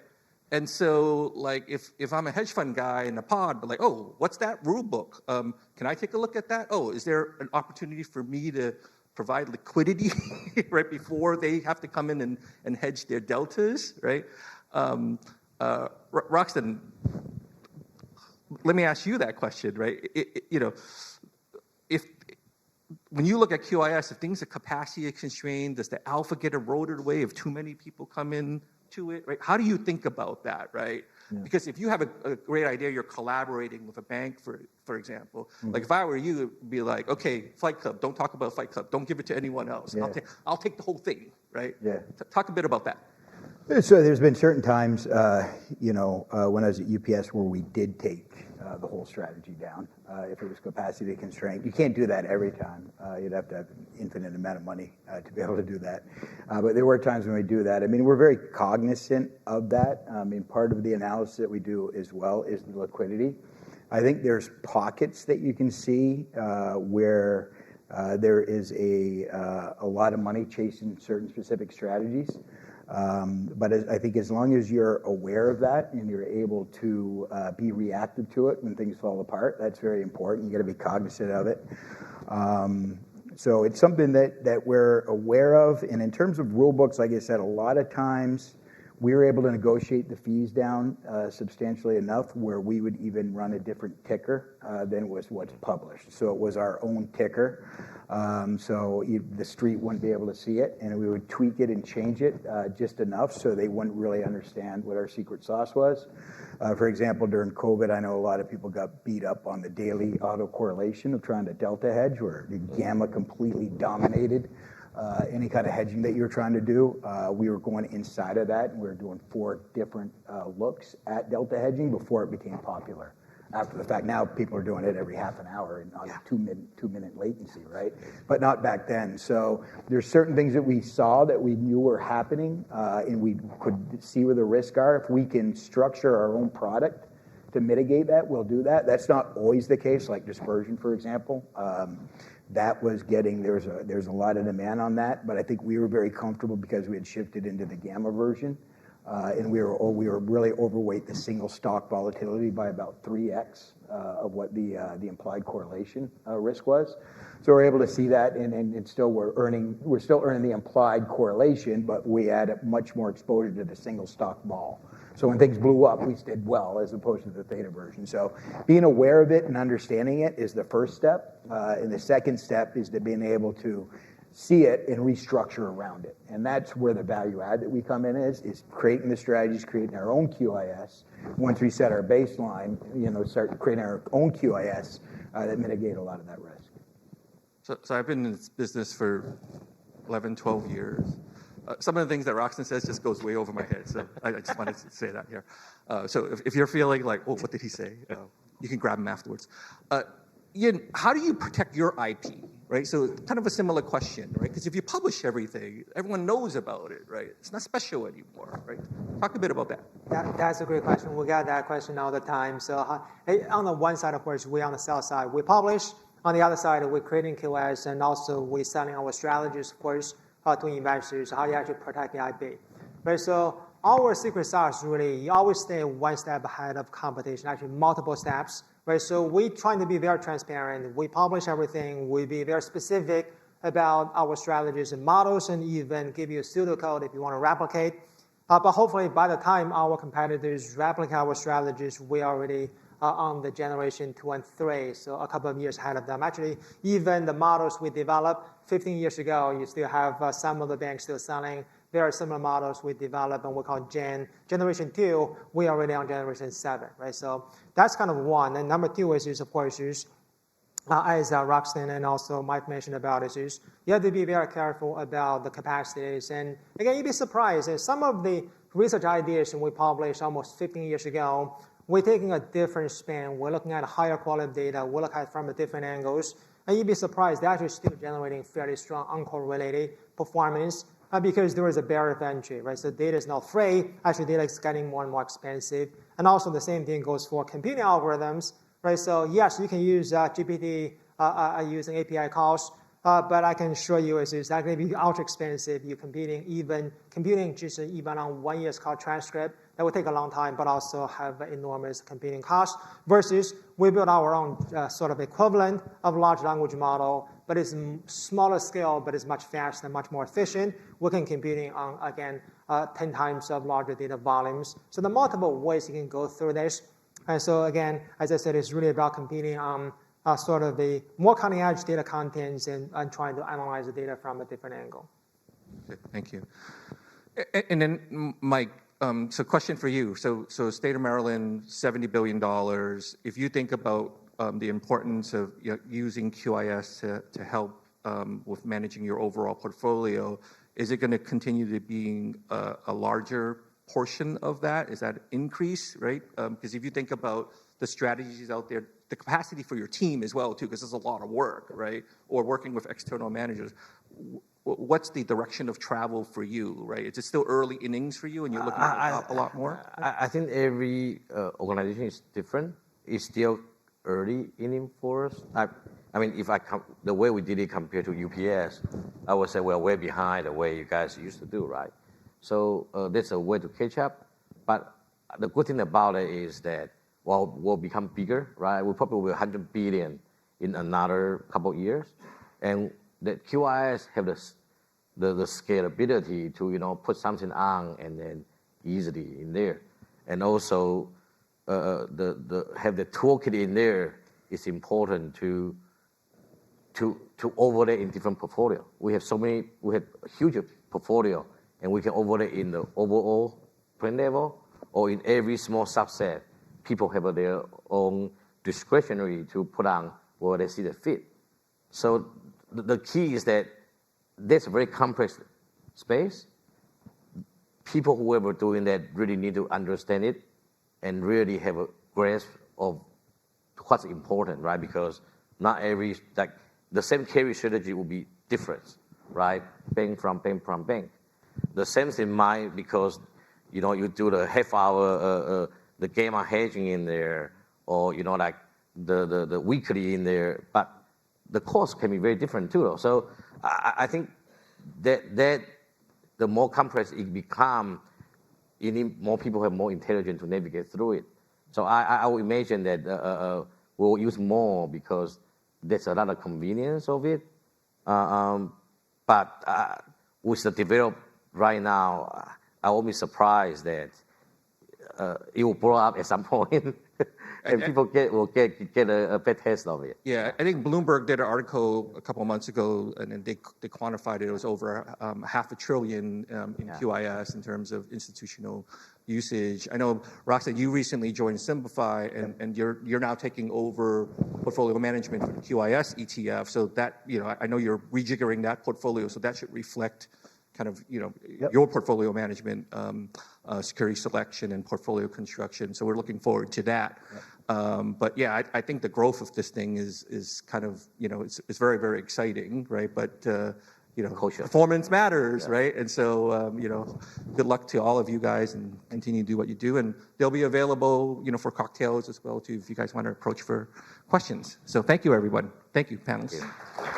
And so, like, if I'm a hedge fund guy in a pod, but like, oh, what's that rule book? Can I take a look at that? Oh, is there an opportunity for me to provide liquidity right before they have to come in and hedge their deltas, right? Roxton, let me ask you that question, right? If when you look at QIS, if things are capacity constrained, does the alpha get eroded away if too many people come in to it, right? How do you think about that, right? Yeah. Because if you have a great idea, you're collaborating with a bank, for example. Like if I were you, it'd be like, okay, Fight Club, don't talk about Fight Club, don't give it to anyone else. Yeah. I'll take the whole thing, right? Yeah. Talk a bit about that. So there's been certain times, when I was at UPS where we did take the whole strategy down if it was capacity constrained. You can't do that every time. You'd have to have an infinite amount of money to be able to do that. But there were times when we do that. I mean, we're very cognizant of that. I mean, part of the analysis that we do as well is the liquidity. I think there's pockets that you can see where there is a lot of money chasing certain specific strategies. But I think as long as you're aware of that and you're able to be reactive to it when things fall apart, that's very important. You got to be cognizant of it. So it's something that we're aware of. And in terms of rule books, like I said, a lot of times we were able to negotiate the fees down substantially enough where we would even run a different ticker than was what's published. So it was our own ticker. So the street wouldn't be able to see it, and we would tweak it and change it just enough so they wouldn't really understand what our secret sauce was. For example, during COVID, I know a lot of people got beat up on the daily autocorrelation of trying to delta hedge, where the gamma completely dominated any kind of hedging that you were trying to do. We were going inside of that, and we were doing 4 different looks at delta hedging before it became popular. After the fact, now people are doing it every half an hour and on a 2-minute latency, right? But not back then. So there's certain things that we saw that we knew were happening, and we could see where the risks are. If we can structure our own product to mitigate that, we'll do that. That's not always the case, like dispersion, for example. That was getting, there's a lot of demand on that, but I think we were very comfortable because we had shifted into the gamma version. And we were really overweight the single stock volatility by about 3x of what the implied correlation risk was. So we're able to see that, and still we're still earning the implied correlation, but we had much more exposure to the single stock vol. So when things blew up, we did well as opposed to the theta version. So being aware of it and understanding it is the first step, and the second step is to being able to see it and restructure around it. And that's where the value add that we come in is creating the strategies, creating our own QIS. Once we set our baseline, start creating our own QIS that mitigate a lot of that risk. So I've been in this business for 11, 12 years. Some of the things that Roxanne says just goes way over my head. So I just wanted to say that here. So if you're feeling like, oh, what did he say? You can grab him afterwards. Ian, how do you protect your IP, right? So kind of a similar question, right? Because if you publish everything, everyone knows about it, right? It's not special anymore, right? Talk a bit about that. That's a great question. We get that question all the time. So on the one side, of course, we're on the sell side. We publish. On the other side, we're creating QS, and also we're selling our strategies, of course, to investors, how you actually protect the IP. Right? So our secret sauce really, you always stay one step ahead of competition, actually multiple steps. Right, so we trying to be very transparent. We publish everything. We be very specific about our strategies and models, and even give you a pseudocode if you want to replicate. But hopefully, by the time our competitors replicate our strategies, we already are on the generation 2 and 3, so a couple of years ahead of them. Actually, even the models we developed 15 years ago, you still have some of the banks still selling very similar models we developed, and we call generation 2. We are already on generation 7, right? So that's kind of one. And number 2 is of course, as Roxanne and also Mike mentioned about, is you have to be very careful about the capacities. And again, you'd be surprised that some of the research ideas we published almost 15 years ago, we're taking a different spin. We're looking at higher quality data. We're looking at it from different angles. And you'd be surprised they're actually still generating fairly strong uncorrelated performance. Because there is a barrier of entry, right? So data is not free. Actually, data is getting more and more expensive. And also the same thing goes for computing algorithms, right? So yes, you can use GPT using API calls, but I can assure you it's not going to be ultra expensive. You're computing just even on 1 year's call transcript. That will take a long time, but also have enormous computing costs. Versus we build our own sort of equivalent of large language model, but it's smaller scale, but it's much faster, much more efficient. We can computing on, again, 10 times of larger data volumes. So the multiple ways you can go through this. And so again, as I said, it's really about competing on sort of the more cutting edge data contents and trying to analyze the data from a different angle. Okay, thank you. And then Mike, so question for you. So state of Maryland, $70 billion. If you think about the importance of using QIS to help with managing your overall portfolio, is it going to continue to be a larger portion of that? Is that increase, right? Because if you think about the strategies out there, the capacity for your team as well too, because there's a lot of work, right? Or working with external managers. What's the direction of travel for you, right? Is it still early innings for you and you're looking to adopt a lot more? I think every organization is different. It's still early inning for us. I mean, if the way we did it compared to UPS, I would say we're way behind the way you guys used to do, right? So there's a way to catch up. But the good thing about it is that we'll become bigger, right? We'll probably be 100 billion in another couple of years. And the QIS have the scalability to, put something on and then easily in there. And also have the toolkit in there is important to overlay in different portfolio. We have a huge portfolio, and we can overlay in the overall plan level or in every small subset. People have their own discretionary to put on where they see the fit. So the key is that that's a very complex space. People who are doing that really need to understand it and really have a grasp of what's important, right? Because not every, the same carry strategy will be different, right? Bank from bank. The same thing might, because, you do the half hour, the gamma hedging in there, or, the weekly in there, but the cost can be very different too. So I think that the more complex it becomes, you need more people who have more intelligence to navigate through it. So I would imagine that we'll use more because there's a lot of convenience of it. But with the develop right now, I won't be surprised that it will blow up at some point. And people will get a bad taste of it. Yeah, I think Bloomberg did an article a couple of months ago, and they quantified it. It was over $500 billion in QIS in terms of institutional usage. I know, Roxanne, you recently joined Simplify, and you're now taking over portfolio management for the QIS ETF. So that, I know you're rejiggering that portfolio, so that should reflect kind of, your portfolio management, security selection and portfolio construction. So we're looking forward to that. But yeah, I think the growth of this thing is kind of, it's very, very exciting, right? But, performance matters, right? And so, good luck to all of you guys and continue to do what you do. And they'll be available, for cocktails as well, too, if you guys want to approach for questions. So thank you, everyone. Thank you, panelists. Thank you.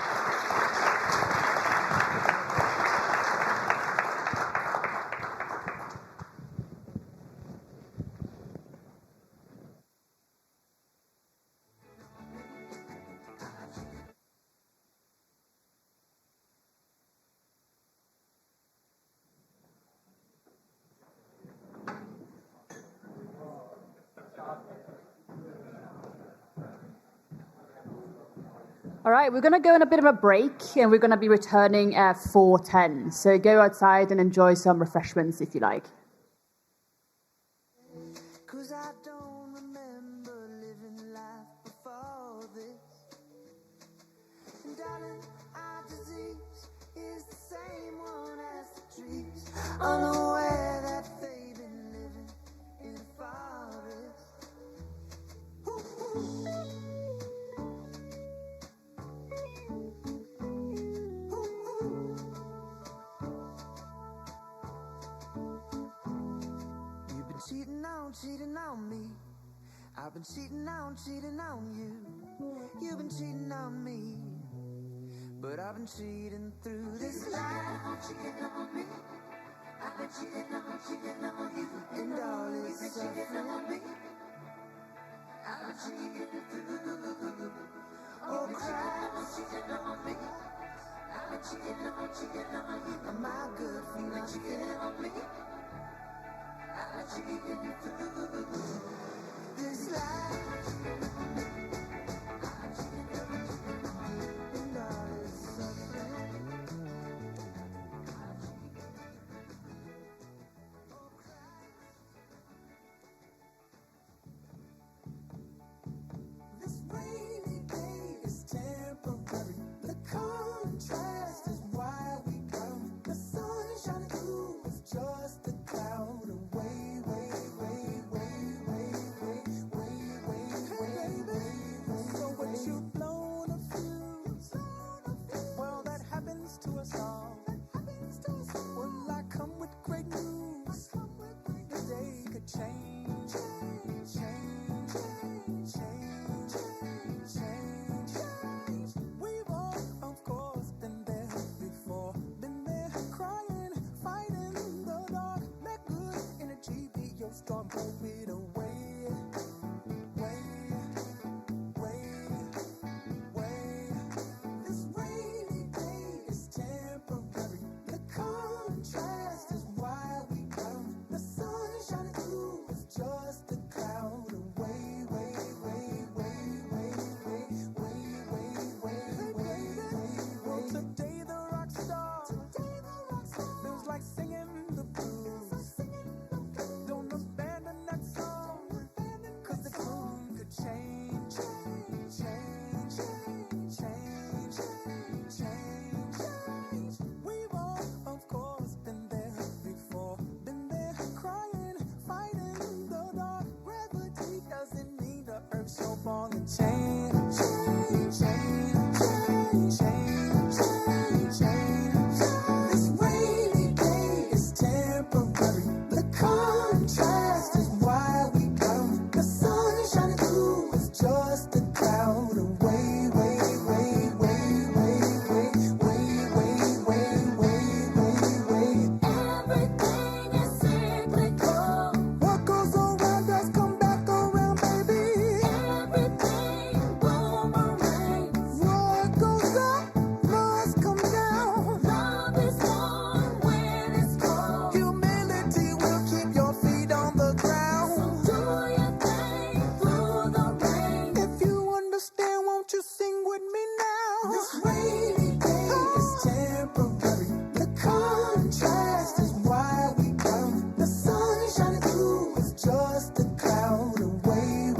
All right, we're going to go on a bit of a break, and we're going to be returning at 4:10. So go outside and enjoy some refreshments if you like. 'Cause I don't remember living life before this. And darling, our disease is the same one as the trees. Unaware that they've been living in a forest. Cheating on me. I've been cheating on you. You've been cheating on me. But I've been cheating through this life. Cheating on me. I've been cheating on you. And all this suffering on me. I've been cheating through. Oh, Christ, cheating on me. I've been cheating on you. Am I good for not cheating on me? I'm cheating through this life. I'm cheating and all this suffering. This rainy day is temporary. The contrast is why we come. The sun is shining through is just a cloud away. you've blown a fuse. Well, that happens to us all. Well, I come with great news. The day could change, change, change, change, change. We've all, of course, been there before. Been there crying, fighting the dark. Let good energy be your storm, blow it away. This rainy day is temporary. The contrast is why we come. The sun shining through is just a cloud away. Well, today the rock star feels like singing the blues. Don't abandon that song, 'cause the tune could change, change, change, change. We've all, of course, been there before. Been there crying, fighting the dark. Gravity doesn't mean the earth so ball and change, change, change, change, change, change. This rainy day is temporary. The contrast is why we come. The sun shining through is just a cloud away. Everything is cyclical. What goes around does come back around, baby. Everything boomerangs. What goes up must come down. Love is warm when it's cold. Humility will keep your feet on the ground. So do your thing through the rain. If you understand, won't you sing with me now? This rainy day is temporary. The contrast is why we come. The sun shining through is just a cloud away.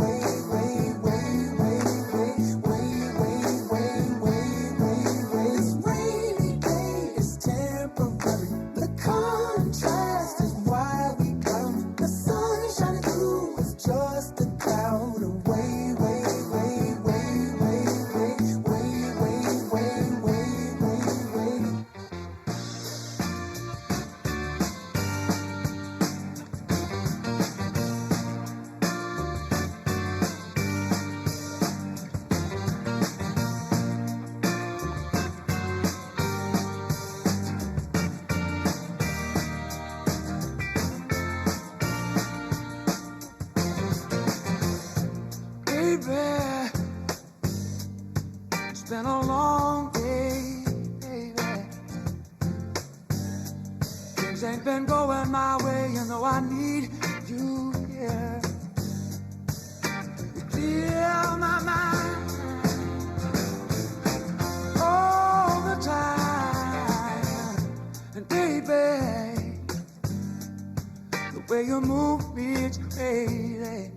This rainy day is temporary. The contrast is why we come. The sun shining through is just a cloud away. Baby, it's been a long day, baby. Things ain't been going my way, you know I need you here. You clear my mind all the time. And baby, the way you move me, it's crazy.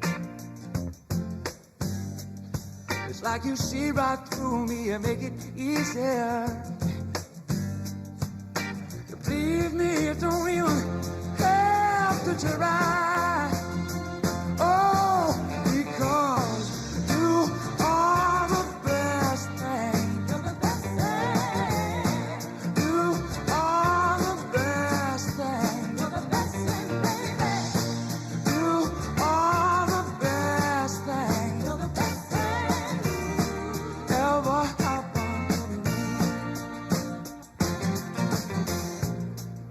It's like you see right through me and make it easier. You believe me, you don't even have to try. Oh, because you are the best thing. You're the best thing. You are the best thing. You're the best thing, baby. You are the best thing. You're the best thing ever happened to me.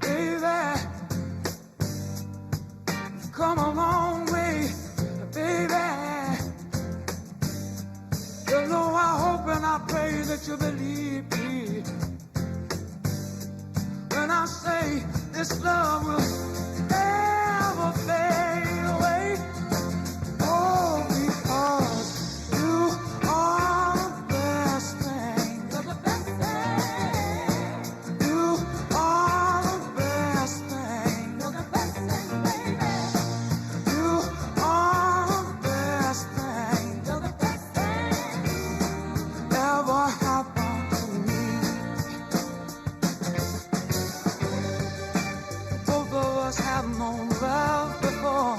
Baby, you've come a long way, baby. You know I hope and I pray that you believe me when I say this love will never fade away. Oh, because you are the best thing. You're the best thing. You are the best thing. You're the best thing, baby. You are the best thing. You're the best thing ever happened to me. Both of us have known love before.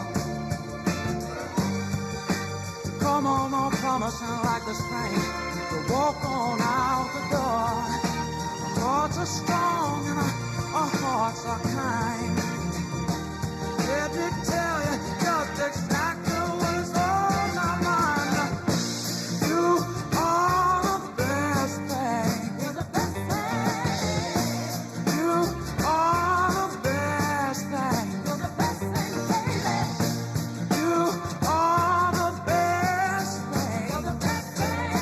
Come on, no promising like the spring. strong and our hearts are kind. Let me tell you just exactly what's on my mind. You are the best thing. You're the best thing. You are the best thing. You're the best thing, baby. You are the best thing. You're the best thing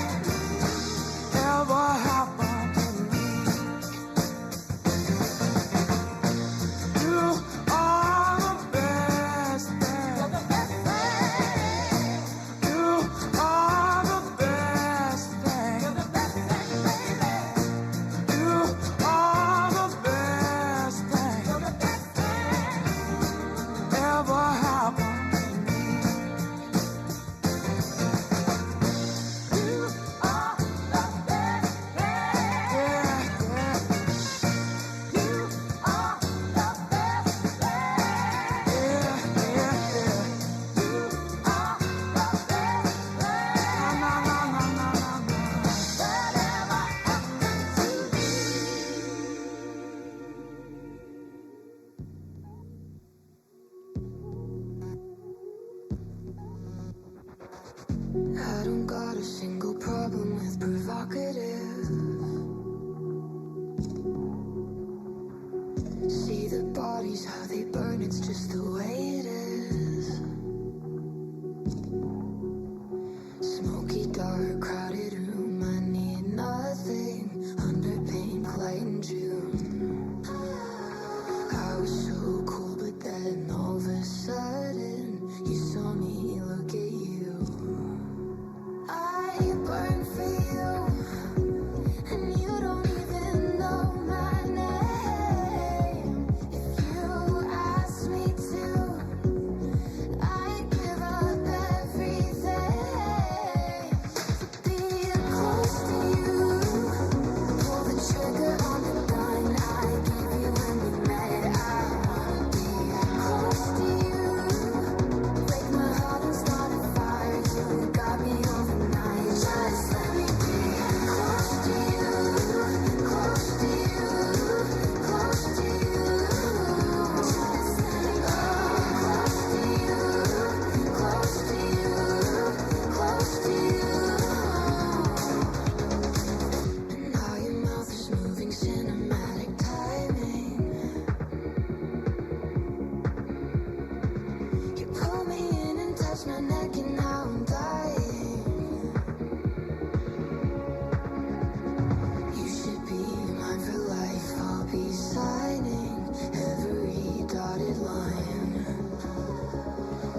ever happened to me. You are the best thing. You're the best thing. You are the best thing. You're the best thing, baby. You are the best thing. You're the best thing ever happened to me. You are the best thing. Yeah, yeah. You are the best thing. Yeah, yeah, yeah. You are the best thing. No, no, no, no, no, no. That ever happened to me. I don't got a single problem with provocative. See the bodies, how they burn, it's just the way it is. Smoky, dark, crowded room, I need nothing. Under pink light in June. I was so cool, but then all of a sudden, you saw me look at you. I burn for you, and you don't even know my name. If you ask me to, I'd give up everything to be close to you. Pull the trigger on the gun I gave you when we met. I wanna be close to you. Break my heart and start a fire. You got me overnight. Just let me be close to you, close to you, close to you. Just let me go close to you, close to you, close to you. And now your mouth is moving, cinematic timing. You pull me in and touch my neck, and now I'm dying. You should be mine for life. I'll be signing every dotted line.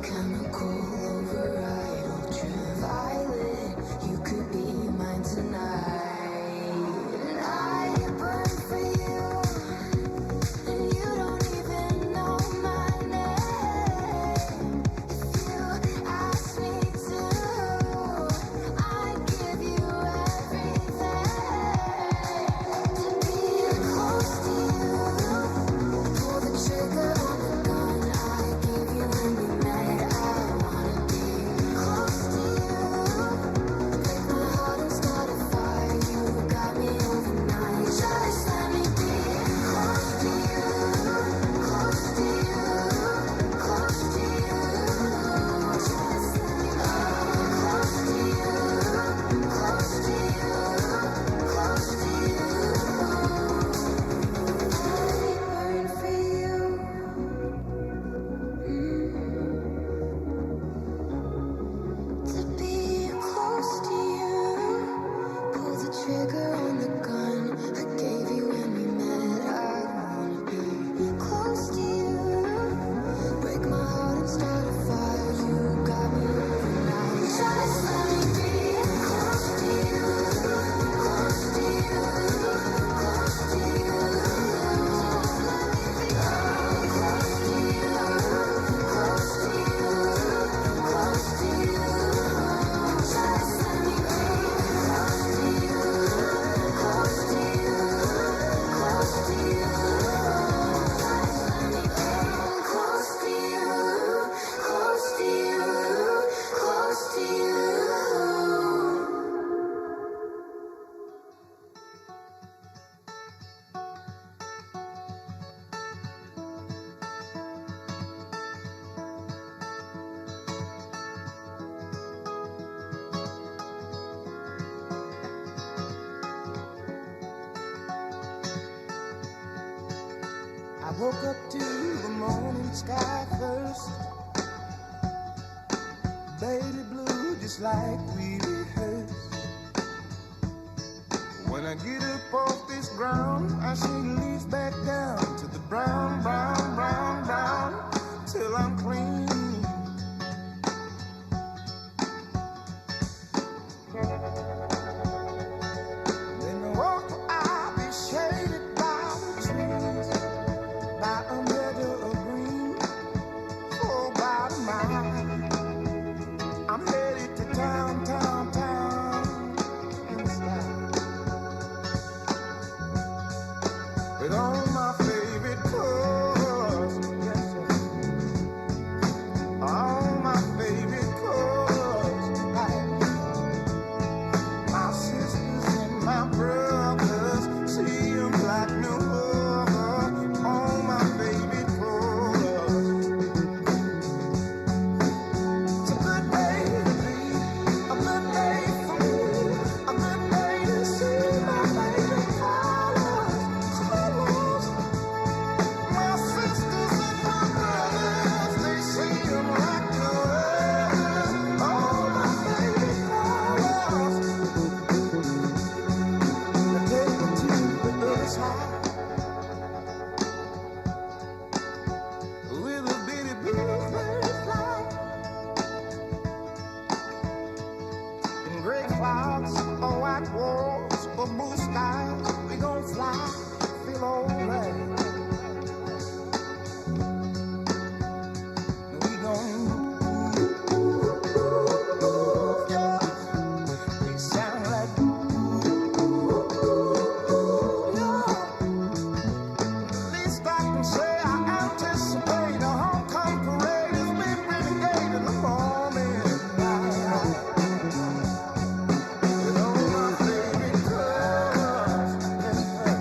Chemical override, ultraviolet. You could be mine tonight. And I burn for you, and you don't even know my name. If you ask me to, I'd give you everything to be close to you. Pull the trigger on the gun I gave you when we met. I wanna be close to you. Break my heart and start a fire. You got me overnight. Just let me be close to you, close to you, close to you. Just let me go close to you, close to you, close to you. I burn for you. To be close to you. Pull the trigger on the gun I gave you when we met. I wanna be close to you. Break my heart and start a fire. You got me overnight. Just let me be close to you, close to you, close to you. Let me be close to you, close to you, close to you. Just let me be close to you, woke up to the morning sky first. Baby blue, just like we rehearsed. When I get up off this ground, I shake leaves back down to the brown, brown, brown, brown, till I'm clean. Then I walk, I'll be shaded by the trees, by a meadow of green, for about a mile. I'm headed to town, town, town, in style, with all my favorite clothes, yes sir, all my favorite clothes, like my sisters and my brothers, see 'em like no other, all my favorite clothes. It's a good day to be, a good day for me, a good day to see my favorite colors. My sisters and my brothers, they see 'em like no other, all my favorite colors. I take it to the other side with a bitty bluebird fly. In gray clouds or white walls or blue skies, we gon' fly, feel alright. We gon' move, yeah. We sound like yeah. At least I can say I anticipate a homecoming parade as we renegade in the morning light. With all my favorite colors, yes, sir.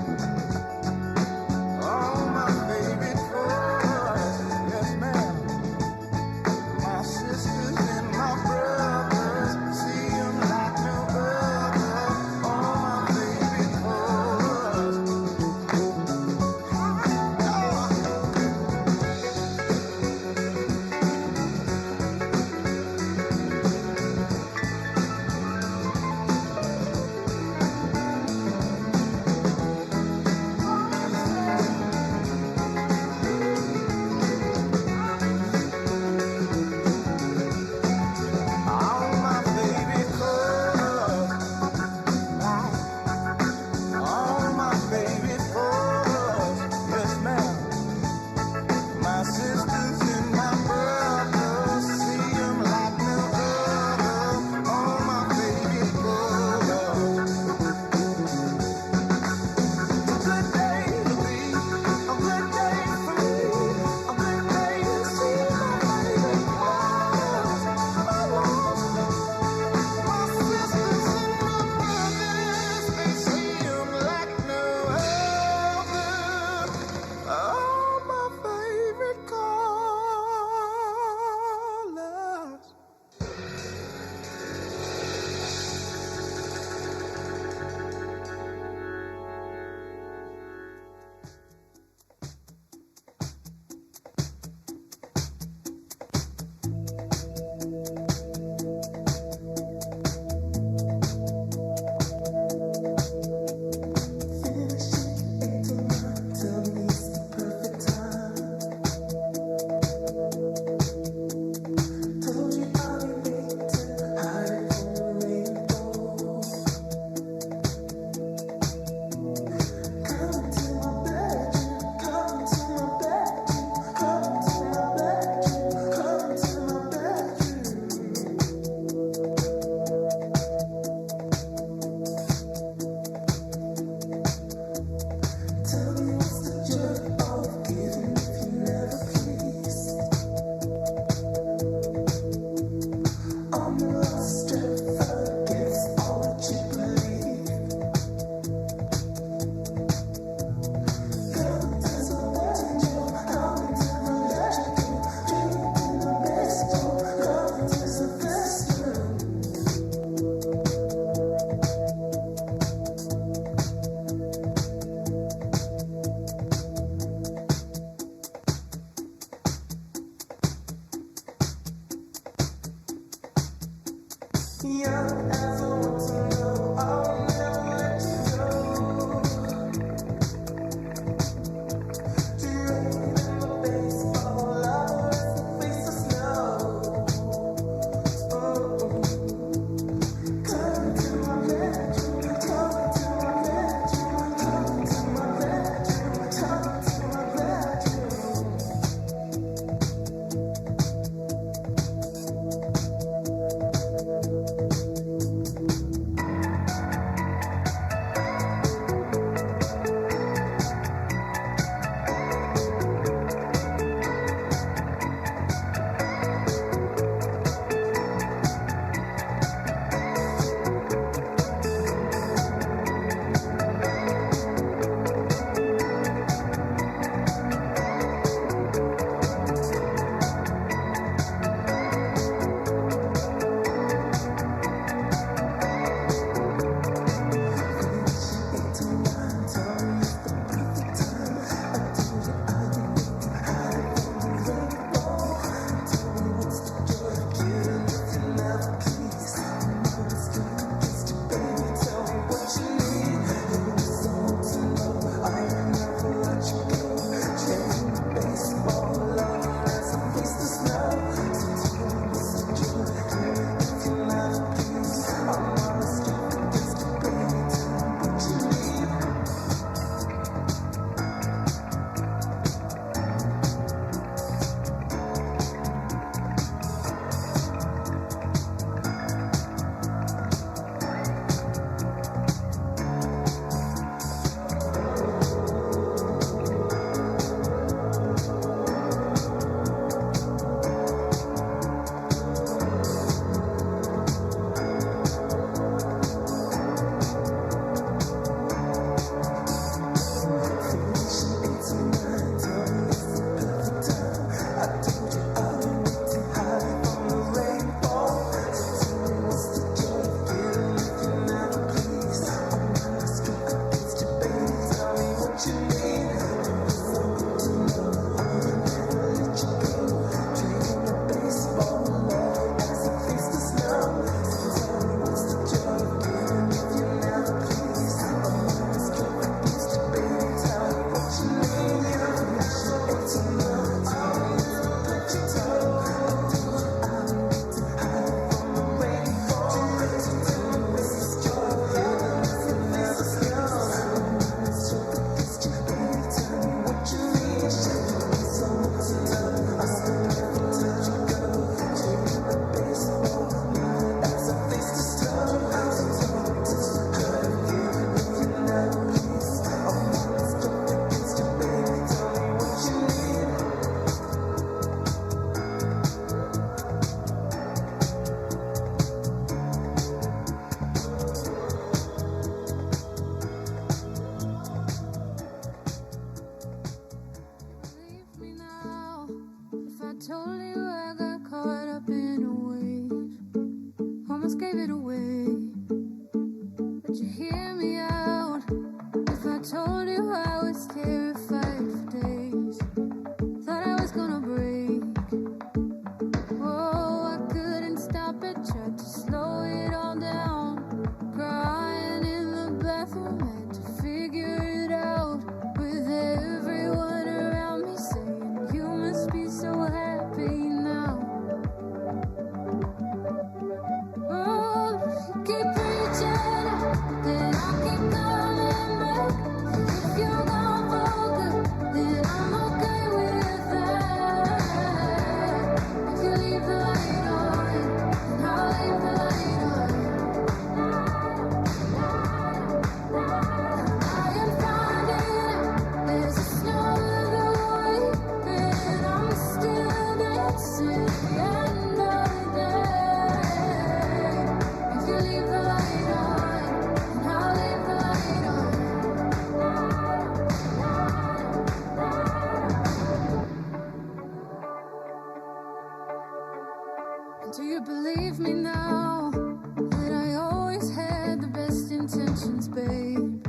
babe.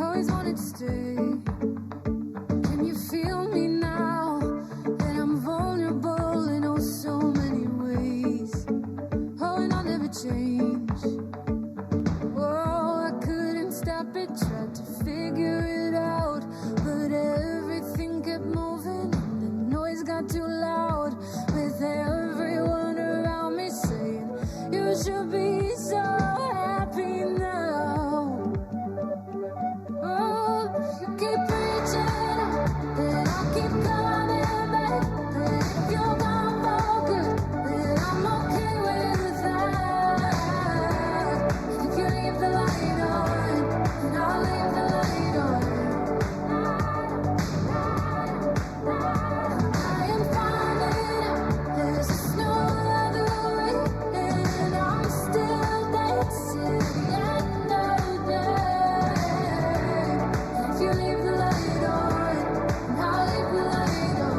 Always wanted to stay. Can you feel me now? That I'm vulnerable in oh so many ways. Oh, and I'll never change. Oh, I couldn't stop it, tried to figure it out, but everything kept moving and the noise got too loud. With everyone around me saying, you should be so happy now. Oh, you keep preaching, then I'll keep coming back. But if you're gone for good, then I'm okay with that. If you leave the light on, then I'll leave the light on. I am finding out there's just no other way, and I'm still dancing at the end of the day. If you leave the light on, then I'll leave the light on.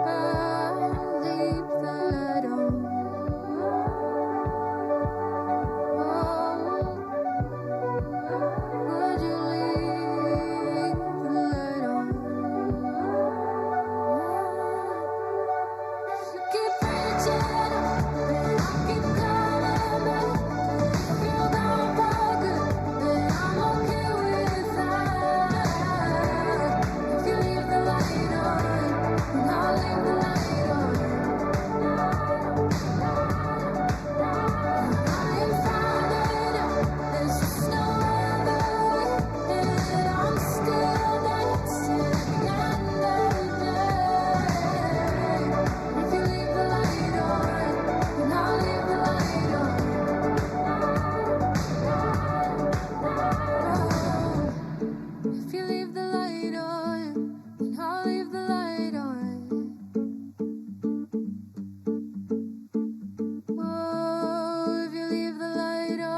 I'll leave the light on. Would you leave the light on? You keep preaching, then I'll keep coming back. If you're gone for good, then I'm okay with that. If you leave the light on, then I'll leave the light on. I am finding out there's just no other way, and I'm still dancing at the end of the day. If you leave the light on, then I'll leave the light on. If you leave the light on, then I'll leave the light on. Oh, if you leave the light on.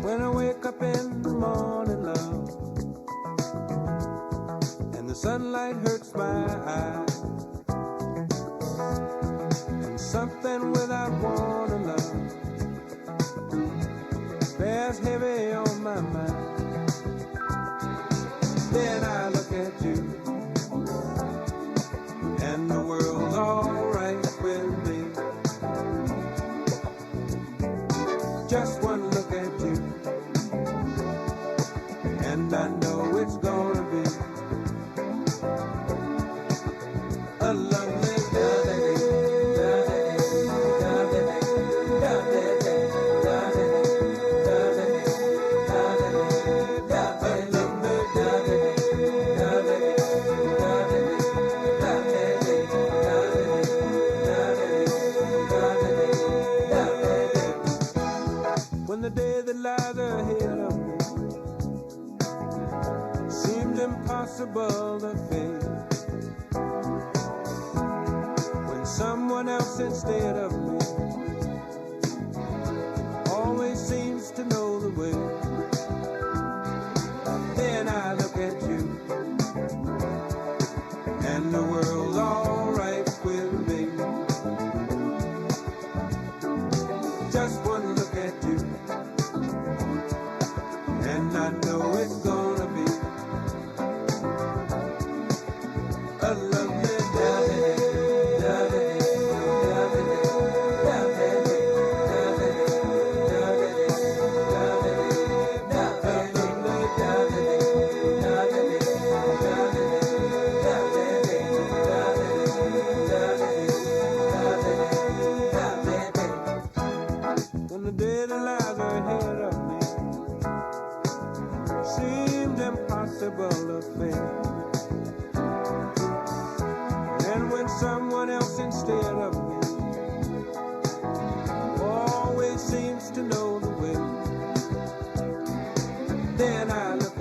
When I wake up in the morning, love, and the sunlight hurts my eyes, and something without warning, love, bears heavy on my mind. Then I look at you, and the world's alright with me. Just one look at you, and I know it's gonna be a lovely day. When the day that lies ahead of me seemed impossible to face, when someone else instead of me always seems to know the way, then I look at you, and the world's alright with me. Just one look at you, and I know it's gonna be a lovely day. When the day that lies ahead of me seemed impossible to face, and when someone else instead of me always seems to know the way, then I look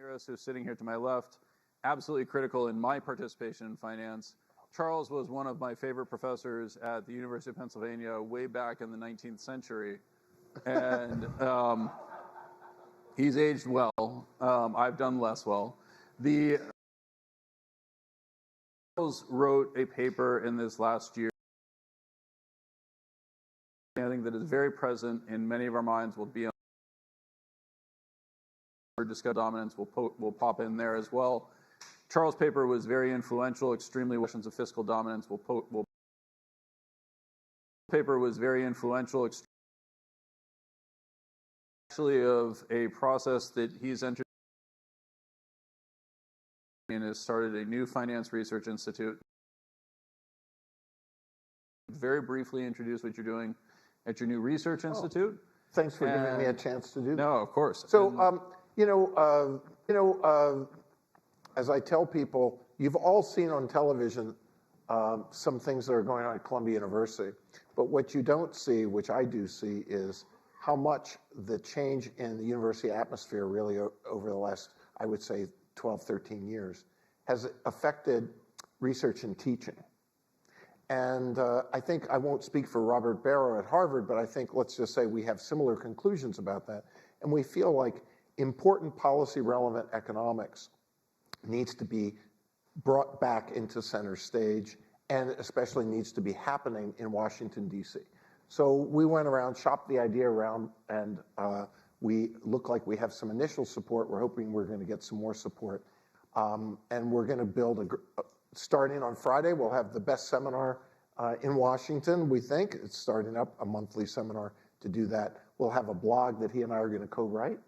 who's sitting here to my left, absolutely critical in my participation in finance. Charles was one of my favorite professors at the University of Pennsylvania way back in the 19th century. And he's aged well. I've done less well. Charles wrote a paper in this last year, I think, that is very present in many of our minds. Will be on our discuss dominance. Will pop in there as well. Charles' paper was very influential. Extremely questions of fiscal dominance. Paper was very influential. Actually, of a process that he's entered and has started a new finance research institute. Very briefly introduce what you're doing at your new research institute. Thanks for giving me a chance to do that. No, of course. So, as I tell people, you've all seen on television some things that are going on at Columbia University. But what you don't see, which I do see, is how much the change in the university atmosphere really over the last, I would say, 12, 13 years has affected research and teaching. And I think I won't speak for Robert Barrow at Harvard, but I think, let's just say, we have similar conclusions about that. And we feel like important policy relevant economics needs to be brought back into center stage, and especially needs to be happening in Washington, D.C. So we went around, shopped the idea around, and we look like we have some initial support. We're hoping we're going to get some more support. And we're going to build starting on Friday, we'll have the best seminar in Washington, we think. It's starting up a monthly seminar to do that. We'll have a blog that he and I are going to co-write.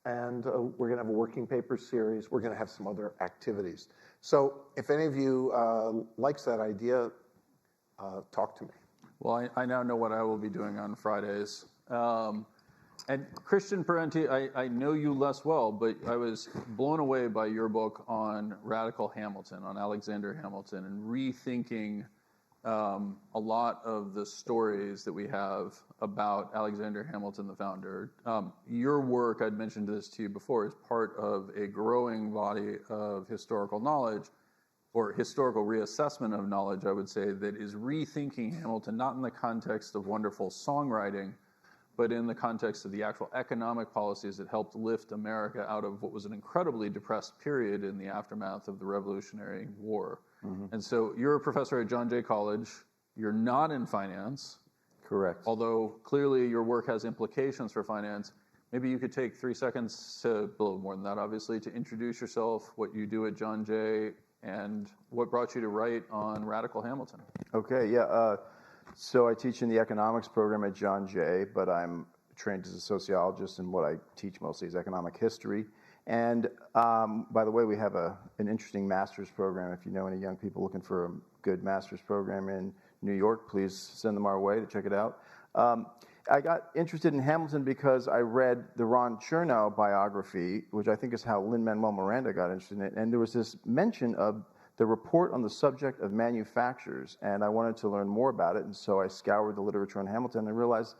And we're going to have a working paper series. We're going to have some other activities. So if any of you likes that idea, talk to me. Well, I now know what I will be doing on Fridays. And Christian Parenti, I know you less well, but I was blown away by your book on Radical Hamilton, on Alexander Hamilton, and rethinking a lot of the stories that we have about Alexander Hamilton, the founder. Your work, I'd mentioned this to you before, is part of a growing body of historical knowledge, or historical reassessment of knowledge, I would say, that is rethinking Hamilton, not in the context of wonderful songwriting, but in the context of the actual economic policies that helped lift America out of what was an incredibly depressed period in the aftermath of the Revolutionary War. Mm-hmm. And so you're a professor at John Jay College. You're not in finance. Correct. Although clearly your work has implications for finance. Maybe you could take 3 seconds to, a little more than that obviously, to introduce yourself, what you do at John Jay, and what brought you to write on Radical Hamilton. Okay, yeah. So I teach in the economics program at John Jay, but I'm trained as a sociologist, and what I teach mostly is economic history. And by the way, we have an interesting master's program. If you know any young people looking for a good master's program in New York, please send them our way to check it out. I got interested in Hamilton because I read the Ron Chernow biography, which I think is how Lin-Manuel Miranda got interested in it. And there was this mention of the report on the subject of manufacturers, and I wanted to learn more about it. And so I scoured the literature on Hamilton and I realized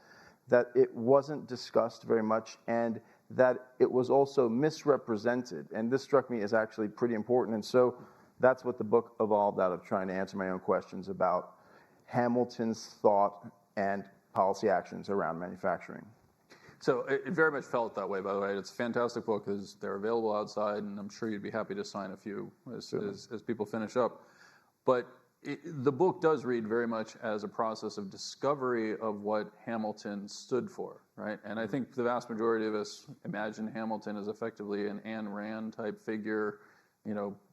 that it wasn't discussed very much, and that it was also misrepresented. And this struck me as actually pretty important. And so that's what the book evolved out of, trying to answer my own questions about Hamilton's thought and policy actions around manufacturing. So it very much felt that way, by the way. It's a fantastic book. They're available outside, and I'm sure you'd be happy to sign a few as people finish up. But the book does read very much as a process of discovery of what Hamilton stood for, right? And I think the vast majority of us imagine Hamilton as effectively an Ayn Rand type figure,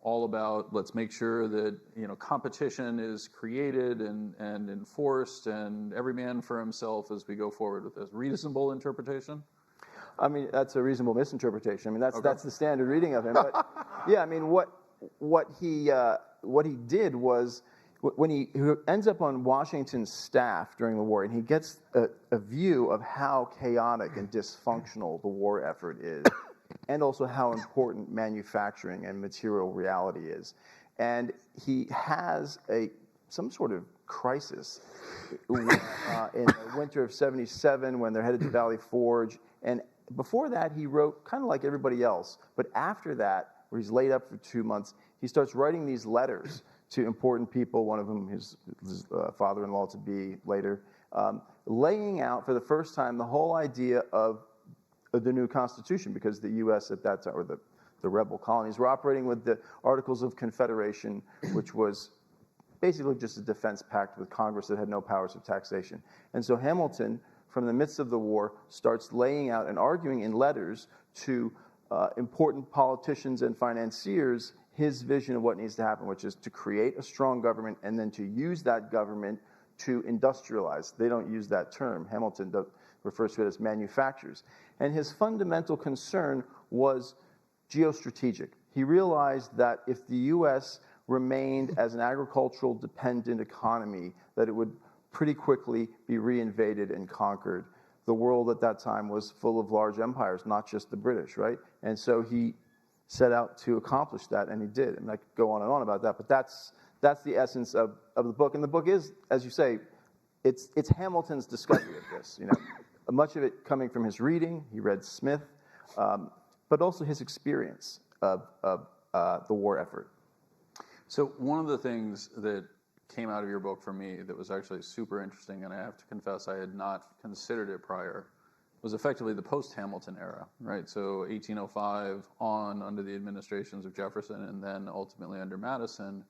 all about let's make sure that, competition is created and enforced, and every man for himself as we go forward with this. Reasonable interpretation? I mean, that's a reasonable misinterpretation. I mean, that's the standard reading of him. But yeah, I mean, what he did was, when he ends up on Washington's staff during the war, and he gets a view of how chaotic and dysfunctional the war effort is, and also how important manufacturing and material reality is. And he has some sort of crisis in the winter of '77 when they're headed to Valley Forge, and before that, he wrote kind of like everybody else. But after that, where he's laid up for 2 months, he starts writing these letters to important people, one of them his father-in-law to be later, laying out for the first time the whole idea of the new Constitution, because the U.S. at that time, or the rebel colonies, were operating with the Articles of Confederation, which was basically just a defense pact with Congress that had no powers of taxation. And so Hamilton, from the midst of the war, starts laying out and arguing in letters to important politicians and financiers his vision of what needs to happen, which is to create a strong government and then to use that government to industrialize. They don't use that term. Hamilton refers to it as manufactures. And his fundamental concern was geostrategic. He realized that if the U.S. remained as an agricultural dependent economy, that it would pretty quickly be reinvaded and conquered. The world at that time was full of large empires, not just the British, right? And so he set out to accomplish that, and he did. And I could go on and on about that, but that's the essence of the book. And the book is, as you say, it's Hamilton's discovery of this. Much of it coming from his reading. He read Smith, but also his experience of the war effort. So one of the things that came out of your book for me that was actually super interesting, and I have to confess I had not considered it prior, was effectively the post-Hamilton era, right? So 1805 on under the administrations of Jefferson and then ultimately under Madison,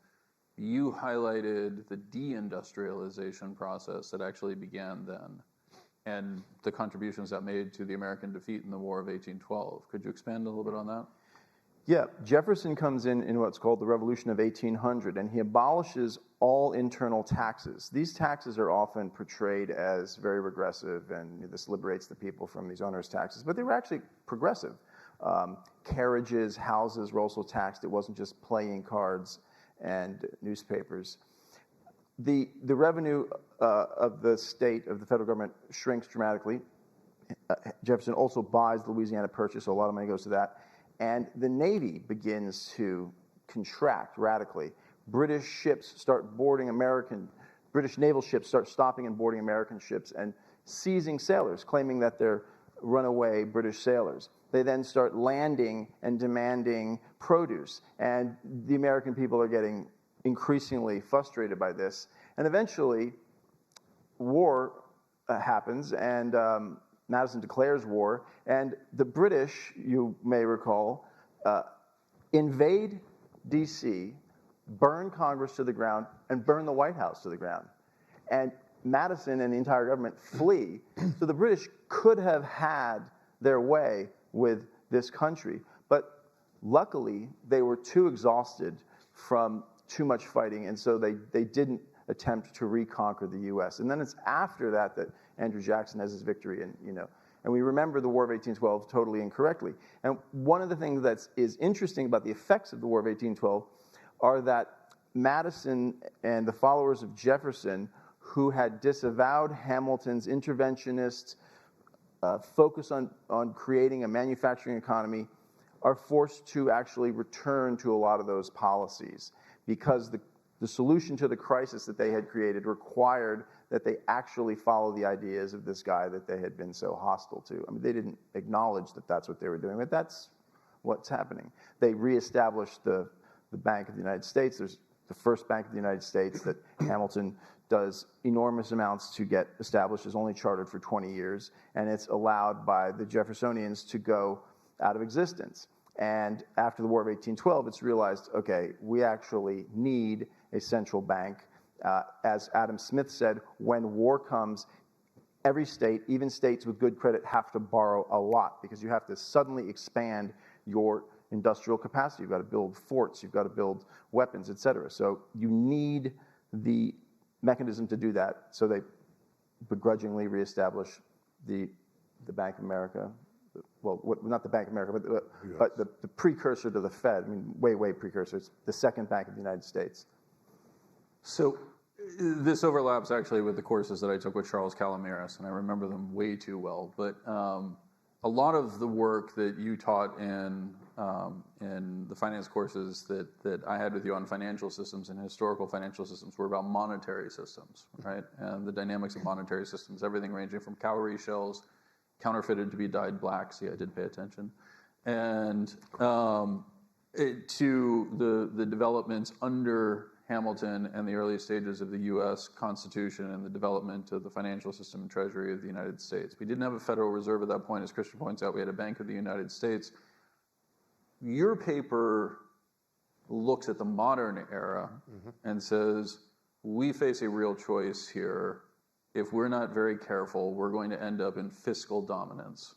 you highlighted the deindustrialization process that actually began then and the contributions that made to the American defeat in the War of 1812. Could you expand a little bit on that? Yeah, Jefferson comes in what's called the Revolution of 1800, and he abolishes all internal taxes. These taxes are often portrayed as very regressive, and this liberates the people from these onerous taxes, but they were actually progressive. Carriages, houses were also taxed. It wasn't just playing cards and newspapers. The revenue of the state, of the federal government, shrinks dramatically. Jefferson also buys the Louisiana Purchase, so a lot of money goes to that. And the Navy begins to contract radically. British naval ships start stopping and boarding American ships and seizing sailors, claiming that they're runaway British sailors. They then start landing and demanding produce. And the American people are getting increasingly frustrated by this. And eventually, war happens, and Madison declares war, and the British, you may recall, invade D.C., burn Congress to the ground, and burn the White House to the ground. And Madison and the entire government flee. So the British could have had their way with this country, but luckily they were too exhausted from too much fighting, and so they didn't attempt to reconquer the U.S. And then it's after that that Andrew Jackson has his victory, and we remember the War of 1812 totally incorrectly. And one of the things that is interesting about the effects of the War of 1812 are that Madison and the followers of Jefferson, who had disavowed Hamilton's interventionist focus on creating a manufacturing economy, are forced to actually return to a lot of those policies, because the solution to the crisis that they had created required that they actually follow the ideas of this guy that they had been so hostile to. I mean, they didn't acknowledge that that's what they were doing, but that's what's happening. They reestablished the Bank of the United States. There's the first Bank of the United States that Hamilton does enormous amounts to get established, is only chartered for 20 years, and it's allowed by the Jeffersonians to go out of existence. And after the War of 1812, it's realized, okay, we actually need a central bank. As Adam Smith said, when war comes, every state, even states with good credit, have to borrow a lot, because you have to suddenly expand your industrial capacity. You've got to build forts, you've got to build weapons, et cetera. So you need the mechanism to do that. So they begrudgingly reestablish the Bank of America. Well, not the Bank of America, but the precursor to the Fed. I mean, way precursor. It's the second Bank of the United States. So this overlaps actually with the courses that I took with Charles Calomiris, and I remember them way too well. But a lot of the work that you taught in the finance courses that I had with you on financial systems and historical financial systems were about monetary systems, right? And the dynamics of monetary systems, everything ranging from cowrie shells, counterfeited to be dyed black. See, I did pay attention. And to the developments under Hamilton and the early stages of the U.S. Constitution and the development of the financial system and treasury of the United States. We didn't have a Federal Reserve at that point. As Christian points out, we had a Bank of the United States. Your paper looks at the modern era and says, we face a real choice here. If we're not very careful, we're going to end up in fiscal dominance.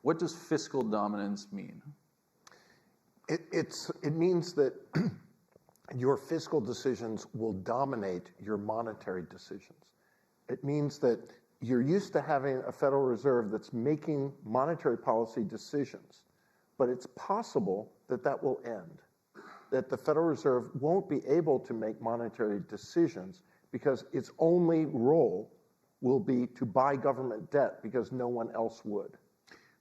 What does fiscal dominance mean? It means that your fiscal decisions will dominate your monetary decisions. It means that you're used to having a Federal Reserve that's making monetary policy decisions, but it's possible that that will end, that the Federal Reserve won't be able to make monetary decisions because its only role will be to buy government debt because no one else would.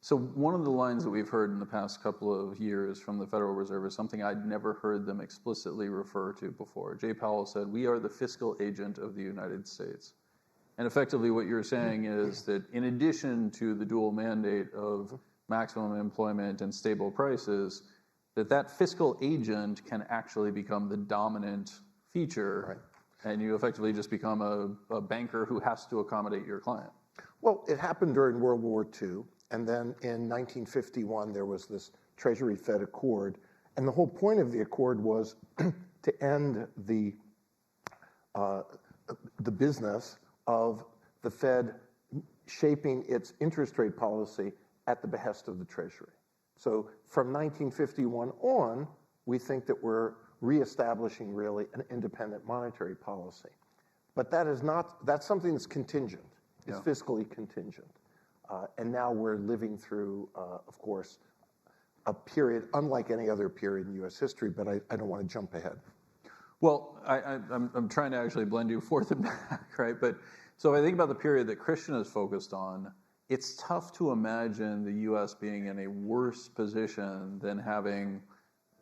So one of the lines that we've heard in the past couple of years from the Federal Reserve is something I'd never heard them explicitly refer to before. Jay Powell said, we are the fiscal agent of the United States. And effectively what you're saying is that in addition to the dual mandate of maximum employment and stable prices, that fiscal agent can actually become the dominant feature, and you effectively just become a banker who has to accommodate your client. Well, it happened during World War II. And then in 1951, there was this Treasury-Fed Accord. And the whole point of the accord was to end the business of the Fed shaping its interest rate policy at the behest of the Treasury. So from 1951 on, we think that we're reestablishing really an independent monetary policy. But that's something that's contingent. It's fiscally contingent. And now we're living through, of course, a period unlike any other period in U.S. history, but I don't want to jump ahead. Well, I'm trying to actually blend you forth and back, right? But so if I think about the period that Christian is focused on, it's tough to imagine the U.S. being in a worse position than having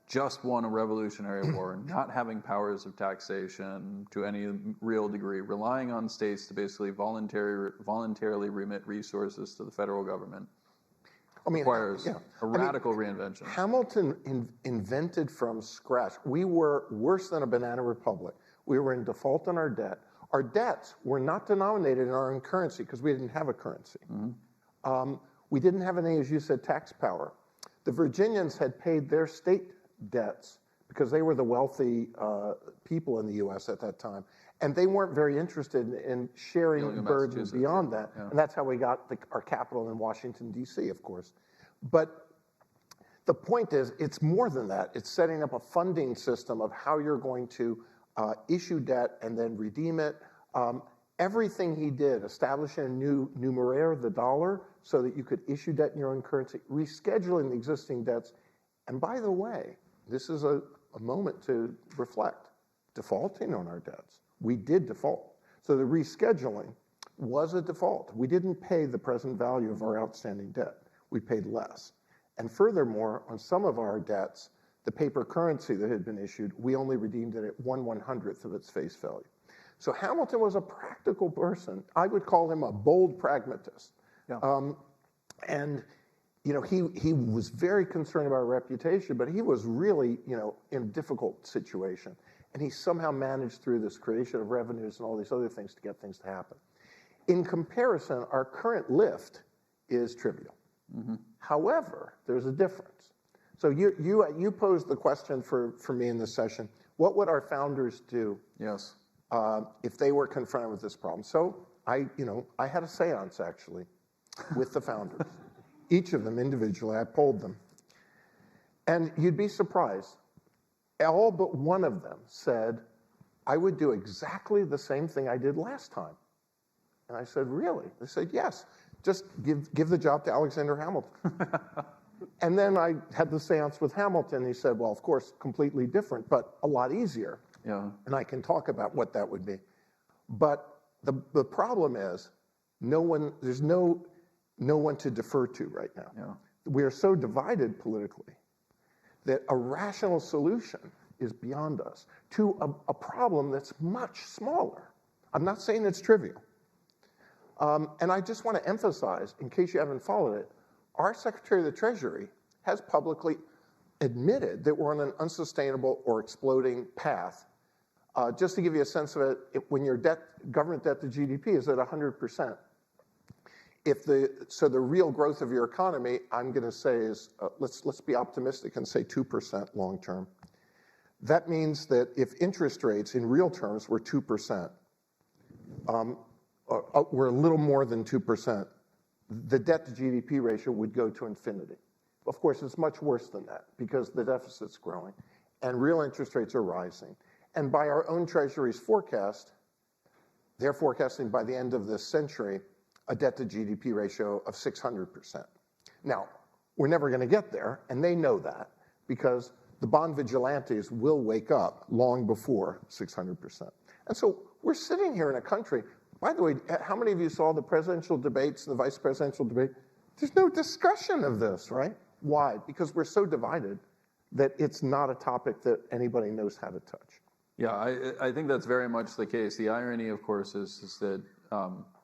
just won a revolutionary war, not having powers of taxation to any real degree, relying on states to basically voluntarily remit resources to the federal government. Requires a radical reinvention. Hamilton invented from scratch. We were worse than a banana republic. We were in default on our debt. Our debts were not denominated in our own currency because we didn't have a currency. We didn't have any, as you said, tax power. The Virginians had paid their state debts because they were the wealthy people in the U.S. at that time. And they weren't very interested in sharing burdens beyond that. Yeah. And that's how we got our capital in Washington, D.C., of course. But the point is, it's more than that. It's setting up a funding system of how you're going to issue debt and then redeem it. Everything he did, establishing a new numeraire, the dollar, so that you could issue debt in your own currency, rescheduling the existing debts. And by the way, this is a moment to reflect, defaulting on our debts. We did default. So the rescheduling was a default. We didn't pay the present value of our outstanding debt. We paid less. And furthermore, on some of our debts, the paper currency that had been issued, we only redeemed it at 1/100th of its face value. So Hamilton was a practical person. I would call him a bold pragmatist. Yeah. And you know, he was very concerned about reputation, but he was really, you know, in a difficult situation. And he somehow managed through this creation of revenues and all these other things to get things to happen. In comparison, our current lift is trivial. However, there's a difference. So you posed the question for me in this session, what would our founders do if they were confronted with this problem? So I had a seance actually with the founders. Each of them individually, I polled them. And you'd be surprised. All but one of them said, I would do exactly the same thing I did last time. And I said, really? They said, yes. Just give the job to Alexander Hamilton. And then I had the seance with Hamilton. He said, well, of course, completely different, but a lot easier. Yeah. And I can talk about what that would be. But the problem is, there's no one to defer to right now. Yeah. We are so divided politically that a rational solution is beyond us to a problem that's much smaller. I'm not saying it's trivial. And I just want to emphasize, in case you haven't followed it, our Secretary of the Treasury has publicly admitted that we're on an unsustainable or exploding path. Just to give you a sense of it, when your government debt to GDP is at 100%, so the real growth of your economy, I'm going to say is, let's be optimistic and say 2% long term. That means that if interest rates in real terms were 2%, we're a little more than 2%, the debt to GDP ratio would go to infinity. Of course, it's much worse than that because the deficit's growing and real interest rates are rising. And by our own Treasury's forecast, they're forecasting by the end of this century a debt to GDP ratio of 600%. Now, we're never going to get there, and they know that because the bond vigilantes will wake up long before 600%. And so we're sitting here in a country, by the way, how many of you saw the presidential debates and the vice presidential debate? There's no discussion of this, right? Why? Because we're so divided that it's not a topic that anybody knows how to touch. Yeah, I think that's very much the case. The irony, of course, is that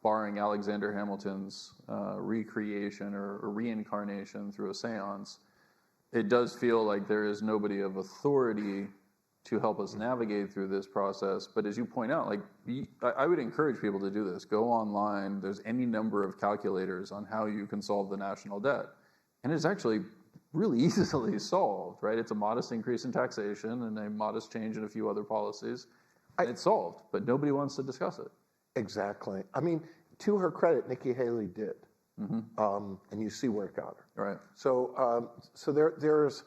barring Alexander Hamilton's recreation or reincarnation through a seance, it does feel like there is nobody of authority to help us navigate through this process. But as you point out, like I would encourage people to do this. Go online. There's any number of calculators on how you can solve the national debt. And it's actually really easily solved, right? It's a modest increase in taxation and a modest change in a few other policies. And it's solved, but nobody wants to discuss it. Exactly. I mean, to her credit, Nikki Haley did. And you see where it got her. Right. So, there's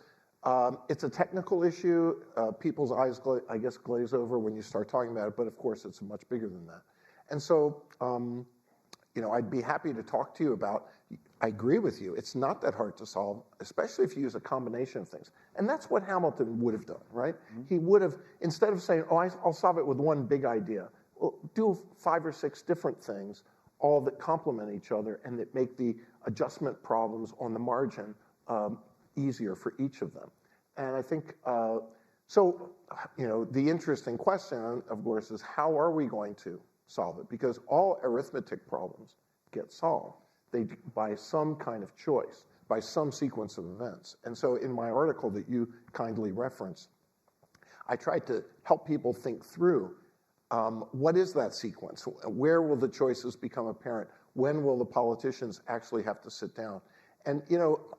it's a technical issue. People's eyes, I guess, glaze over when you start talking about it. But of course, it's much bigger than that. And so, I'd be happy to talk to you about. I agree with you. It's not that hard to solve, especially if you use a combination of things. And that's what Hamilton would have done, right? He would have, instead of saying, I'll solve it with one big idea, well, do 5 or 6 different things, all that complement each other and that make the adjustment problems on the margin easier for each of them. And I think, the interesting question, of course, is how are we going to solve it? Because all arithmetic problems get solved by some kind of choice, by some sequence of events. And so in my article that you kindly referenced, I tried to help people think through what is that sequence? Where will the choices become apparent? When will the politicians actually have to sit down? And,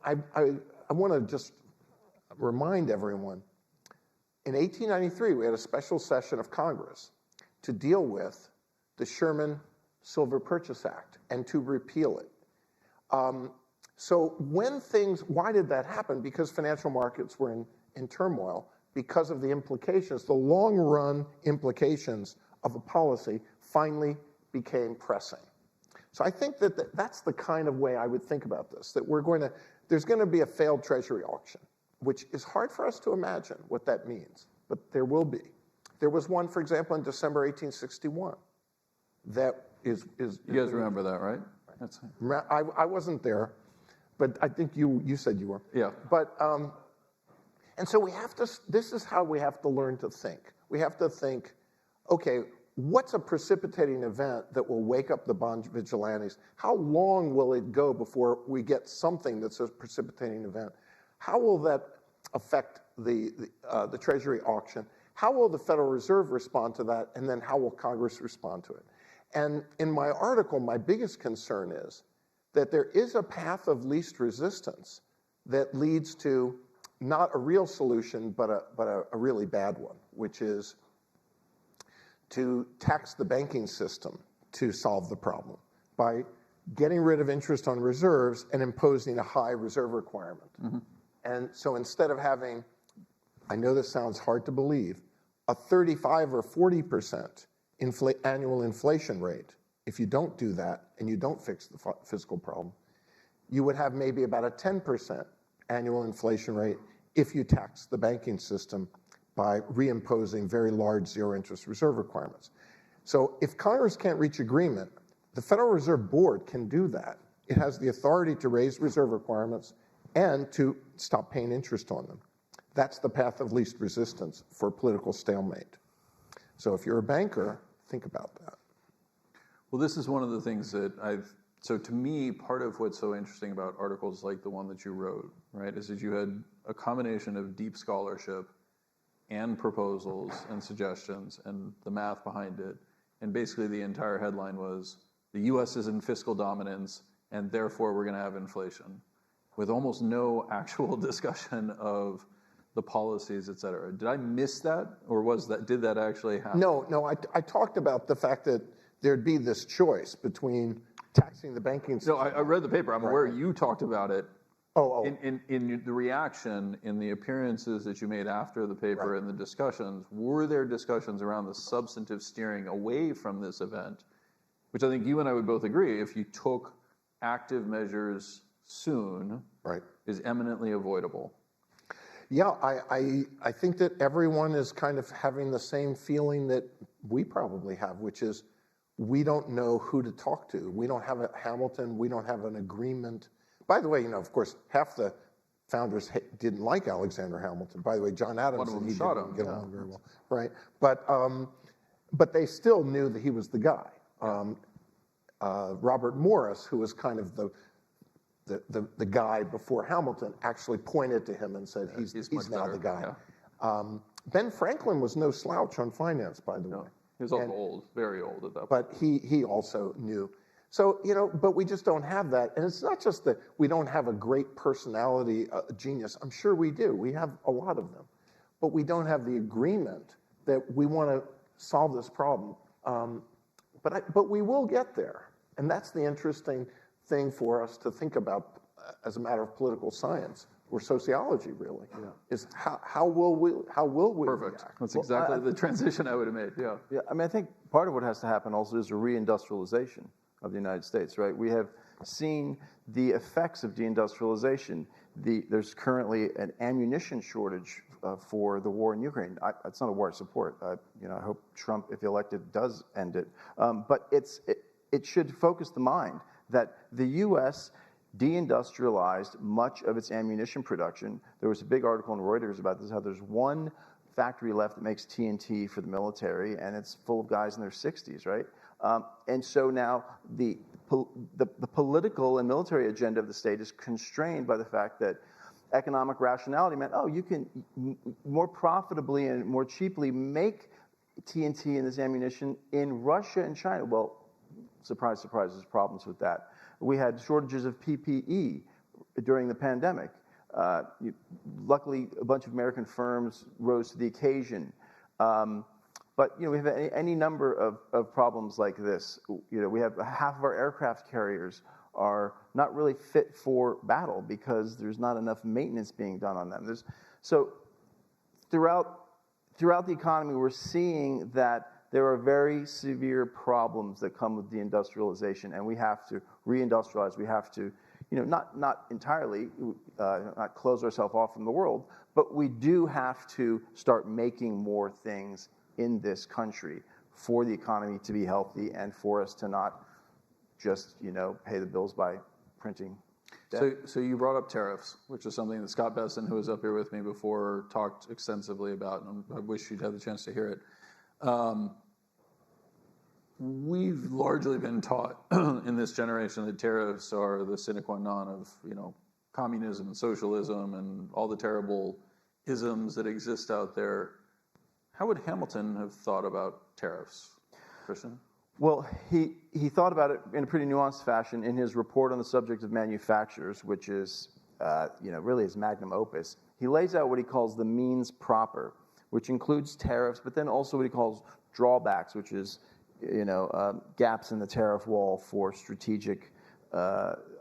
I want to just remind everyone, in 1893, we had a special session of Congress to deal with the Sherman Silver Purchase Act and to repeal it. So why did that happen? Because financial markets were in turmoil, because of the implications, the long-run implications of a policy finally became pressing. So I think that's the kind of way I would think about this, that there's going to be a failed Treasury auction, which is hard for us to imagine what that means, but there will be. There was one, for example, in December 1861 that is you guys remember that, right? I wasn't there, but I think you said you were. Yeah. But and so this is how we have to learn to think. We have to think, okay, what's a precipitating event that will wake up the bond vigilantes? How long will it go before we get something that's a precipitating event? How will that affect the Treasury auction? How will the Federal Reserve respond to that? And then how will Congress respond to it? And in my article, my biggest concern is that there is a path of least resistance that leads to not a real solution, but a really bad one, which is to tax the banking system to solve the problem by getting rid of interest on reserves and imposing a high reserve requirement. And so instead of having, I know this sounds hard to believe, a 35 or 40% annual inflation rate, if you don't do that and you don't fix the fiscal problem, you would have maybe about a 10% annual inflation rate if you tax the banking system by reimposing very large zero-interest reserve requirements. So if Congress can't reach agreement, the Federal Reserve Board can do that. It has the authority to raise reserve requirements and to stop paying interest on them. That's the path of least resistance for political stalemate. So if you're a banker, think about that. Well, this is one of the things that so to me, part of what's so interesting about articles like the one that you wrote, right, is that you had a combination of deep scholarship and proposals and suggestions and the math behind it. And basically the entire headline was, the US is in fiscal dominance and therefore we're going to have inflation, with almost no actual discussion of the policies, et cetera. Did I miss that, or did that actually happen? No, I talked about the fact that there'd be this choice between taxing the banking system. No, I read the paper. I'm aware you talked about it. Oh. In the reaction, in the appearances that you made after the paper and the discussions, were there discussions around the substantive steering away from this event, which I think you and I would both agree, if you took active measures soon, is eminently avoidable? Yeah, I think that everyone is kind of having the same feeling that we probably have, which is we don't know who to talk to. We don't have a Hamilton. We don't have an agreement. By the way, of course, half the founders didn't like Alexander Hamilton. By the way, John Adams One of them and he shot didn't him, get along very well, right? But they still knew that he was the guy. Robert Morris, who was kind of the guy before Hamilton, actually pointed to him and said, he's now the guy. Ben Franklin was no slouch on finance, by the way. He was also old, very old at that point. But he also knew. So, but we just don't have that. And it's not just that we don't have a great personality, genius. I'm sure we do. We have a lot of them. But we don't have the agreement that we want to solve this problem. But we will get there. And that's the interesting thing for us to think about as a matter of political science, or sociology, really, is how will we Perfect. react? That's exactly the transition I would have made, yeah. Yeah, I mean, I think part of what has to happen also is a reindustrialization of the United States, right? We have seen the effects of deindustrialization. There's currently an ammunition shortage for the war in Ukraine. It's not a war I support. I hope Trump, if elected, does end it. But it should focus the mind that the U.S. deindustrialized much of its ammunition production. There was a big article in Reuters about this, how there's one factory left that makes TNT for the military, and it's full of guys in their 60s, right? And so now the political and military agenda of the state is constrained by the fact that economic rationality meant, you can more profitably and more cheaply make TNT and this ammunition in Russia and China. Well, surprise, surprise, there's problems with that. We had shortages of PPE during the pandemic. Luckily, a bunch of American firms rose to the occasion. But we have any number of problems like this. We have half of our aircraft carriers are not really fit for battle because there's not enough maintenance being done on them. So throughout the economy, we're seeing that there are very severe problems that come with deindustrialization, and we have to reindustrialize. We have to, not entirely, not close ourselves off from the world, but we do have to start making more things in this country for the economy to be healthy and for us to not just, pay the bills by printing debt. So you brought up tariffs, which is something that Scott Besson, who was up here with me before, talked extensively about, and I wish you'd had the chance to hear it. We've largely been taught in this generation that tariffs are the sine qua non of, communism and socialism and all the terrible isms that exist out there. How would Hamilton have thought about tariffs, Christian? Well, he thought about it in a pretty nuanced fashion in his report on the subject of manufacturers, which is, really his magnum opus. He lays out what he calls the means proper, which includes tariffs, but then also what he calls drawbacks, which is, gaps in the tariff wall for strategic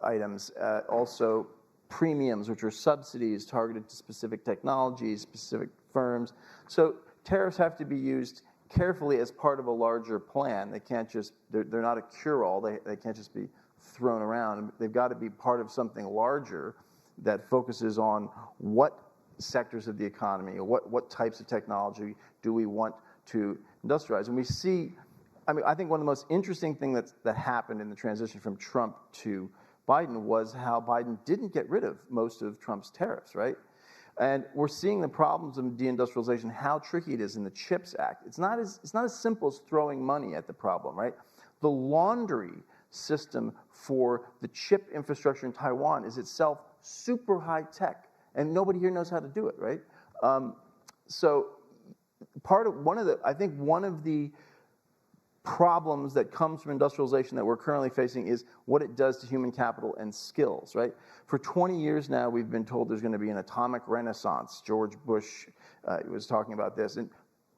items. Also premiums, which are subsidies targeted to specific technologies, specific firms. So tariffs have to be used carefully as part of a larger plan. They can't just, they're not a cure-all. They can't just be thrown around. They've got to be part of something larger that focuses on what sectors of the economy, or what types of technology do we want to industrialize. And we see, I think one of the most interesting things that happened in the transition from Trump to Biden was how Biden didn't get rid of most of Trump's tariffs, right? And we're seeing the problems of deindustrialization, how tricky it is in the CHIPS Act. It's not as simple as throwing money at the problem, right? The laundry system for the chip infrastructure in Taiwan is itself super high tech, and nobody here knows how to do it, right? So I think one of the problems that comes from industrialization that we're currently facing is what it does to human capital and skills, right? For 20 years now, we've been told there's going to be an atomic renaissance. George Bush was talking about this, and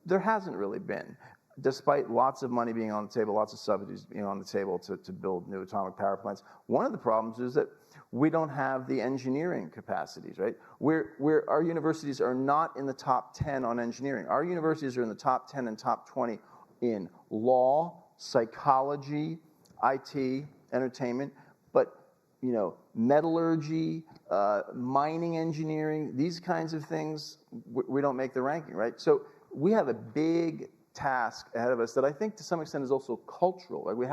there hasn't really been, despite lots of money being on the table, lots of subsidies being on the table to build new atomic power plants. One of the problems is that we don't have the engineering capacities, right? Our universities are not in the top 10 on engineering. Our universities are in the top 10 and top 20 in law, psychology, IT, entertainment, but metallurgy, mining engineering, these kinds of things, we don't make the ranking, right? So we have a big task ahead of us that I think to some extent is also cultural. Like we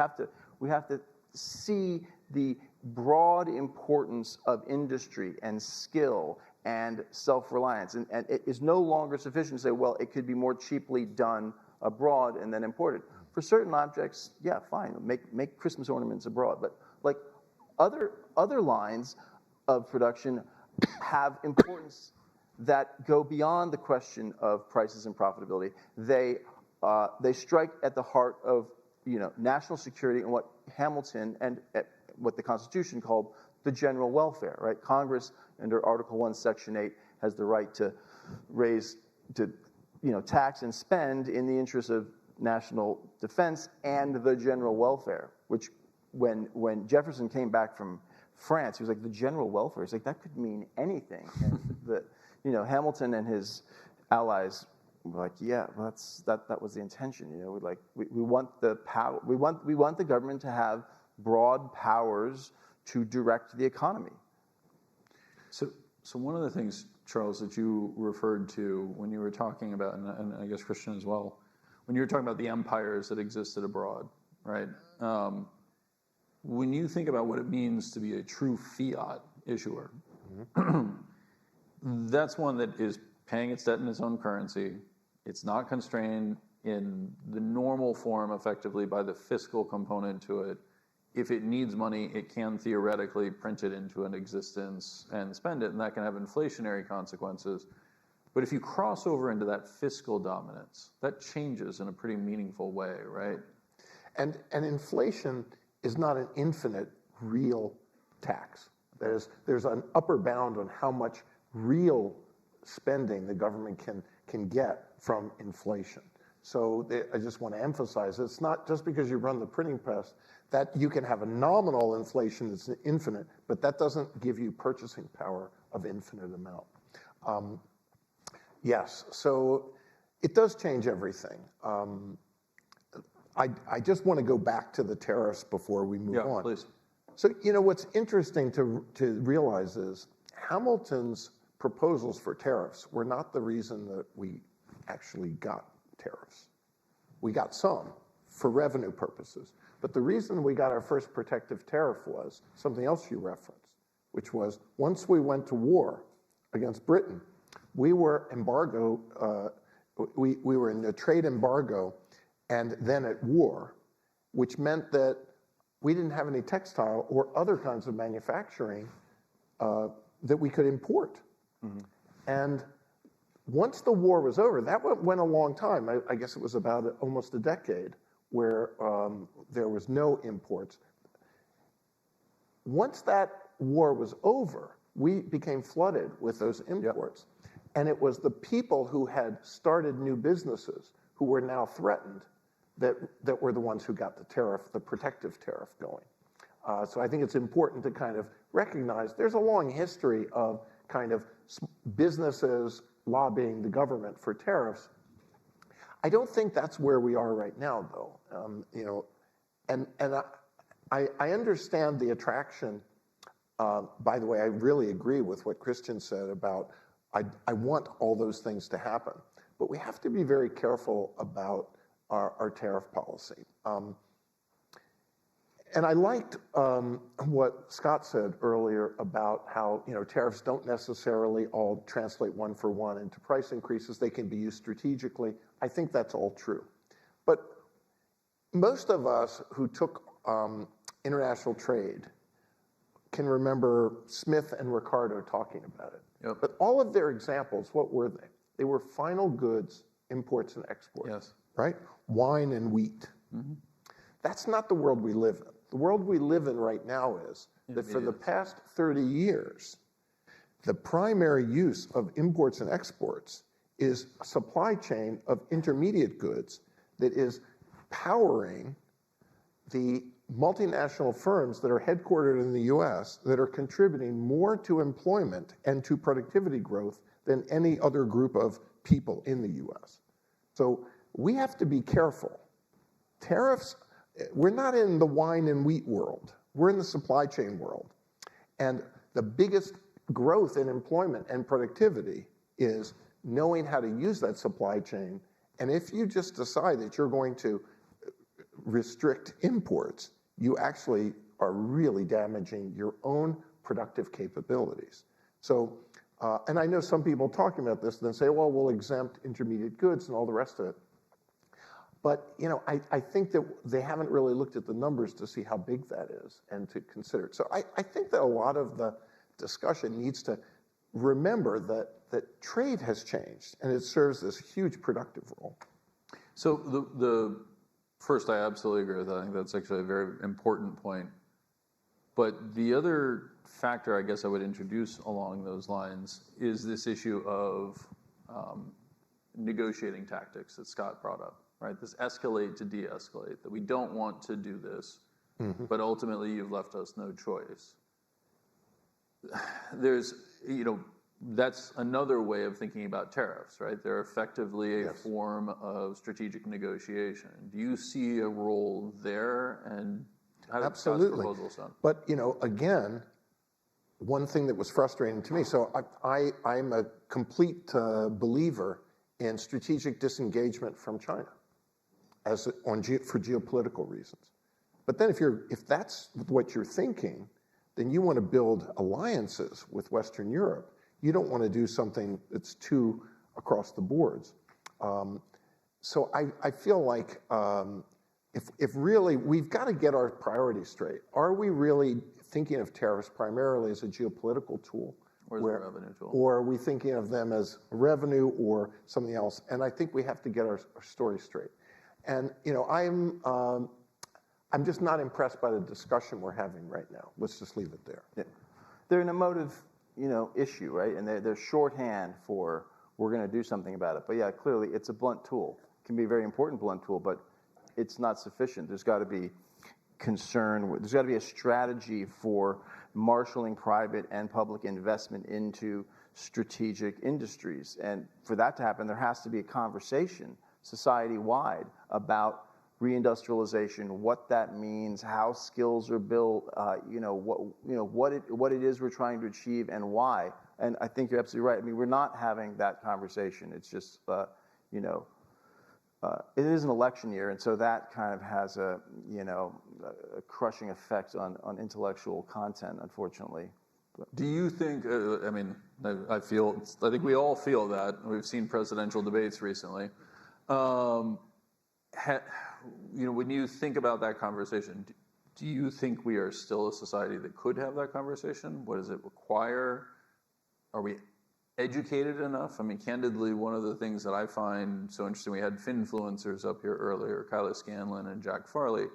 have to see the broad importance of industry and skill and self-reliance, and it is no longer sufficient to say, well, it could be more cheaply done abroad and then imported. For certain objects, yeah, fine, make Christmas ornaments abroad, but like other lines of production have importance that go beyond the question of prices and profitability. They strike at the heart of national security and what Hamilton and what the Constitution called the general welfare. Right? Congress under Article 1, Section 8 has the right to tax and spend in the interest of national defense and the general welfare. Which when Jefferson came back from France, he was like, the general welfare. He's like, that could mean anything. And Hamilton and his allies were like, yeah, well, that was the intention. We want the power. We want the government to have broad powers to direct the economy. So one of the things, Charles, that you referred to when you were talking about, and I guess Christian as well, when you were talking about the empires that existed abroad, right? When you think about what it means to be a true fiat issuer, that's one that is paying its debt in its own currency. It's not constrained in the normal form, effectively, by the fiscal component to it. If it needs money, it can theoretically print it into an existence and spend it, and that can have inflationary consequences. But if you cross over into that fiscal dominance, that changes in a pretty meaningful way, right? And inflation is not an infinite real tax. There's an upper bound on how much real spending the government can get from inflation. So I just want to emphasize, it's not just because you run the printing press that you can have a nominal inflation that's infinite, but that doesn't give you purchasing power of infinite amount. Yes, so it does change everything. I just want to go back to the tariffs before we move on. Yeah, please. So, what's interesting to realize is Hamilton's proposals for tariffs were not the reason that we actually got tariffs. We got some for revenue purposes. But the reason we got our first protective tariff was something else you referenced, which was once we went to war against Britain, we were we were in a trade embargo and then at war, which meant that we didn't have any textile or other kinds of manufacturing that we could import. Mm-hmm. And once the war was over, that went a long time. I guess it was about almost a decade where there was no imports. Once that war was over, we became flooded with those imports. Yep. And it was the people who had started new businesses who were now threatened that were the ones who got the protective tariff going. So I think it's important to kind of recognize there's a long history of kind of businesses lobbying the government for tariffs. I don't think that's where we are right now, though. I understand the attraction. By the way, I really agree with what Christian said about I want all those things to happen, but we have to be very careful about our tariff policy. And I liked what Scott said earlier about how tariffs don't necessarily all translate one for one into price increases. They can be used strategically. I think that's all true. But most of us who took international trade can remember Smith and Ricardo talking about it. Yep. But all of their examples, what were they? They were final goods, imports and exports, Yes. right? Wine and wheat. That's not the world we live in. The world we live in right now is that for the past 30 years, the primary use of imports and exports is a supply chain of intermediate goods that is powering the multinational firms that are headquartered in the US that are contributing more to employment and to productivity growth than any other group of people in the US. So we have to be careful. Tariffs, we're not in the wine and wheat world. We're in the supply chain world. And the biggest growth in employment and productivity is knowing how to use that supply chain. And if you just decide that you're going to restrict imports, you actually are really damaging your own productive capabilities. So, and I know some people talking about this and then say, well, we'll exempt intermediate goods and all the rest of it. But, you know, I think that they haven't really looked at the numbers to see how big that is and to consider it. So I think that a lot of the discussion needs to remember that trade has changed and it serves this huge productive role. So the first, I absolutely agree with that. I think that's actually a very important point. But the other factor I guess I would introduce along those lines is this issue of negotiating tactics that Scott brought up, right? This escalate to de-escalate, that we don't want to do this, but ultimately you've left us no choice. There's, you know, that's another way of thinking about tariffs, right? They're effectively a form of strategic negotiation. Do you see a role there, and how does Scott's proposal sound? But, you know, again, one thing that was frustrating to me, so I'm a complete believer in strategic disengagement from China for geopolitical reasons. But then if that's what you're thinking, then you want to build alliances with Western Europe. You don't want to do something that's too across the boards. So I feel like if really, we've got to get our priorities straight. Are we really thinking of tariffs primarily as a geopolitical tool? Or as a revenue tool? Or are we thinking of them as revenue or something else? And I think we have to get our story straight. And, you know, I'm just not impressed by the discussion we're having right now. Let's just leave it there. Yeah. They're an emotive, you know, issue, right? And they're shorthand for we're going to do something about it. But yeah, clearly it's a blunt tool. It can be a very important blunt tool, but it's not sufficient. There's got to be concern. There's got to be a strategy for marshaling private and public investment into strategic industries. And for that to happen, there has to be a conversation society-wide about reindustrialization, what that means, how skills are built, what it is we're trying to achieve, and why. And I think you're absolutely right. I mean, we're not having that conversation. It's just, it is an election year, and so that kind of has a crushing effect on intellectual content, unfortunately. Do you think? I mean, I think we all feel that. We've seen presidential debates recently. When you think about that conversation, do you think we are still a society that could have that conversation? What does it require? Are we educated enough? I mean, candidly, one of the things that I find so interesting, we had finfluencers up here earlier, Kyla Scanlon and Jack Farley,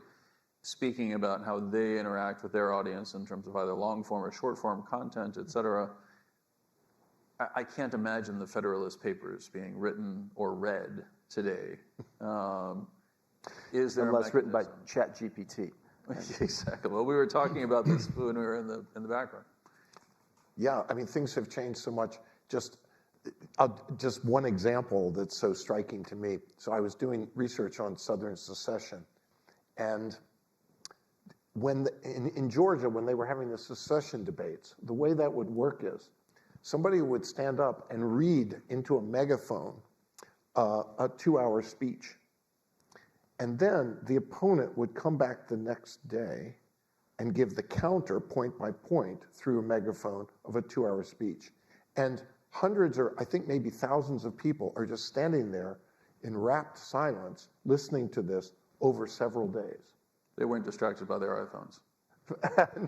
speaking about how they interact with their audience in terms of either long form or short form content, et cetera. I can't imagine the Federalist Papers being written or read today. Is there unless written by ChatGPT? Exactly. Well, we were talking about this when we were in the background. Yeah, I mean, things have changed so much. Just one example that's so striking to me. So I was doing research on Southern secession, and in Georgia, when they were having the secession debates, the way that would work is somebody would stand up and read into a megaphone a 2-hour speech. And then the opponent would come back the next day and give the counter point by point through a megaphone of a 2-hour speech. And hundreds or I think maybe thousands of people are just standing there in rapt silence listening to this over several days. They weren't distracted by their iPhones.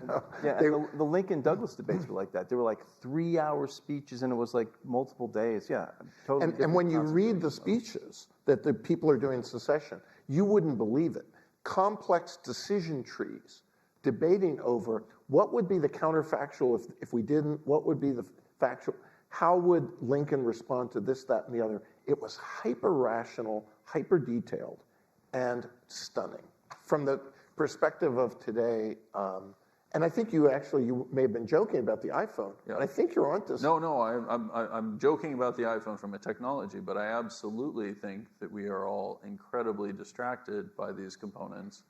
No, Yeah, and the Lincoln Douglas debates were like that. They were like 3-hour speeches, and it was like multiple days. Yeah, totally. And when you read the speeches that the people are doing in secession, you wouldn't believe it. Complex decision trees debating over what would be the counterfactual if we didn't, what would be the factual, how would Lincoln respond to this, that, and the other. It was hyper-rational, hyper-detailed, and stunning. From the perspective of today, and I think you may have been joking about the iPhone, but I think you're onto something. No, I'm joking about the iPhone from a technology, but I absolutely think that we are all incredibly distracted by these components.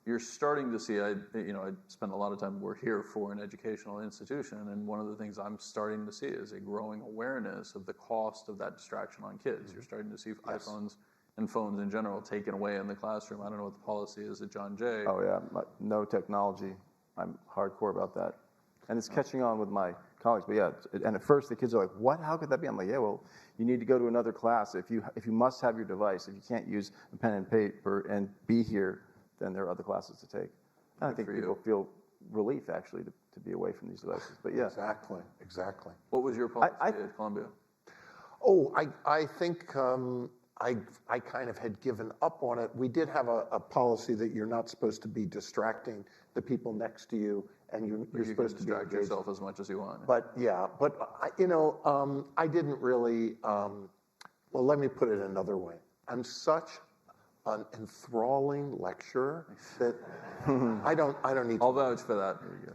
You're starting to see, I spend a lot of time, we're here for an educational institution, and one of the things I'm starting to see is a growing awareness of the cost of that distraction on kids. You're starting to see iPhones and phones in general taken away in the classroom. I don't know what the policy is at John Jay. Oh yeah, no technology. I'm hardcore about that. And it's catching on with my colleagues. But yeah, and at first the kids are like, what? How could that be? I'm like, yeah, well, you need to go to another class. If you must have your device, if you can't use a pen and paper and be here, then there are other classes to take. And I think people feel relief, actually, to be away from these devices. But yeah. Exactly. What was your policy at Columbia? Oh, I think I kind of had given up on it. We did have a policy that you're not supposed to be distracting the people next to you, and you're supposed to distract yourself as much as you want. But I didn't really. Well, let me put it another way. I'm such an enthralling lecturer that I don't need. I'll vouch for that. There you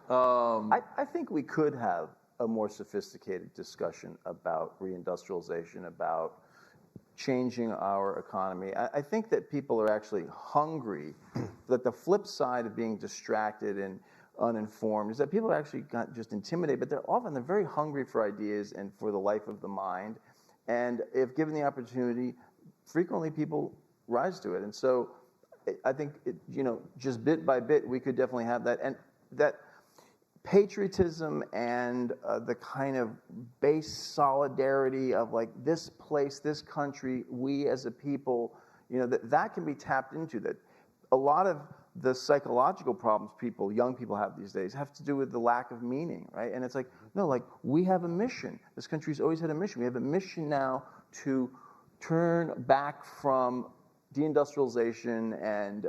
go. I think we could have a more sophisticated discussion about reindustrialization, about changing our economy. I think that people are actually hungry, that the flip side of being distracted and uninformed is that people are actually not just intimidated, but they're very hungry for ideas and for the life of the mind. And if given the opportunity, frequently people rise to it. And so I think, just bit by bit, we could definitely have that. And that patriotism and the kind of base solidarity of like this place, this country, we as a people, that can be tapped into. That a lot of the psychological problems young people have these days have to do with the lack of meaning, right? And it's like, no, like we have a mission. This country's always had a mission. We have a mission now to turn back from deindustrialization and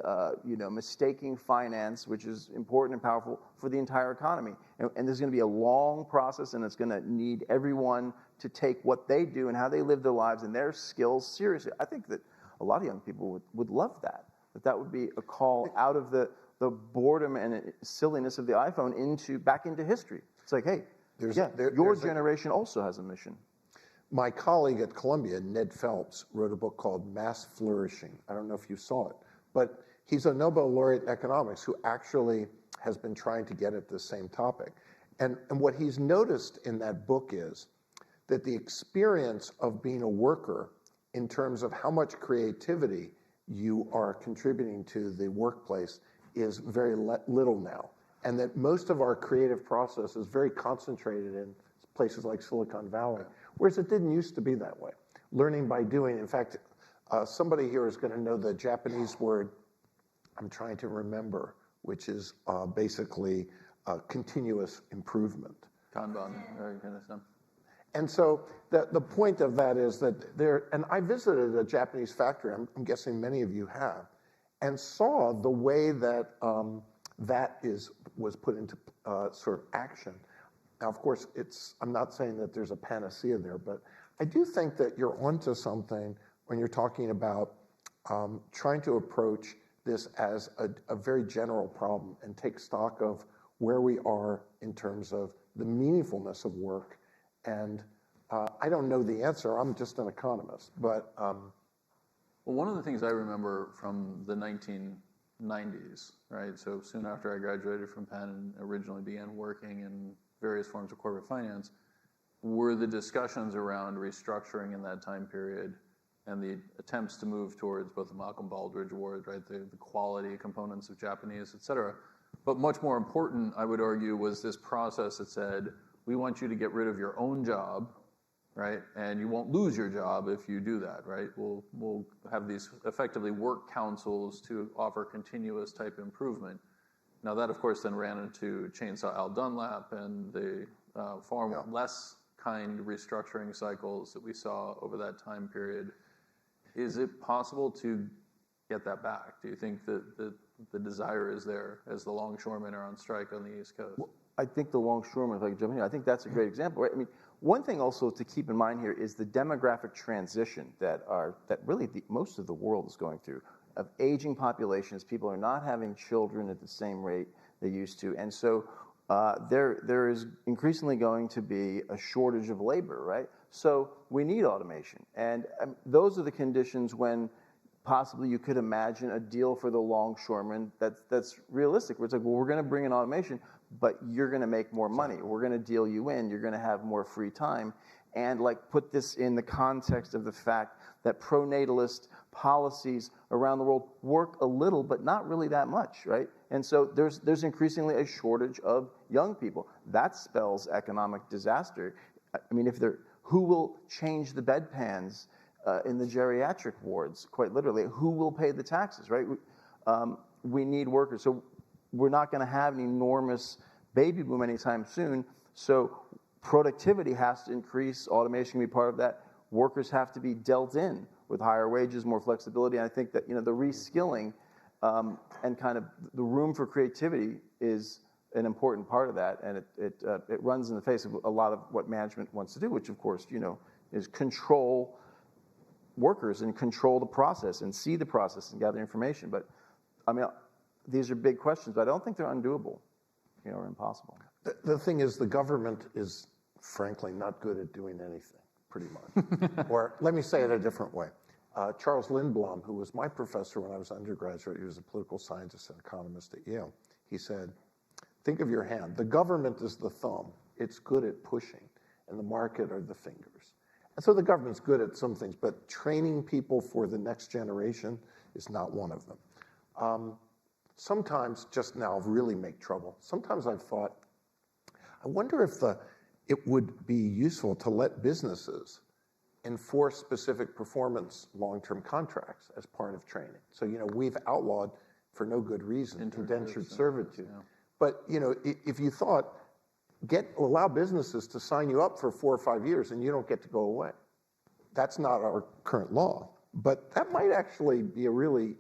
mistaking finance, which is important and powerful, for the entire economy. And this is going to be a long process, and it's going to need everyone to take what they do and how they live their lives and their skills seriously. I think that a lot of young people would love that that would be a call out of the boredom and silliness of the iPhone back into history. It's like, hey, your generation also has a mission. My colleague at Columbia, Ned Phelps, wrote a book called Mass Flourishing. I don't know if you saw it, but he's a Nobel laureate in economics who actually has been trying to get at this same topic. And what he's noticed in that book is that the experience of being a worker in terms of how much creativity you are contributing to the workplace is very little now. And that most of our creative process is very concentrated in places like Silicon Valley, whereas it didn't used to be that way. Learning by doing. In fact, somebody here is going to know the Japanese word I'm trying to remember, which is basically continuous improvement. Kanban, very kind of stuff. And so the point of that is that and I visited a Japanese factory, I'm guessing many of you have, and saw the way that was put into sort of action. Now, of course, I'm not saying that there's a panacea there, but I do think that you're onto something when you're talking about trying to approach this as a very general problem and take stock of where we are in terms of the meaningfulness of work. And I don't know the answer. I'm just an economist. But well, one of the things I remember from the 1990s, right? So soon after I graduated from Penn and originally began working in various forms of corporate finance, were the discussions around restructuring in that time period and the attempts to move towards both the Malcolm Baldrige Award, right, the quality components of Japanese, et cetera. But much more important, I would argue, was this process that said, we want you to get rid of your own job right? And you won't lose your job if you do that, right? We'll have these effectively work councils to offer continuous type improvement. Now that, of course, then ran into Chainsaw Al Dunlap and the far less kind restructuring cycles that we saw over that time period. Is it possible to get that back? Do you think that the desire is there as the longshoremen are on strike on the East Coast? Well, I think the longshoremen, if I could jump in here, I think that's a great example, right? I mean, one thing also to keep in mind here is the demographic transition that really most of the world is going through, of aging populations. People are not having children at the same rate they used to. And so there is increasingly going to be a shortage of labor, right? So we need automation. And those are the conditions when possibly you could imagine a deal for the longshoremen that's realistic, where it's like, well, we're going to bring in automation, but you're going to make more money. We're going to deal you in. You're going to have more free time. And like put this in the context of the fact that pronatalist policies around the world work a little, but not really that much, right? And so there's increasingly a shortage of young people. That spells economic disaster. I mean, who will change the bedpans in the geriatric wards, quite literally? Who will pay the taxes, right? We need workers. So we're not going to have an enormous baby boom anytime soon. So productivity has to increase. Automation can be part of that. Workers have to be dealt in with higher wages, more flexibility. And I think that the reskilling and kind of the room for creativity is an important part of that. And it runs in the face of a lot of what management wants to do, which of course is control workers and control the process and see the process and gather information. But I mean, these are big questions, but I don't think they're undoable, or impossible. The thing is, the government is frankly not good at doing anything, pretty much. Or let me say it a different way. Charles Lindblom, who was my professor when I was undergraduate, he was a political scientist and economist at Yale. He said, think of your hand. The government is the thumb. It's good at pushing, and the market are the fingers. And so the government's good at some things, but training people for the next generation is not one of them. Sometimes, just now, really make trouble. Sometimes I've thought, I wonder if it would be useful to let businesses enforce specific performance long-term contracts as part of training. So, we've outlawed, for no good reason, indentured servitude. Yeah. But, if you thought, allow businesses to sign you up for 4 or 5 years and you don't get to go away. That's not our current law. But that might actually be a really...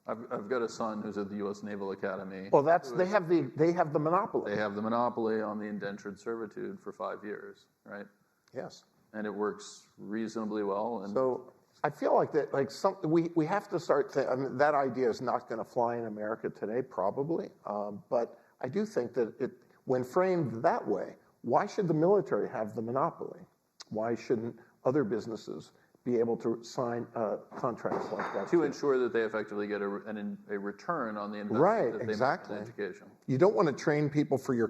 I've got a son who's at the U.S. Naval Academy. Well, they have the monopoly. They have the monopoly on the indentured servitude for 5 years, right? Yes. And it works reasonably well. And so I feel like that, we have to start. That idea is not going to fly in America today, probably. But I do think that when framed that way, why should the military have the monopoly? Why shouldn't other businesses be able to sign contracts like that? To ensure that they effectively get a return on the investment that they make in education. You don't want to train people for your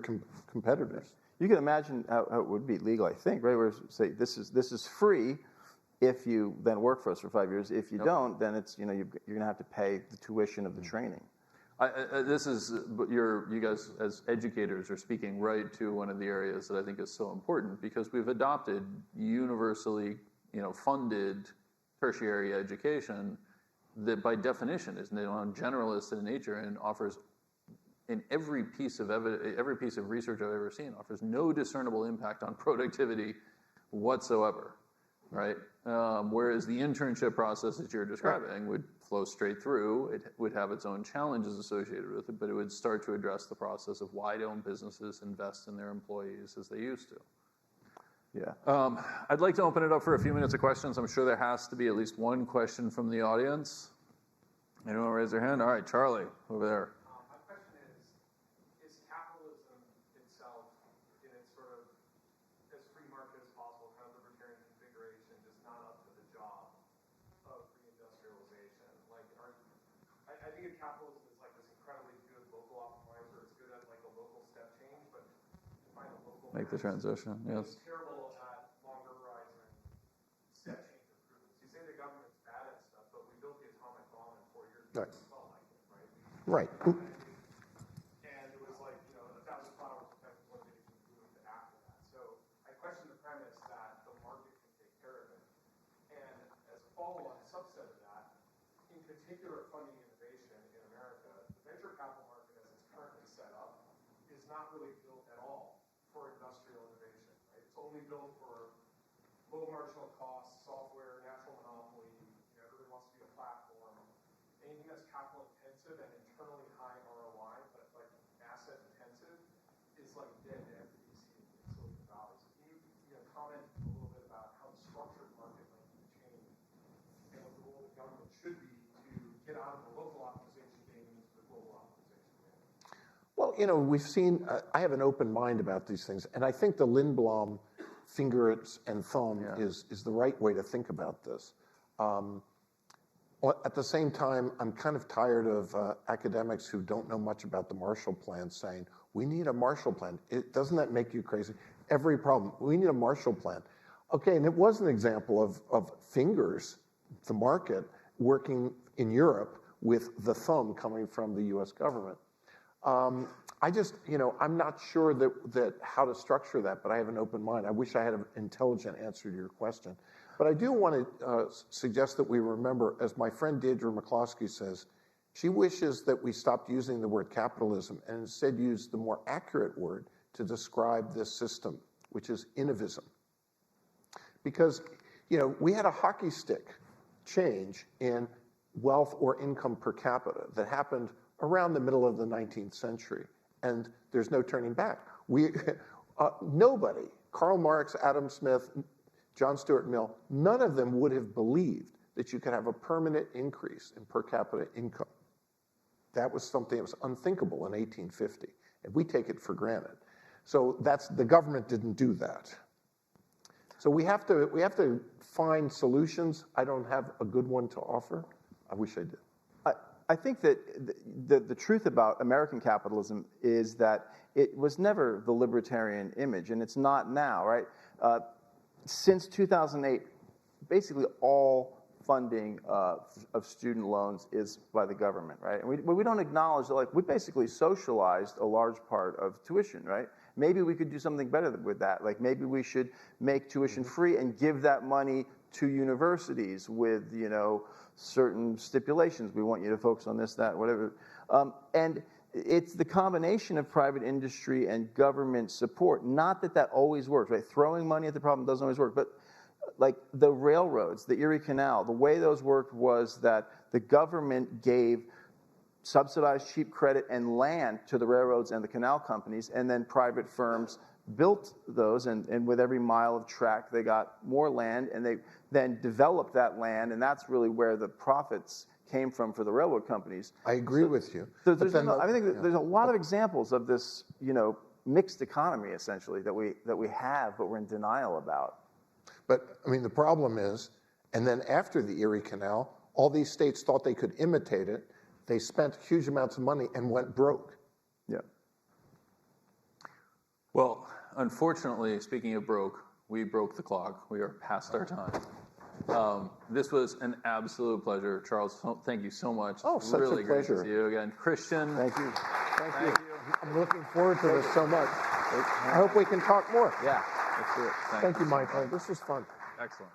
competitors. You can imagine how it would be legal, I think, right? Where say this is free if you then work for us for 5 years. If you don't, then it's you're going to have to pay the tuition of the training. You guys as educators are speaking right to one of the areas that I think is so important, because we've adopted universally funded tertiary education that by definition is generalist in nature and offers, in every piece of research I've ever seen, offers no discernible impact on productivity whatsoever, right? Whereas the internship process that you're describing would flow straight through. It would have its own challenges associated with it, but it would start to address the process of why don't businesses invest in their employees as they used to. Yeah. I'd like to open it up for a few minutes of questions. I'm sure there has to be at least one question from the audience. Anyone raise their hand? All right, Charlie, over there. My question is capitalism itself, in its sort of as free market as possible, kind of libertarian configuration, just not up to the job of reindustrialization? I think of capitalism as like this incredibly good local optimizer. It's good at like a local step change, but to find a local Make the transition, yes. It's terrible at longer horizon step change improvements. You say the government's bad at stuff, but we built the atomic bomb in 4 years. Right. It felt like it, right? Right. And it was like, 1,000 flowers affected what they improved after that. So I question the premise that particular funding innovation in America, the venture capital market as it's currently set up is not really built at all for industrial innovation, right? It's only built for low marginal cost, software, natural monopoly, everybody wants to be a platform. Anything that's capital intensive and internally high ROI, but like asset intensive, is like dead end that you see in Silicon Valley. So can you comment a little bit about how the structured market might need to change and what the role of the government should be to get out of the local optimization game into the global optimization game? Well, we've seen, I have an open mind about these things, and I think the Lindblom fingers and thumb is the right way to think about this. At the same time, I'm kind of tired of academics who don't know much about the Marshall Plan saying, we need a Marshall Plan. Doesn't that make you crazy? Every problem, we need a Marshall Plan. Okay, and it was an example of fingers, the market, working in Europe with the thumb coming from the US government. I just, I'm not sure that how to structure that, but I have an open mind. I wish I had an intelligent answer to your question. But I do want to suggest that we remember, as my friend Deirdre McCloskey says, she wishes that we stopped using the word capitalism and instead use the more accurate word to describe this system, which is innovism. Because, we had a hockey stick change in wealth or income per capita that happened around the middle of the 19th century, and there's no turning back. Nobody, Karl Marx, Adam Smith, John Stuart Mill, none of them would have believed that you could have a permanent increase in per capita income. That was something that was unthinkable in 1850, and we take it for granted. So the government didn't do that. So we have to find solutions. I don't have a good one to offer. I wish I did. I think that the truth about American capitalism is that it was never the libertarian image, and it's not now, right? Since 2008, basically all funding of student loans is by the government, right? And we don't acknowledge that, we basically socialized a large part of tuition, right? Maybe we could do something better with that. Maybe we should make tuition free and give that money to universities with, certain stipulations. We want you to focus on this, that, whatever. And it's the combination of private industry and government support. Not that always works, right? Throwing money at the problem doesn't always work. But the railroads, the Erie Canal, the way those worked was that the government gave subsidized cheap credit and land to the railroads and the canal companies, and then private firms built those, and with every mile of track, they got more land, and they then developed that land, and that's really where the profits came from for the railroad companies. I agree with you. I think there's a lot of examples of this, mixed economy, essentially, that we have, but we're in denial about. But, the problem is, and then after the Erie Canal, all these states thought they could imitate it. They spent huge amounts of money and went broke. Yeah. Well, unfortunately, speaking of broke, we broke the clock. We are past our time. This was an absolute pleasure. Charles, thank you so much. Oh, such really a pleasure. Great to see you again. Christian. Thank you. Thank you. I'm looking forward to this so much. I hope we can talk more. Yeah, let's do it. Thank you, Michael. This was fun. Excellent.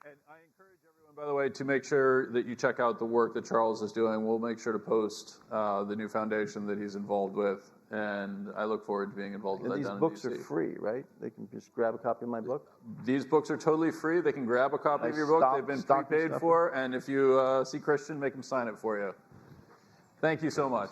And I encourage everyone, by the way, to make sure that you check out the work that Charles is doing. We'll make sure to post the new foundation that he's involved with, and I look forward to being involved with that. These down books in are DC. free, right? They can just grab a copy of my book? These books are totally free. They can grab a copy of your book. They've been prepaid for, and if you see Christian, make him sign it for you. Thank you so much.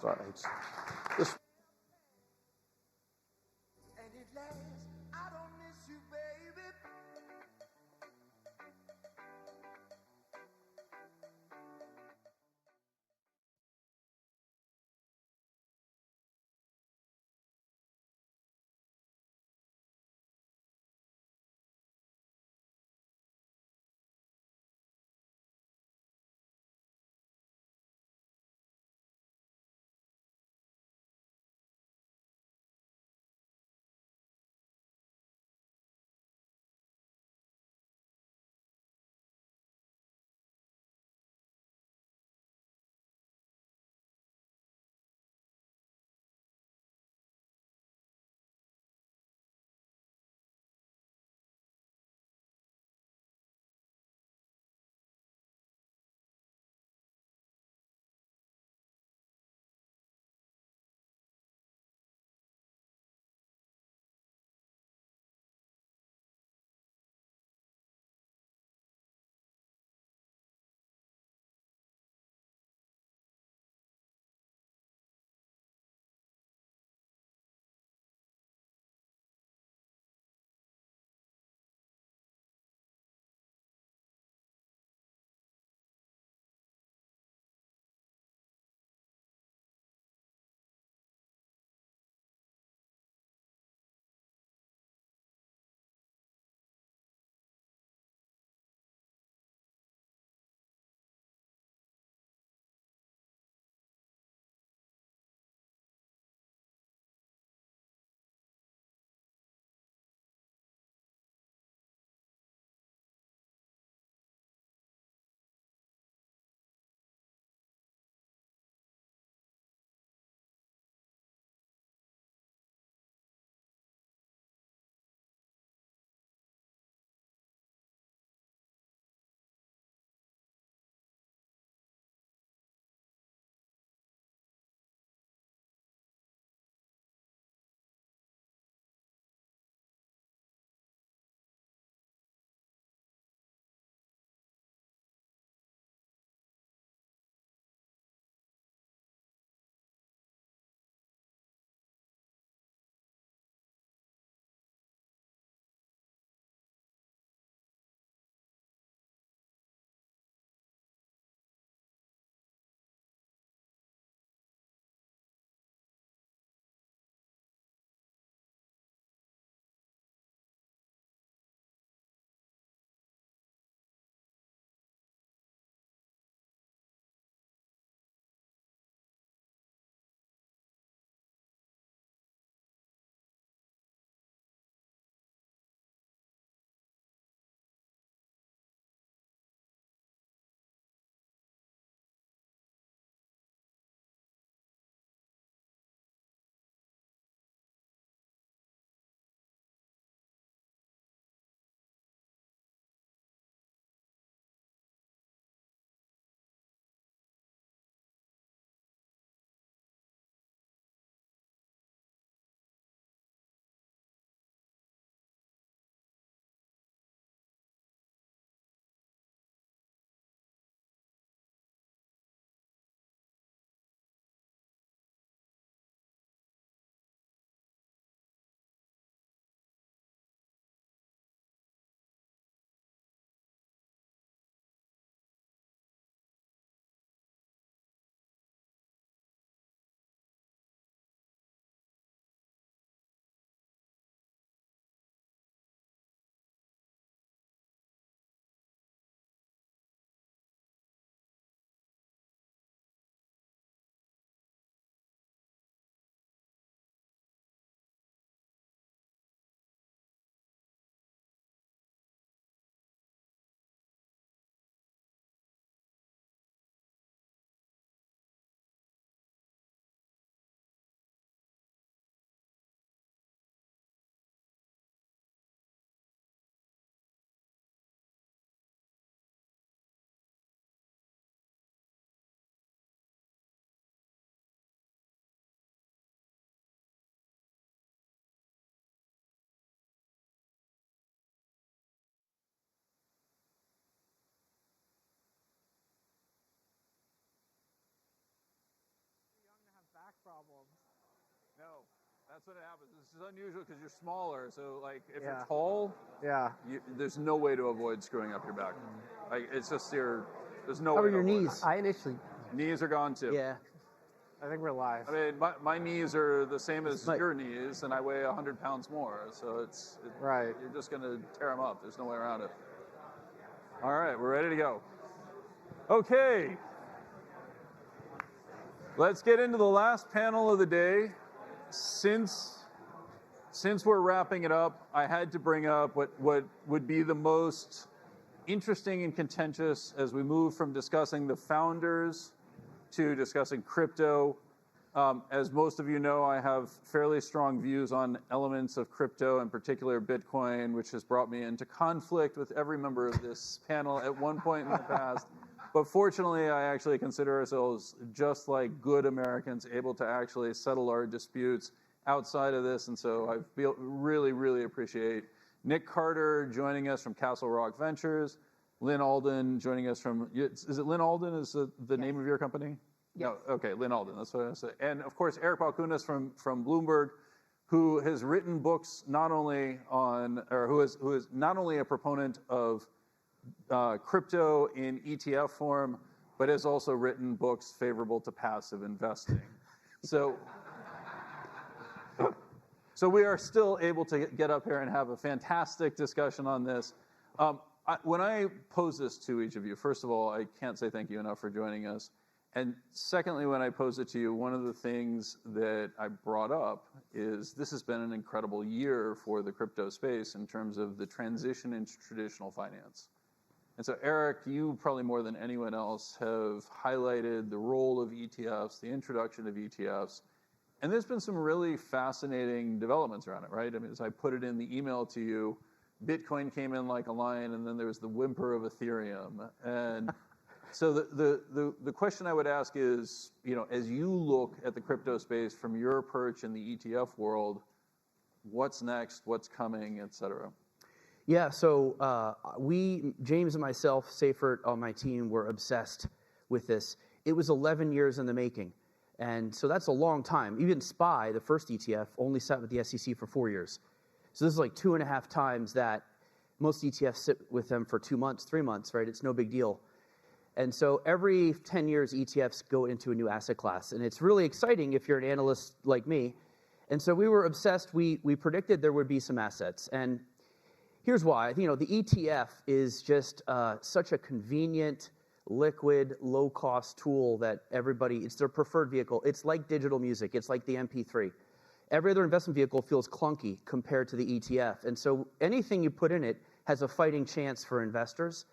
That's what happens. This is unusual because you're smaller. So, like, if Yeah. you're tall, Yeah. there's no way to avoid screwing up your back. Like, it's just there's no How way are to your avoid knees? it. I initially. Knees are gone too. Yeah. I think we're live. I mean, my knees are the same as your knees, and I weigh 100 pounds more. So right. You're just going to tear them up. There's no way around it. All right, we're ready to go. Okay. Let's get into the last panel of the day. Since we're wrapping it up, I had to bring up what would be the most interesting and contentious as we move from discussing the founders to discussing crypto. As most of you know, I have fairly strong views on elements of crypto, in particular Bitcoin, which has brought me into conflict with every member of this panel at one point in the past. But fortunately, I actually consider ourselves just like good Americans, able to actually settle our disputes outside of this. And so I really, really appreciate Nick Carter joining us from Castle Rock Ventures, Lynn Alden joining us from, is it Lynn Alden is the name of your company? Yes. No, okay, Lynn Alden, that's what I was going to say. And of course, Eric Balkunas from Bloomberg, who has written books not only on, or who is not only a proponent of crypto in ETF form, but has also written books favorable to passive investing. So we are still able to get up here and have a fantastic discussion on this. When I pose this to each of you, first of all, I can't say thank you enough for joining us. And secondly, when I pose it to you, one of the things that I brought up is this has been an incredible year for the crypto space in terms of the transition into traditional finance. And so, Eric, you probably more than anyone else have highlighted the role of ETFs, the introduction of ETFs, and there's been some really fascinating developments around it, right? I mean, as I put it in the email to you, Bitcoin came in like a lion, and then there was the whimper of Ethereum. And so the question I would ask is, as you look at the crypto space from your perch in the ETF world, what's next, what's coming, et cetera? Yeah, so James and myself, Seifert on my team, were obsessed with this. It was 11 years in the making. And so that's a long time. Even SPY, the first ETF, only sat with the SEC for 4 years. So this is like 2.5 times that. Most ETFs sit with them for 2 months, 3 months, right? It's no big deal. And so every 10 years, ETFs go into a new asset class. And it's really exciting if you're an analyst like me. And so we were obsessed. We predicted there would be some assets. And here's why. The ETF is just such a convenient, liquid, low-cost tool that it's their preferred vehicle. It's like digital music. It's like the MP3. Every other investment vehicle feels clunky compared to the ETF. And so anything you put in it has a fighting chance for investors.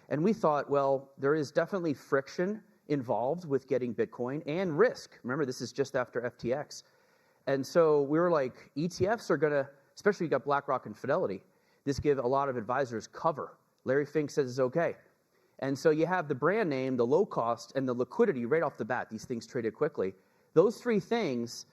And we thought, well, there is definitely friction involved with getting Bitcoin and risk. Remember, this is just after FTX. And so we were like, ETFs are going to, especially you got BlackRock and Fidelity, this give a lot of advisors cover. Larry Fink says it's okay. And so you have the brand name, the low cost, and the liquidity right off the bat. These things traded quickly. Those three things,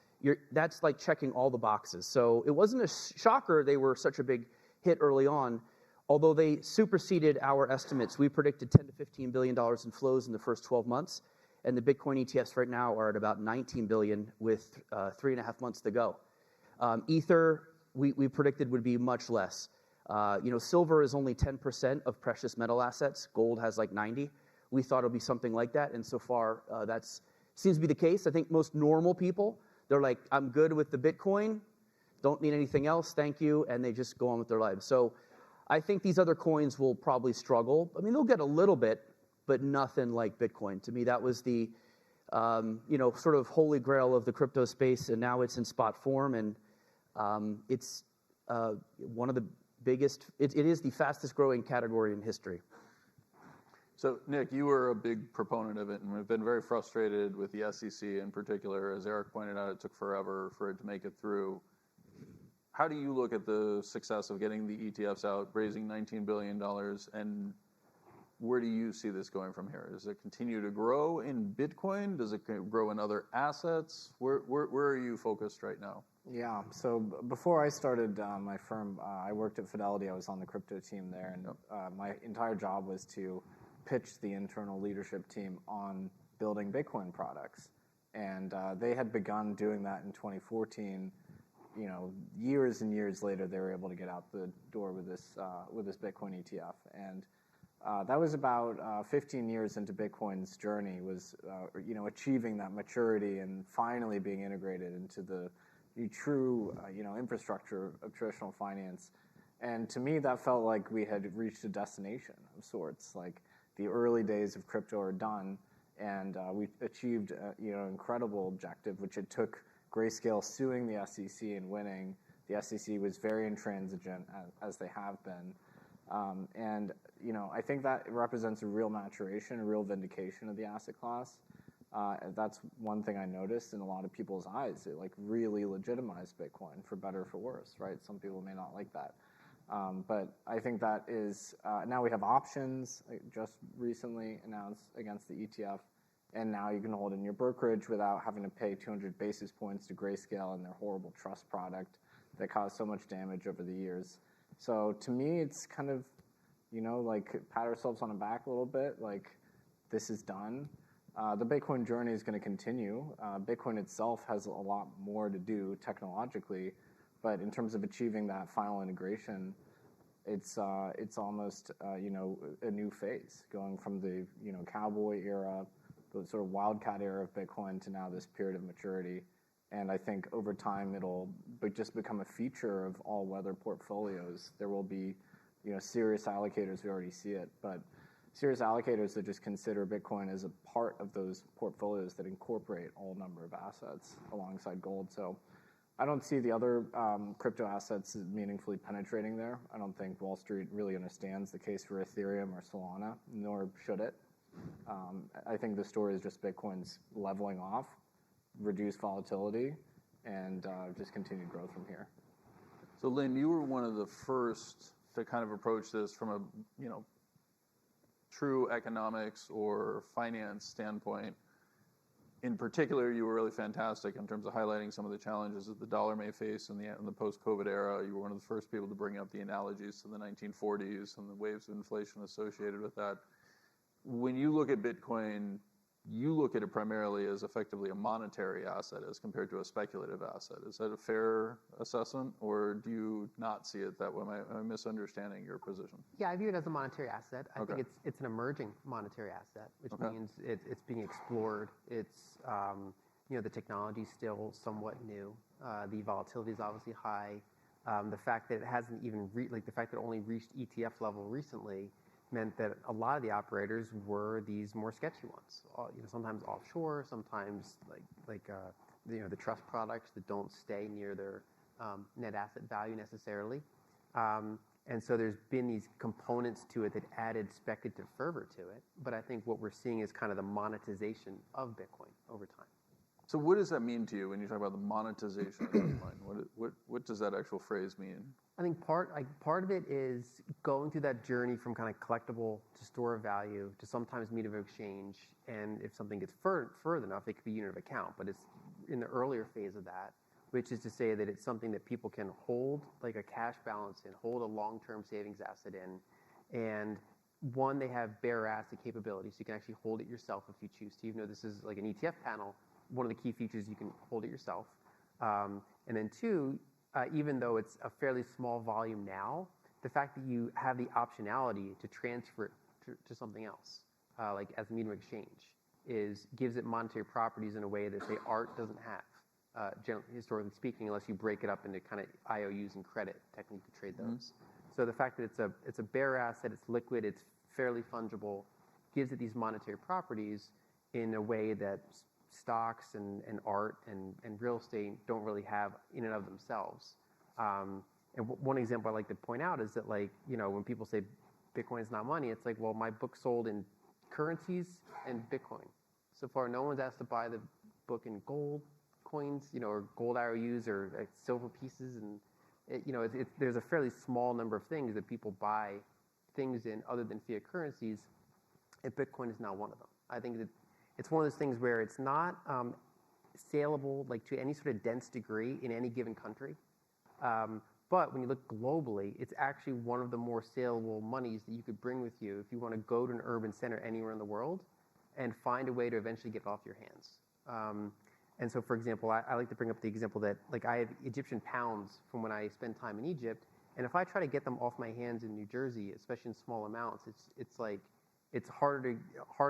that's like checking all the boxes. So it wasn't a shocker they were such a big hit early on, although they superseded our estimates. We predicted $10 to $15 billion in flows in the first 12 months, and the Bitcoin ETFs right now are at about $19 billion with 3.5 months to go. Ether, we predicted would be much less. Silver is only 10% of precious metal assets. Gold has like 90. We thought it would be something like that, and so far that seems to be the case. I think most normal people, they're like, I'm good with the Bitcoin, don't need anything else, thank you, and they just go on with their lives. So I think these other coins will probably struggle. I mean, they'll get a little bit, but nothing like Bitcoin. To me, that was the sort of holy grail of the crypto space, and now it's in spot form, and it's one of the biggest, it is the fastest growing category in history. So, Nick, you were a big proponent of it, and we've been very frustrated with the SEC in particular. As Eric pointed out, it took forever for it to make it through. How do you look at the success of getting the ETFs out, raising $19 billion, and where do you see this going from here? Does it continue to grow in Bitcoin? Does it grow in other assets? Where are you focused right now? Yeah, so before I started my firm, I worked at Fidelity. I was on the crypto team there, and my entire job was to pitch the internal leadership team on building Bitcoin products. And they had begun doing that in 2014, years and years later, they were able to get out the door with this Bitcoin ETF. And that was about 15 years into Bitcoin's journey, was achieving that maturity and finally being integrated into the true infrastructure of traditional finance. And to me, that felt like we had reached a destination of sorts. Like the early days of crypto are done, and we achieved an incredible objective, which it took Grayscale suing the SEC and winning. The SEC was very intransigent, as they have been. And I think that represents a real maturation, a real vindication of the asset class. That's one thing I noticed in a lot of people's eyes. It really legitimized Bitcoin, for better or for worse, right? Some people may not like that. But I think that is, now we have options, just recently announced against the ETF, and now you can hold in your brokerage without having to pay 200 basis points to Grayscale and their horrible trust product that caused so much damage over the years. So to me, it's kind of, pat ourselves on the back a little bit, like this is done. The Bitcoin journey is going to continue. Bitcoin itself has a lot more to do technologically, but in terms of achieving that final integration, it's almost a new phase, going from the cowboy era, the sort of wildcat era of Bitcoin, to now this period of maturity. And I think over time it'll just become a feature of all weather portfolios. There will be serious allocators, we already see it, but serious allocators that just consider Bitcoin as a part of those portfolios that incorporate all number of assets alongside gold. So I don't see the other crypto assets meaningfully penetrating there. I don't think Wall Street really understands the case for Ethereum or Solana, nor should it. I think the story is just Bitcoin's leveling off, reduced volatility, and just continued growth from here. So Lynn, you were one of the first to kind of approach this from a true economics or finance standpoint. In particular, you were really fantastic in terms of highlighting some of the challenges that the dollar may face in the post-COVID era. You were one of the first people to bring up the analogies to the 1940s and the waves of inflation associated with that. When you look at Bitcoin, you look at it primarily as effectively a monetary asset as compared to a speculative asset. Is that a fair assessment, or do you not see it that way? Am I misunderstanding your position? Yeah, I view it as a monetary asset. I think it's an emerging monetary asset, which means it's being explored. It's the technology's still somewhat new. The volatility is obviously high. The fact that it hasn't even the fact that it only reached ETF level recently meant that a lot of the operators were these more sketchy ones. Sometimes offshore, sometimes the trust products that don't stay near their net asset value necessarily. And so there's been these components to it that added speculative fervor to it. But I think what we're seeing is kind of the monetization of Bitcoin over time. So what does that mean to you when you talk about the monetization of Bitcoin? What does that actual phrase mean? I think part of it is going through that journey from kind of collectible to store of value to sometimes medium of exchange. And if something gets further enough, it could be unit of account. But it's in the earlier phase of that, which is to say that it's something that people can hold like a cash balance in, hold a long-term savings asset in. And one, they have bare asset capabilities. So you can actually hold it yourself if you choose to. Even though this is like an ETF panel, one of the key features, you can hold it yourself. And then two, even though it's a fairly small volume now, the fact that you have the optionality to transfer it to something else, like as a medium of exchange, gives it monetary properties in a way that, say, art doesn't have, historically speaking, unless you break it up into kind of IOUs and credit. Technically, you could trade those. So the fact that it's a bare asset, it's liquid, it's fairly fungible, gives it these monetary properties in a way that stocks and art and real estate don't really have in and of themselves. And one example I like to point out is that, when people say Bitcoin is not money, it's like, well, my book sold in currencies and Bitcoin. So far, no one's asked to buy the book in gold coins, or gold IOUs or silver pieces. And, there's a fairly small number of things that people buy things in other than fiat currencies, and Bitcoin is not one of them. I think that it's one of those things where it's not saleable to any sort of dense degree in any given country. But when you look globally, it's actually one of the more saleable monies that you could bring with you if you want to go to an urban center anywhere in the world and find a way to eventually get it off your hands. And so, for example, I like to bring up the example that, like, I have Egyptian pounds from when I spend time in Egypt, and if I try to get them off my hands in New Jersey, especially in small amounts, it's like it's harder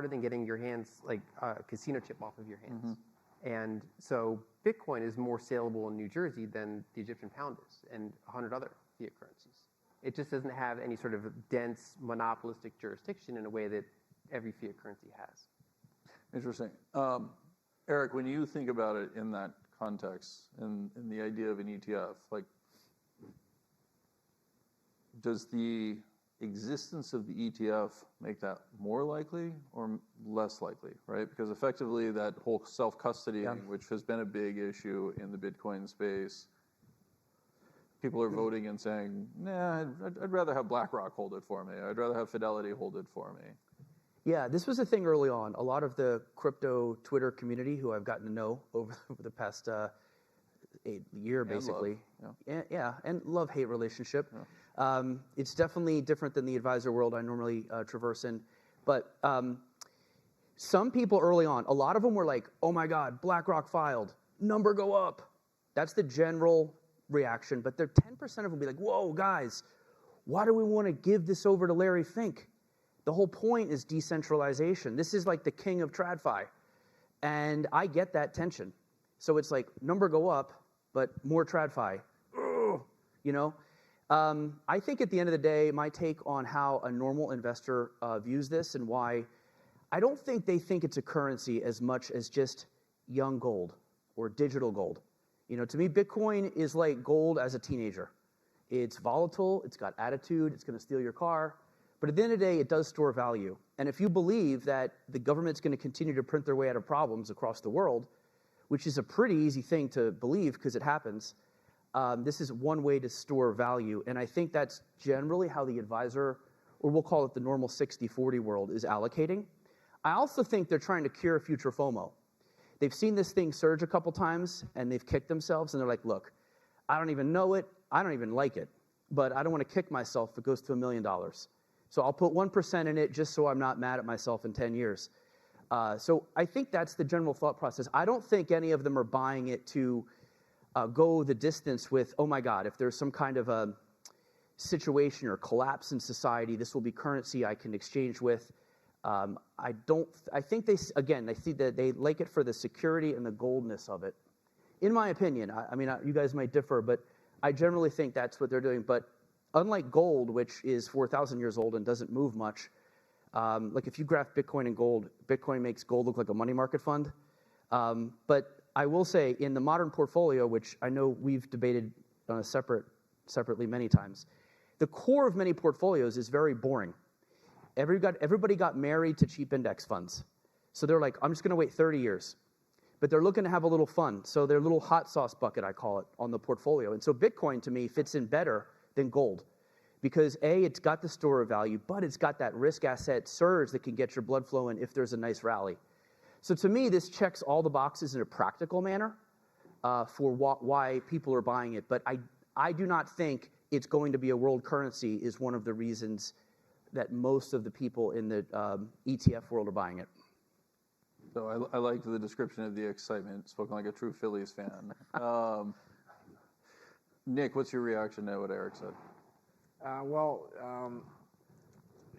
than getting your hands, like a casino chip off of your hands. And so Bitcoin is more saleable in New Jersey than the Egyptian pound is, and 100 other fiat currencies. It just doesn't have any sort of dense monopolistic jurisdiction in a way that every fiat currency has. Interesting. Eric, when you think about it in that context, in the idea of an ETF, like, does the existence of the ETF make that more likely or less likely, right? Because effectively that whole self-custodying, which has been a big issue in the Bitcoin space, people are voting and saying, nah, I'd rather have BlackRock hold it for me. I'd rather have Fidelity hold it for me. Yeah, this was a thing early on. A lot of the crypto Twitter community, who I've gotten to know over the past year, basically. And love-hate relationship. Yeah. It's definitely different than the advisor world I normally traverse in. But some people early on, a lot of them were like, oh my God, BlackRock filed, number go up. That's the general reaction. But 10% of them will be like, whoa, guys, why do we want to give this over to Larry Fink? The whole point is decentralization. This is like the king of TradFi. And I get that tension. So it's like, number go up, but more TradFi. Ugh, you know? I think at the end of the day, my take on how a normal investor views this and why, I don't think they think it's a currency as much as just young gold or digital gold. You know, to me, Bitcoin is like gold as a teenager. It's volatile, it's got attitude, it's going to steal your car. But at the end of the day, it does store value. And if you believe that the government's going to continue to print their way out of problems across the world, which is a pretty easy thing to believe because it happens, this is one way to store value. And I think that's generally how the advisor, or we'll call it the normal 60-40 world, is allocating. I also think they're trying to cure future FOMO. They've seen this thing surge a couple times, and they've kicked themselves, and they're like, look, I don't even know it, I don't even like it, but I don't want to kick myself if it goes to $1 million. So I'll put 1% in it just so I'm not mad at myself in 10 years. So I think that's the general thought process. I don't think any of them are buying it to go the distance with, oh my God, if there's some kind of a situation or collapse in society, this will be currency I can exchange with. I think they see that they like it for the security and the goldness of it. In my opinion, I mean, you guys might differ, but I generally think that's what they're doing. But unlike gold, which is 4,000 years old and doesn't move much, like if you graph Bitcoin and gold, Bitcoin makes gold look like a money market fund. But I will say in the modern portfolio, which I know we've debated on separately many times, the core of many portfolios is very boring. Everybody got married to cheap index funds. So they're like, I'm just going to wait 30 years. But they're looking to have a little fun. So their little hot sauce bucket, I call it, on the portfolio. And so Bitcoin, to me, fits in better than gold. Because A, it's got the store of value, but it's got that risk asset surge that can get your blood flowing if there's a nice rally. So to me, this checks all the boxes in a practical manner for why people are buying it. But I do not think it's going to be a world currency is one of the reasons that most of the people in the ETF world are buying it. So I liked the description of the excitement, spoken like a true Phillies fan. Nick, what's your reaction to what Eric said?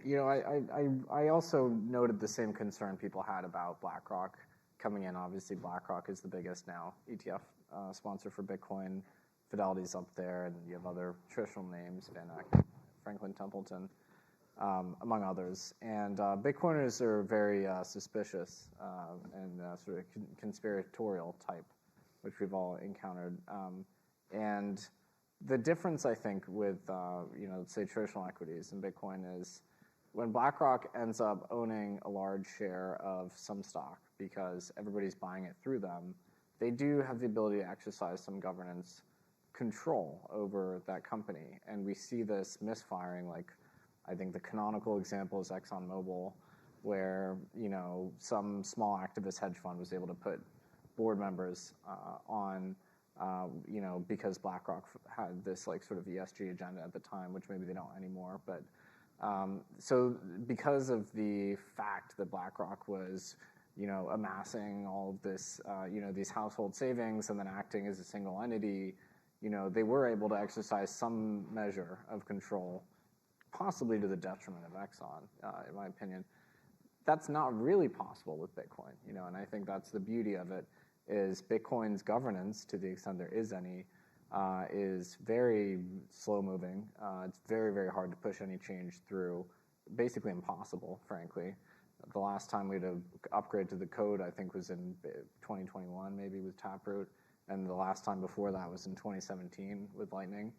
You know, I also noted the same concern people had about BlackRock coming in. Obviously, BlackRock is the biggest now ETF sponsor for Bitcoin. Fidelity's up there, and you have other traditional names, VanEck, Franklin Templeton, among others. And Bitcoiners are very suspicious and sort of conspiratorial type, which we've all encountered. And the difference, I think, with say traditional equities and Bitcoin is when BlackRock ends up owning a large share of some stock because everybody's buying it through them, they do have the ability to exercise some governance control over that company. And we see this misfiring, like I think the canonical example is ExxonMobil, where some small activist hedge fund was able to put board members on because BlackRock had this like sort of ESG agenda at the time, which maybe they don't anymore. But so because of the fact that BlackRock was amassing all of this, these household savings and then acting as a single entity, they were able to exercise some measure of control, possibly to the detriment of Exxon, in my opinion. That's not really possible with Bitcoin, and I think that's the beauty of it, is Bitcoin's governance, to the extent there is any, is very slow-moving. It's very, very hard to push any change through, basically impossible, frankly. The last time we had to upgrade to the code, I think, was in 2021, maybe with Taproot, and the last time before that was in 2017 with Lightning.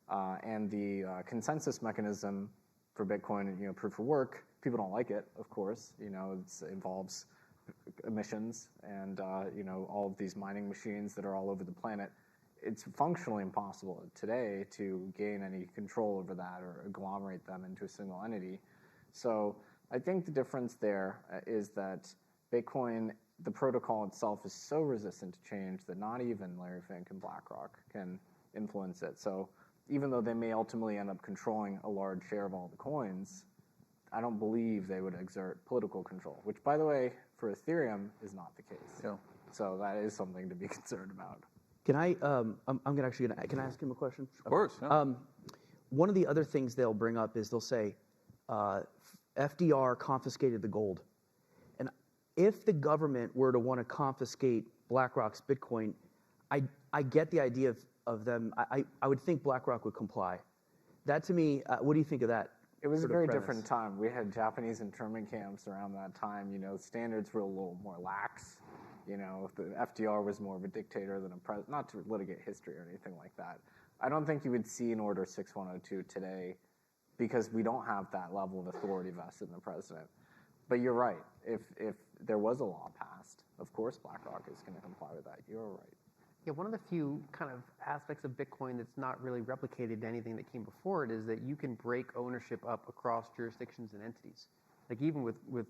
And the consensus mechanism for Bitcoin, proof of work, people don't like it, of course. It involves emissions and all of these mining machines that are all over the planet. It's functionally impossible today to gain any control over that or agglomerate them into a single entity. So I think the difference there is that Bitcoin, the protocol itself, is so resistant to change that not even Larry Fink and BlackRock can influence it. So even though they may ultimately end up controlling a large share of all the coins, I don't believe they would exert political control, which, by the way, for Ethereum is not the case. Yeah. So that is something to be concerned about. Can I? I'm gonna can I ask him a question? Of course. Yeah. One of the other things they'll bring up is they'll say, FDR confiscated the gold, and if the government were to want to confiscate BlackRock's Bitcoin, I get the idea of them. I would think BlackRock would comply. That to me, what do you think of that? It was a very different time. We had Japanese internment camps around that time. Standards were a little more lax. The FDR was more of a dictator than a president, not to litigate history or anything like that. I don't think you would see an Order 6102 today because we don't have that level of authority vested in the president. But you're right. If there was a law passed, of course BlackRock is going to comply with that. You're right. Yeah, one of the few kind of aspects of Bitcoin that's not really replicated in anything that came before it is that you can break ownership up across jurisdictions and entities. Like even with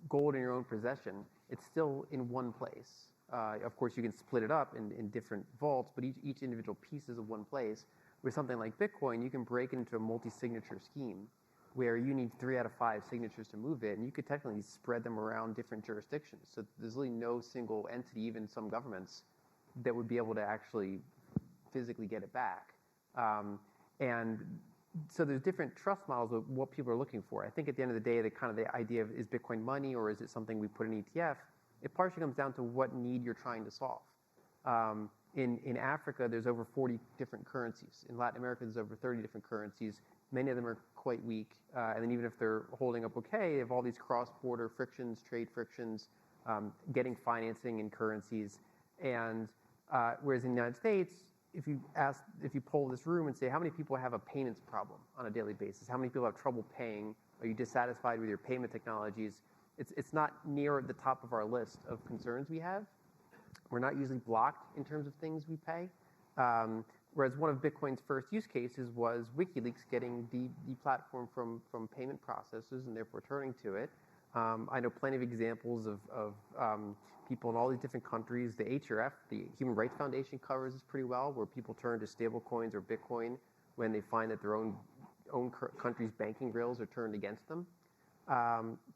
gold in your own possession, it's still in one place. Of course, you can split it up in different vaults, but each individual piece is in one place. With something like Bitcoin, you can break it into a multi-signature scheme where you need 3 out of 5 signatures to move it, and you could technically spread them around different jurisdictions. So there's really no single entity, even some governments, that would be able to actually physically get it back. And so there's different trust models of what people are looking for. I think at the end of the day, the idea of is Bitcoin money or is it something we put in ETF, it partially comes down to what need you're trying to solve. In Africa, there's over 40 different currencies. In Latin America, there's over 30 different currencies. Many of them are quite weak. And then even if they're holding up okay, they have all these cross-border frictions, trade frictions, getting financing in currencies. And whereas in the United States, if you poll this room and say, how many people have a payments problem on a daily basis? How many people have trouble paying? Are you dissatisfied with your payment technologies? It's not near the top of our list of concerns we have. We're not usually blocked in terms of things we pay. Whereas one of Bitcoin's first use cases was WikiLeaks getting deplatformed from payment processors and therefore turning to it. I know plenty of examples of people in all these different countries. The HRF, the Human Rights Foundation, covers this pretty well, where people turn to stable coins or Bitcoin when they find that their own country's banking rails are turned against them.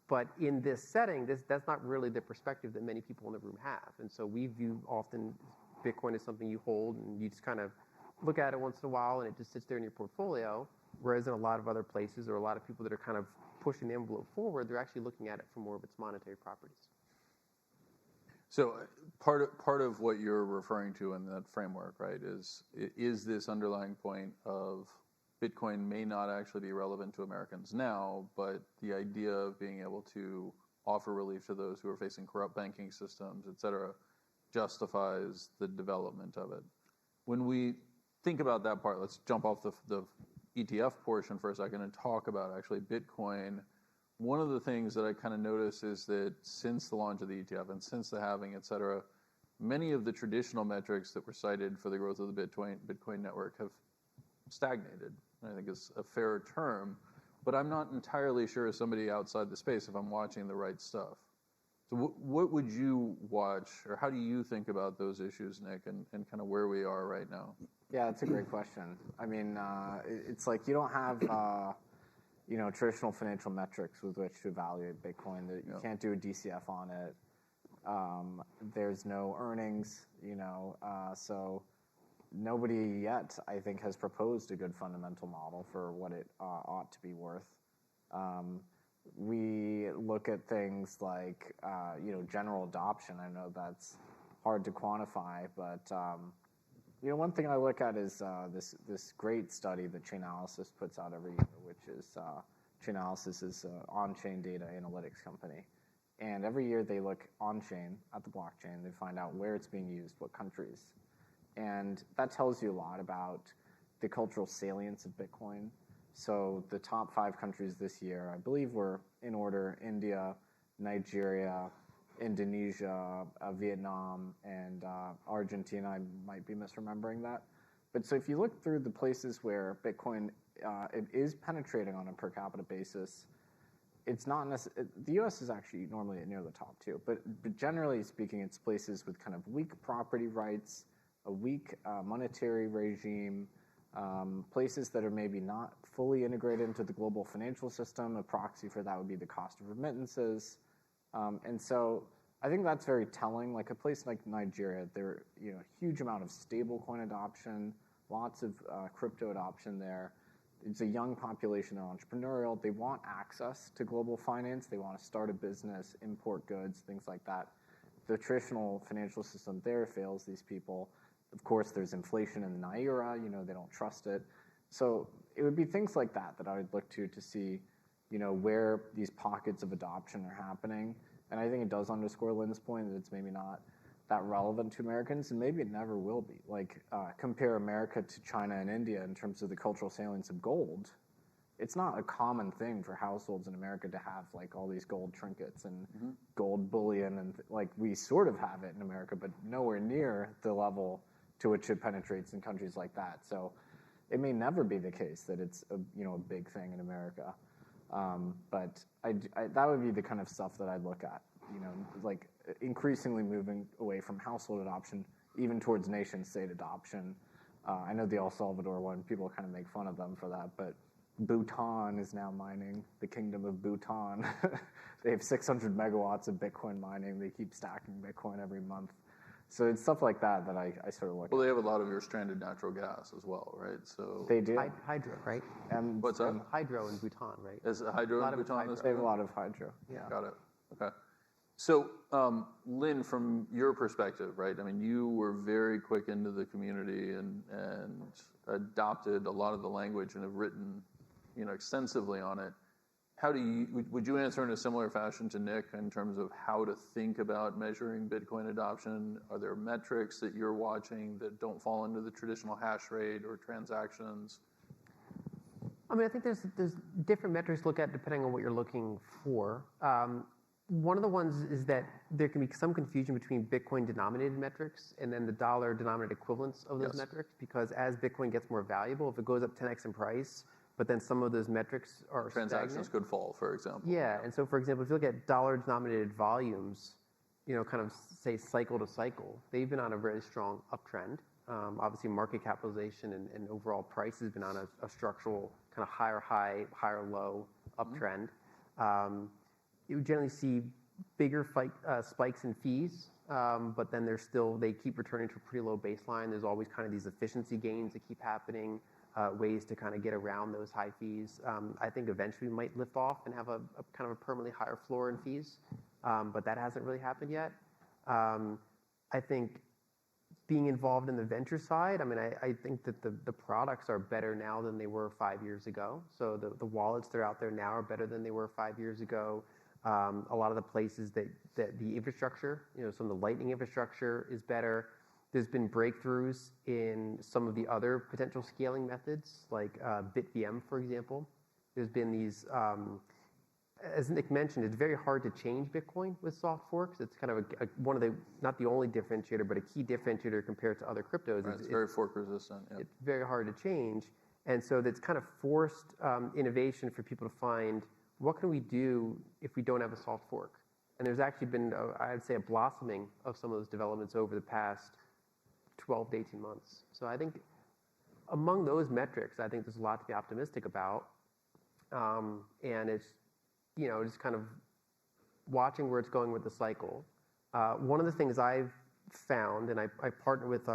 But in this setting, that's not really the perspective that many people in the room have. And so we view often Bitcoin as something you hold and you just kind of look at it once in a while and it just sits there in your portfolio. Whereas in a lot of other places or a lot of people that are kind of pushing the envelope forward, they're actually looking at it for more of its monetary properties. So part of what you're referring to in that framework, right, is this underlying point of Bitcoin may not actually be relevant to Americans now, but the idea of being able to offer relief to those who are facing corrupt banking systems, et cetera, justifies the development of it. When we think about that part, let's jump off the ETF portion for a second and talk about actually Bitcoin. One of the things that I kind of notice is that since the launch of the ETF and since the halving, et cetera, many of the traditional metrics that were cited for the growth of the Bitcoin network have stagnated. I think it's a fair term, but I'm not entirely sure as somebody outside the space if I'm watching the right stuff. So what would you watch, or how do you think about those issues, Nick, and kind of where we are right now? Yeah, that's a great question. I mean, it's like you don't have traditional financial metrics with which to evaluate Bitcoin. You can't do a DCF on it. There's no earnings, so nobody yet, I think, has proposed a good fundamental model for what it ought to be worth. We look at things like, general adoption. I know that's hard to quantify, but one thing I look at is this great study that Chainalysis puts out every year, which is Chainalysis is an on-chain data analytics company. And every year they look on-chain at the blockchain. They find out where it's being used, what countries. And that tells you a lot about the cultural salience of Bitcoin. So the top 5 countries this year, I believe, were in order: India, Nigeria, Indonesia, Vietnam, and Argentina. I might be misremembering that. But so if you look through the places where Bitcoin it is penetrating on a per capita basis, it's not the U.S. is actually normally near the top too. But generally speaking, it's places with kind of weak property rights, a weak monetary regime, places that are maybe not fully integrated into the global financial system. A proxy for that would be the cost of remittances. And so I think that's very telling. Like a place like Nigeria, there a huge amount of stablecoin adoption, lots of crypto adoption there. It's a young population, they're entrepreneurial. They want access to global finance. They want to start a business, import goods, things like that. The traditional financial system there fails these people. Of course, there's inflation in the Naira. They don't trust it. So it would be things like that I would look to see, where these pockets of adoption are happening. And I think it does underscore Lynn's point that it's maybe not that relevant to Americans, and maybe it never will be. Like, compare America to China and India in terms of the cultural salience of gold. It's not a common thing for households in America to have like all these gold trinkets and gold bullion, and like we sort of have it in America, but nowhere near the level to which it penetrates in countries like that. So it may never be the case that it's a big thing in America. But that would be the kind of stuff that I'd look at, like increasingly moving away from household adoption, even towards nation state adoption. I know the El Salvador one, people kind of make fun of them for that, but Bhutan is now mining, the kingdom of Bhutan. They have 600 megawatts of Bitcoin mining. They keep stacking Bitcoin every month. So it's stuff like that I sort of look at. Well, they have a lot of your stranded natural gas as well, right? So they do. Hydro, right? And what's that? Hydro in Bhutan, right? Is it hydro in Bhutan? They have a lot of hydro. Yeah. Got it. Okay. So, Lynn, from your perspective, right? I mean, you were very quick into the community and adopted a lot of the language and have written, extensively on it. Would you answer in a similar fashion to Nick in terms of how to think about measuring Bitcoin adoption? Are there metrics that you're watching that don't fall into the traditional hash rate or transactions? I mean, I think there's different metrics to look at depending on what you're looking for. One of the ones is that there can be some confusion between Bitcoin-denominated metrics and then the dollar-denominated equivalents of those metrics, because as Bitcoin gets more valuable, if it goes up 10x in price, but then some of those metrics are transactions stagnant. could fall, for example. Yeah, and so for example, if you look at dollar-denominated volumes, kind of say cycle to cycle, they've been on a very strong uptrend. Obviously, market capitalization and overall price has been on a structural kind of higher high, higher low uptrend. You would generally see bigger spikes in fees, but then they keep returning to a pretty low baseline. There's always kind of these efficiency gains that keep happening. Ways to kind of get around those high fees. I think eventually we might lift off and have a kind of a permanently higher floor in fees, but that hasn't really happened yet. I think being involved in the venture side, I mean, I think that the products are better now than they were 5 years ago. So the wallets that are out there now are better than they were 5 years ago. A lot of the places that the infrastructure, some of the Lightning infrastructure is better. There's been breakthroughs in some of the other potential scaling methods, like BitVM, for example. There's been these, as Nick mentioned, it's very hard to change Bitcoin with soft forks. It's kind of one of the, not the only differentiator, but a key differentiator compared to other cryptos. Right, it's very fork resistant. Yep. It's very hard to change. And so that's kind of forced innovation for people to find, what can we do if we don't have a soft fork? And there's actually been, I'd say, a blossoming of some of those developments over the past 12 to 18 months. So I think among those metrics, I think there's a lot to be optimistic about. And it's, just kind of watching where it's going with the cycle. One of the things I've found, and I partnered with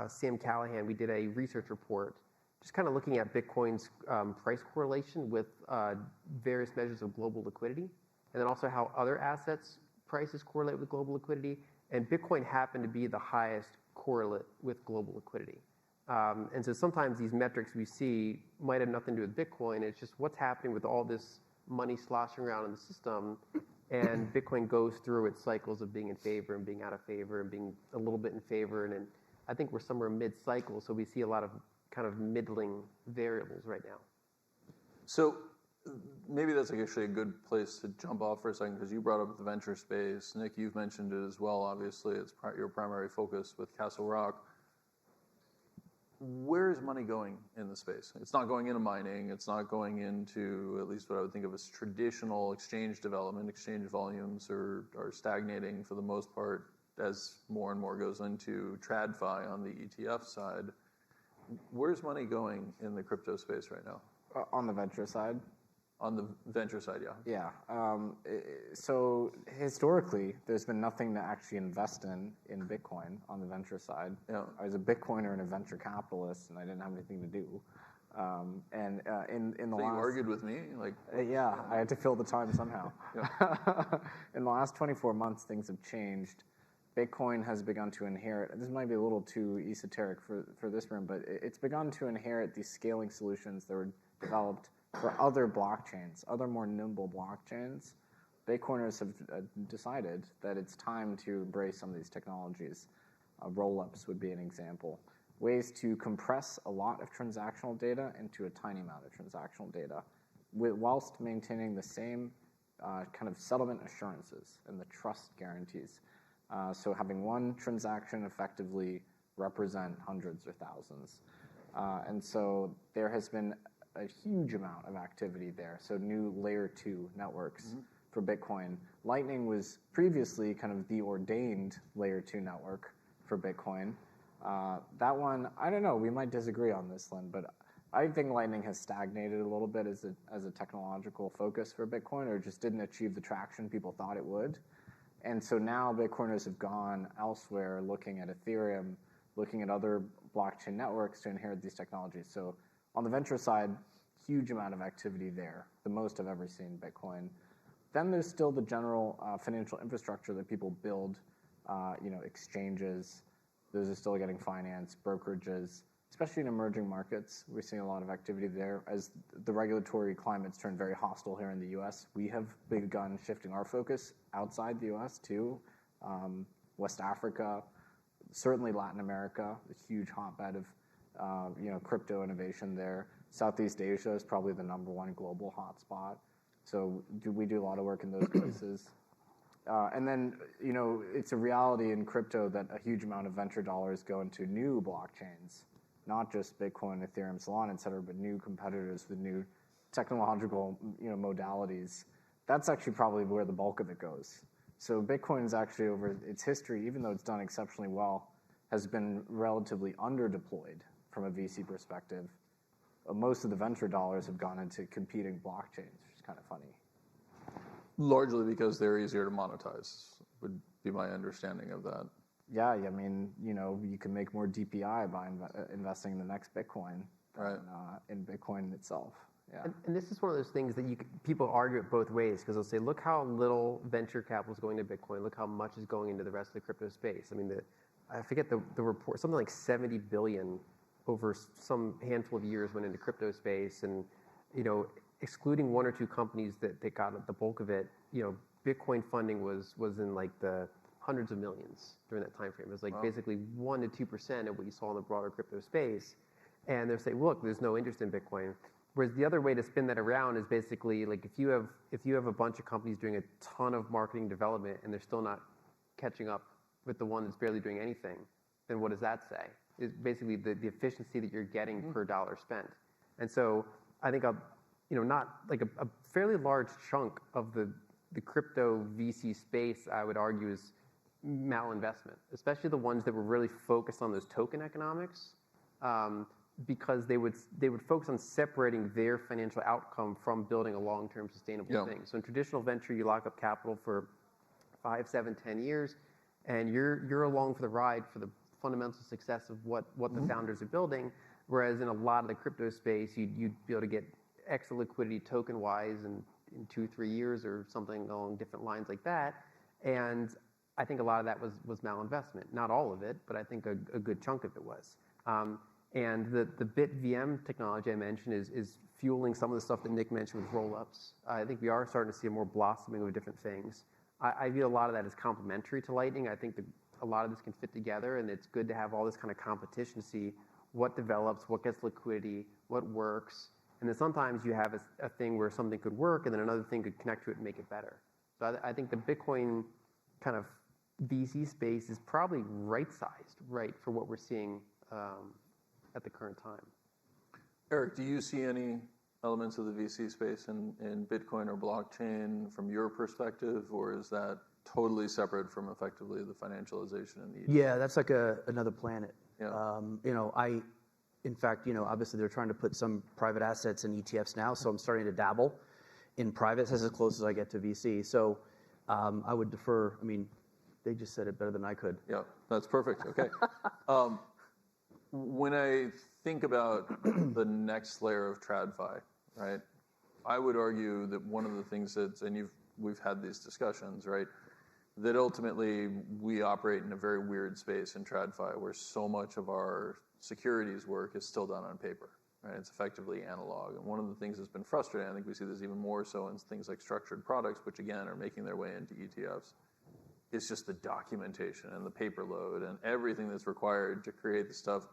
Sam Callahan, we did a research report just kind of looking at Bitcoin's price correlation with various measures of global liquidity, and then also how other assets prices correlate with global liquidity. And Bitcoin happened to be the highest correlate with global liquidity. And so sometimes these metrics we see might have nothing to do with Bitcoin. It's just what's happening with all this money sloshing around in the system. And Bitcoin goes through its cycles of being in favor and being out of favor and being a little bit in favor. And I think we're somewhere mid-cycle, so we see a lot of kind of middling variables right now. So maybe that's actually a good place to jump off for a second, because you brought up the venture space. Nick, you've mentioned it as well. Obviously, it's your primary focus with Castle Rock. Where is money going in the space? It's not going into mining. It's not going into, at least what I would think of as traditional exchange development. Exchange volumes are stagnating for the most part as more and more goes into TradFi on the ETF side. Where's money going in the crypto space right now? On the venture side? On the venture side, yeah. Yeah. So historically, there's been nothing to actually invest in Bitcoin on the venture side. Yeah. I was a Bitcoiner and a venture capitalist, and I didn't have anything to do. In the So last, you argued with me? yeah, I had to fill the time somehow. In the last 24 months, things have changed. Bitcoin has begun to inherit, this might be a little too esoteric for this room, but it's begun to inherit these scaling solutions that were developed for other blockchains, other more nimble blockchains. Bitcoiners have decided that it's time to embrace some of these technologies. Roll-ups would be an example. Ways to compress a lot of transactional data into a tiny amount of transactional data, whilst maintaining the same kind of settlement assurances and the trust guarantees. So having one transaction effectively represent hundreds or thousands. And so there has been a huge amount of activity there. So new layer 2 networks for Bitcoin. Lightning was previously kind of the ordained layer 2 network for Bitcoin. That one, I don't know, we might disagree on this, Lynn, but I think Lightning has stagnated a little bit as a technological focus for Bitcoin, or just didn't achieve the traction people thought it would. And so now Bitcoiners have gone elsewhere, looking at Ethereum, looking at other blockchain networks to inherit these technologies. So on the venture side, huge amount of activity there, the most I've ever seen Bitcoin. Then there's still the general financial infrastructure that people build, exchanges. Those are still getting financed, brokerages, especially in emerging markets. We're seeing a lot of activity there. As the regulatory climate's turned very hostile here in the US, we have begun shifting our focus outside the US to West Africa, certainly Latin America, a huge hotbed of crypto innovation there. Southeast Asia is probably the #1 global hotspot. So we do a lot of work in those places. And then, it's a reality in crypto that a huge amount of venture dollars go into new blockchains, not just Bitcoin, Ethereum, Solana, et cetera, but new competitors with new technological, modalities. That's actually probably where the bulk of it goes. So Bitcoin is actually, over its history, even though it's done exceptionally well, has been relatively underdeployed from a VC perspective. Most of the venture dollars have gone into competing blockchains, which is kind of funny. Largely because they're easier to monetize, would be my understanding of that. Yeah, I mean, you can make more DPI by investing in the next Bitcoin than in Bitcoin itself. Yeah. And this is one of those things that people argue it both ways, because they'll say, look how little venture capital is going to Bitcoin, look how much is going into the rest of the crypto space. I mean, I forget the report, something like 70 billion over some handful of years went into crypto space, and excluding one or two companies that got the bulk of it, Bitcoin funding was in like the hundreds of millions during that time frame. It was like basically 1 to 2% of what you saw in the broader crypto space. And they'll say, look, there's no interest in Bitcoin. Whereas the other way to spin that around is basically like if you have a bunch of companies doing a ton of marketing development and they're still not catching up with the one that's barely doing anything, then what does that say? It's basically the efficiency that you're getting per dollar spent. And so I think not like a fairly large chunk of the crypto VC space, I would argue, is malinvestment, especially the ones that were really focused on those token economics, because they would focus on separating their financial outcome from building a long-term sustainable thing. So in traditional venture, you lock up capital for 5, 7, 10 years. and you're along for the ride for the fundamental success of what the founders are building. Whereas in a lot of the crypto space, you'd be able to get extra liquidity token wise in 2-3 years or something along different lines like that. And I think a lot of that was malinvestment. Not all of it, but I think a good chunk of it was. And the BitVM technology I mentioned is fueling some of the stuff that Nick mentioned with roll-ups. I think we are starting to see a more blossoming of different things. I view a lot of that as complementary to Lightning. I think a lot of this can fit together, and it's good to have all this kind of competition to see what develops, what gets liquidity, what works. And then sometimes you have a thing where something could work, and then another thing could connect to it and make it better. So I think the Bitcoin kind of VC space is probably right-sized, right, for what we're seeing at the current time. Eric, do you see any elements of the VC space in Bitcoin or blockchain from your perspective, or is that totally separate from effectively the financialization and the ETF? Yeah, that's like another planet. Yeah. In fact, obviously they're trying to put some private assets in ETFs now, so I'm starting to dabble in privates as close as I get to VC. So I would defer. I mean, they just said it better than I could. Yeah, that's perfect. Okay. When I think about the next layer of TradFi, right, I would argue that one of the things we've had these discussions, right, that ultimately we operate in a very weird space in TradFi where so much of our securities work is still done on paper, right? It's effectively analog. And one of the things that's been frustrating, I think we see this even more so in things like structured products, which again are making their way into ETFs, is just the documentation and the paper load and everything that's required to create the stuff.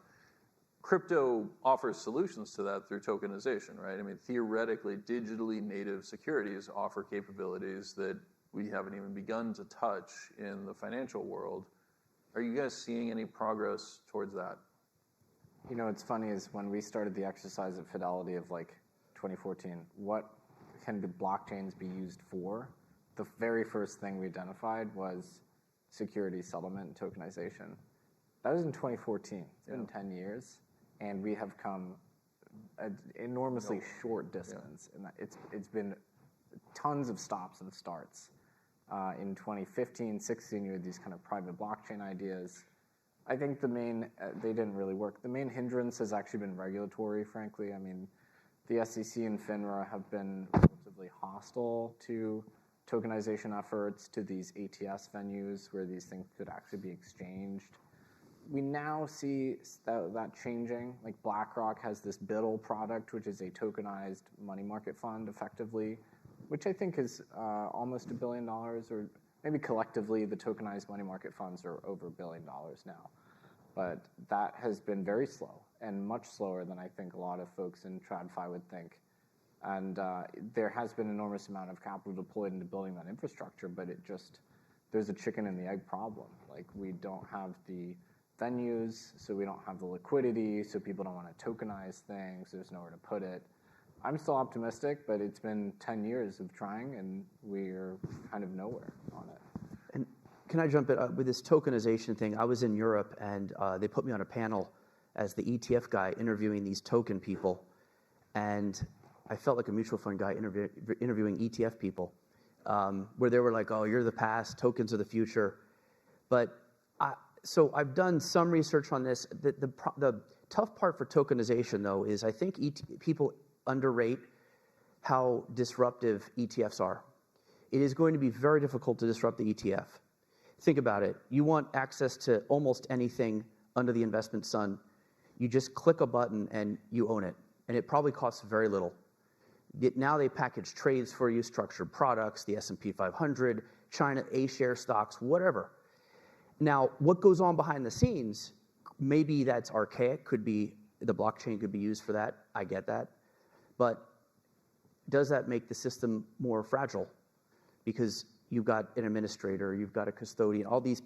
Crypto offers solutions to that through tokenization, right? I mean, theoretically, digitally native securities offer capabilities that we haven't even begun to touch in the financial world. Are you guys seeing any progress towards that? You know, what's funny is when we started the exercise at Fidelity of like 2014, what can the blockchains be used for? The very first thing we identified was security settlement and tokenization. That was in 2014. It's been 10 years, and we have come an enormously short distance. And it's been tons of stops and starts. In 2015, 16, you had these kind of private blockchain ideas. I think they didn't really work. The main hindrance has actually been regulatory, frankly. I mean, the SEC and FINRA have been relatively hostile to tokenization efforts, to these ATS venues where these things could actually be exchanged. We now see that changing. Like BlackRock has this BIDL product, which is a tokenized money market fund, effectively, which I think is almost $1 billion, or maybe collectively the tokenized money market funds are over $1 billion now. But that has been very slow, and much slower than I think a lot of folks in TradFi would think. And there has been an enormous amount of capital deployed into building that infrastructure, but there's a chicken and the egg problem. Like, we don't have the venues, so we don't have the liquidity, so people don't want to tokenize things, there's nowhere to put it. I'm still optimistic, but it's been 10 years of trying, and we're kind of nowhere on it. And can I jump in with this tokenization thing? I was in Europe, and they put me on a panel as the ETF guy interviewing these token people, and I felt like a mutual fund guy interviewing ETF people, where they were like, "Oh, you're the past, tokens are the future." But so I've done some research on this. The tough part for tokenization, though, is I think people underrate how disruptive ETFs are. It is going to be very difficult to disrupt the ETF. Think about it. You want access to almost anything under the investment sun. You just click a button and you own it. And it probably costs very little. Now they package trades for you, structured products, the S&P 500, China A-share stocks, whatever. Now, what goes on behind the scenes, maybe that's archaic, the blockchain could be used for that, I get that. But does that make the system more fragile? Because you've got an administrator, you've got a custodian, all these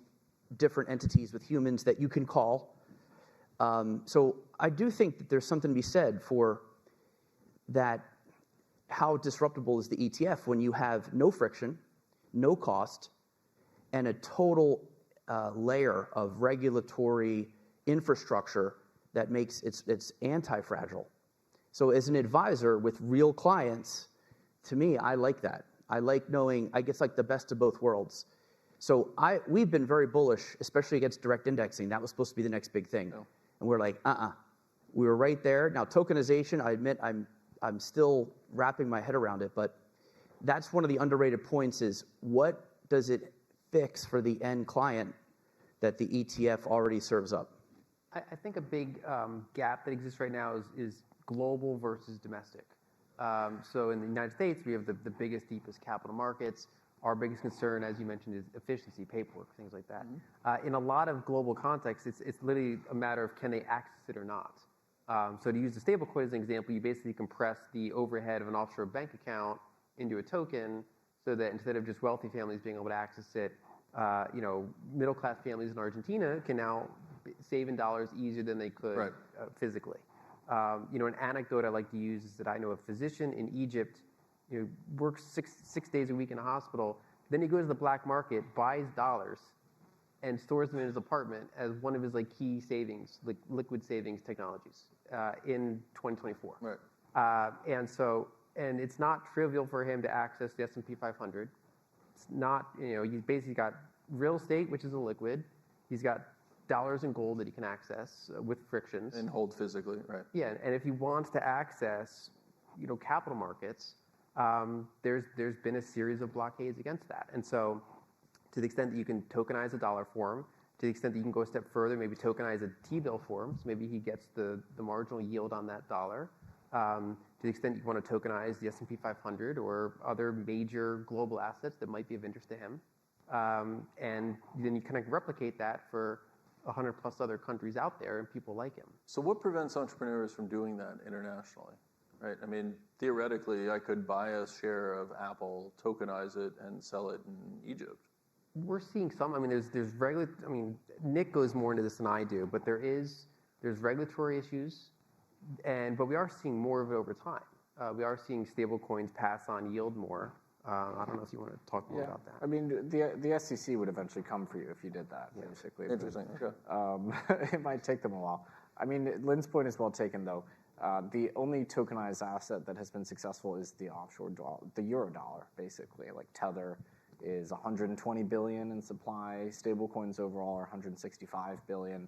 different entities with humans that you can call. So I do think that there's something to be said for that. How disruptible is the ETF when you have no friction, no cost, and a total layer of regulatory infrastructure that makes it's anti-fragile. So as an advisor with real clients, to me, I like that. I like knowing, I guess, like the best of both worlds. So we've been very bullish, especially against direct indexing. That was supposed to be the next big thing. Oh. And we're like, We were right there. Now, tokenization, I admit I'm still wrapping my head around it, but that's one of the underrated points is what does it fix for the end client that the ETF already serves up? I think a big gap that exists right now is global versus domestic. So in the United States, we have the biggest, deepest capital markets. Our biggest concern, as you mentioned, is efficiency, paperwork, things like that. In a lot of global contexts, it's literally a matter of can they access it or not. So to use the stablecoin as an example, you basically compress the overhead of an offshore bank account into a token so that instead of just wealthy families being able to access it, middle-class families in Argentina can now save in dollars easier than they could physically. An anecdote I like to use is that I know a physician in Egypt, works six days a week in a hospital. Then he goes to the black market, buys dollars, and stores them in his apartment as one of his key savings, liquid savings technologies, in 2024. Right. And it's not trivial for him to access the S&P 500. It's not, he's basically got real estate, which is a liquid. He's got dollars and gold that he can access with frictions. And hold physically, right. Yeah, and if he wants to access, capital markets, there's been a series of blockades against that. And so to the extent that you can tokenize a dollar form, to the extent that you can go a step further, maybe tokenize a T-bill form, so maybe he gets the marginal yield on that dollar. To the extent you want to tokenize the S&P 500 or other major global assets that might be of interest to him. And then you kind of replicate that for 100 plus other countries out there and people like him. So what prevents entrepreneurs from doing that internationally? Right. I mean, theoretically, I could buy a share of Apple, tokenize it, and sell it in Egypt. We're seeing some. I mean, there's Nick goes more into this than I do, but there's regulatory issues, but we are seeing more of it over time. We are seeing stable coins pass on yield more. I don't know if you want to talk more about that. I mean, the SEC would eventually come for you if you did that, basically. Interesting. Okay. It might take them a while. I mean, Lynn's point is well taken, though. The only tokenized asset that has been successful is the offshore dollar, the euro dollar, basically. Like Tether is 120 billion in supply. Stablecoins overall are 165 billion.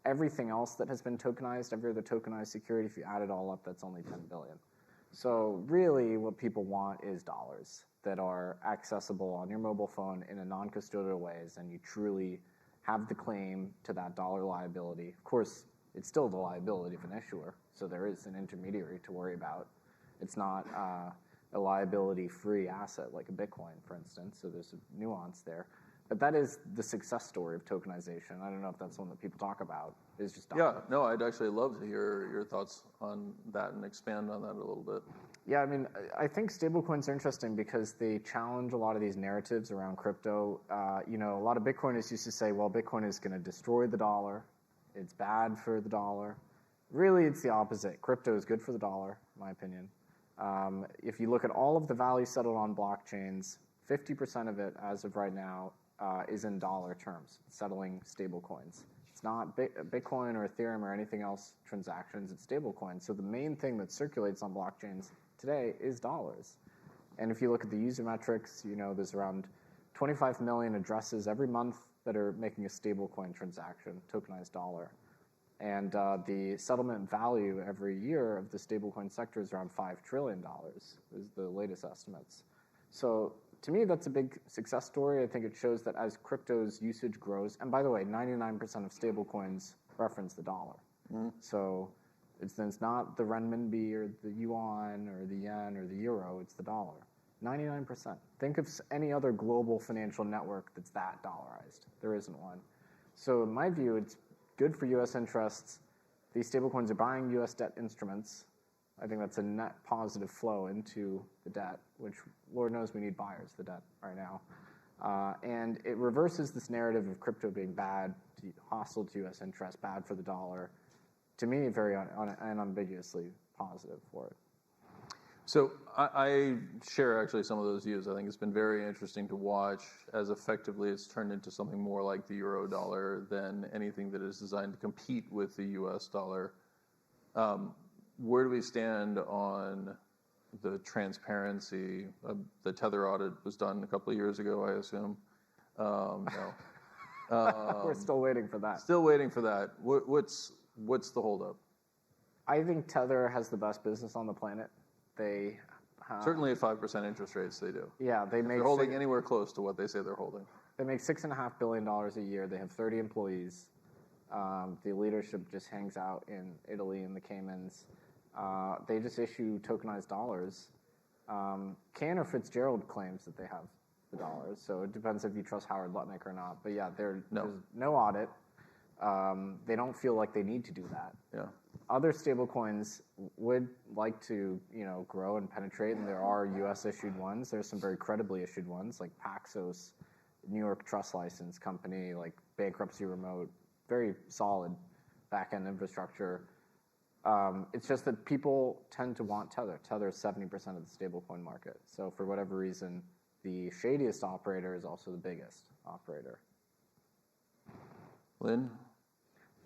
Everything else that has been tokenized, every other tokenized security, if you add it all up, that's only 10 billion. So really what people want is dollars that are accessible on your mobile phone in a non-custodial ways, and you truly have the claim to that dollar liability. Of course, it's still the liability of an issuer, so there is an intermediary to worry about. It's not a liability-free asset like a Bitcoin, for instance, so there's a nuance there. But that is the success story of tokenization. I don't know if that's one that people talk about. It's just dollars. Yeah, no, I'd actually love to hear your thoughts on that and expand on that a little bit. Yeah, I mean, I think stablecoins are interesting because they challenge a lot of these narratives around crypto. A lot of Bitcoiners used to say, well, Bitcoin is going to destroy the dollar. It's bad for the dollar. Really, it's the opposite. Crypto is good for the dollar, in my opinion. If you look at all of the value settled on blockchains, 50% of it, as of right now, is in dollar terms, settling stable coins. It's not Bitcoin or Ethereum or anything else transactions, it's stable coins. So the main thing that circulates on blockchains today is dollars. And if you look at the user metrics, there's around 25 million addresses every month that are making a stablecoin transaction, tokenized dollar. And the settlement value every year of the stablecoin sector is around $5 trillion, is the latest estimates. So to me, that's a big success story. I think it shows that as crypto's usage grows, and by the way, 99% of stablecoins reference the dollar. So it's not the renminbi or the yuan or the yen or the euro, it's the dollar. 99%. Think of any other global financial network that's that dollarized. There isn't one. So in my view, it's good for U.S. interests. These stablecoins are buying U.S. debt instruments. I think that's a net positive flow into the debt, which Lord knows we need buyers, the debt right now. And it reverses this narrative of crypto being bad, hostile to U.S. interests, bad for the dollar. To me, very unambiguously positive for it. So I share actually some of those views. I think it's been very interesting to watch as effectively it's turned into something more like the euro dollar than anything that is designed to compete with the US dollar. Where do we stand on the transparency? The Tether audit was done a couple of years ago, I assume. No. We're still waiting for that. Still waiting for that. What's the holdup? I think Tether has the best business on the planet. They certainly at 5% interest rates, they do. Yeah, they're holding anywhere close to what they say they're holding. They make $6.5 billion a year. They have 30 employees. The leadership just hangs out in Italy and the Caymans. They just issue tokenized dollars. Cantor Fitzgerald claims that they have the dollars, so it depends if you trust Howard Lutnick or not. But yeah, there's no audit. They don't feel like they need to do that. Yeah. Other stablecoins would like to, grow and penetrate, and there are U.S. issued ones. There's some very credibly issued ones, like Paxos, New York Trust License Company, like Bankruptcy Remote, very solid back-end infrastructure. It's just that people tend to want Tether. Tether is 70% of the stablecoin market. So for whatever reason, the shadiest operator is also the biggest operator. Lynn?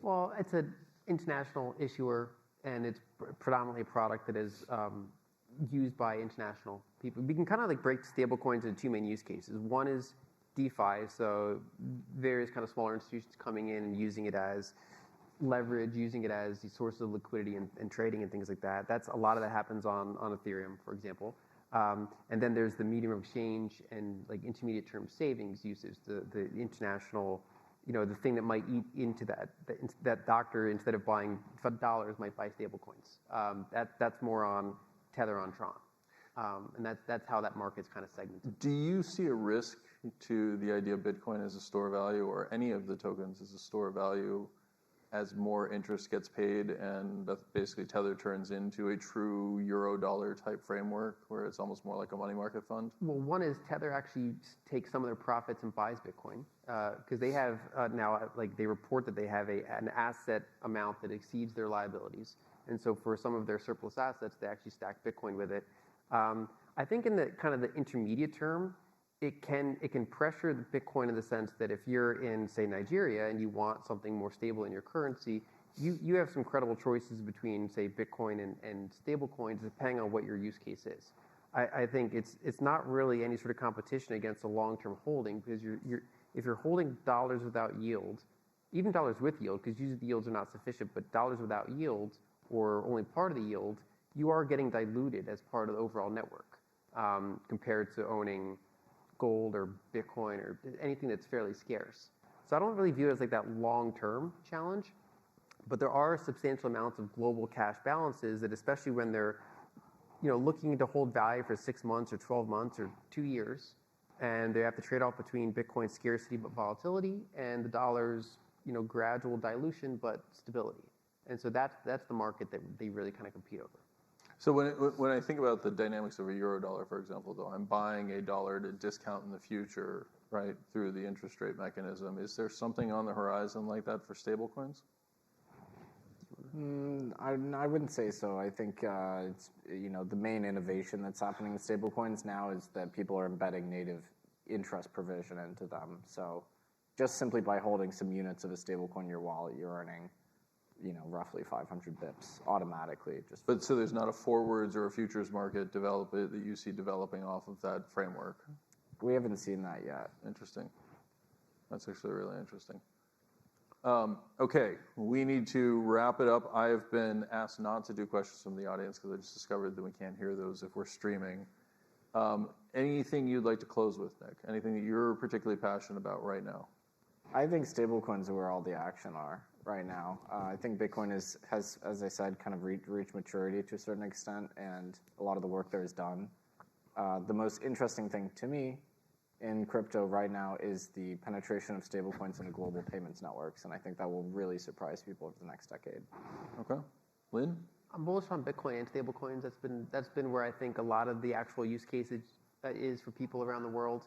Well, it's an international issuer, and it's predominantly a product that is used by international people. We can kind of like break stablecoins into two main use cases. One is DeFi, so various kind of smaller institutions coming in and using it as leverage, using it as the source of liquidity and trading and things like that. That's a lot of that happens on Ethereum, for example. And then there's the medium of exchange and like intermediate term savings usage, the international, the thing that might eat into that doctor, instead of buying dollars, might buy stable coins. That's more on Tether on Tron. And that's how that market's kind of segmented. Do you see a risk to the idea of Bitcoin as a store of value, or any of the tokens as a store of value, as more interest gets paid and basically Tether turns into a true euro-dollar type framework where it's almost more like a money market fund? Well, one is Tether actually takes some of their profits and buys Bitcoin, because they have now, like they report that they have an asset amount that exceeds their liabilities. And so for some of their surplus assets, they actually stack Bitcoin with it. I think in the kind of the intermediate term, it can pressure the Bitcoin in the sense that if you're in, say, Nigeria and you want something more stable in your currency, you have some credible choices between, say, Bitcoin and stable coins, depending on what your use case is. I think it's not really any sort of competition against a long-term holding, because if you're holding dollars without yield, even dollars with yield, because usually the yields are not sufficient, but dollars without yield or only part of the yield, you are getting diluted as part of the overall network, compared to owning gold or Bitcoin or anything that's fairly scarce. So I don't really view it as like that long-term challenge, but there are substantial amounts of global cash balances that, especially when they're, looking to hold value for 6 months or 12 months or 2 years, and they have to trade off between Bitcoin scarcity but volatility and the dollar's, gradual dilution but stability. And so that's the market that they really kind of compete over. So when I think about the dynamics of a euro dollar, for example, though, I'm buying a dollar to discount in the future, right, through the interest rate mechanism. Is there something on the horizon like that for stablecoins? I wouldn't say so. I think it's the main innovation that's happening in stablecoins now is that people are embedding native interest provision into them. So just simply by holding some units of a stablecoin in your wallet, you're earning roughly 500 bips automatically. But so there's not a forwards or a futures market that you see developing off of that framework? We haven't seen that yet. Interesting. That's actually really interesting. Okay, we need to wrap it up. I have been asked not to do questions from the audience because I just discovered that we can't hear those if we're streaming. Anything you'd like to close with, Nick? Anything that you're particularly passionate about right now? I think stablecoins are where all the action are right now. I think Bitcoin has, as I said, kind of reached maturity to a certain extent, and a lot of the work there is done. The most interesting thing to me in crypto right now is the penetration of stablecoins into global payments networks, and I think that will really surprise people over the next decade. Okay. Lynn? I'm bullish on Bitcoin and stablecoins. That's been where I think a lot of the actual use cases is for people around the world.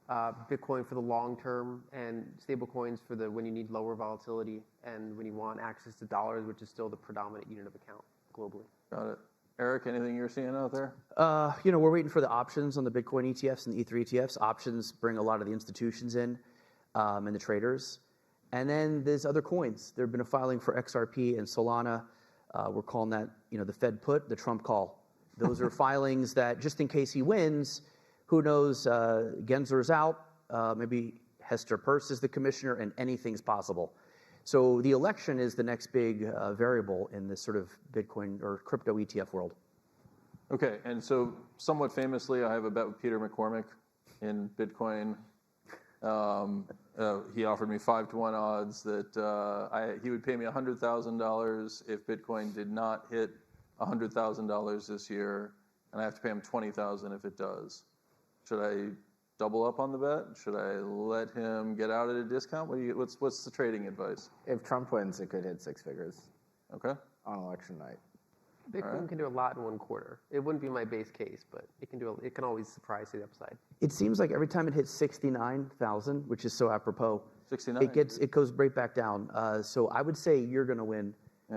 Bitcoin for the long term, and stablecoins for when you need lower volatility and when you want access to dollars, which is still the predominant unit of account globally. Got it. Eric, anything you're seeing out there? We're waiting for the options on the Bitcoin ETFs and the Ether ETFs. Options bring a lot of the institutions in and the traders. And then there's other coins. There have been a filing for XRP and Solana. We're calling that, the Fed put, the Trump call. Those are filings that, just in case he wins, who knows, Gensler's out, maybe Hester Peirce is the commissioner, and anything's possible. So the election is the next big variable in this sort of Bitcoin or crypto ETF world. Okay, and so somewhat famously, I have a bet with Peter McCormick in Bitcoin. He offered me 5-to-1 odds that he would pay me $100,000 if Bitcoin did not hit $100,000 this year, and I have to pay him $20,000 if it does. Should I double up on the bet? Should I let him get out at a discount? What's the trading advice? If Trump wins, it could hit 6 figures. Okay. On election night. Bitcoin can do a lot in one quarter. It wouldn't be my base case, but it can always surprise to the upside. It seems like every time it hits 69,000, which is so apropos, 69. it goes right back down. So I would say you're going to win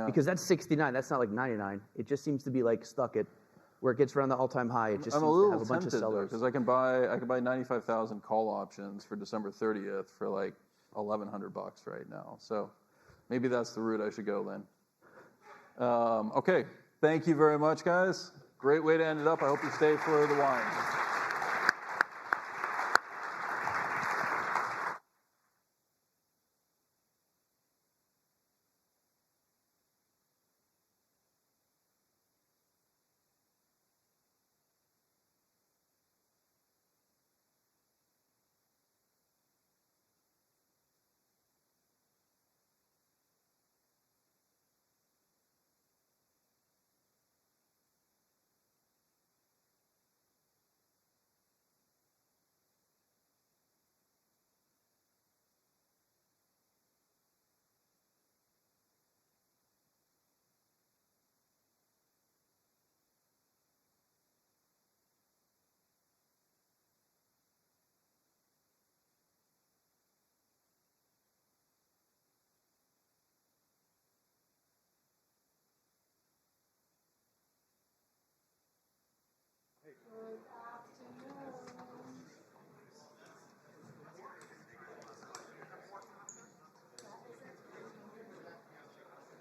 because that's 69. That's not like 99. It just seems to be like stuck at where it gets around the all-time high. It just I'm seems a little to have a bunch of sellers. because I can buy 95,000 call options for December 30th for like $1,100 right now. So maybe that's the route I should go then. Okay. Thank you very much, guys. Great way to end it up. I hope you stay for the wine.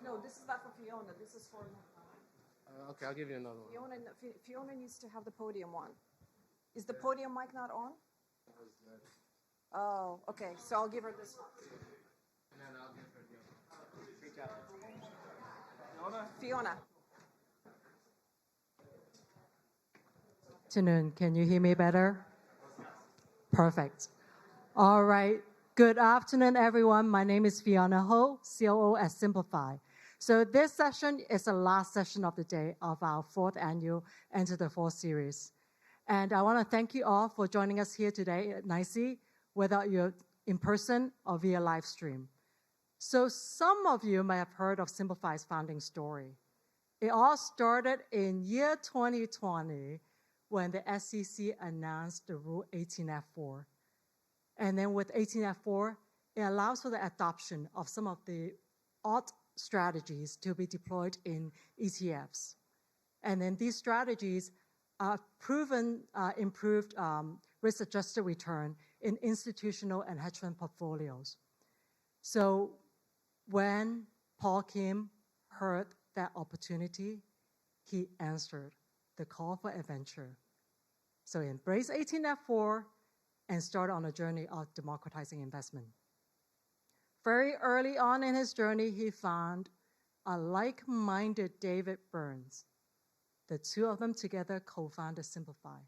No, this is not for Fiona. This is for. Okay, I'll give you another one. Fiona needs to have the podium on. Is the podium mic not on? Oh, okay. So I'll give her this one. And then I'll give her the other one. Reach out. Fiona. Afternoon. Can you hear me better? Perfect. All right. Good afternoon, everyone. My name is Fiona Ho, COO at Simplify. So this session is the last session of the day of our 4th annual Enter the Fall series. And I want to thank you all for joining us here today at NYSE, whether you're in person or via live stream. So some of you may have heard of Simplify's founding story. It all started in year 2020 when the SEC announced the Rule 18F4. And then with 18F4, it allows for the adoption of some of the odd strategies to be deployed in ETFs. And then these strategies are proven improved risk-adjusted return in institutional and hedge fund portfolios. So when Paul Kim heard that opportunity, he answered the call for adventure. So he embraced 18F4 and started on a journey of democratizing investment. Very early on in his journey, he found a like-minded David Burns. The two of them together co-founded Simplify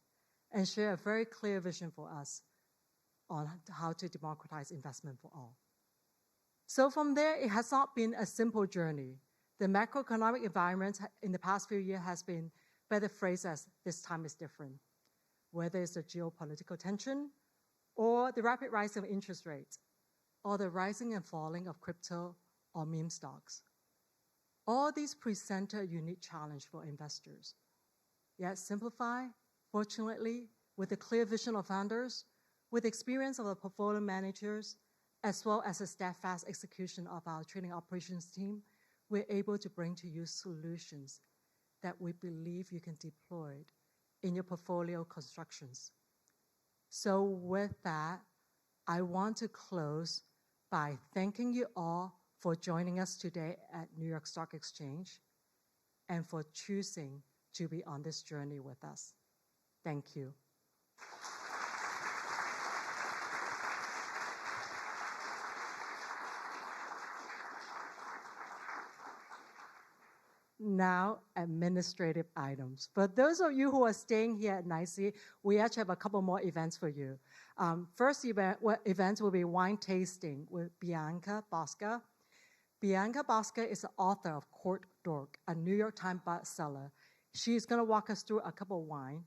and share a very clear vision for us on how to democratize investment for all. So from there, it has not been a simple journey. The macroeconomic environment in the past few years has been better phrased as this time is different, whether it's the geopolitical tension or the rapid rise of interest rates, or the rising and falling of crypto or meme stocks. All these present a unique challenge for investors. Yet Simplify, fortunately, with a clear vision of founders, with experience of the portfolio managers, as well as a steadfast execution of our trading operations team, we're able to bring to you solutions that we believe you can deploy in your portfolio constructions. So with that, I want to close by thanking you all for joining us today at New York Stock Exchange and for choosing to be on this journey with us. Thank you. now administrative items. For those of you who are staying here at NICE, we actually have a couple more events for you. First event will be wine tasting with Bianca Bosca. Bianca Bosca is the author of Court Dork, a New York Times bestseller. She's going to walk us through a couple of wine.